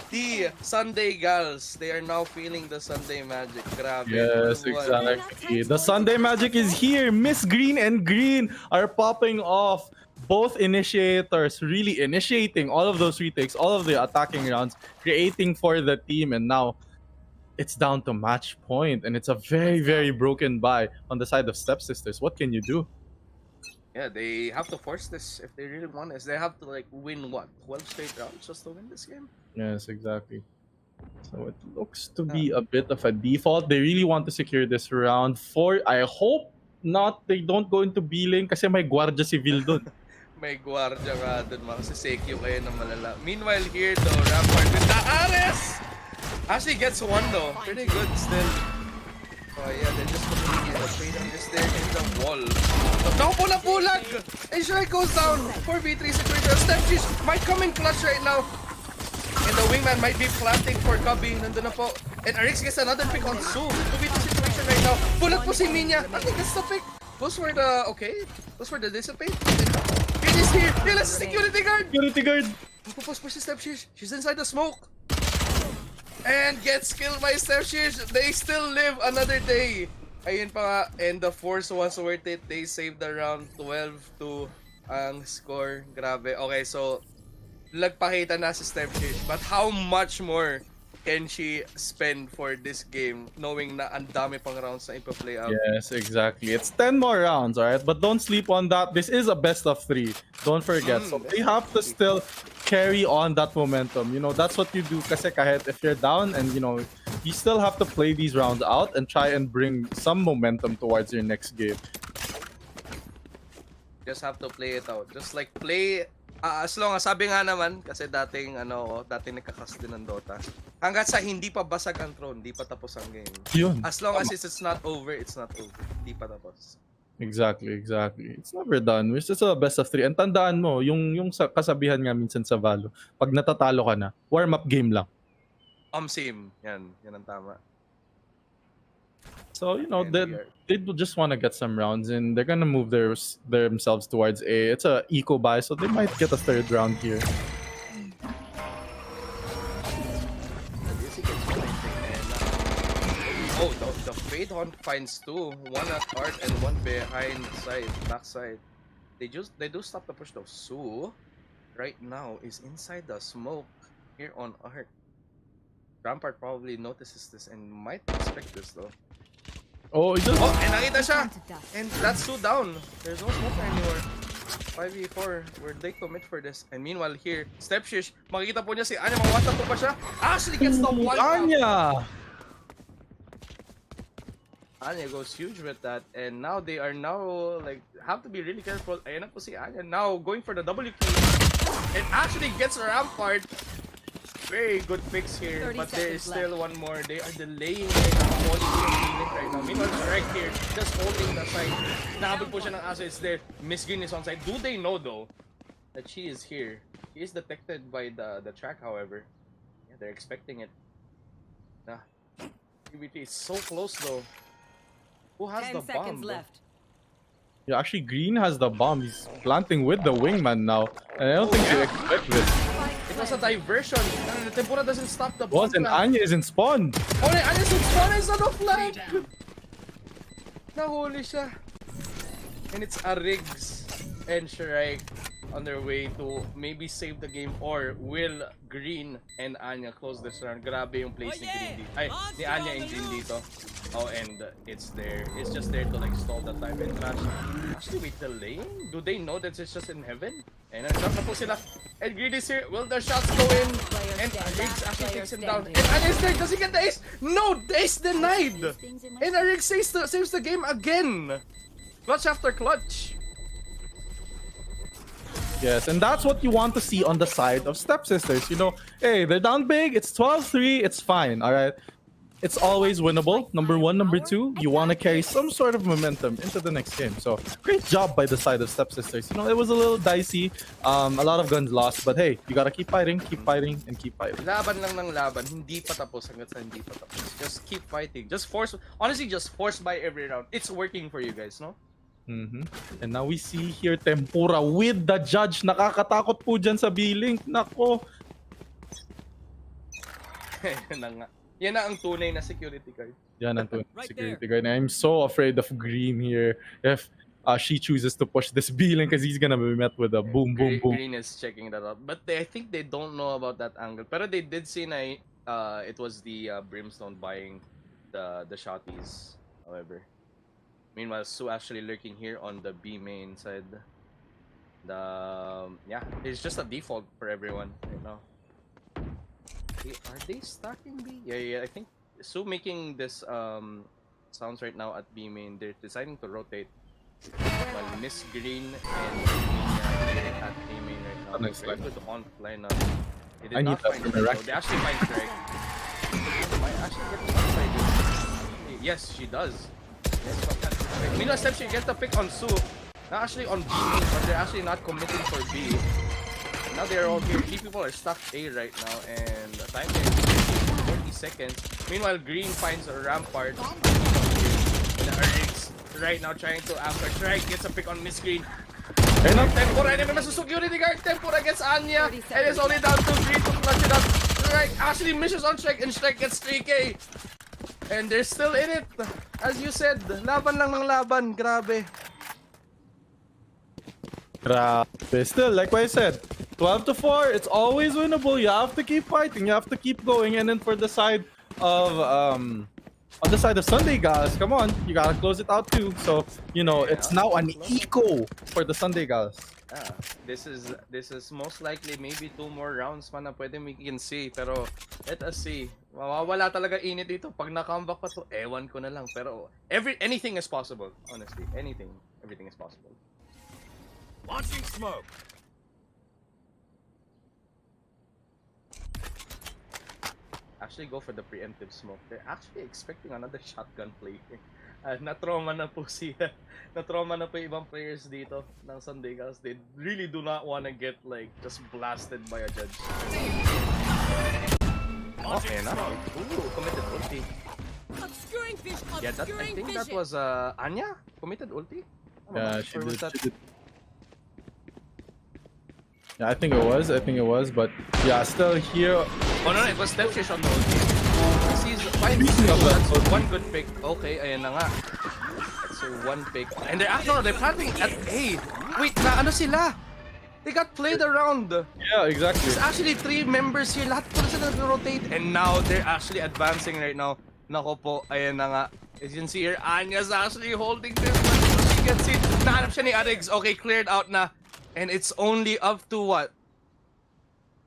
the Sunday Gals. They are now feeling the Sunday magic. Grabe. yes, exactly. The Sunday magic is here. Miss Green and Green are popping off. Both initiators really initiating all of those retakes, all of the attacking rounds, creating for the team, and now it's down to match point, and it's a very, very broken buy on the side of Stepsisters. What can you do? Yeah, they have to force this if they really want this. They have to like win what, 12 straight rounds just to win this game. Yes, exactly. So it looks to be a bit of a default. They really want to secure this round. I hope not. They don't go into B-lane kasi may Guardia Civil dun. May guardia nga dun, mga kasi Sekyo kayo na malala. Meanwhile here though, Rampart with the Ares! Actually gets one though. Pretty good still. Oh yeah, they're just completely afraid of this there in the wall. No, pulag! And Shrai goes down. 4v3 situation. Stepsis might come in clutch right now. And the wingman might be planting for Cubby. Nandun na po. And Arix gets another pick on Su. 2v2 situation right now. Pulag po si Minya. I think that's the pick. Goes for the, okay. Goes for the dissipate. Green is here. Yeah, let's security guard. Security guard. Push si Stepsis. She's inside the smoke. And gets killed by Stepsis. They still live another day. Ayun pa nga. And the force was worth it. They saved the round. 12-2 ang score. Grabe. Okay, so nagpakita na si Stepsis. But how much more can she spend for this game knowing na ang dami pang rounds na ipa-play out? Yes, exactly. It's 10 more rounds, alright? But don't sleep on that. This is a best of 3. Don't forget. So they have to still carry on that momentum. You know, that's what you do kasi kahit if you're down and, you know, you still have to play these rounds out and try and bring some momentum towards your next game. Just have to play it out. Just like play as long as sabi nga naman kasi dating nagkakas din ng Dota. Hangga't sa hindi pa basag ang throne, hindi pa tapos ang game. Yun. As long as it's not over, it's not over. Hindi pa tapos. Exactly. It's never done. It's just a best of 3. And tandaan mo, yung kasabihan nga minsan sa Valo, pag natatalo ka na, warm-up game lang. Same. Yan ang tama. So, you know, they just want to get some rounds in. They're going to move themselves towards A. It's a eco buy, so they might get a third round here. Oh, the Fade Hunt finds 2. One at art and one behind side, back side. They do stop the push though. Su right now is inside the smoke here on Arc. Rampart probably notices this and might expect this though. Oh, he just... Oh, and nakita siya! And that's 2 down. There's no smoke anymore. 5v4, where they commit for this. And meanwhile here, Stepshish, makikita po niya si Anya, mawata po pa siya. Actually gets the one tap. Anya! Anya goes huge with that, and now they are like have to be really careful. Ayan na po si Anya now going for the W key. It actually gets a Rampart. Very good picks here, but there is still one more. They are delaying right now, holding the right now. Meanwhile, right here, just holding the side. Nahabol po siya ng assets there. Miss Green is on side. Do they know though that she is here? She is detected by the track, however. Yeah, they're expecting it. Nah, PBT is so close though. Who has the bomb? Left. Yeah, actually, Green has the bomb. He's planting with the wingman now, and I don't think they expect this. It was a diversion. The Tempura doesn't stop the bomb. And Anya isn't spawned. Oh, Anya's in spawn instead of flag. Nahuli siya. And it's a Riggs and Shrike on their way to maybe save the game, or will Green and Anya close this round? Grabe yung place ni Green dito. Ay, ni Anya and Green dito. Oh, and it's there. It's just there to like stall the time and trash. Actually, wait, the lane? Do they know that it's just in heaven? And nag-drop na po sila. And Green is here. Will the shots go in? And Riggs actually takes him down. And Anya is there. Does he get the ace? No! The ace denied! And Riggs saves the game again! Clutch after clutch. Yes, and that's what you want to see on the side of Stepsisters. You know, hey, they're down big. It's 12-3. It's fine, all right? It's always winnable. Number 1, number 2, you want to carry some sort of momentum into the next game. So, great job by the side of Stepsisters. You know, it was a little dicey. A lot of guns lost. But hey, you gotta keep fighting, and keep fighting. Laban lang ng laban. Hindi pa tapos hanggat sa hindi pa tapos. Just keep fighting. Just force. Honestly, just force by every round. It's working for you guys, no? And now we see here Tempura with the judge. Nakakatakot po dyan sa B-Link. Nako. Yan na nga. Yan na ang tunay na security guard. Yan ang tunay na security guard. And I'm so afraid of Green here. If she chooses to push this B-Link, because he's gonna be met with a boom, boom, boom. Green is checking that out. But I think they don't know about that angle. Pero they did say na it was the Brimstone buying the shotties, however. Meanwhile, Sue actually lurking here on the B main side. Yeah, it's just a default for everyone right now. Are they stacking B? Yeah, I think Sue making this sounds right now at B main. They're deciding to rotate. While Miss Green and at A main right now. Nice very good on lineup. They I did need not that find from it, the though. They actually find Shrek. Might actually get the upside. Yes, she does. Meanwhile, Steph, she gets the pick on Sue. Not actually on B main, but they're actually not committing for B. Now they're all here. 3 people are stuck A right now, and the time is 40 seconds. Meanwhile, Green finds a Rampart. And Riggs right now trying to after Shrike gets a pick on Miss Green. And Tempura enemy mas security guard. Tempura gets Anya, and it's only down to Green to clutch it up. Shrike actually misses on Shrike, and Shrike gets 3K. And they're still in it. As you said, laban lang ng laban. Grabe. Still, like what I said, 12-4, it's always winnable. You have to keep fighting, you have to keep going. And then for the side of on the side of Sunday guys, come on, you gotta close it out too. So, you know, it's now an eco for the Sunday guys. Yeah, this is most likely maybe 2 more rounds pa na pwede we can see, pero let us see. Mawawala talaga init dito pag na-comeback pa to. Ewan ko na lang, pero anything is possible, honestly. Everything is possible. Launching smoke. Actually go for the preemptive smoke. They're actually expecting another shotgun play. Na-trauma na po na po ibang players dito ng Sunday Girls. They really do not want to get like just blasted by a judge. Okay, na. Ooh, committed ulti. Yeah, I think that was Anya committed ulti. Yeah, she did. Yeah, I think it was, but yeah, still here. Oh no, it was Stepshish on the ulti. He's that's one good pick. Okay, ayan na nga. So one pick. And they're planting at A. Wait, na ano sila? They got played around. Yeah, exactly. There's actually 3 members here. Lahat po sila nag-rotate. And now, they're actually advancing right now. Nako po, ayan na nga. As you can see here, Anya's actually holding this one. She gets it. Nahanap siya ni Arix. Okay, cleared out na. And it's only up to what?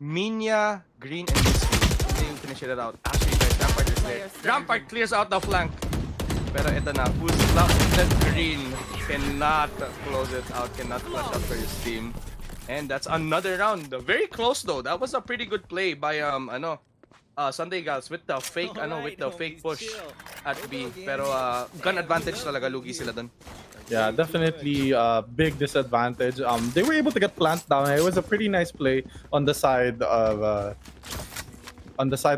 Minya, Green, and Whiskey. They finish it out. Actually, guys, Rampart is there. Rampart clears out the flank. Pero ito na, who's left? That Green cannot close it out, cannot flush out for his team. And that's another round. Very close though. That was a pretty good play by Sunday Gals with the fake fake push at B. Pero gun advantage talaga, lugi sila dun. Yeah, definitely big disadvantage. They were able to get plant down. It was a pretty nice play on the side of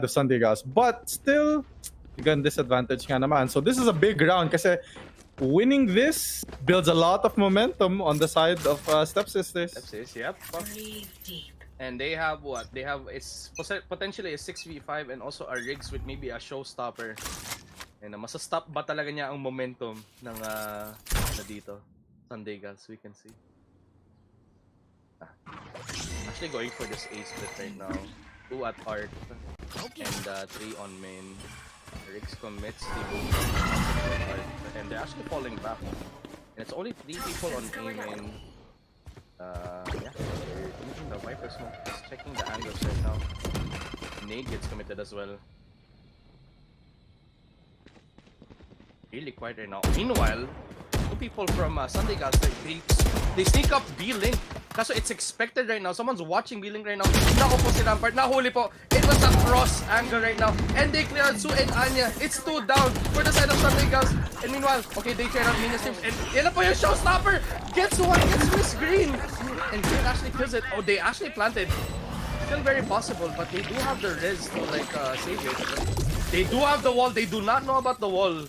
Sunday Gals, but still gun disadvantage nga naman. So this is a big round kasi winning this builds a lot of momentum on the side of Stepsisters. Stepsis, yep. And they have what? They have, it's potentially a 6v5 and also a rigs with maybe a showstopper. And masastop ba talaga niya ang momentum ng na dito? Sunday Gals, we can see. Actually going for this A split right now. 2 at art and 3 on main. Riggs commits the boom and they're actually falling back. And it's only 3 people on A main. Yeah, they're committing the Viper smoke. Just checking the angles right now. Nade gets committed as well. Really quiet right now. Meanwhile, 2 people from Sunday Gals, they sneak up B link. Kaso it's expected right now. Someone's watching B link right now. Nako po si Rampart. Nahuli po. It was a cross angle right now. And they cleared Su and Anya. It's 2 down for the side of Sunday Gals. And meanwhile, okay, they cleared out Minya Sims. And yan na po yung showstopper. Gets one, gets Miss Green. And Green actually kills it. Oh, they actually planted. Still very possible, but they do have the res to like save it. They do have the wall. They do not know about the wall.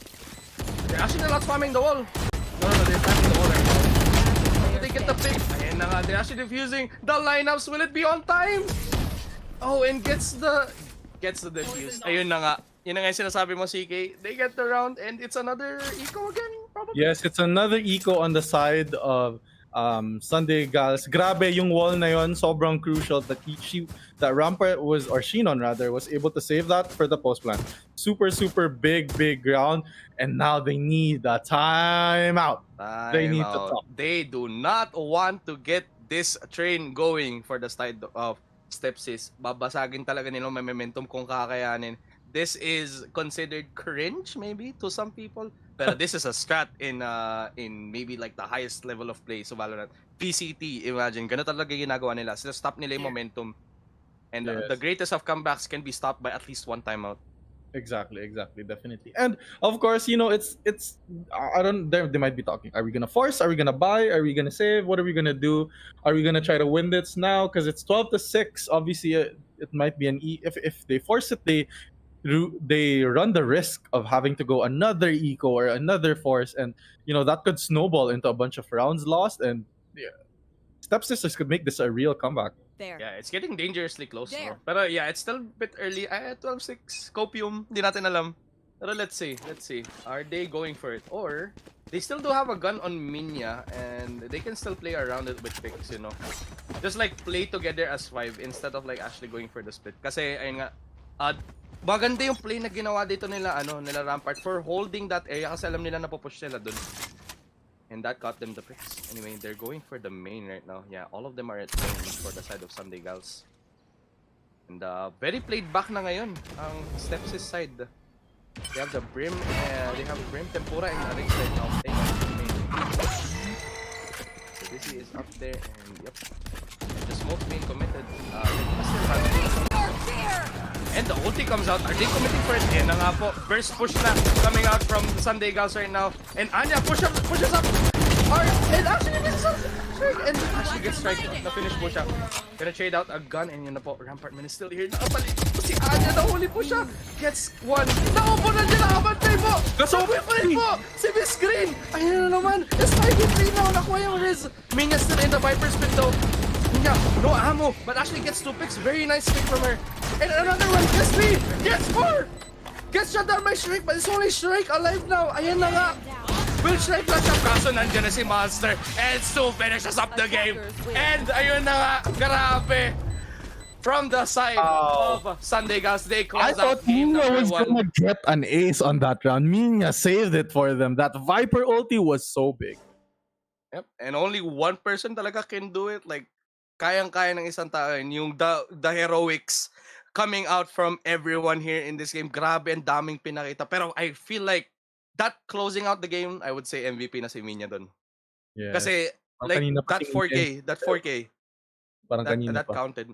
They're actually not spamming the wall. No, they're spamming the wall right now. They get the pick. Ayan na nga, they're actually defusing the lineups. Will it be on time? Oh, and gets the defuse. Ayun na nga. Yun na nga yung sinasabi mo, CK. They get the round and it's another eco again, probably? Yes, it's another eco on the side of Sunday Gals. Grabe yung wall na yon, sobrang crucial that that Rampart was, or Shinon rather, was able to save that for the post plan. Super big round, and now they need a timeout. They need to stop. They do not want to get this train going for the side of Stepsis. Babasagin talaga nila may momentum kung kakayanin. This is considered cringe maybe to some people, but this is a strat in maybe like the highest level of play so Valorant. PCT, imagine, ganun talaga ginagawa nila. Sila stop nila yung momentum. And the greatest of comebacks can be stopped by at least 1 timeout. Exactly, definitely. And of course, you know, it's I don't, they might be talking. Are we gonna force? Are we gonna buy? Are we gonna save? What are we gonna do? Are we gonna try to win this now? Because it's 12-6. Obviously, it might be an E. If they force it, they run the risk of having to go another eco or another force, and you know that could snowball into a bunch of rounds lost. And Stepsisters could make this a real comeback. There. Yeah, it's getting dangerously close. No? Pero yeah, it's still a bit early. 12-6, Copium, di natin alam. Pero let's see. Are they going for it? Or they still do have a gun on Minya and they can still play around it with picks, you know. Just like play together as 5 instead of like actually going for the split. Kasi ayun nga, maganda yung play na ginawa dito nila Rampart for holding that area kasi alam nila na pupush sila dun. And that got them the picks. Anyway, they're going for the main right now. Yeah, all of them are at main for the side of Sunday Gals. And very played back na ngayon ang Stepsis side. They have the Brim, Tempura, and Arix right now. So this is up there, and yep. The smoke's being committed. And the ulti comes out. Are they committing for it? Yan na nga po. Burst push na coming out from Sunday Gals right now. And Anya pushes up. And actually misses up. And actually gets strike na finish push up. Gonna trade out a gun and yun na po. Rampart man is still here. Nakapalik po si Anya. Nahuli po siya. Gets one. Naupo na dyan. Nakabantay po. Kasabay pa rin po. Si Miss Green. Ayun na naman. It's 5v3 now. Nakuha yung Riz. Minya still in the Viper spin though. Minya, no ammo. But actually gets 2 picks. Very nice pick from her. And another one. Gets 3. Gets 4. Gets shot down by Shrike. But it's only Shrike alive now. Ayan na nga. will strike lang siya. Kaso nandiyan na si Monster. And Stu finishes up the game. And ayun na nga, grabe. From the side of Sunday Girls, they I close out thought game Minya number was 1. gonna get an ace on that round. Minya saved it for them. That Viper ulti was so big. Yep. And only one person talaga can do it. Like, kayang-kaya ng isang tao yun. Yung the heroics coming out from everyone here in this game. Grabe, ang daming pinakita. Pero I feel like that closing out the game, I would say MVP na si Minya doon. Yeah. Kasi, like, Kanina pa that tingin. 4K, Parang kanina that pa. counted.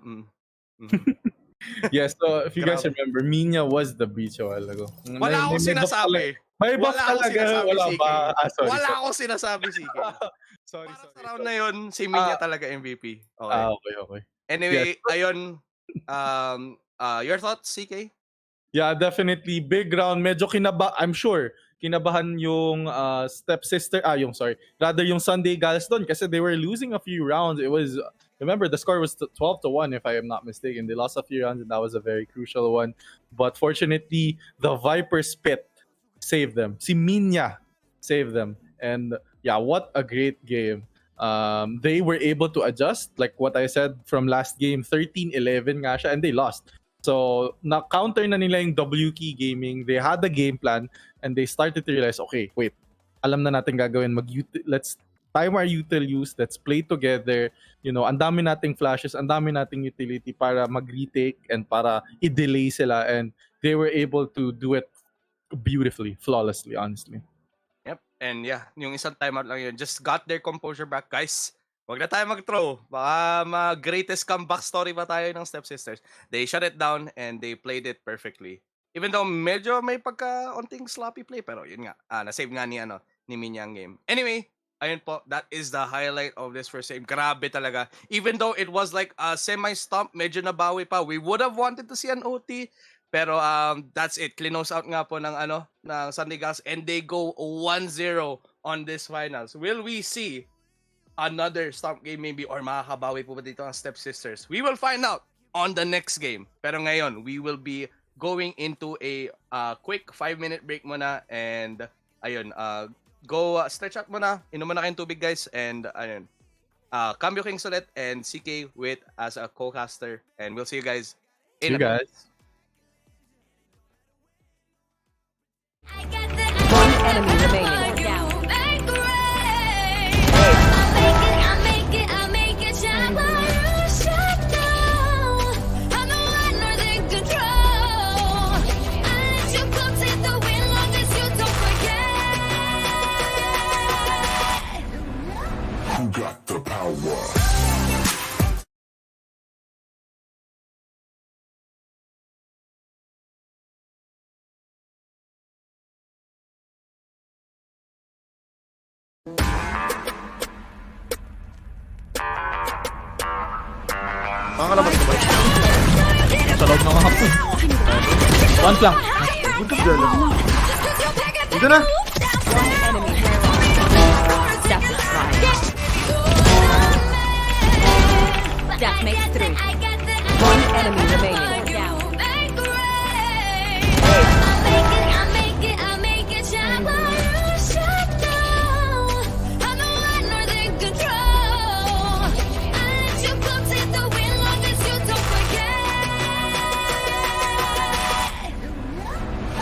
Yeah, so if you guys Grabe. remember, Minya was the beach a while ago. Wala akong sinasabi. May buff Wala akong talaga. sinasabi, Wala CK. ba? Sorry. Wala akong sinasabi, CK. Sorry. Sa round na yun, si Minya talaga MVP. Okay. Okay. Anyway, ayun. Your thoughts, CK? Yeah, definitely big round. Medyo I'm sure kinabahan yung stepsister, rather yung Sunday Girls doon kasi they were losing a few rounds. It was, remember the score was 12-1 if I am not mistaken. They lost a few rounds and that was a very crucial one. But fortunately, the Viper Spit saved them. Si Minya saved them. And yeah, what a great game. They were able to adjust, like what I said from last game, 13-11 nga siya, and they lost. So, na-counter na nila yung W-Key Gaming. They had a game plan, and they started to realize, okay, wait, alam na natin gagawin. Let's time our util use, let's play together. You know, ang dami nating flashes, ang dami nating utility para mag-retake and para i-delay sila. And they were able to do it beautifully, flawlessly, honestly. Yep. And yeah, yung isang timeout lang yun. Just got their composure back, guys. Wag na tayo mag-throw. Baka greatest comeback story pa tayo ng Stepsisters. They shut it down and they played it perfectly. Even though medyo may pagka-onting sloppy play, pero yun nga, na-save nga ni Minya ang game. Anyway, ayun po, that is the highlight of this first game. Grabe talaga. Even though it was like a semi-stomp, medyo nabawi pa. We would have wanted to see an OT, pero that's it. Close out nga po ng Sunday Girls and they go 1-0 on this finals. Will we see another stomp game maybe or makakabawi po ba dito ang Stepsisters? We will find out on the next game. Pero ngayon, we will be going into a quick 5-minute break muna and ayun, go stretch out muna, inom muna kayong tubig guys and ayun, Cambio Kings ulit and CK with as a co-caster and we'll see you guys in a bit. One enemy remaining. Who got the power? Makakalabas ka ba? Sa loob ng hapon. Once lang. Good girl. Dito na! One enemy satisfied. That makes 3. One enemy remaining.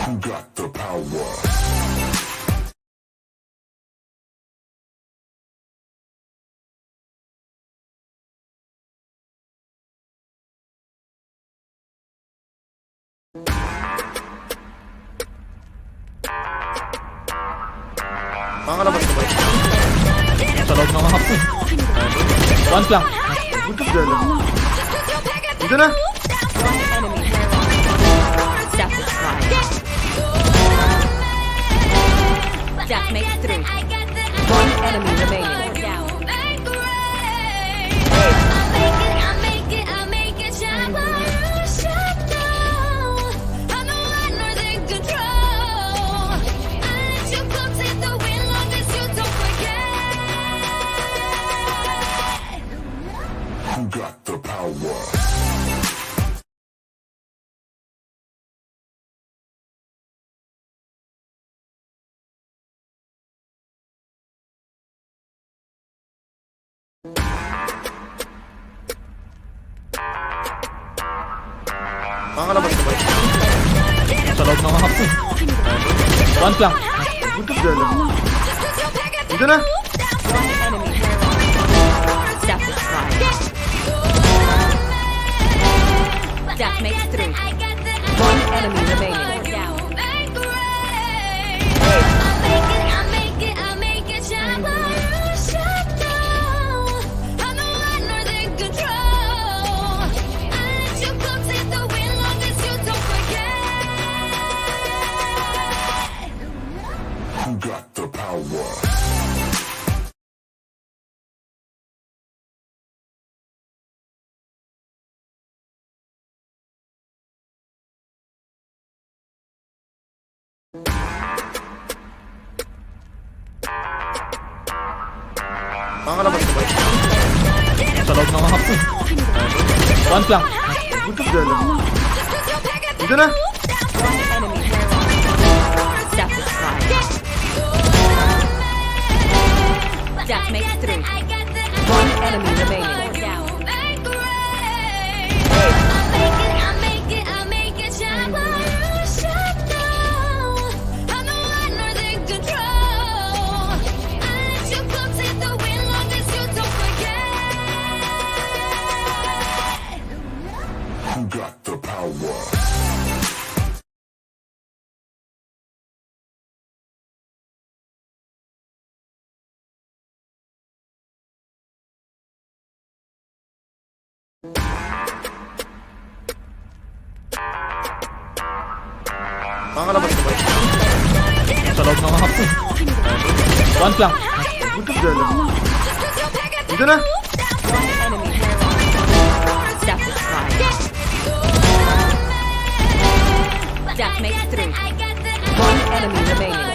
Who got the power? Makakalabas ka ba? Sa loob ng hapon. Once lang. Good girl. Dito na! One enemy satisfied. That makes 3. One enemy remaining. Who got the power? Makakalabas na ba? Sa loob ng hapon. One lang. Buntog dyan. Dito na! One enemy satisfied. That makes three. One enemy remaining. Who got the power? Makakalabas na ba? Sa loob ng hapon. One lang. Buntog dyan. Dito na! One enemy satisfied. That makes three. One enemy remaining. Who got the power? Makakalabas na ba? Sa loob ng hapon. One lang. Buntog dyan. Dito na! One enemy satisfied. That makes three. One enemy remaining.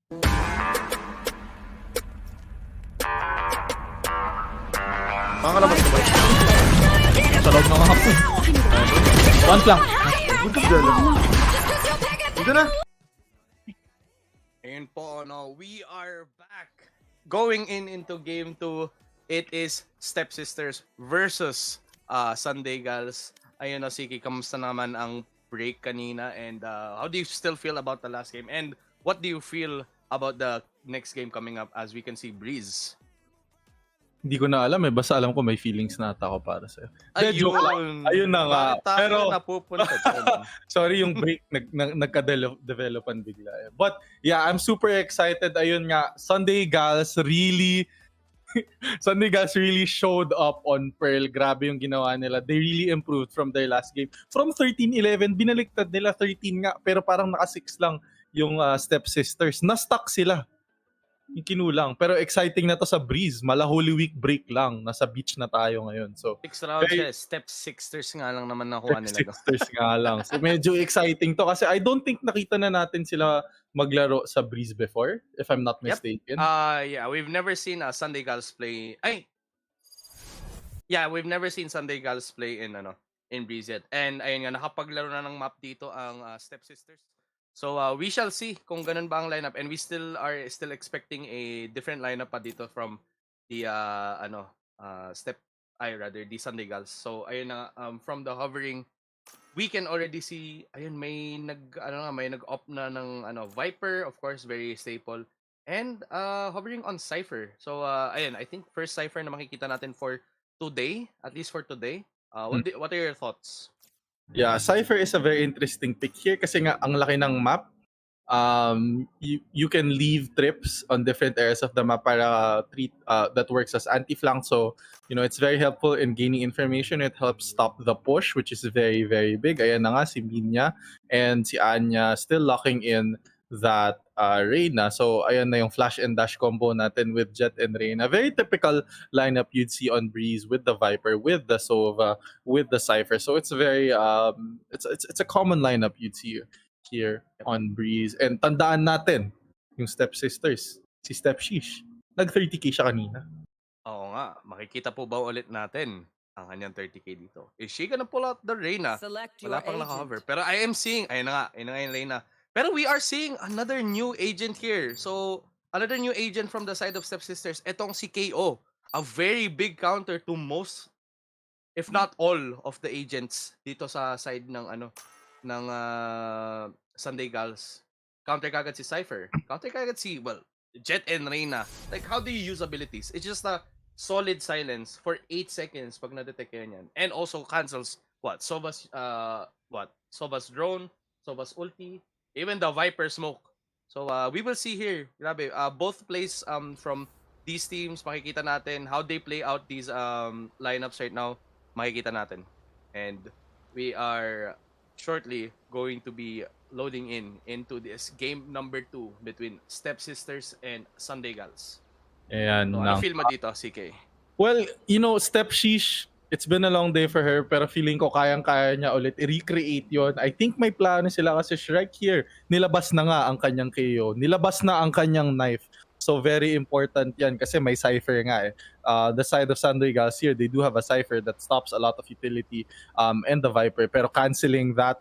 Baka ka naman tumayo. Sa loob ng hapon. One lang. Good girl. Dito na. Ayun po, no, we are back. Going into game 2, it is Stepsisters versus Sunday Girls. Ayun na, Siki, kamusta naman ang break kanina? And how do you still feel about the last game? And what do you feel about the next game coming up as we can see Breeze? Hindi ko na alam eh. Basta alam ko may feelings na ata ako para sa'yo. Joke lang. Ayun na nga. Bakit tayo Pero, napupunta dyan? sorry yung break, nagka-developan bigla eh. But, yeah, I'm super excited. Ayun nga, Sunday Girls really showed up on Pearl. Grabe yung ginawa nila. They really improved from their last game. From 13-11, binaliktad nila 13 nga. Pero parang naka-6 lang yung Stepsisters. Na-stuck sila. Yung kinulang. Pero exciting na to sa Breeze. Mala Holy Week break lang. Nasa beach na tayo ngayon. So, 6 rounds siya. Stepsisters nga lang naman nakuha nila. Stepsisters nga lang. So, medyo exciting to. Kasi I don't think nakita na natin sila maglaro sa Breeze before, if I'm not mistaken. Yeah, we've never seen Sunday Girls play. We've never seen Sunday Girls play in Breeze yet. And ayun nga, nakapaglaro na ng map dito ang Stepsisters. So we shall see kung ganun ba ang lineup, and we are still expecting a different lineup pa dito from the the Sunday Girls. So ayun na, from the hovering, we can already see may nag-op na ng Viper, of course, very staple, and hovering on Cypher. So ayun, I think first Cypher na makikita natin for today, at least for today. What are your thoughts? Yeah, Cypher is a very interesting pick here kasi nga ang laki ng map. You can leave trips on different areas of the map para treat that works as anti-flank. So, it's very helpful in gaining information. It helps stop the push, which is very, very big. Ayan na nga, si Minya and si Anya still locking in that Reyna. So, ayan na yung flash and dash combo natin with Jet and Reyna. Very typical lineup you'd see on Breeze with the Viper, with the Sova, with the Cypher. So, it's very, it's a common lineup you'd see here on Breeze. And tandaan natin, yung Stepsisters, si Stepshish, nag-30k siya kanina. Oo nga, makikita po ba ulit natin ang kanyang 30k dito? Is she gonna pull out the Reyna? Wala pang naka-hover. Pero I am seeing, ayun na nga yung Reyna. Pero we are seeing another new agent here. So, another new agent from the side of Stepsisters. Etong si KO. A very big counter to most, if not all, of the agents dito sa side ng Sunday Girls. Counter kagad si Cypher. Counter kagad si, Jet and Reyna. Like, how do you use abilities? It's just a solid silence for 8 seconds pag na-detect yan. And also cancels, Sova's drone, Sova's ulti, even the Viper smoke. So, we will see here. Grabe, both plays from these teams, makikita natin how they play out these lineups right now. Makikita natin. And we are shortly going to be loading into this game number 2 between Stepsisters and Sunday Girls. Ayan. So, ano feel mo dito, CK? Well, Stepshish, it's been a long day for her, pero feeling ko kayang-kaya niya ulit i-recreate yon. I think may plano sila kasi right here, nilabas na nga ang kanyang KO. Nilabas na ang kanyang knife. So very important yan kasi may Cypher nga eh. The side of Sunday Girls here, they do have a Cypher that stops a lot of utility and the Viper. Pero canceling that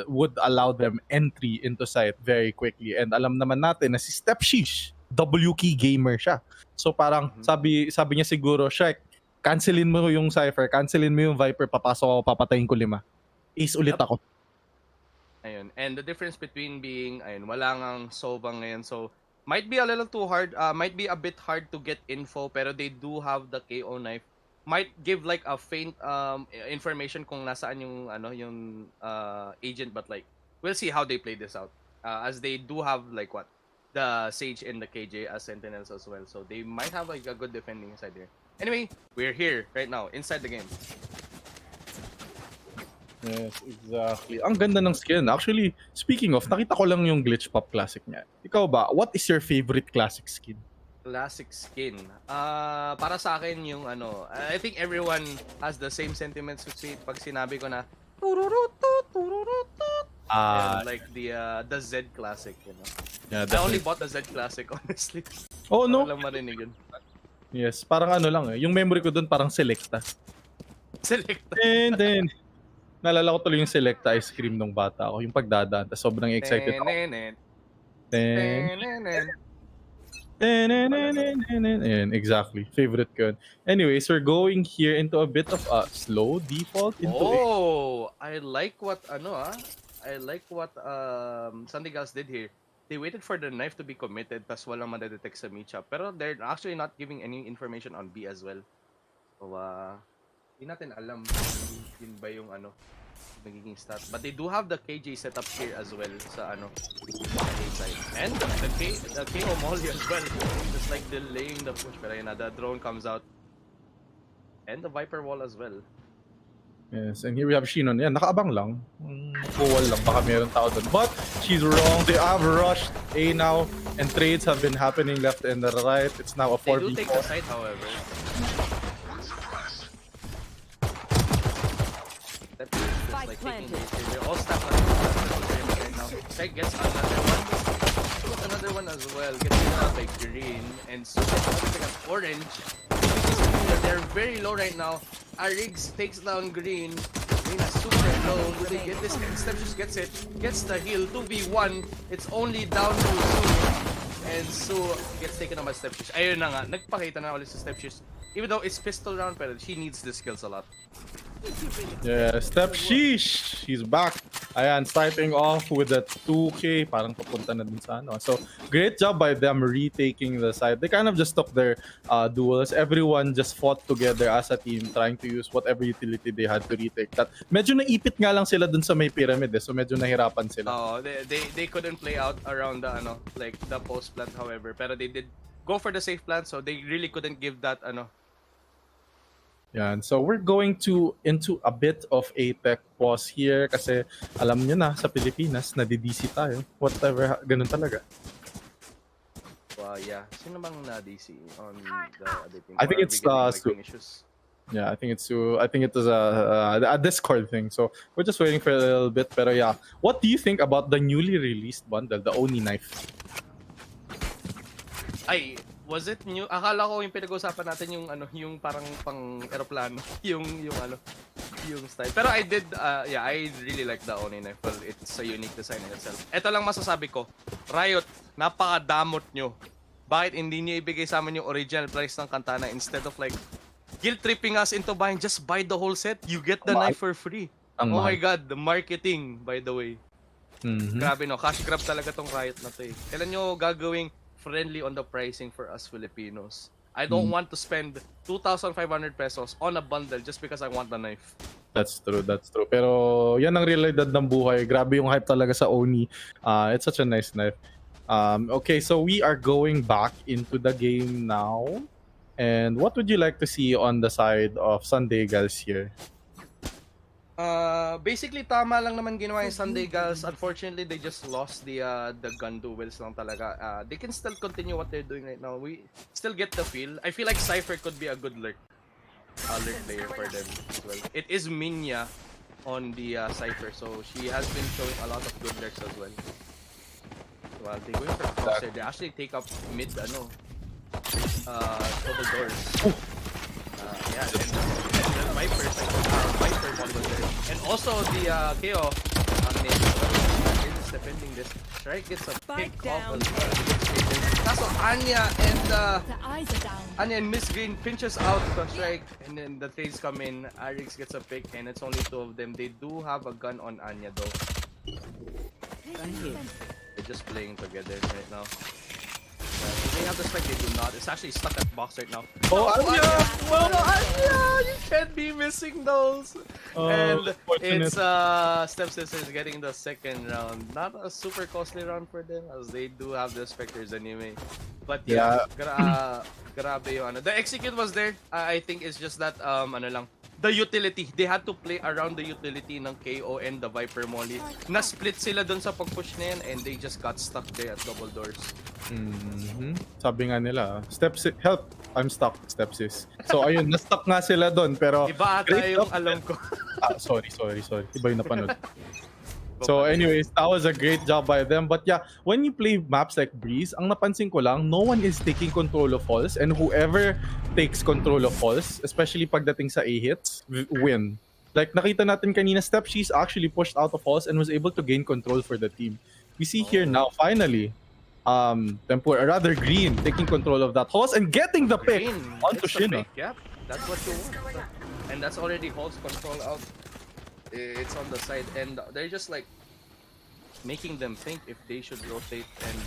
would allow them entry into site very quickly. And alam naman natin na si Stepshish, W-key gamer siya. So parang sabi niya siguro, Shrek, cancelin mo yung Cypher, cancelin mo yung Viper, papasok ako, papatayin ko 5. Ace ulit ako. Ayun. And the difference between being, wala ngang Sova ngayon. So, might be a little too hard, might be a bit hard to get info, pero they do have the KO knife. Might give like a faint information kung nasaan yung agent, but like we'll see how they play this out. As they do have like the Sage and the KJ as sentinels as well, so they might have like a good defending side here. Anyway, we're here right now inside the game. Yes, exactly. Ang ganda ng skin. Actually, speaking of, nakita ko lang yung Glitch Pop Classic niya. Ikaw ba, what is your favorite classic skin? Classic skin. Para sa akin yung I think everyone has the same sentiments pag sinabi ko na like the Z classic, Yeah, I only definitely. bought the Z Classic, honestly. Oh, no? Walang marinig yun. Yes, parang ano lang eh. Yung memory ko dun parang Selecta. Selecta. And then, naalala ko tuloy yung Selecta ice cream nung bata ako. Yung pagdadaan. Tas sobrang excited ako. Then, and exactly. Favorite ko yun. Anyways, we're going here into a bit of a slow default into Oh, I like what Sunday Girls did here. They waited for the knife to be committed tas walang madedetect sa meet-up. Pero they're actually not giving any information on B as well. So, hindi natin alam kung yun ba yung magiging stat. But they do have the KJ setup here as well sa A side. And the KO Molly as well. Just like delaying the push. Pero yun na, the drone comes out. And the Viper wall as well. Yes, and here we have Shinon. Yan, nakaabang lang. Wall lang, baka meron tao dun. But she's wrong. They have rushed A now, and trades have been happening left and right. It's now a 4v4. They do take the side, however. That is just like taking it. They're all stacked right now. Tech gets another one. Got another one as well. Gets out by green. And so orange. They're very low right now. Riggs takes down green. Green is super low. Do they get this? Step just gets it. Gets the heal. 2v1. It's only down to Sue. And Sue gets taken on by Stepshish. Ayun na nga. Nagpakita na ulit sa Stepshish. Even though it's pistol round, pero she needs the skills a lot. Yeah, Stepshish! She's back. Ayan, starting off with a 2K. Parang papunta na dun sa ano. So, great job by them retaking the side. They kind of just took their duels. Everyone just fought together as a team, trying to use whatever utility they had to retake that. Medyo naipit nga lang sila dun sa may pyramid eh. So, medyo nahirapan sila. Oh, they couldn't play out around the like the post plant, however. Pero they did go for the safe plant, so they really couldn't give that Yan. So we're going into a bit of a tech pause here kasi alam nyo na sa Pilipinas nadi-DC tayo. Whatever, ganun talaga. Yeah. Sino bang na-DC on the other team? I think it's issues? Yeah, I think it was a Discord thing. So we're just waiting for a little bit. Pero yeah, what do you think about the newly released bundle, the Oni knife? Ay, was it new? Akala ko yung pinag-usapan natin yung parang pang eroplano, yung style. Pero I really like the Oni knife. Well, it's a unique design in itself. Ito lang masasabi ko, Riot, napakadamot nyo. Bakit hindi nyo ibigay sa amin yung original price ng Kantana instead of like guilt tripping us into buying? Just buy the whole set, you get the knife for free. Oh my god, the marketing, by the way. Grabe no, cash grab talaga tong Riot na to eh. Kailan nyo gagawing friendly on the pricing for us Filipinos? I don't want to spend 2,500 pesos on a bundle just because I want the knife. That's true. Pero yan ang realidad ng buhay. Grabe yung hype talaga sa Oni. It's such a nice knife. Okay, so we are going back into the game now. And what would you like to see on the side of Sunday Girls here? Basically tama lang naman ginawa yung Sunday Girls. Unfortunately, they just lost the gun duels lang talaga. They can still continue what they're doing right now. We still get the feel. I feel like Cypher could be a good lurk player for them as well. It is Minya on the Cypher, so she has been showing a lot of good lurks as well. Well, they going for crosshair. They actually take up mid double doors. Yeah, and the Viper combo there. And also the KO is defending this. Shrike gets a pick off as well. Kaso Anya and Miss Green pinches out the Shrike, and then the trades come in. Arix gets a pick, and it's only two of them. They do have a gun on Anya though. They're just playing together right now. They have the spike, they do not. It's actually stuck at box right now. Oh, Anya! Oh, Anya! You can't be missing those! And it's Step Sisters getting the second round. Not a super costly round for them as they do have the Spectres anyway. But yeah, grabe yung ano. The execute was there. I think it's just that the utility. They had to play around the utility ng KO and the Viper Molly. Na-split sila dun sa pag-push na yan and they just got stuck there at double doors. Sabi nga nila, help, I'm stuck, Stepsis. So ayun, na-stuck nga sila dun, pero iba ata yung alam ko. sorry. Iba yung napanood. So anyways, that was a great job by them. But yeah, when you play maps like Breeze, ang napansin ko lang, no one is taking control of halls, and whoever takes control of halls, especially pagdating sa A-hits, win. Like nakita natin kanina, Step, she's actually pushed out of halls and was able to gain control for the team. We see here now, finally, Tempura, rather Green, taking control of that halls and getting the pick onto Shino. Yep, that's what you want. And that's already halls control out. It's on the side, and they're just like making them think if they should rotate, and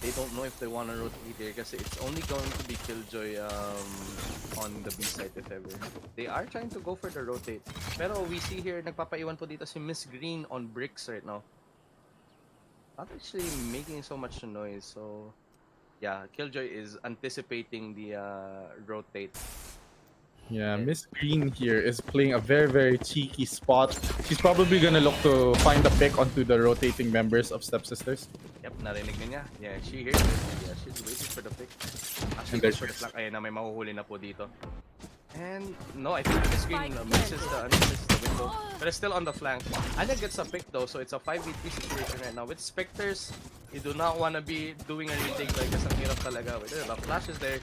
they don't know if they want to rotate here because it's only going to be Killjoy on the B side if ever. They are trying to go for the rotate, pero we see here nagpapaiwan po dito si Miss Green on bricks right now. Not actually making so much noise, so yeah, Killjoy is anticipating the rotate. Yeah, Miss Green here is playing a very, very cheeky spot. She's probably gonna look to find a pick onto the rotating members of Stepsisters. Yep, narinig na niya. Yeah, she hears it. Yeah, she's waiting for the pick. Actually, goes for the flank. Ayun na, may mahuhuli na po dito. And no, I think Miss Green misses the window. But it's still on the flank. Anya gets a pick though, so it's a 5v3 situation right now. With Spectres, you do not want to be doing a retake like this. Ang hirap talaga. The flash is there.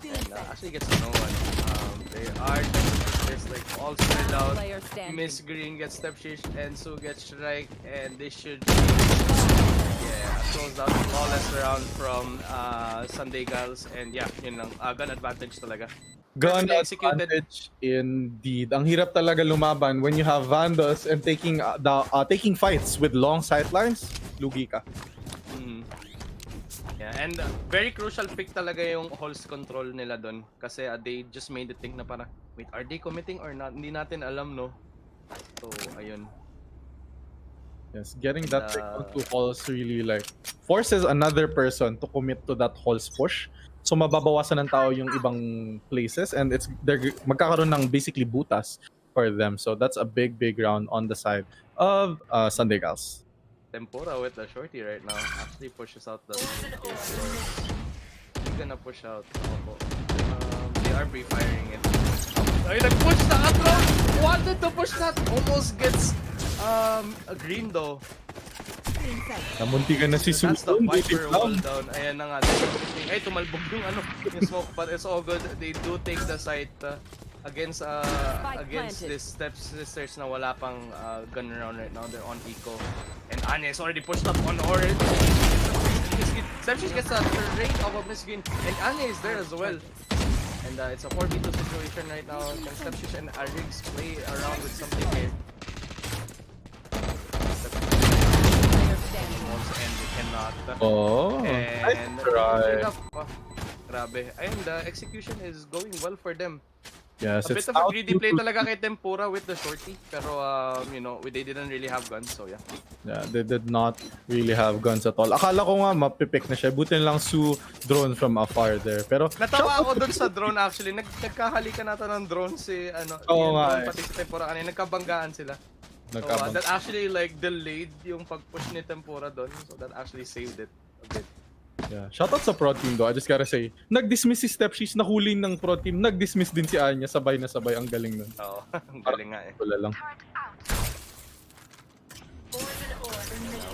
And actually gets no one. They are just like all spread out. Miss Green gets step shish and Sue gets strike, and they should close out flawless round from Sunday Girls, and yeah, yun lang, gun advantage talaga. Gun advantage indeed. Ang hirap talaga lumaban when you have Vandals and taking fights with long sightlines. Lugi ka. Yeah, and very crucial pick talaga yung halls control nila doon kasi they just made the think na parang wait, are they committing or not? Hindi natin alam, no? So, ayun. Yes, getting that pick onto halls really like forces another person to commit to that halls push. So mababawasan ng tao yung ibang places, and they're magkakaroon ng basically butas for them. So that's a big round on the side of Sunday Girls. Tempura with the shorty right now actually pushes out the he's gonna push out. They are pre-firing it. Ay, nag-push na Atro! Wanted to push that! Almost gets a green though. Namuntikan na si Su. That's the Viper wall down. Ayan na nga. Ay, tumalbog yung yung smoke, but it's all good. They do take the site against this Stepsisters na wala pang gun around right now. They're on eco. And Anya is already pushed up on orange. Stepsisters gets a rate of a Miss Green. And Anya is there as well. And it's a 4v2 situation right now. Can Stepsisters and Riggs play around with something here? And they cannot. Oh, and nice try. Grabe. And the execution is going well for them. Yes, a bit of a greedy play talaga kay Tempura with the shorty, pero you know, they didn't really have guns, so yeah. Yeah, they did not really have guns at all. Akala ko nga mapipick na siya. Buti lang Su drone from afar there. Pero natawa ako dun sa drone actually. Nagkahalikan nata ng drone si pati si Tempura kanina, nagkabanggaan sila. So, that actually like delayed yung pag-push ni Tempura doon, so that actually saved it a bit. Yeah, shoutout sa pro team though. I just gotta say, nag-dismiss si Step, she's nahuli ng pro team. Nag-dismiss din si Anya, sabay na sabay. Ang galing nun. Oo, ang galing nga eh. Wala lang.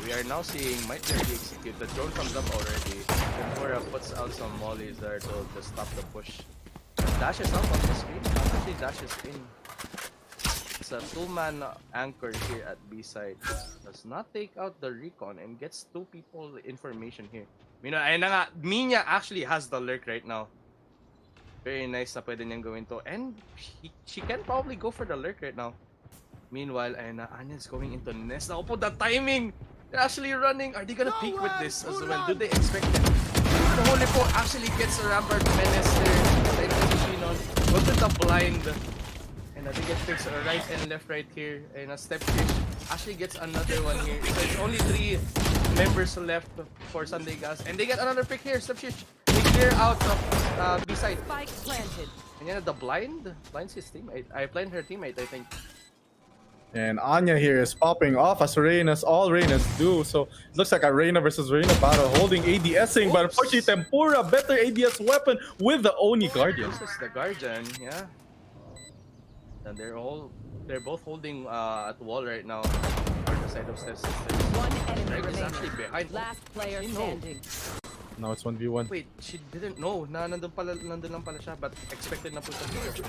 We are now seeing might be execute. The drone comes up already. Tempura puts out some mollies there to just stop the push. Dashes up on the screen. Actually dashes in. It's a two-man anchor here at B side. Does not take out the recon and gets two people information here. Mina, ayun na nga, Minya actually has the lurk right now. Very nice na pwede niyang gawin to. And she can probably go for the lurk right now. Meanwhile, ayun na, Anya's going into nest. Ako po, the timing! They're actually running. Are they gonna peek with this as well? Do they expect it? The Holy Po actually gets a Rampart Menace there. Like the Shinon. Go to the blind. And I think it picks right and left right here. And a step fish actually gets another one here. So it's only 3 members left for Sunday Gas. And they get another pick here. Step fish. They clear out of B side. And then the blind. Blind's his teammate. I blind her teammate, I think. And Anya here is popping off as all Reynas do. So it looks like a Reyna versus Reyna battle holding ADSing. But unfortunately, Tempura, better ADS weapon with the Oni Guardian. This is the Guardian, yeah. And they're both holding at wall right now. side of Steps. One enemy Shrike is remaining. actually behind. Last player She know. standing. Now it's 1v1. Wait, she didn't know na nandun lang pala siya, but expected na po siya dito.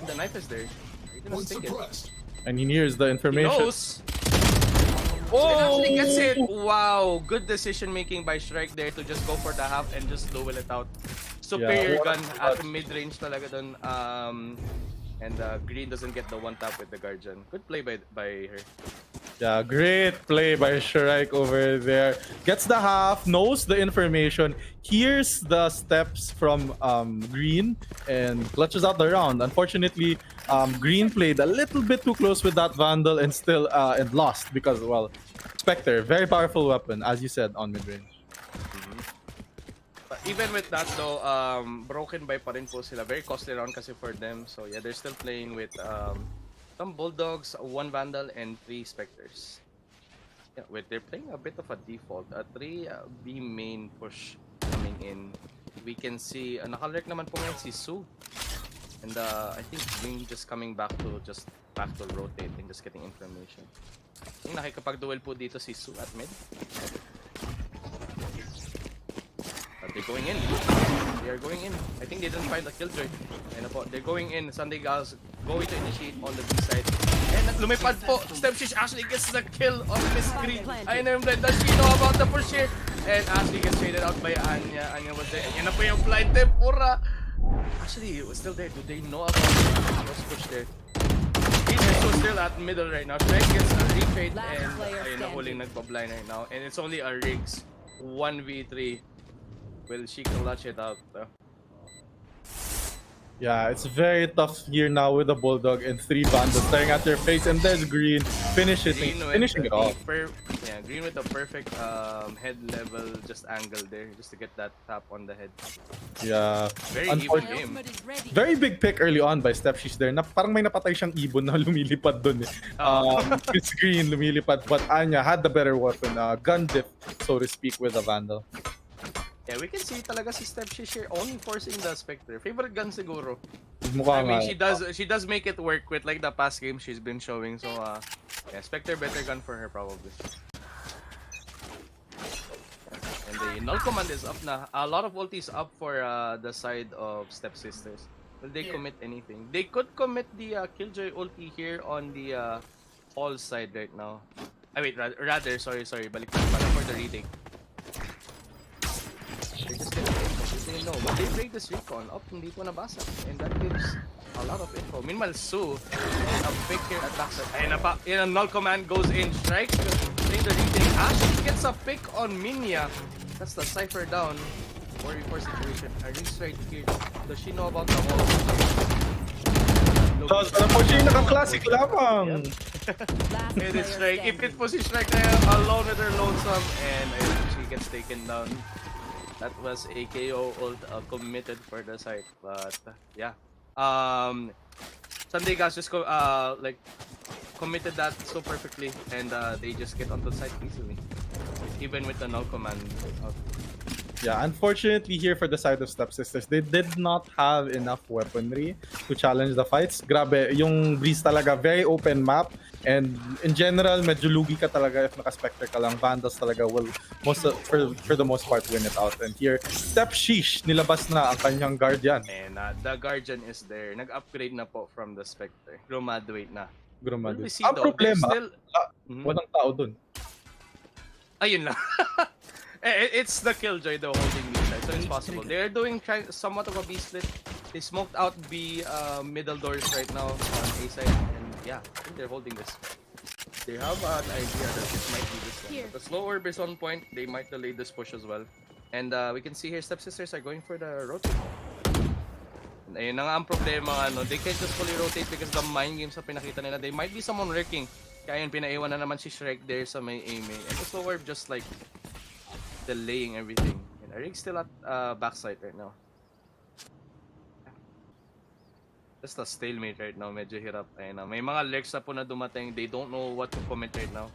The knife is there. He didn't stick it. And he hears the He information. knows. Oh! Actually gets it. Wow, good decision making by Shrike there to just go for the half and just duel it out. Superior gun at mid range talaga dun. And Green doesn't get the one tap with the Guardian. Good play by her. Yeah, great play by Shrike over there. Gets the half, knows the information, hears the steps from Green, and clutches out the round. Unfortunately, Green played a little bit too close with that Vandal and still and lost because, well, Spectre, very powerful weapon, as you said, on mid-range. But even with that though, broken by pa rin po sila. Very costly round kasi for them. So yeah, they're still playing with some Bulldogs, 1 Vandal, and 3 Spectres. Yeah, they're playing a bit of a default. A 3 B main push coming in. We can see, nakalurk naman po ngayon si Su. And I think Green just coming back to rotate and just getting information. Yung nakikapag-duel po dito si Su at mid. But they're going in. They are going in. I think they didn't find the killjoy. And they're going in. Sunday Gals going to initiate on the B side. And lumipad po. Stepshish actually gets the kill on Miss Green. Ayun na yung blend. Does she know about the push here? And Ashley gets traded out by Anya. Anya was there. Yan na po yung blind tempura. Actually, it was still there. Do they know about the push there? He's still at middle right now. Shrek gets a retrade and ayun na huling nagpa-blind right now. And it's only a Riggs 1v3. Will she clutch it out though? Yeah, it's very tough here now with the Bulldog and 3 Vandals staring at their face, and there's Green finishing it off. Yeah, Green with the perfect head level just angle there just to get that tap on the head. Yeah, very even game. Very big pick early on by Stepshish there. Parang may napatay siyang ibon na lumilipad dun eh. It's Green lumilipad, but Anya had the better weapon, gun diff, so to speak, with the Vandal. Yeah, we can see talaga si Stepshish here only forcing the Spectre. Favorite gun siguro. I mean, she does make it work with like the past games she's been showing. So yeah, Spectre better gun for her probably. And the null command is up na. A lot of ultis up for the side of Stepsisters. Will they commit anything? They could commit the Killjoy ulti here on the Hall side right now. Wait, rather, sorry, balik pala for the retake. They're just gonna they know, but they break this recon up, hindi po nabasa. And that gives a lot of info. Meanwhile, Su, a pick here at backside. Ayun na pa, a null command goes in. Strike, playing the retake. Ash gets a pick on Minya. That's the Cypher down. 4v4 situation. Aris right here. Does she know about the wall? Tapos alam mo siya yung naka-classic lamang. It is Strike. If it was Strike there alone with her lonesome, and she gets taken down. That was a KO ult committed for the site, but yeah. Sunday guys just like committed that so perfectly, and they just get onto the site easily, even with the null command. Yeah, unfortunately here for the side of Stepsisters, they did not have enough weaponry to challenge the fights. Grabe, yung Breeze talaga, very open map. And in general, medyo lugi ka talaga if naka-Spectre ka lang. Vandals talaga will, for the most part, win it out. And here, Stepshish, nilabas na ang kanyang Guardian. And the Guardian is there. Nag-upgrade na po from the Spectre. Graduate na. Graduate. Ang problema, walang tao dun. Ayun lang. It's the Killjoy though holding B side, so it's possible. They're doing somewhat of a B split. They smoked out B middle doors right now on A side, and yeah, I think they're holding this. They have an idea that this might be this one. The slow orb is on point. They might delay this push as well. And we can see here Stepsisters are going for the rotate. And ayun na nga ang problema, they can't just fully rotate because the mind games na pinakita nila. They might be someone lurking. Kaya yun, pinaiwan na naman si Shrek there sa may aiming. And the slow orb just like delaying everything. And Eric's still at backside right now. Just a stalemate right now, medyo hirap. Ayun na. May mga lurks na po na dumating. They don't know what to comment right now.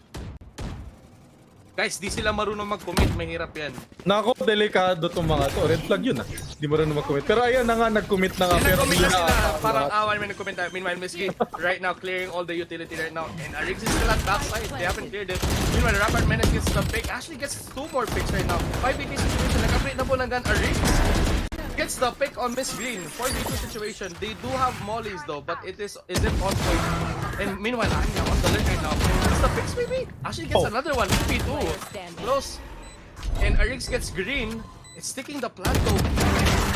Guys, di sila marunong mag-commit. Mahirap yan. Nako, delikado tong mga to. Red flag yun Di mo rin mag-commit. Pero ayan na nga, nag-commit na nga. Pero Nag-commit na sila. Parang awan may nag-commit. Meanwhile, Miss G right now clearing all the utility right now. And Arix is still at backside. They haven't cleared it. Meanwhile, Rampart Menace gets the pick. Actually gets 2 more picks right now. 5v3 situation. Nag-upgrade na po ng gun. Arix gets the pick on Miss Green. 4v2 situation. They do have mollies though, but it isn't on point. And meanwhile, Anya on the left right now. Gets the picks maybe? Actually gets another one. 2v2. Close. And Arix gets green. It's sticking the plant though.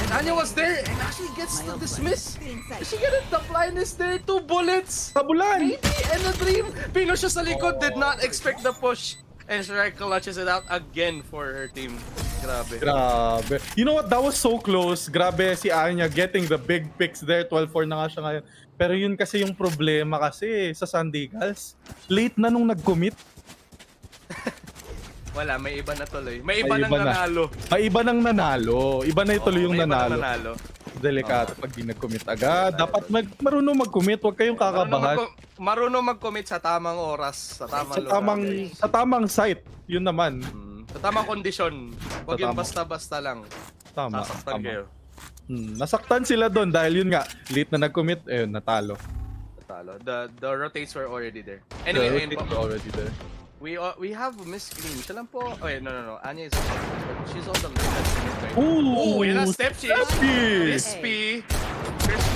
And Anya was there and actually gets the dismiss. Is she gonna the blindness there? 2 bullets. Tabulan. Maybe and a dream. Pino siya sa likod. Did not expect the push. And Shrek clutches it out again for her team. Grabe. Grabe. You know what? That was so close. Grabe si Anya getting the big picks there. 12-4 na nga siya ngayon. Pero yun kasi yung problema kasi sa Sunday Girls. Late na nung nag-commit. Wala, may iba na tuloy. May iba nang nanalo. May iba nang nanalo. Iba na tuloy yung nanalo. Delikado pag di nag-commit agad. Dapat marunong mag-commit. Huwag kayong kakabahan. Marunong mag-commit sa tamang oras. Sa tamang site. Yun naman. Sa tamang kondisyon. Huwag yung basta-basta lang. Tama. Sasaktan kayo. Nasaktan sila doon dahil yun nga. Late na nag-commit. Ayun, natalo. The rotates were already there. Anyway, the rotates were already there. We have Miss Green. Siya lang po. Oh, wait, no. Anya is she's on the left. Ooh, yan na step shift. Crispy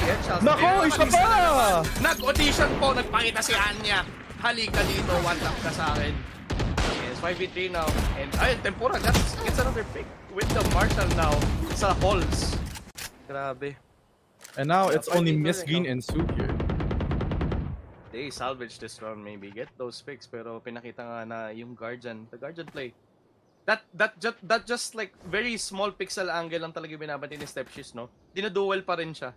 headshots. Nako, isa pa! Nag-audition po. Nagpakita si Anya. Halika dito. One tap ka sa akin. Yes, 5v3 now. And ayun, Tempura gets another pick with the Marshall now sa halls. Grabe. And now it's only Miss Green and Sue here. They salvage this round maybe, get those picks, pero pinakita nga na yung the Guardian play. That just like very small pixel angle lang talaga binabati ni Stepshiz, no? Dinaduel pa rin siya.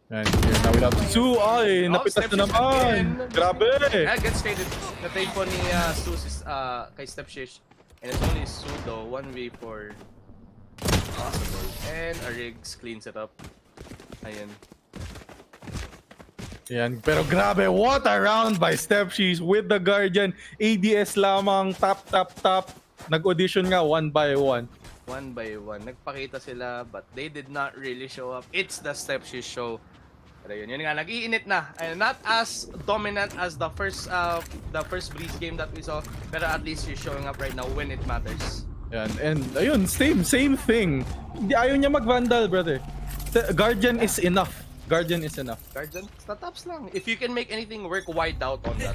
And here now we have Sue. Ay, napitas na naman. Grabe. Yeah, gets faded. Natake po ni Sue kay Stepshiz. And it's only Sue though, 1v4 possible. And Arix cleans it up. Ayun. Yan, pero grabe, what a round by Stepshiz with the Guardian. ADS lamang, tap. Nag-audition nga 1 by 1. 1 by 1. Nagpakita sila but they did not really show up. It's the Stepshiz show. Pero yun nga, nag-iinit na. And not as dominant as the first Breeze game that we saw. Pero at least she's showing up right now when it matters. Yan, and ayun, same thing. Ayaw niya mag-vandal, brother. Guardian is enough. Guardian, sa tops lang. If you can make anything work wide out on that.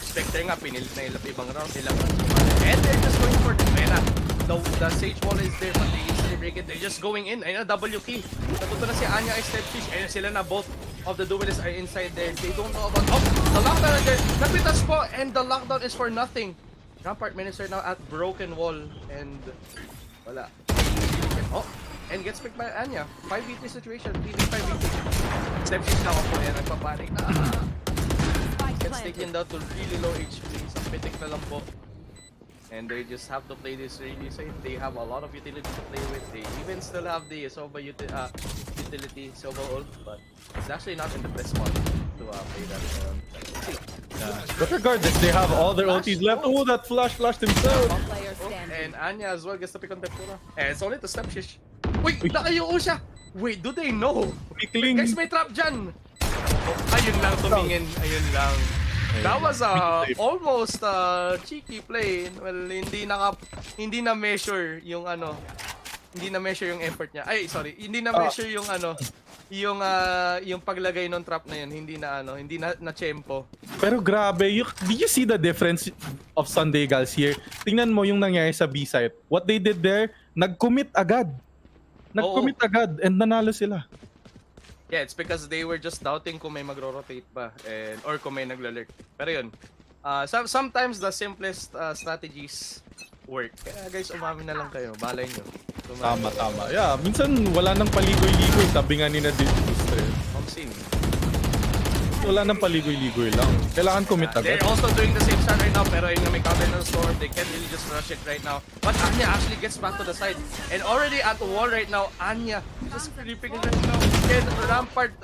Spectre nga, pinilit na ibang round. And they're just going for the Mena. The Sage Wall is there, but they easily break it. They're just going in. Ayun na, double key. Natuto na si Anya ay Stepshiz. Ayun sila na, both of the duelists are inside there. They don't know about... Oh, the lockdown is there. Napitas po, and the lockdown is for nothing. Rampart Minister now at broken wall. And wala. Oh, and gets picked by Anya. 5v3 situation. 5v3. Stepshiz na ako po yan. Nagpapanik na. Gets taken down to really low HP. Isang pitik na lang po. And they just have to play this really safe. They have a lot of utility to play with. They even still have the Sova utility, Sova ult, but it's actually not in the best spot to play that. But regardless, they have all their ultis left. Oh, that flashed himself. And Anya as well gets to pick on Tempura. And it's only to Stepshiz. Wait, nakayo siya! Wait, do they know? Guys, may trap dyan! Oh, ayun lang tumingin. Ayun lang. That was almost cheeky play. Well, hindi na measure yung hindi na measure yung effort niya. Ay, sorry. Hindi na measure yung yung paglagay ng trap na yun. Hindi na tempo. Pero grabe, did you see the difference of Sunday Girls here? Tingnan mo yung nangyari sa B site. What they did there, nag-commit agad and nanalo sila. Yeah, it's because they were just doubting kung may magro-rotate ba or kung may naglalurk. Pero yun, sometimes the simplest strategies work. Kaya guys, umamin na lang kayo. Balay nyo. Tama. Yeah, minsan wala nang paligoy-ligoy. Sabi nga ni na Distre. Wala nang paligoy-ligoy lang. Kailangan commit agad. They're also doing the same start right now, pero yun na may cover ng storm. They can't really just rush it right now. But Anya actually gets back to the side. And already at the wall right now, Anya just creeping right now. And Rampart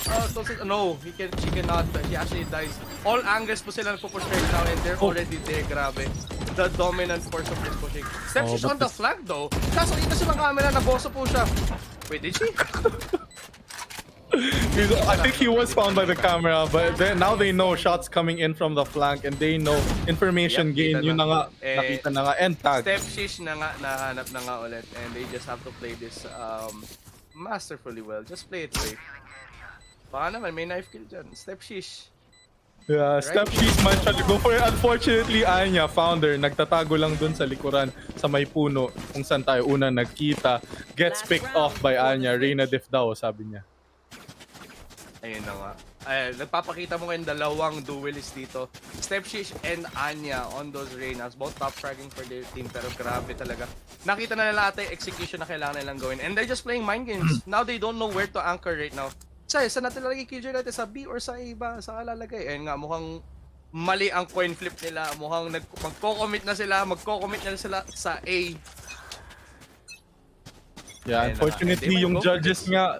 No, she cannot. He actually dies. All angles po sila nagpo-push right now and they're already there. Grabe. The dominant force of this pushing. Step she's on the flank though. Kaso kita siya ng camera, naboso po siya. Wait, did she? I think he was found by the camera, but now they know shots coming in from the flank and they know information gain. Yun na nga, nakita na nga, and tag. Step shish na nga, nahanap na nga ulit. And they just have to play this masterfully well. Just play it safe. Baka naman, may knife kill dyan. Step shish. Yeah, Step she's man trying to go for it. Unfortunately, Anya, founder, nagtatago lang dun sa likuran sa may puno kung saan tayo una nagkita. Gets picked off by Anya. Reyna diff daw, sabi niya. Ayun na nga. Nagpapakita mo ngayon dalawang duelists dito. Step shish and Anya on those Reynas. Both top fragging for their team pero grabe talaga. Nakita na nila ata yung execution na kailangan nilang gawin. And they're just playing mind games. Now they don't know where to anchor right now. Saan natin lalagay killjoy natin? Sa B or sa iba? Saan lalagay? Ayun nga, mukhang mali ang coin flip nila. Mukhang magko-commit na sila. Magko-commit na sila sa A. Yeah, unfortunately, yung judges nga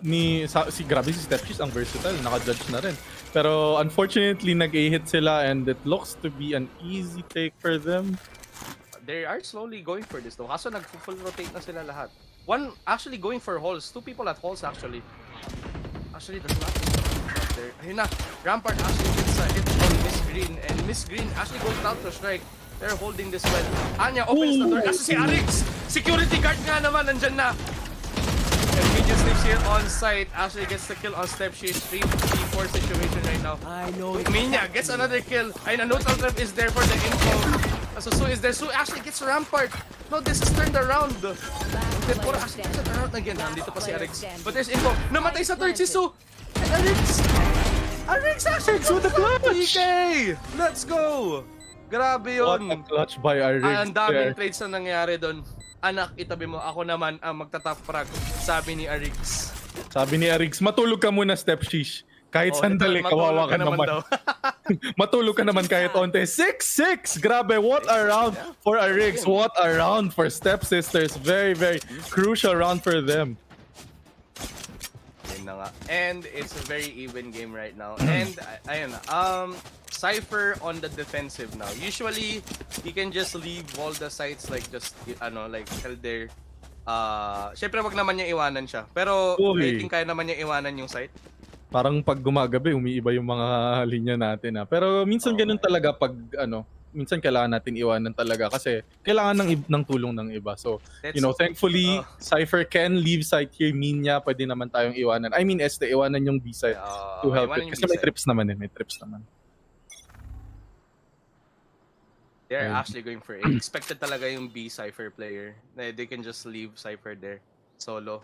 grabe si Stepchis, ang versatile. Naka-judge na rin. Pero unfortunately, nag-A-hit sila and it looks to be an easy take for them. They are slowly going for this though. Kaso nag-full rotate na sila lahat. One actually going for halls. Two people at halls actually. Actually, there's nothing out there. Ayun na, Rampart actually gets a hit on Miss Green. And Miss Green actually goes down to strike. They're holding this well. Anya opens the door. Kasi si Arix! Security guard nga naman, nandyan na. And Medium Sleeps here on site. Actually gets the kill on Step. She's 3-4 situation right now. I know it. Minya gets another kill. Ayun, a neutral trap is there for the info. So Su is there. Su actually gets Rampart. No, this is turned around. Tempora actually turned around again. Nandito pa si Arix. But there's info. Namatay sa third si Su. And Arix actually to the clutch. PK! Let's go! Grabe yun. What a clutch by Arix. Ang daming trades na nangyari doon. Anak, itabi mo. Ako naman ang magta-top frag. Sabi ni Arix. Sabi ni Arix, matulog ka muna, Step Shish. Kahit sandali, kawawa ka naman. Matulog ka naman kahit onte. 6-6! Grabe, what a round for Arix. What a round for Step Sisters. Very, very crucial round for them. Ayun na nga. And it's a very even game right now. And, ayun na. Cypher on the defensive now. Usually, you can just leave all the sites like just, like tell their... Syempre, wag naman niya iwanan siya. Pero, I think kaya naman niya iwanan yung site. Parang pag gumagabi, umiiba yung mga linya natin. Pero minsan ganun talaga pag minsan kailangan natin iwanan talaga kasi kailangan ng tulong ng iba. So, thankfully, Cypher can leave site here. Minya, pwede naman tayong iwanan. I mean, iwanan yung B site to help it. Kasi may trips naman eh. May trips naman. They're actually going for it. Expected talaga yung B Cypher player. They can just leave Cypher there. Solo.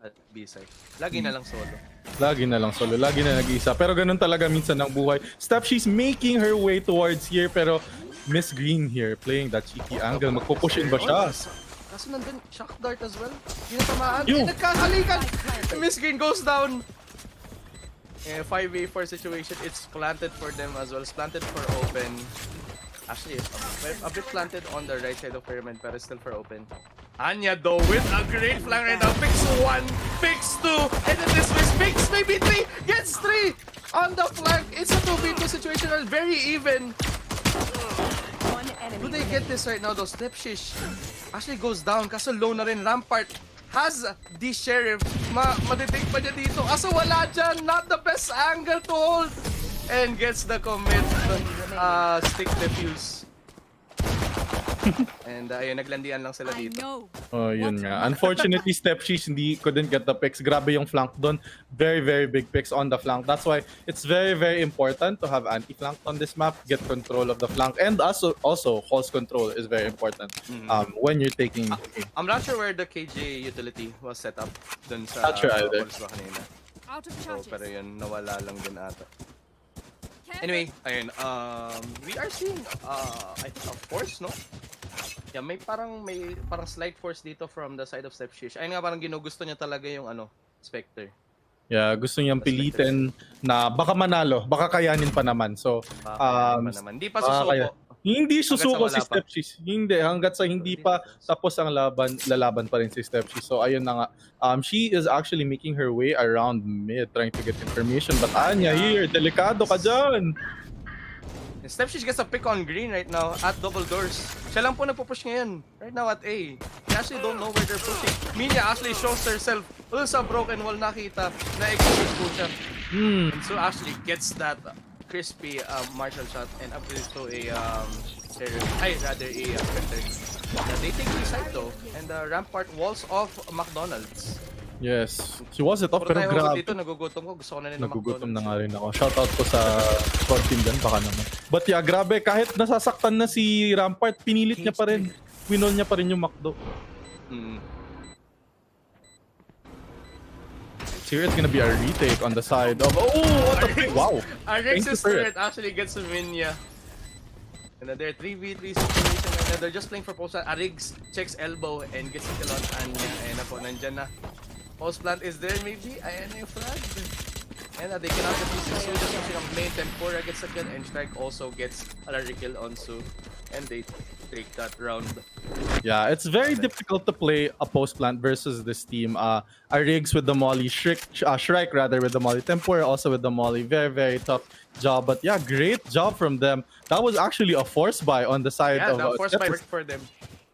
At B side. Lagi na lang solo. Lagi na lang solo. Lagi na nag-iisa. Pero ganun talaga minsan ang buhay. Step, she's making her way towards here. Pero Miss Green here playing that cheeky angle. Magpupush in ba siya? Kaso nandun, shock dart as well. Yung tamaan. Nagkakalikan. Miss Green goes down. 5v4 situation. It's planted for them as well. It's planted for open. Actually, a bit planted on the right side of Pyramid, but it's still for open. Anya though with a great flank right now. Picks 1, picks 2, and then this was picks maybe 3, gets 3 on the flank. It's a 2v2 situation, very even. Do they get this right now though? Step Shish actually goes down kaso low na rin. Rampart has the Sheriff. Madidig pa niya dito. Kaso wala dyan. Not the best angle to hold. And gets the commit. Stick defuse. And ayun, naglandian lang sila dito. Oh, yun nga. Unfortunately, Step She's couldn't get the picks. Grabe yung flank doon. Very, very big picks on the flank. That's why it's very, very important to have anti-flank on this map. Get control of the flank. And also Hall's control is very important when you're taking... I'm not sure where the KJ utility was set up dun sa not sure either. Kanina. So, pero yun, nawala lang din ata. Anyway, ayun, we are seeing, I think, a force, no? Yeah, may parang slight force dito from the side of Step Shish. Ayun nga, parang ginugusto niya talaga yung, Spectre. Yeah, gusto niyang pilitin na baka manalo, baka kayanin pa naman. So, Hindi pa susuko. Hindi Hanggat sa susuko wala si pa. Stepsis. Hindi, hanggat sa hindi pa tapos ang laban, lalaban pa rin si Stepsis. So ayun na nga. She is actually making her way around mid, trying to get information. But Anya here, delikado ka dyan. Stepsis gets a pick on green right now at double doors. Siya lang po nagpo-push ngayon. Right now at A. They actually don't know where they're pushing. Minya actually shows herself sa broken wall nakita na execute po siya. And so actually gets that crispy martial shot and upgrades to a rather a Spectre. They take the side though and the Rampart walls off McDonald's. Yes. She was it off Puro pero tayo grabe. dito, nagugutom ko. Gusto ko na rin ng Nagugutom na McDonald's. nga rin ako. Shoutout ko sa squad team dyan, baka naman. But yeah, grabe, kahit nasasaktan na si Rampart, pinilit niya pa rin. Winol niya pa rin yung McDo. Here it's gonna be a retake on the side of... Oh, what a pick! Wow! Rex's turret actually gets a Minya. Another 3v3 situation and they're just playing for post plant. Riggs checks elbow and gets a kill on Anya. Ayan na po, nandyan na. Post plant is there maybe? Ayan na yung flag. And they cannot get this so just watching ang main. Tempora gets a kill and Strike also gets a kill on Su. And they take that round. Yeah, it's very difficult to play a post plant versus this team. Riggs with the molly, Shrike rather with the molly, Tempora also with the molly. Very, very tough job. But yeah, great job from them. That was actually a force buy on the side of the force buy Stepsis. work for them.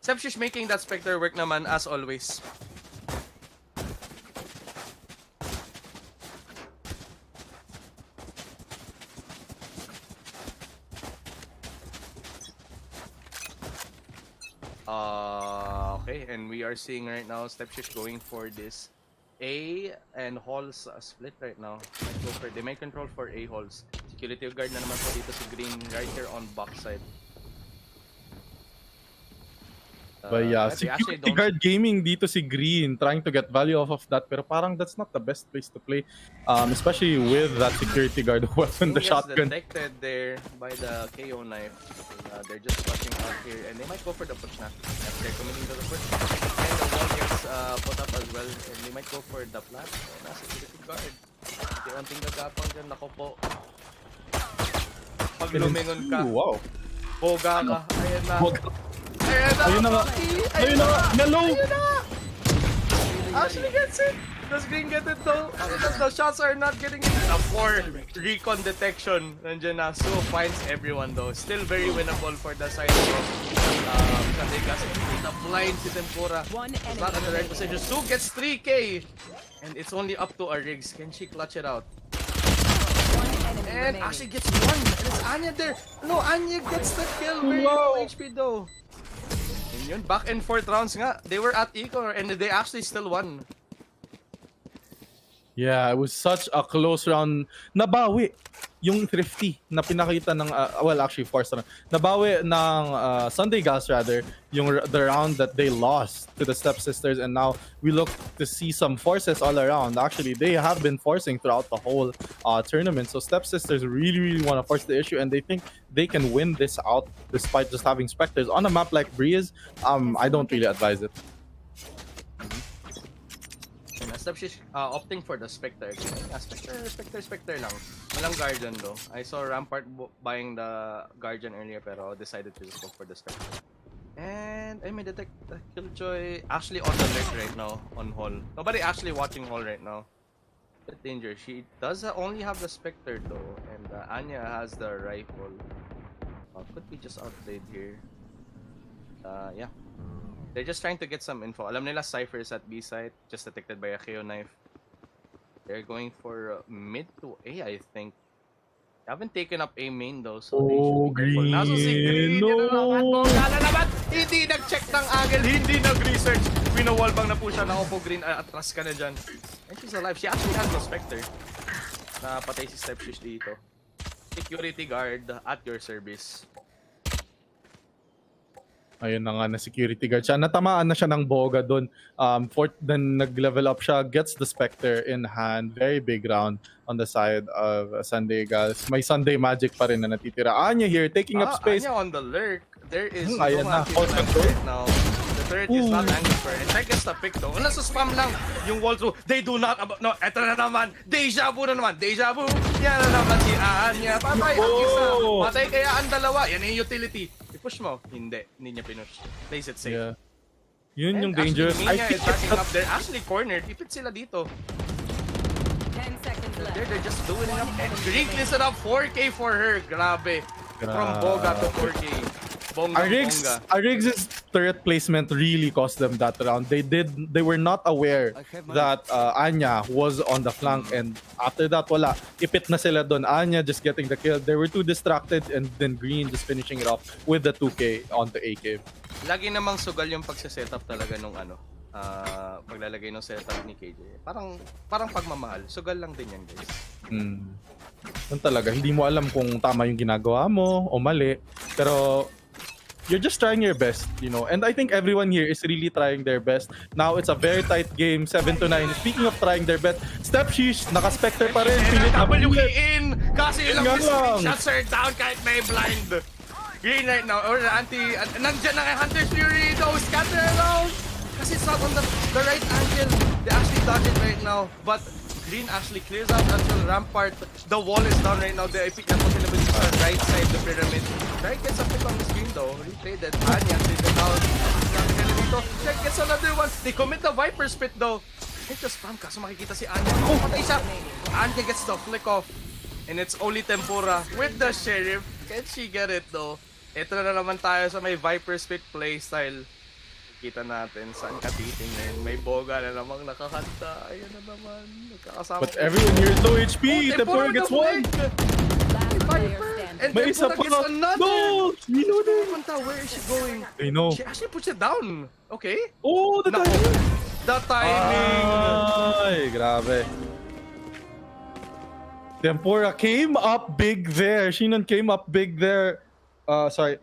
Sepsis making that Spectre work naman as always. Okay, and we are seeing right now Stepsis going for this A and Halls split right now. They may control for A Halls. Security guard na naman po dito si Green right here on backside. But yeah, security guard gaming dito si Green, trying to get value off of that. Pero parang that's not the best place to play. Especially with that security guard weapon, the shotgun. Detected there by the KO knife. They're just watching out here and they might go for the push na. They're committing to the push. And the wall gets put up as well. And they might go for the plant. And security guard. Unting gagapang dyan. Nako po. Pag lumingon ka. Wow. Boga ka. Ayan na. Ayun na nga. Ayun na nga. Hello. Actually gets it. Does Green get it though? The shots are not getting it. A 4 recon detection. Nandiyan na. Su finds everyone though. Still very winnable for the side of Sandegas. The blind si Tempura. It's not at the right position. Su gets 3k. And it's only up to a Riggs. Can she clutch it out? And actually gets 1. And it's Anya there. No, Anya gets the kill. Very low HP though. And yun, back and forth rounds nga. They were at equal and they actually still won. Yeah, it was such a close round. Nabawi yung Thrifty na pinakita ng, well, actually, forced round. Nabawi ng Sunday Gas, rather, the round that they lost to the Stepsisters. And now we look to see some forces all around. Actually, they have been forcing throughout the whole tournament. So Stepsisters really, really want to force the issue. And they think they can win this out despite just having Spectres. On a map like Breeze, I don't really advise it. Stepsis opting for the Spectre. Spectre lang. Walang Guardian though. I saw Rampart buying the Guardian earlier pero decided to just go for the Spectre. And I may detect Killjoy actually on the left right now on Hall. Nobody actually watching Hall right now. The danger. She does only have the Spectre though, and Anya has the rifle. Could be just outplayed here. Yeah. They're just trying to get some info. Alam nila Cypher's at B site, just detected by a KO knife. They're going for mid to A, I think. They haven't taken up A main though, so they should be careful. Naso si Green, No. Hindi nag-check ng angle, hindi nag-research. Pinawalbang na po siya. Naku po Green, atras ka na dyan. And she's alive. She actually has no Spectre. Napatay si Stepsis dito. Security guard at your service. Ayun na nga na security guard siya. Natamaan na siya ng boga doon. Then nag-level up siya. Gets the Spectre in hand. Very big round on the side of Sunday Gals. May Sunday Magic pa rin na natitira. Anya here, taking up space. Anya on the lurk. There is Ayan na. right now. The turret is not angled for. And check gets the pick though. Unless spam lang yung wall through. They do not no, eto na naman. Deja vu na naman. Deja vu. Yan na naman si Anya. Patay ang isa. Patay kaya ang dalawa. Yan yung utility. I-push mo. Hindi niya pinush. Plays it safe. Yeah. Yun And yung dangerous. I think is backing up there. Actually cornered. Ipit sila dito. 10 seconds left. They're just doing it up. And Greek listed up 4K for her. Grabe. From Boga to 4K. Riggs' turret placement really cost them that round. They were not aware that Anya was on the flank, and after that, wala. Ipit na sila doon. Anya just getting the kill. They were too distracted, and then Green just finishing it off with the 2K onto AK. Lagi namang sugal yung pagse-setup talaga nung paglalagay ng setup ni KJ. Parang pagmamahal. Sugal lang din yan, guys. Yun talaga, hindi mo alam kung tama yung ginagawa mo o mali. Pero you're just trying your best, you know. And I think everyone here is really trying their best. Now it's a very tight game, 7-9. Speaking of trying their best, Stepshish, naka-specter pa rin. WK in! Kasi ilang shots are down kahit may blind. Green right now, or nandiyan na kay Hunter's Fury, though, scatter around. Kasi it's not on the right angle. They actually dodge it right now. But Green actually clears out until Rampart. The wall is down right now. They pick up on the right side of the pyramid. Right gets a pick on the screen though. Replayed it. Anya takes it out. Check gets another one. They commit the Viper Spit though. It just spam kaso makikita si Anya. Oh, patay siya. Anya gets the flick off. And it's only Tempura with the Sheriff. Can she get it though? Ito na naman tayo sa may Viper Spit playstyle. Kita natin saan ka titingin. May Boga na namang nakakanta. Ayan na naman. But everyone here is low HP. Tempura gets one. And May isa Tempura pa. gets another. No! Where is she going? I know. She actually puts it down. Okay. Oh, the timing. The timing. Ay, grabe. Tempura came up big there. Shinon came up big there. Sorry.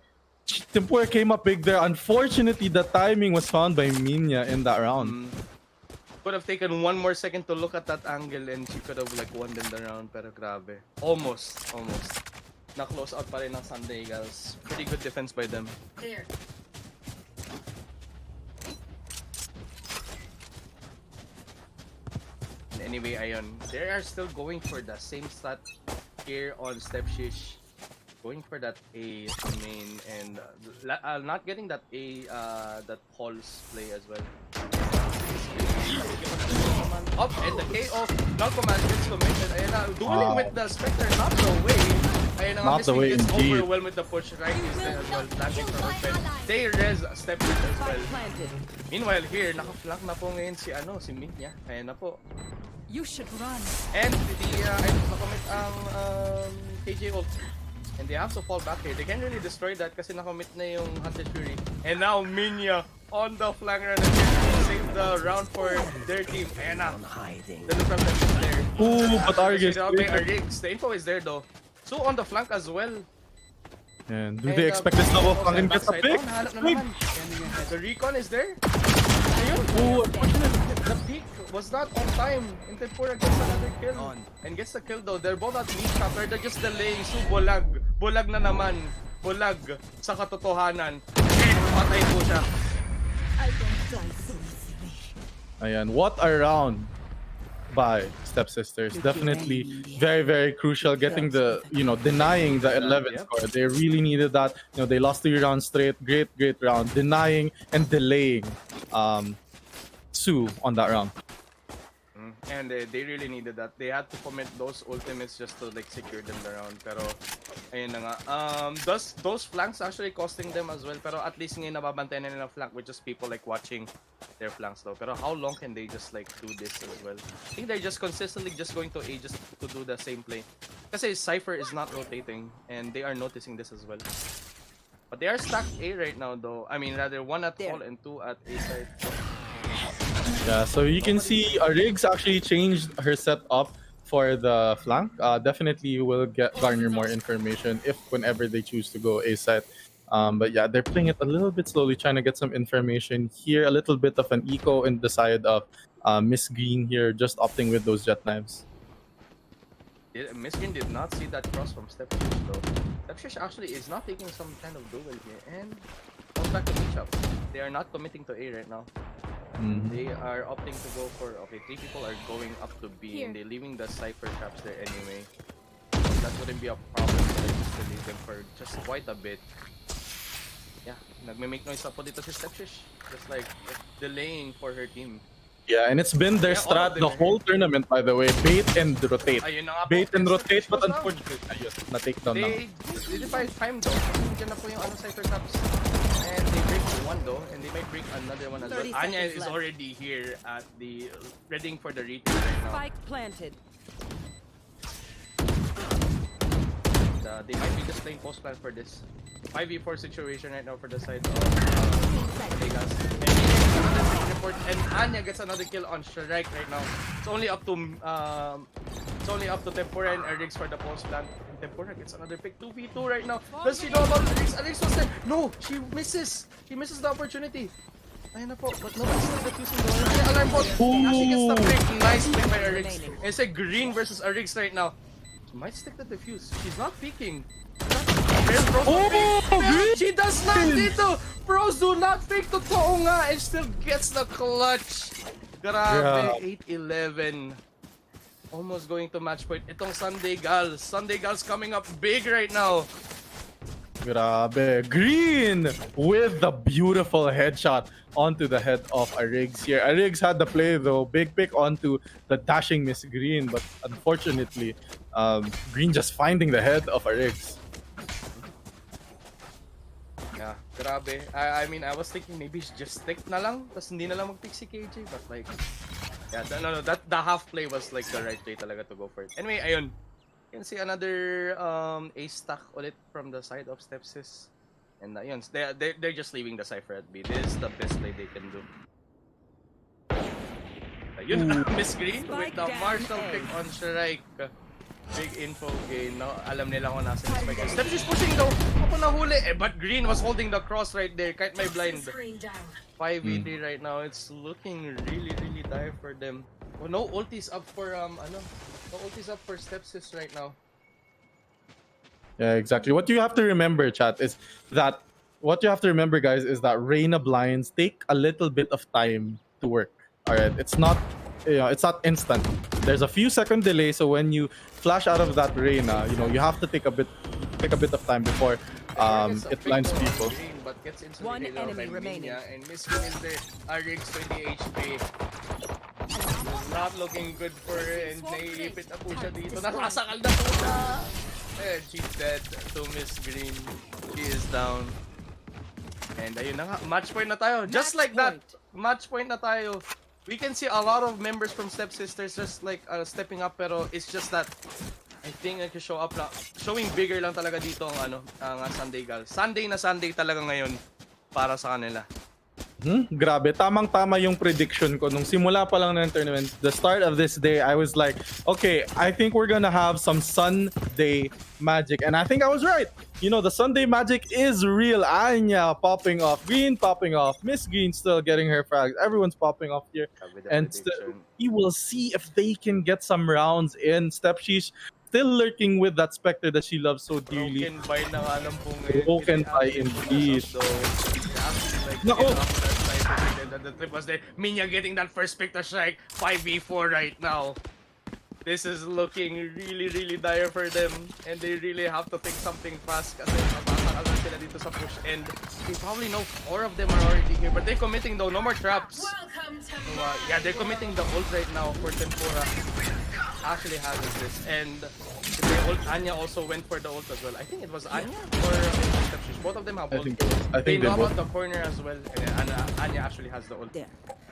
Tempura came up big there. Unfortunately, the timing was found by Minya in that round. Could have taken one more second to look at that angle and she could have like won them the round, pero grabe. Almost. Na-close out pa rin ng Sunday Eagles. Pretty good defense by them. Clear. Anyway, ayun. They are still going for the same stat here on Stepshish. Going for that A main and not getting that A that Paul's play as well. Up and the KO non-command gets committed. Ayun na, dueling with the Spectre, not the way. Ayun na, Not the way gets indeed. overwhelmed with the push. Right is there as well, landing from open. They res Stepshish as well. Meanwhile here, naka-flank na po ngayon si Minya. Ayun na po. You should run. And nakomit ang KJ ult. And they have to fall back here. They can't really destroy that kasi nakomit na yung Hunted Fury. And now Minya on the flank run again to save the round for their team. Ayan na. The disruption is there. Ooh, but Argus. The info is there though. So on the flank as well. And do they expect this double flank and get a pick? The recon is there. Ayun. The peak was not on time. And Tempura gets another kill. And gets the kill though. They're both at least covered. They're just delaying. So bulag. Bulag na naman. Bulag sa katotohanan. And patay po siya. Ayan, what a round by Stepsisters. Definitely very, very crucial getting the, denying the 11 score. They really needed that. They lost 3 rounds straight. Great round. Denying and delaying Sue on that round. And they really needed that. They had to commit those ultimates just to secure them the round. Pero ayun na nga. Those flanks actually costing them as well. Pero at least ngayon nababantayan na nila flank with just people watching their flanks though. Pero how long can they just do this as well? I think they're just consistently just going to A just to do the same play. Kasi Cypher is not rotating and they are noticing this as well. But they are stacked A right now though. I mean rather 1 at Hall and 2 at A side. Yeah, so you can see Riggs actually changed her setup for the flank. Definitely will garner more information whenever they choose to go A side. But yeah, they're playing it a little bit slowly, trying to get some information here. A little bit of an eco in the side of Miss Green here, just opting with those jet knives. Miss Green did not see that cross from Stepshish though. Stepshish actually is not taking some kind of duel here and goes back to B shop. They are not committing to A right now. They are opting to go for, okay, 3 people are going up to B and they're leaving the Cypher traps there anyway. That wouldn't be a problem for them just to leave them for just quite a bit. Yeah, nagme-make noise up po dito si Stepshish. Just like delaying for her team. Yeah, and it's been their strat the whole tournament, by the way. Bait and rotate. Ayun na nga po, Bait and rotate, but Stepshish unfortunately, ayun, na-take down na. They defy time though. Diyan na po yung Cypher traps. And they break one though, and they might break another one as well. Anya is already here at the readying for the retake right now. Spike planted. They might be just playing post plan for this 5v4 situation right now for the side of Vegas. And Anya gets another kill on Shrike right now. It's only up to Tempura and Erix for the post plan. And Tempura gets another pick 2v2 right now. Does she know about Erix? Erix was there. No, she misses. She misses the opportunity. Ayun na po, but nobody's still defusing the alarm bot. She gets the pick. Nice pick by Erix. It's a green versus Erix right now. She might stick the defuse. She's not peeking. She does not dito! Pros do not fake totoo nga and still gets the clutch. Grabe, 8-11. Almost going to match point. Itong Sunday Gals. Sunday Gals coming up big right now. Grabe. Green with the beautiful headshot onto the head of Arigs here. Arigs had the play though. Big pick onto the dashing Miss Green, but unfortunately, Green just finding the head of Arigs. Yeah, grabe. I mean, I was thinking maybe just stick na lang, tas hindi na lang mag-pick si KJ, but like, yeah, no, the half play was like the right play talaga to go for it. Anyway, ayun. You can see another ace stack ulit from the side of Stepsis. And yun, they're just leaving the Cypher at B. This is the best play they can do. Ayun, Miss Green with the Marshall pick on Shrike. Big info gain, no? Alam nila kung nasa yung spike. Stepsis pushing though. Ako nahuli. But Green was holding the cross right there. Kahit may blind. 5v3 right now. It's looking really, really dire for them. Oh, no ultis up for no ultis up for Stepsis right now. Yeah, exactly. What you have to remember, chat, is that guys, is that Reyna blinds take a little bit of time to work. All right, it's not instant. There's a few second delay, so when you flash out of that Reyna, you have to take a bit of time before it blinds people. Green, but gets One enemy remaining. And Miss Green is there. Arix 20 HP. Not looking good for her, and naiipit na po siya dito. Nasasakal na po siya. And she's dead to Miss Green. She is down. And ayun na nga, match point na tayo. Just like that, match point na tayo. We can see a lot of members from Stepsisters just like stepping up, pero it's just that I think I can show up na, showing bigger lang talaga dito ang Sunday Gals. Sunday na Sunday talaga ngayon para sa kanila. Grabe, tamang-tama yung prediction ko nung simula pa lang ng tournament. The start of this day, I was like, okay, I think we're gonna have some Sunday magic. And I think I was right. The Sunday magic is real. Anya popping off, Green popping off, Miss Green still getting her frags. Everyone's popping off here. And we will see if they can get some rounds in. Stepshish still lurking with that Spectre that she loves so dearly. Broken by na nga lang po ngayon. Broken by indeed. No. The trip was there. Minya getting that first pick to strike. 5v4 right now. This is looking really, really dire for them. And they really have to think something fast kasi mabasakal na sila dito sa push. And they probably know 4 of them are already here. But they're committing though. No more traps. So, yeah, they're committing the ult right now for Tempura. Actually has this. And the ult, Anya also went for the ult as well. I think it was Anya or Stepshish. Both of them have ult. I think they know about the corner as well. And Anya actually has the ult.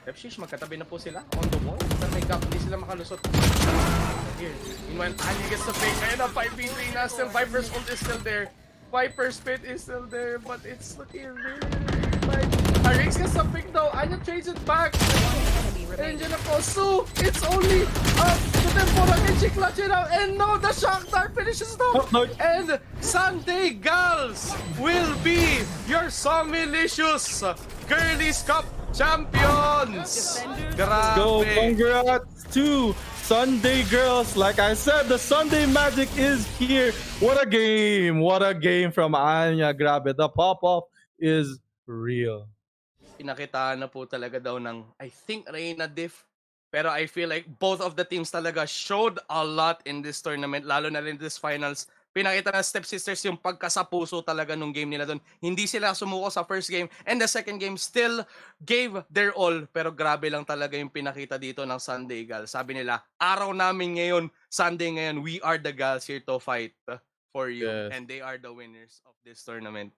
Stepshish, magkatabi na po sila on the wall. Pero may gap, hindi sila makalusot. Here. Meanwhile, Anya gets the fake. Ayun na, 5v3 na. Still, Viper's ult is still there. Viper's pit is still there. But it's looking really, really bad. Arix gets the pick though. Anya trades it back. And dyan na po. So, it's only to Tempura. Can she clutch it out? And no, the shock dart finishes though. And Sunday Gals will be your SOMILICIOUS Girlies Cup champions. Let's go. Congrats to Sunday Girls. Like I said, the Sunday magic is here. What a game. What a game from Anya. Grabe. The pop-off is Real. Pinakitaan na po talaga daw ng, I think, Reyna diff. Pero I feel like both of the teams talaga showed a lot in this tournament, lalo na rin this finals. Pinakita na Stepsisters yung pagkasapuso talaga nung game nila doon. Hindi sila sumuko sa first game, and the second game still gave their all. Pero grabe lang talaga yung pinakita dito ng Sunday Gals. Sabi nila, araw namin ngayon, Sunday ngayon, we are the Gals here to fight for you. Yes. And they are the winners of this tournament.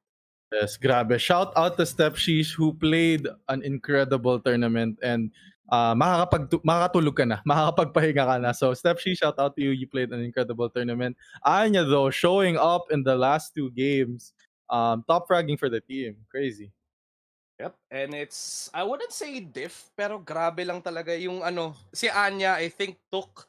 Yes, grabe. Shout out to Step Sheesh who played an incredible tournament and makakatulog ka na, makakapagpahinga ka na. So Step Sheesh, shout out to you. You played an incredible tournament. Anya though, showing up in the last 2 games, top fragging for the team. Crazy. Yep, and it's, I wouldn't say diff, pero grabe lang talaga yung si Anya, I think, took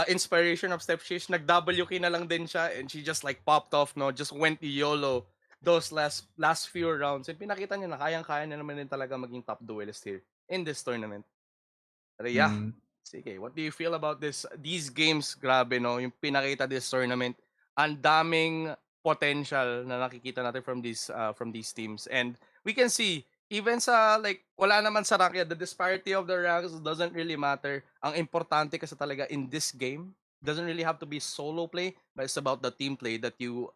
inspiration of Step Shish. Nag-WK na lang din siya, and she just like popped off, no? Just went YOLO those last few rounds. And pinakita niya na kayang-kaya na naman din talaga maging top duelist here in this tournament. Pero yeah, sige, what do you feel about these games? Grabe, no? Yung pinakita this tournament, ang daming potential na nakikita natin from these teams. And we can see, even sa, like, wala naman sa rank, the disparity of the ranks doesn't really matter. Ang importante kasi talaga in this game, doesn't really have to be solo play, but it's about the team play that you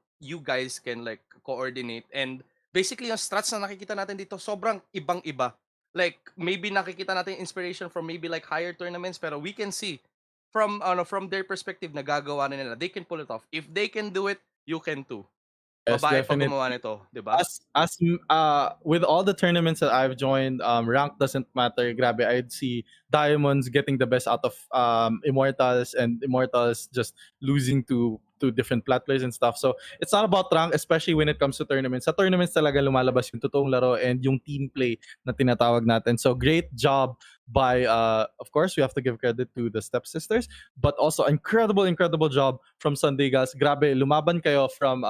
guys can like coordinate. And basically, yung strats na nakikita natin dito, sobrang ibang-iba. Like, maybe nakikita natin inspiration from maybe like higher tournaments, pero we can see from their perspective, nagagawa na nila. They can pull it off. If they can do it, you can too. Yes, Babae pa definitely. gumawa nito, di ba? With all the tournaments that I've joined, rank doesn't matter. Grabe, I'd see Diamonds getting the best out of Immortals, and Immortals just losing to different plat players and stuff. So it's not about rank, especially when it comes to tournaments. Sa tournaments talaga lumalabas yung totoong laro and yung team play na tinatawag natin. So great job by, of course, we have to give credit to the Stepsisters, but also incredible job from Sunday Gals. Grabe, lumaban kayo from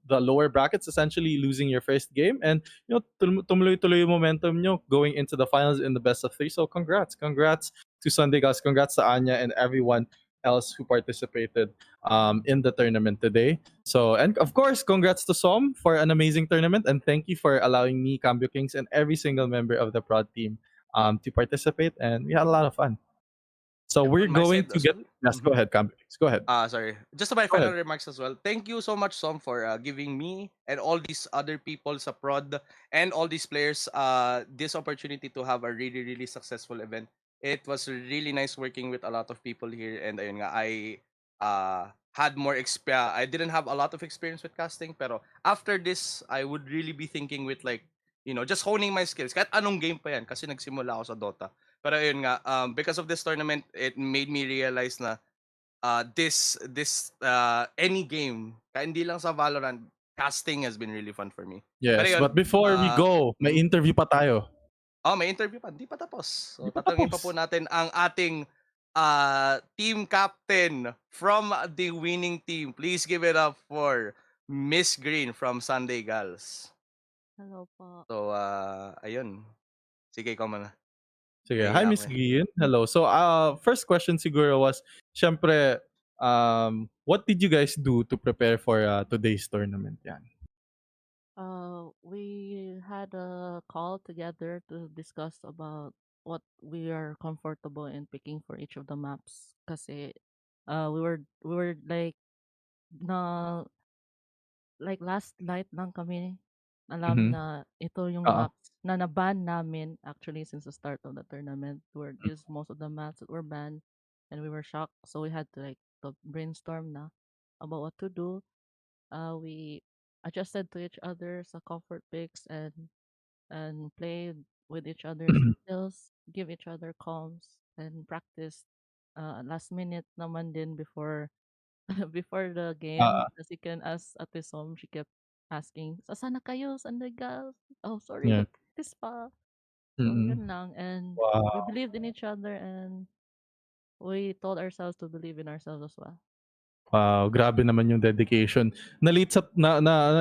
the lower brackets, essentially losing your first game, and tumuloy-tuloy yung momentum nyo going into the finals in the best of 3. So congrats to Sunday Gals, congrats to Anya and everyone else who participated in the tournament today. So, and of course, congrats to Som for an amazing tournament, and thank you for allowing me, Cambio Kings, and every single member of the prod team to participate, and we had a lot of fun. So we're going to get. Yes, go ahead, Cambio Kings. Go ahead. Sorry. Just to my final remarks as well. Thank you so much, Som, for giving me and all these other people sa prod and all these players this opportunity to have a really, really successful event. It was really nice working with a lot of people here, and ayun nga, I had more I didn't have a lot of experience with casting, pero after this, I would really be thinking with like, just honing my skills. Kahit anong game pa yan, kasi nagsimula ako sa Dota. Pero ayun nga, because of this tournament, it made me realize na this any game, kaya hindi lang sa Valorant, casting has been really fun for me. Yes, yun, but before we go, may interview pa tayo. May interview pa. Hindi pa tapos. So, tatanungin pa po natin ang ating team captain from the winning team. Please give it up for Miss Green from Sunday Gals. Hello po. So, ayun. Sige, ikaw muna. Sige. Hi, Miss Green. Hello. So, first question siguro was, syempre, what did you guys do to prepare for today's tournament? Yan. We had a call together to discuss about what we are comfortable in picking for each of the maps. Kasi we were like last night lang kami alam na ito yung maps na na-ban namin actually since the start of the tournament. These most of the maps that were banned, and we were shocked. So we had to brainstorm na about what to do. We adjusted to each other sa comfort picks and played with each other's skills, give each other calms, and practice last minute naman din before before the game. As you can ask Ate Som, she kept asking, "Saan na kayo? Saan na gal?" Oh, sorry, Yeah. mag-practice pa. So, yun lang. And we believed in each other, and we told ourselves to believe in ourselves as well. Wow, grabe naman yung dedication. Na-late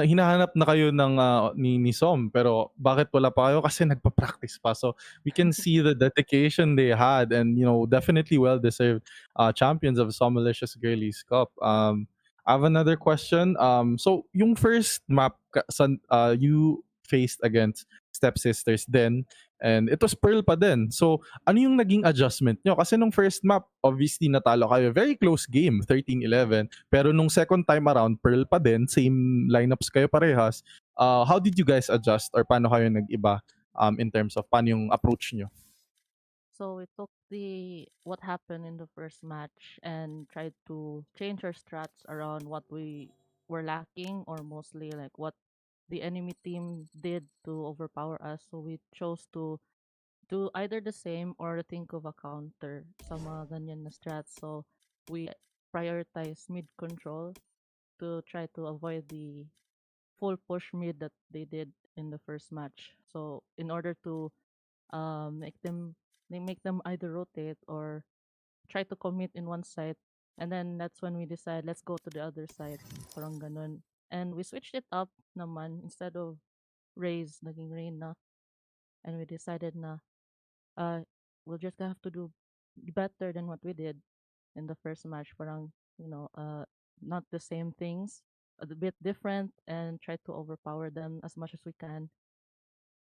hinahanap na kayo ng ni Som, pero bakit wala pa kayo? Kasi nagpa-practice pa. So we can see the dedication they had, and definitely well deserved champions of Somilicious Girlies Cup. I have another question. So yung first map, you faced against Stepsisters then, and it was Pearl pa din. So, ano yung naging adjustment nyo? Kasi nung first map, obviously natalo kayo. Very close game, 13-11. Pero nung second time around, Pearl pa din, same lineups kayo parehas. How did you guys adjust or paano kayo nag-iba in terms of paano yung approach nyo? So we took the what happened in the first match and tried to change our strats around what we were lacking, or mostly like what the enemy team did to overpower us. So we chose to do either the same or think of a counter sa mga ganyan na strats. So we prioritize mid control to try to avoid the full push mid that they did in the first match. So in order to make them either rotate or try to commit in one side, and then that's when we decide let's go to the other side, parang ganun. And we switched it up naman, instead of Raze naging Reyna, and we decided na we'll just have to do better than what we did in the first match, parang not the same things, a bit different, and try to overpower them as much as we can.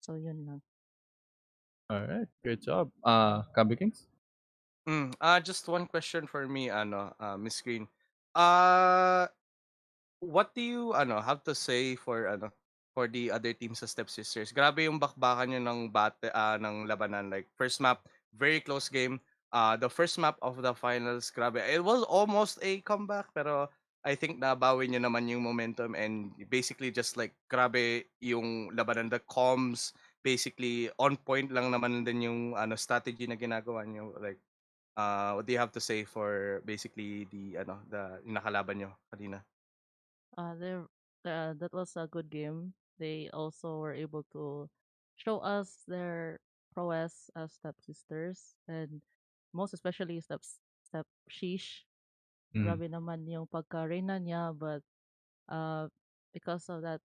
So yun lang. All right, great job. Kabi Kings? Just one question for me, Miss Green. Uh, what do you have to say for for the other teams sa Stepsisters? Grabe yung bakbakan niyo ng labanan, like first map, very close game. The first map of the finals, grabe. It was almost a comeback, pero I think nabawi niyo naman yung momentum, and basically just like grabe yung labanan, the comms basically on point lang naman din yung strategy na ginagawa niyo, like what do you have to say for basically the yung nakalaban nyo kanina? There, that was a good game. They also were able to show us their prowess as stepsisters, and most especially step Sheesh. Mm. Grabe naman yung pagka-Reyna niya, but uh, because of that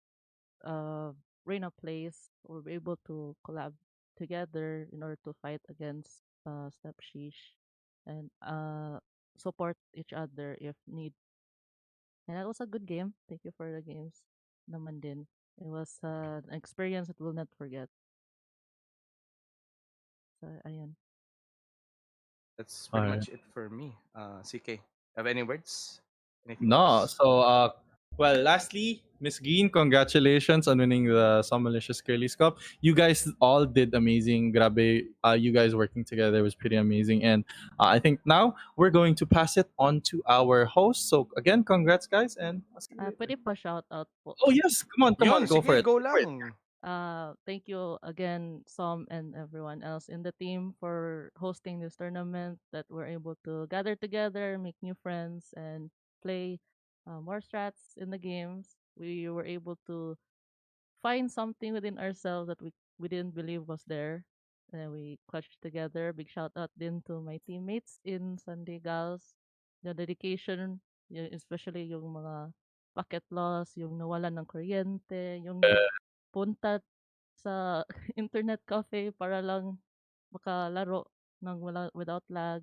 Reyna plays, we were able to collab together in order to fight against Step Sheesh, and support each other if need. And that was a good game. Thank you for the games naman din. It was an experience that we'll not forget. So, ayun. That's All pretty right. much it for me. CK, have any words? Anything No. else? So, well, lastly, Miss Green, congratulations on winning the SOMILICIOUS Girlies Cup. You guys all did amazing. Grabe, you guys working together was pretty amazing. And I think now we're going to pass it on to our host. So, again, congrats, guys. And I'll see you later. Pwede pa shout out po. Oh, yes. Come on. Yun, Go for sige, it. go lang. Thank you again, Som, and everyone else in the team for hosting this tournament, that we're able to gather together, make new friends, and play more strats in the games. We were able to find something within ourselves that we didn't believe was there. And we clutched together. Big shout out din to my teammates in Sunday Gals. The dedication, especially yung mga packet loss, yung nawalan ng kuryente, yung nagpunta sa internet cafe para lang makalaro ng without lag.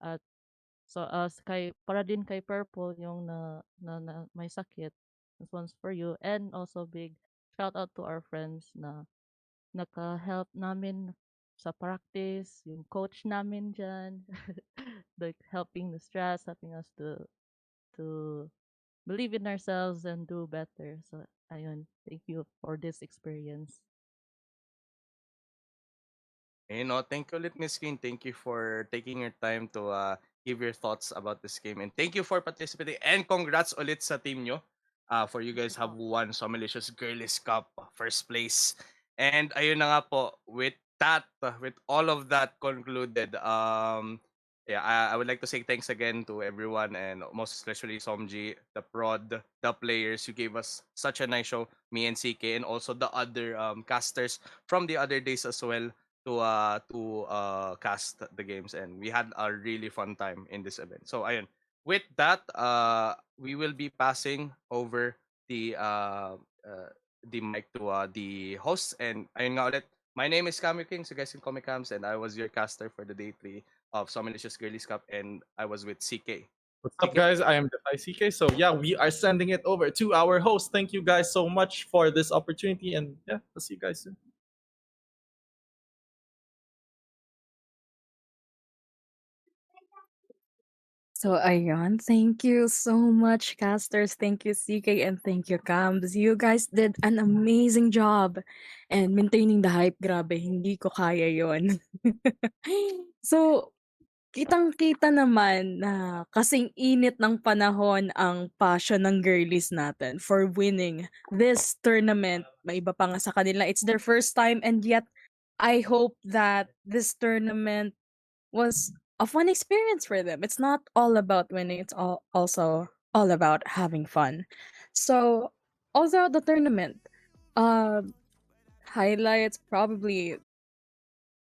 At so para din kay Purple yung na may sakit. This one's for you. And also big shout out to our friends na naka-help namin sa practice, yung coach namin dyan, like helping the stress, helping us to believe in ourselves and do better. So ayun, thank you for this experience. Thank you ulit, Miss Green. Thank you for taking your time to give your thoughts about this game. And thank you for participating. And congrats ulit sa team nyo. For you guys have won SOMILICIOUS Girlies Cup, first place. And ayun na nga po, with that, with all of that concluded, yeah, I would like to say thanks again to everyone, and most especially Somji, the prod, the players. You gave us such a nice show, me and CK, and also the other casters from the other days as well to cast the games, and we had a really fun time in this event. So ayun, with that, we will be passing over the mic to the hosts, and ayun nga ulit, my name is Kami King, so guys can call me Kams, and I was your caster for the day 3 of SOMILICIOUS Girlies Cup, and I was with CK. What's up, guys? I am Defy CK. So yeah, we are sending it over to our host. Thank you guys so much for this opportunity, and yeah, I'll see you guys soon. So ayun, thank you so much, casters. Thank you, CK, and thank you, Cams. You guys did an amazing job. And maintaining the hype, grabe, hindi ko kaya yon. So, kitang-kita naman na kasing init ng panahon ang passion ng girlies natin for winning this tournament. May iba pa nga sa kanila, it's their first time, and yet I hope that this tournament was a fun experience for them. It's not all about winning, it's also all about having fun. So, all throughout the tournament, uh, highlights, probably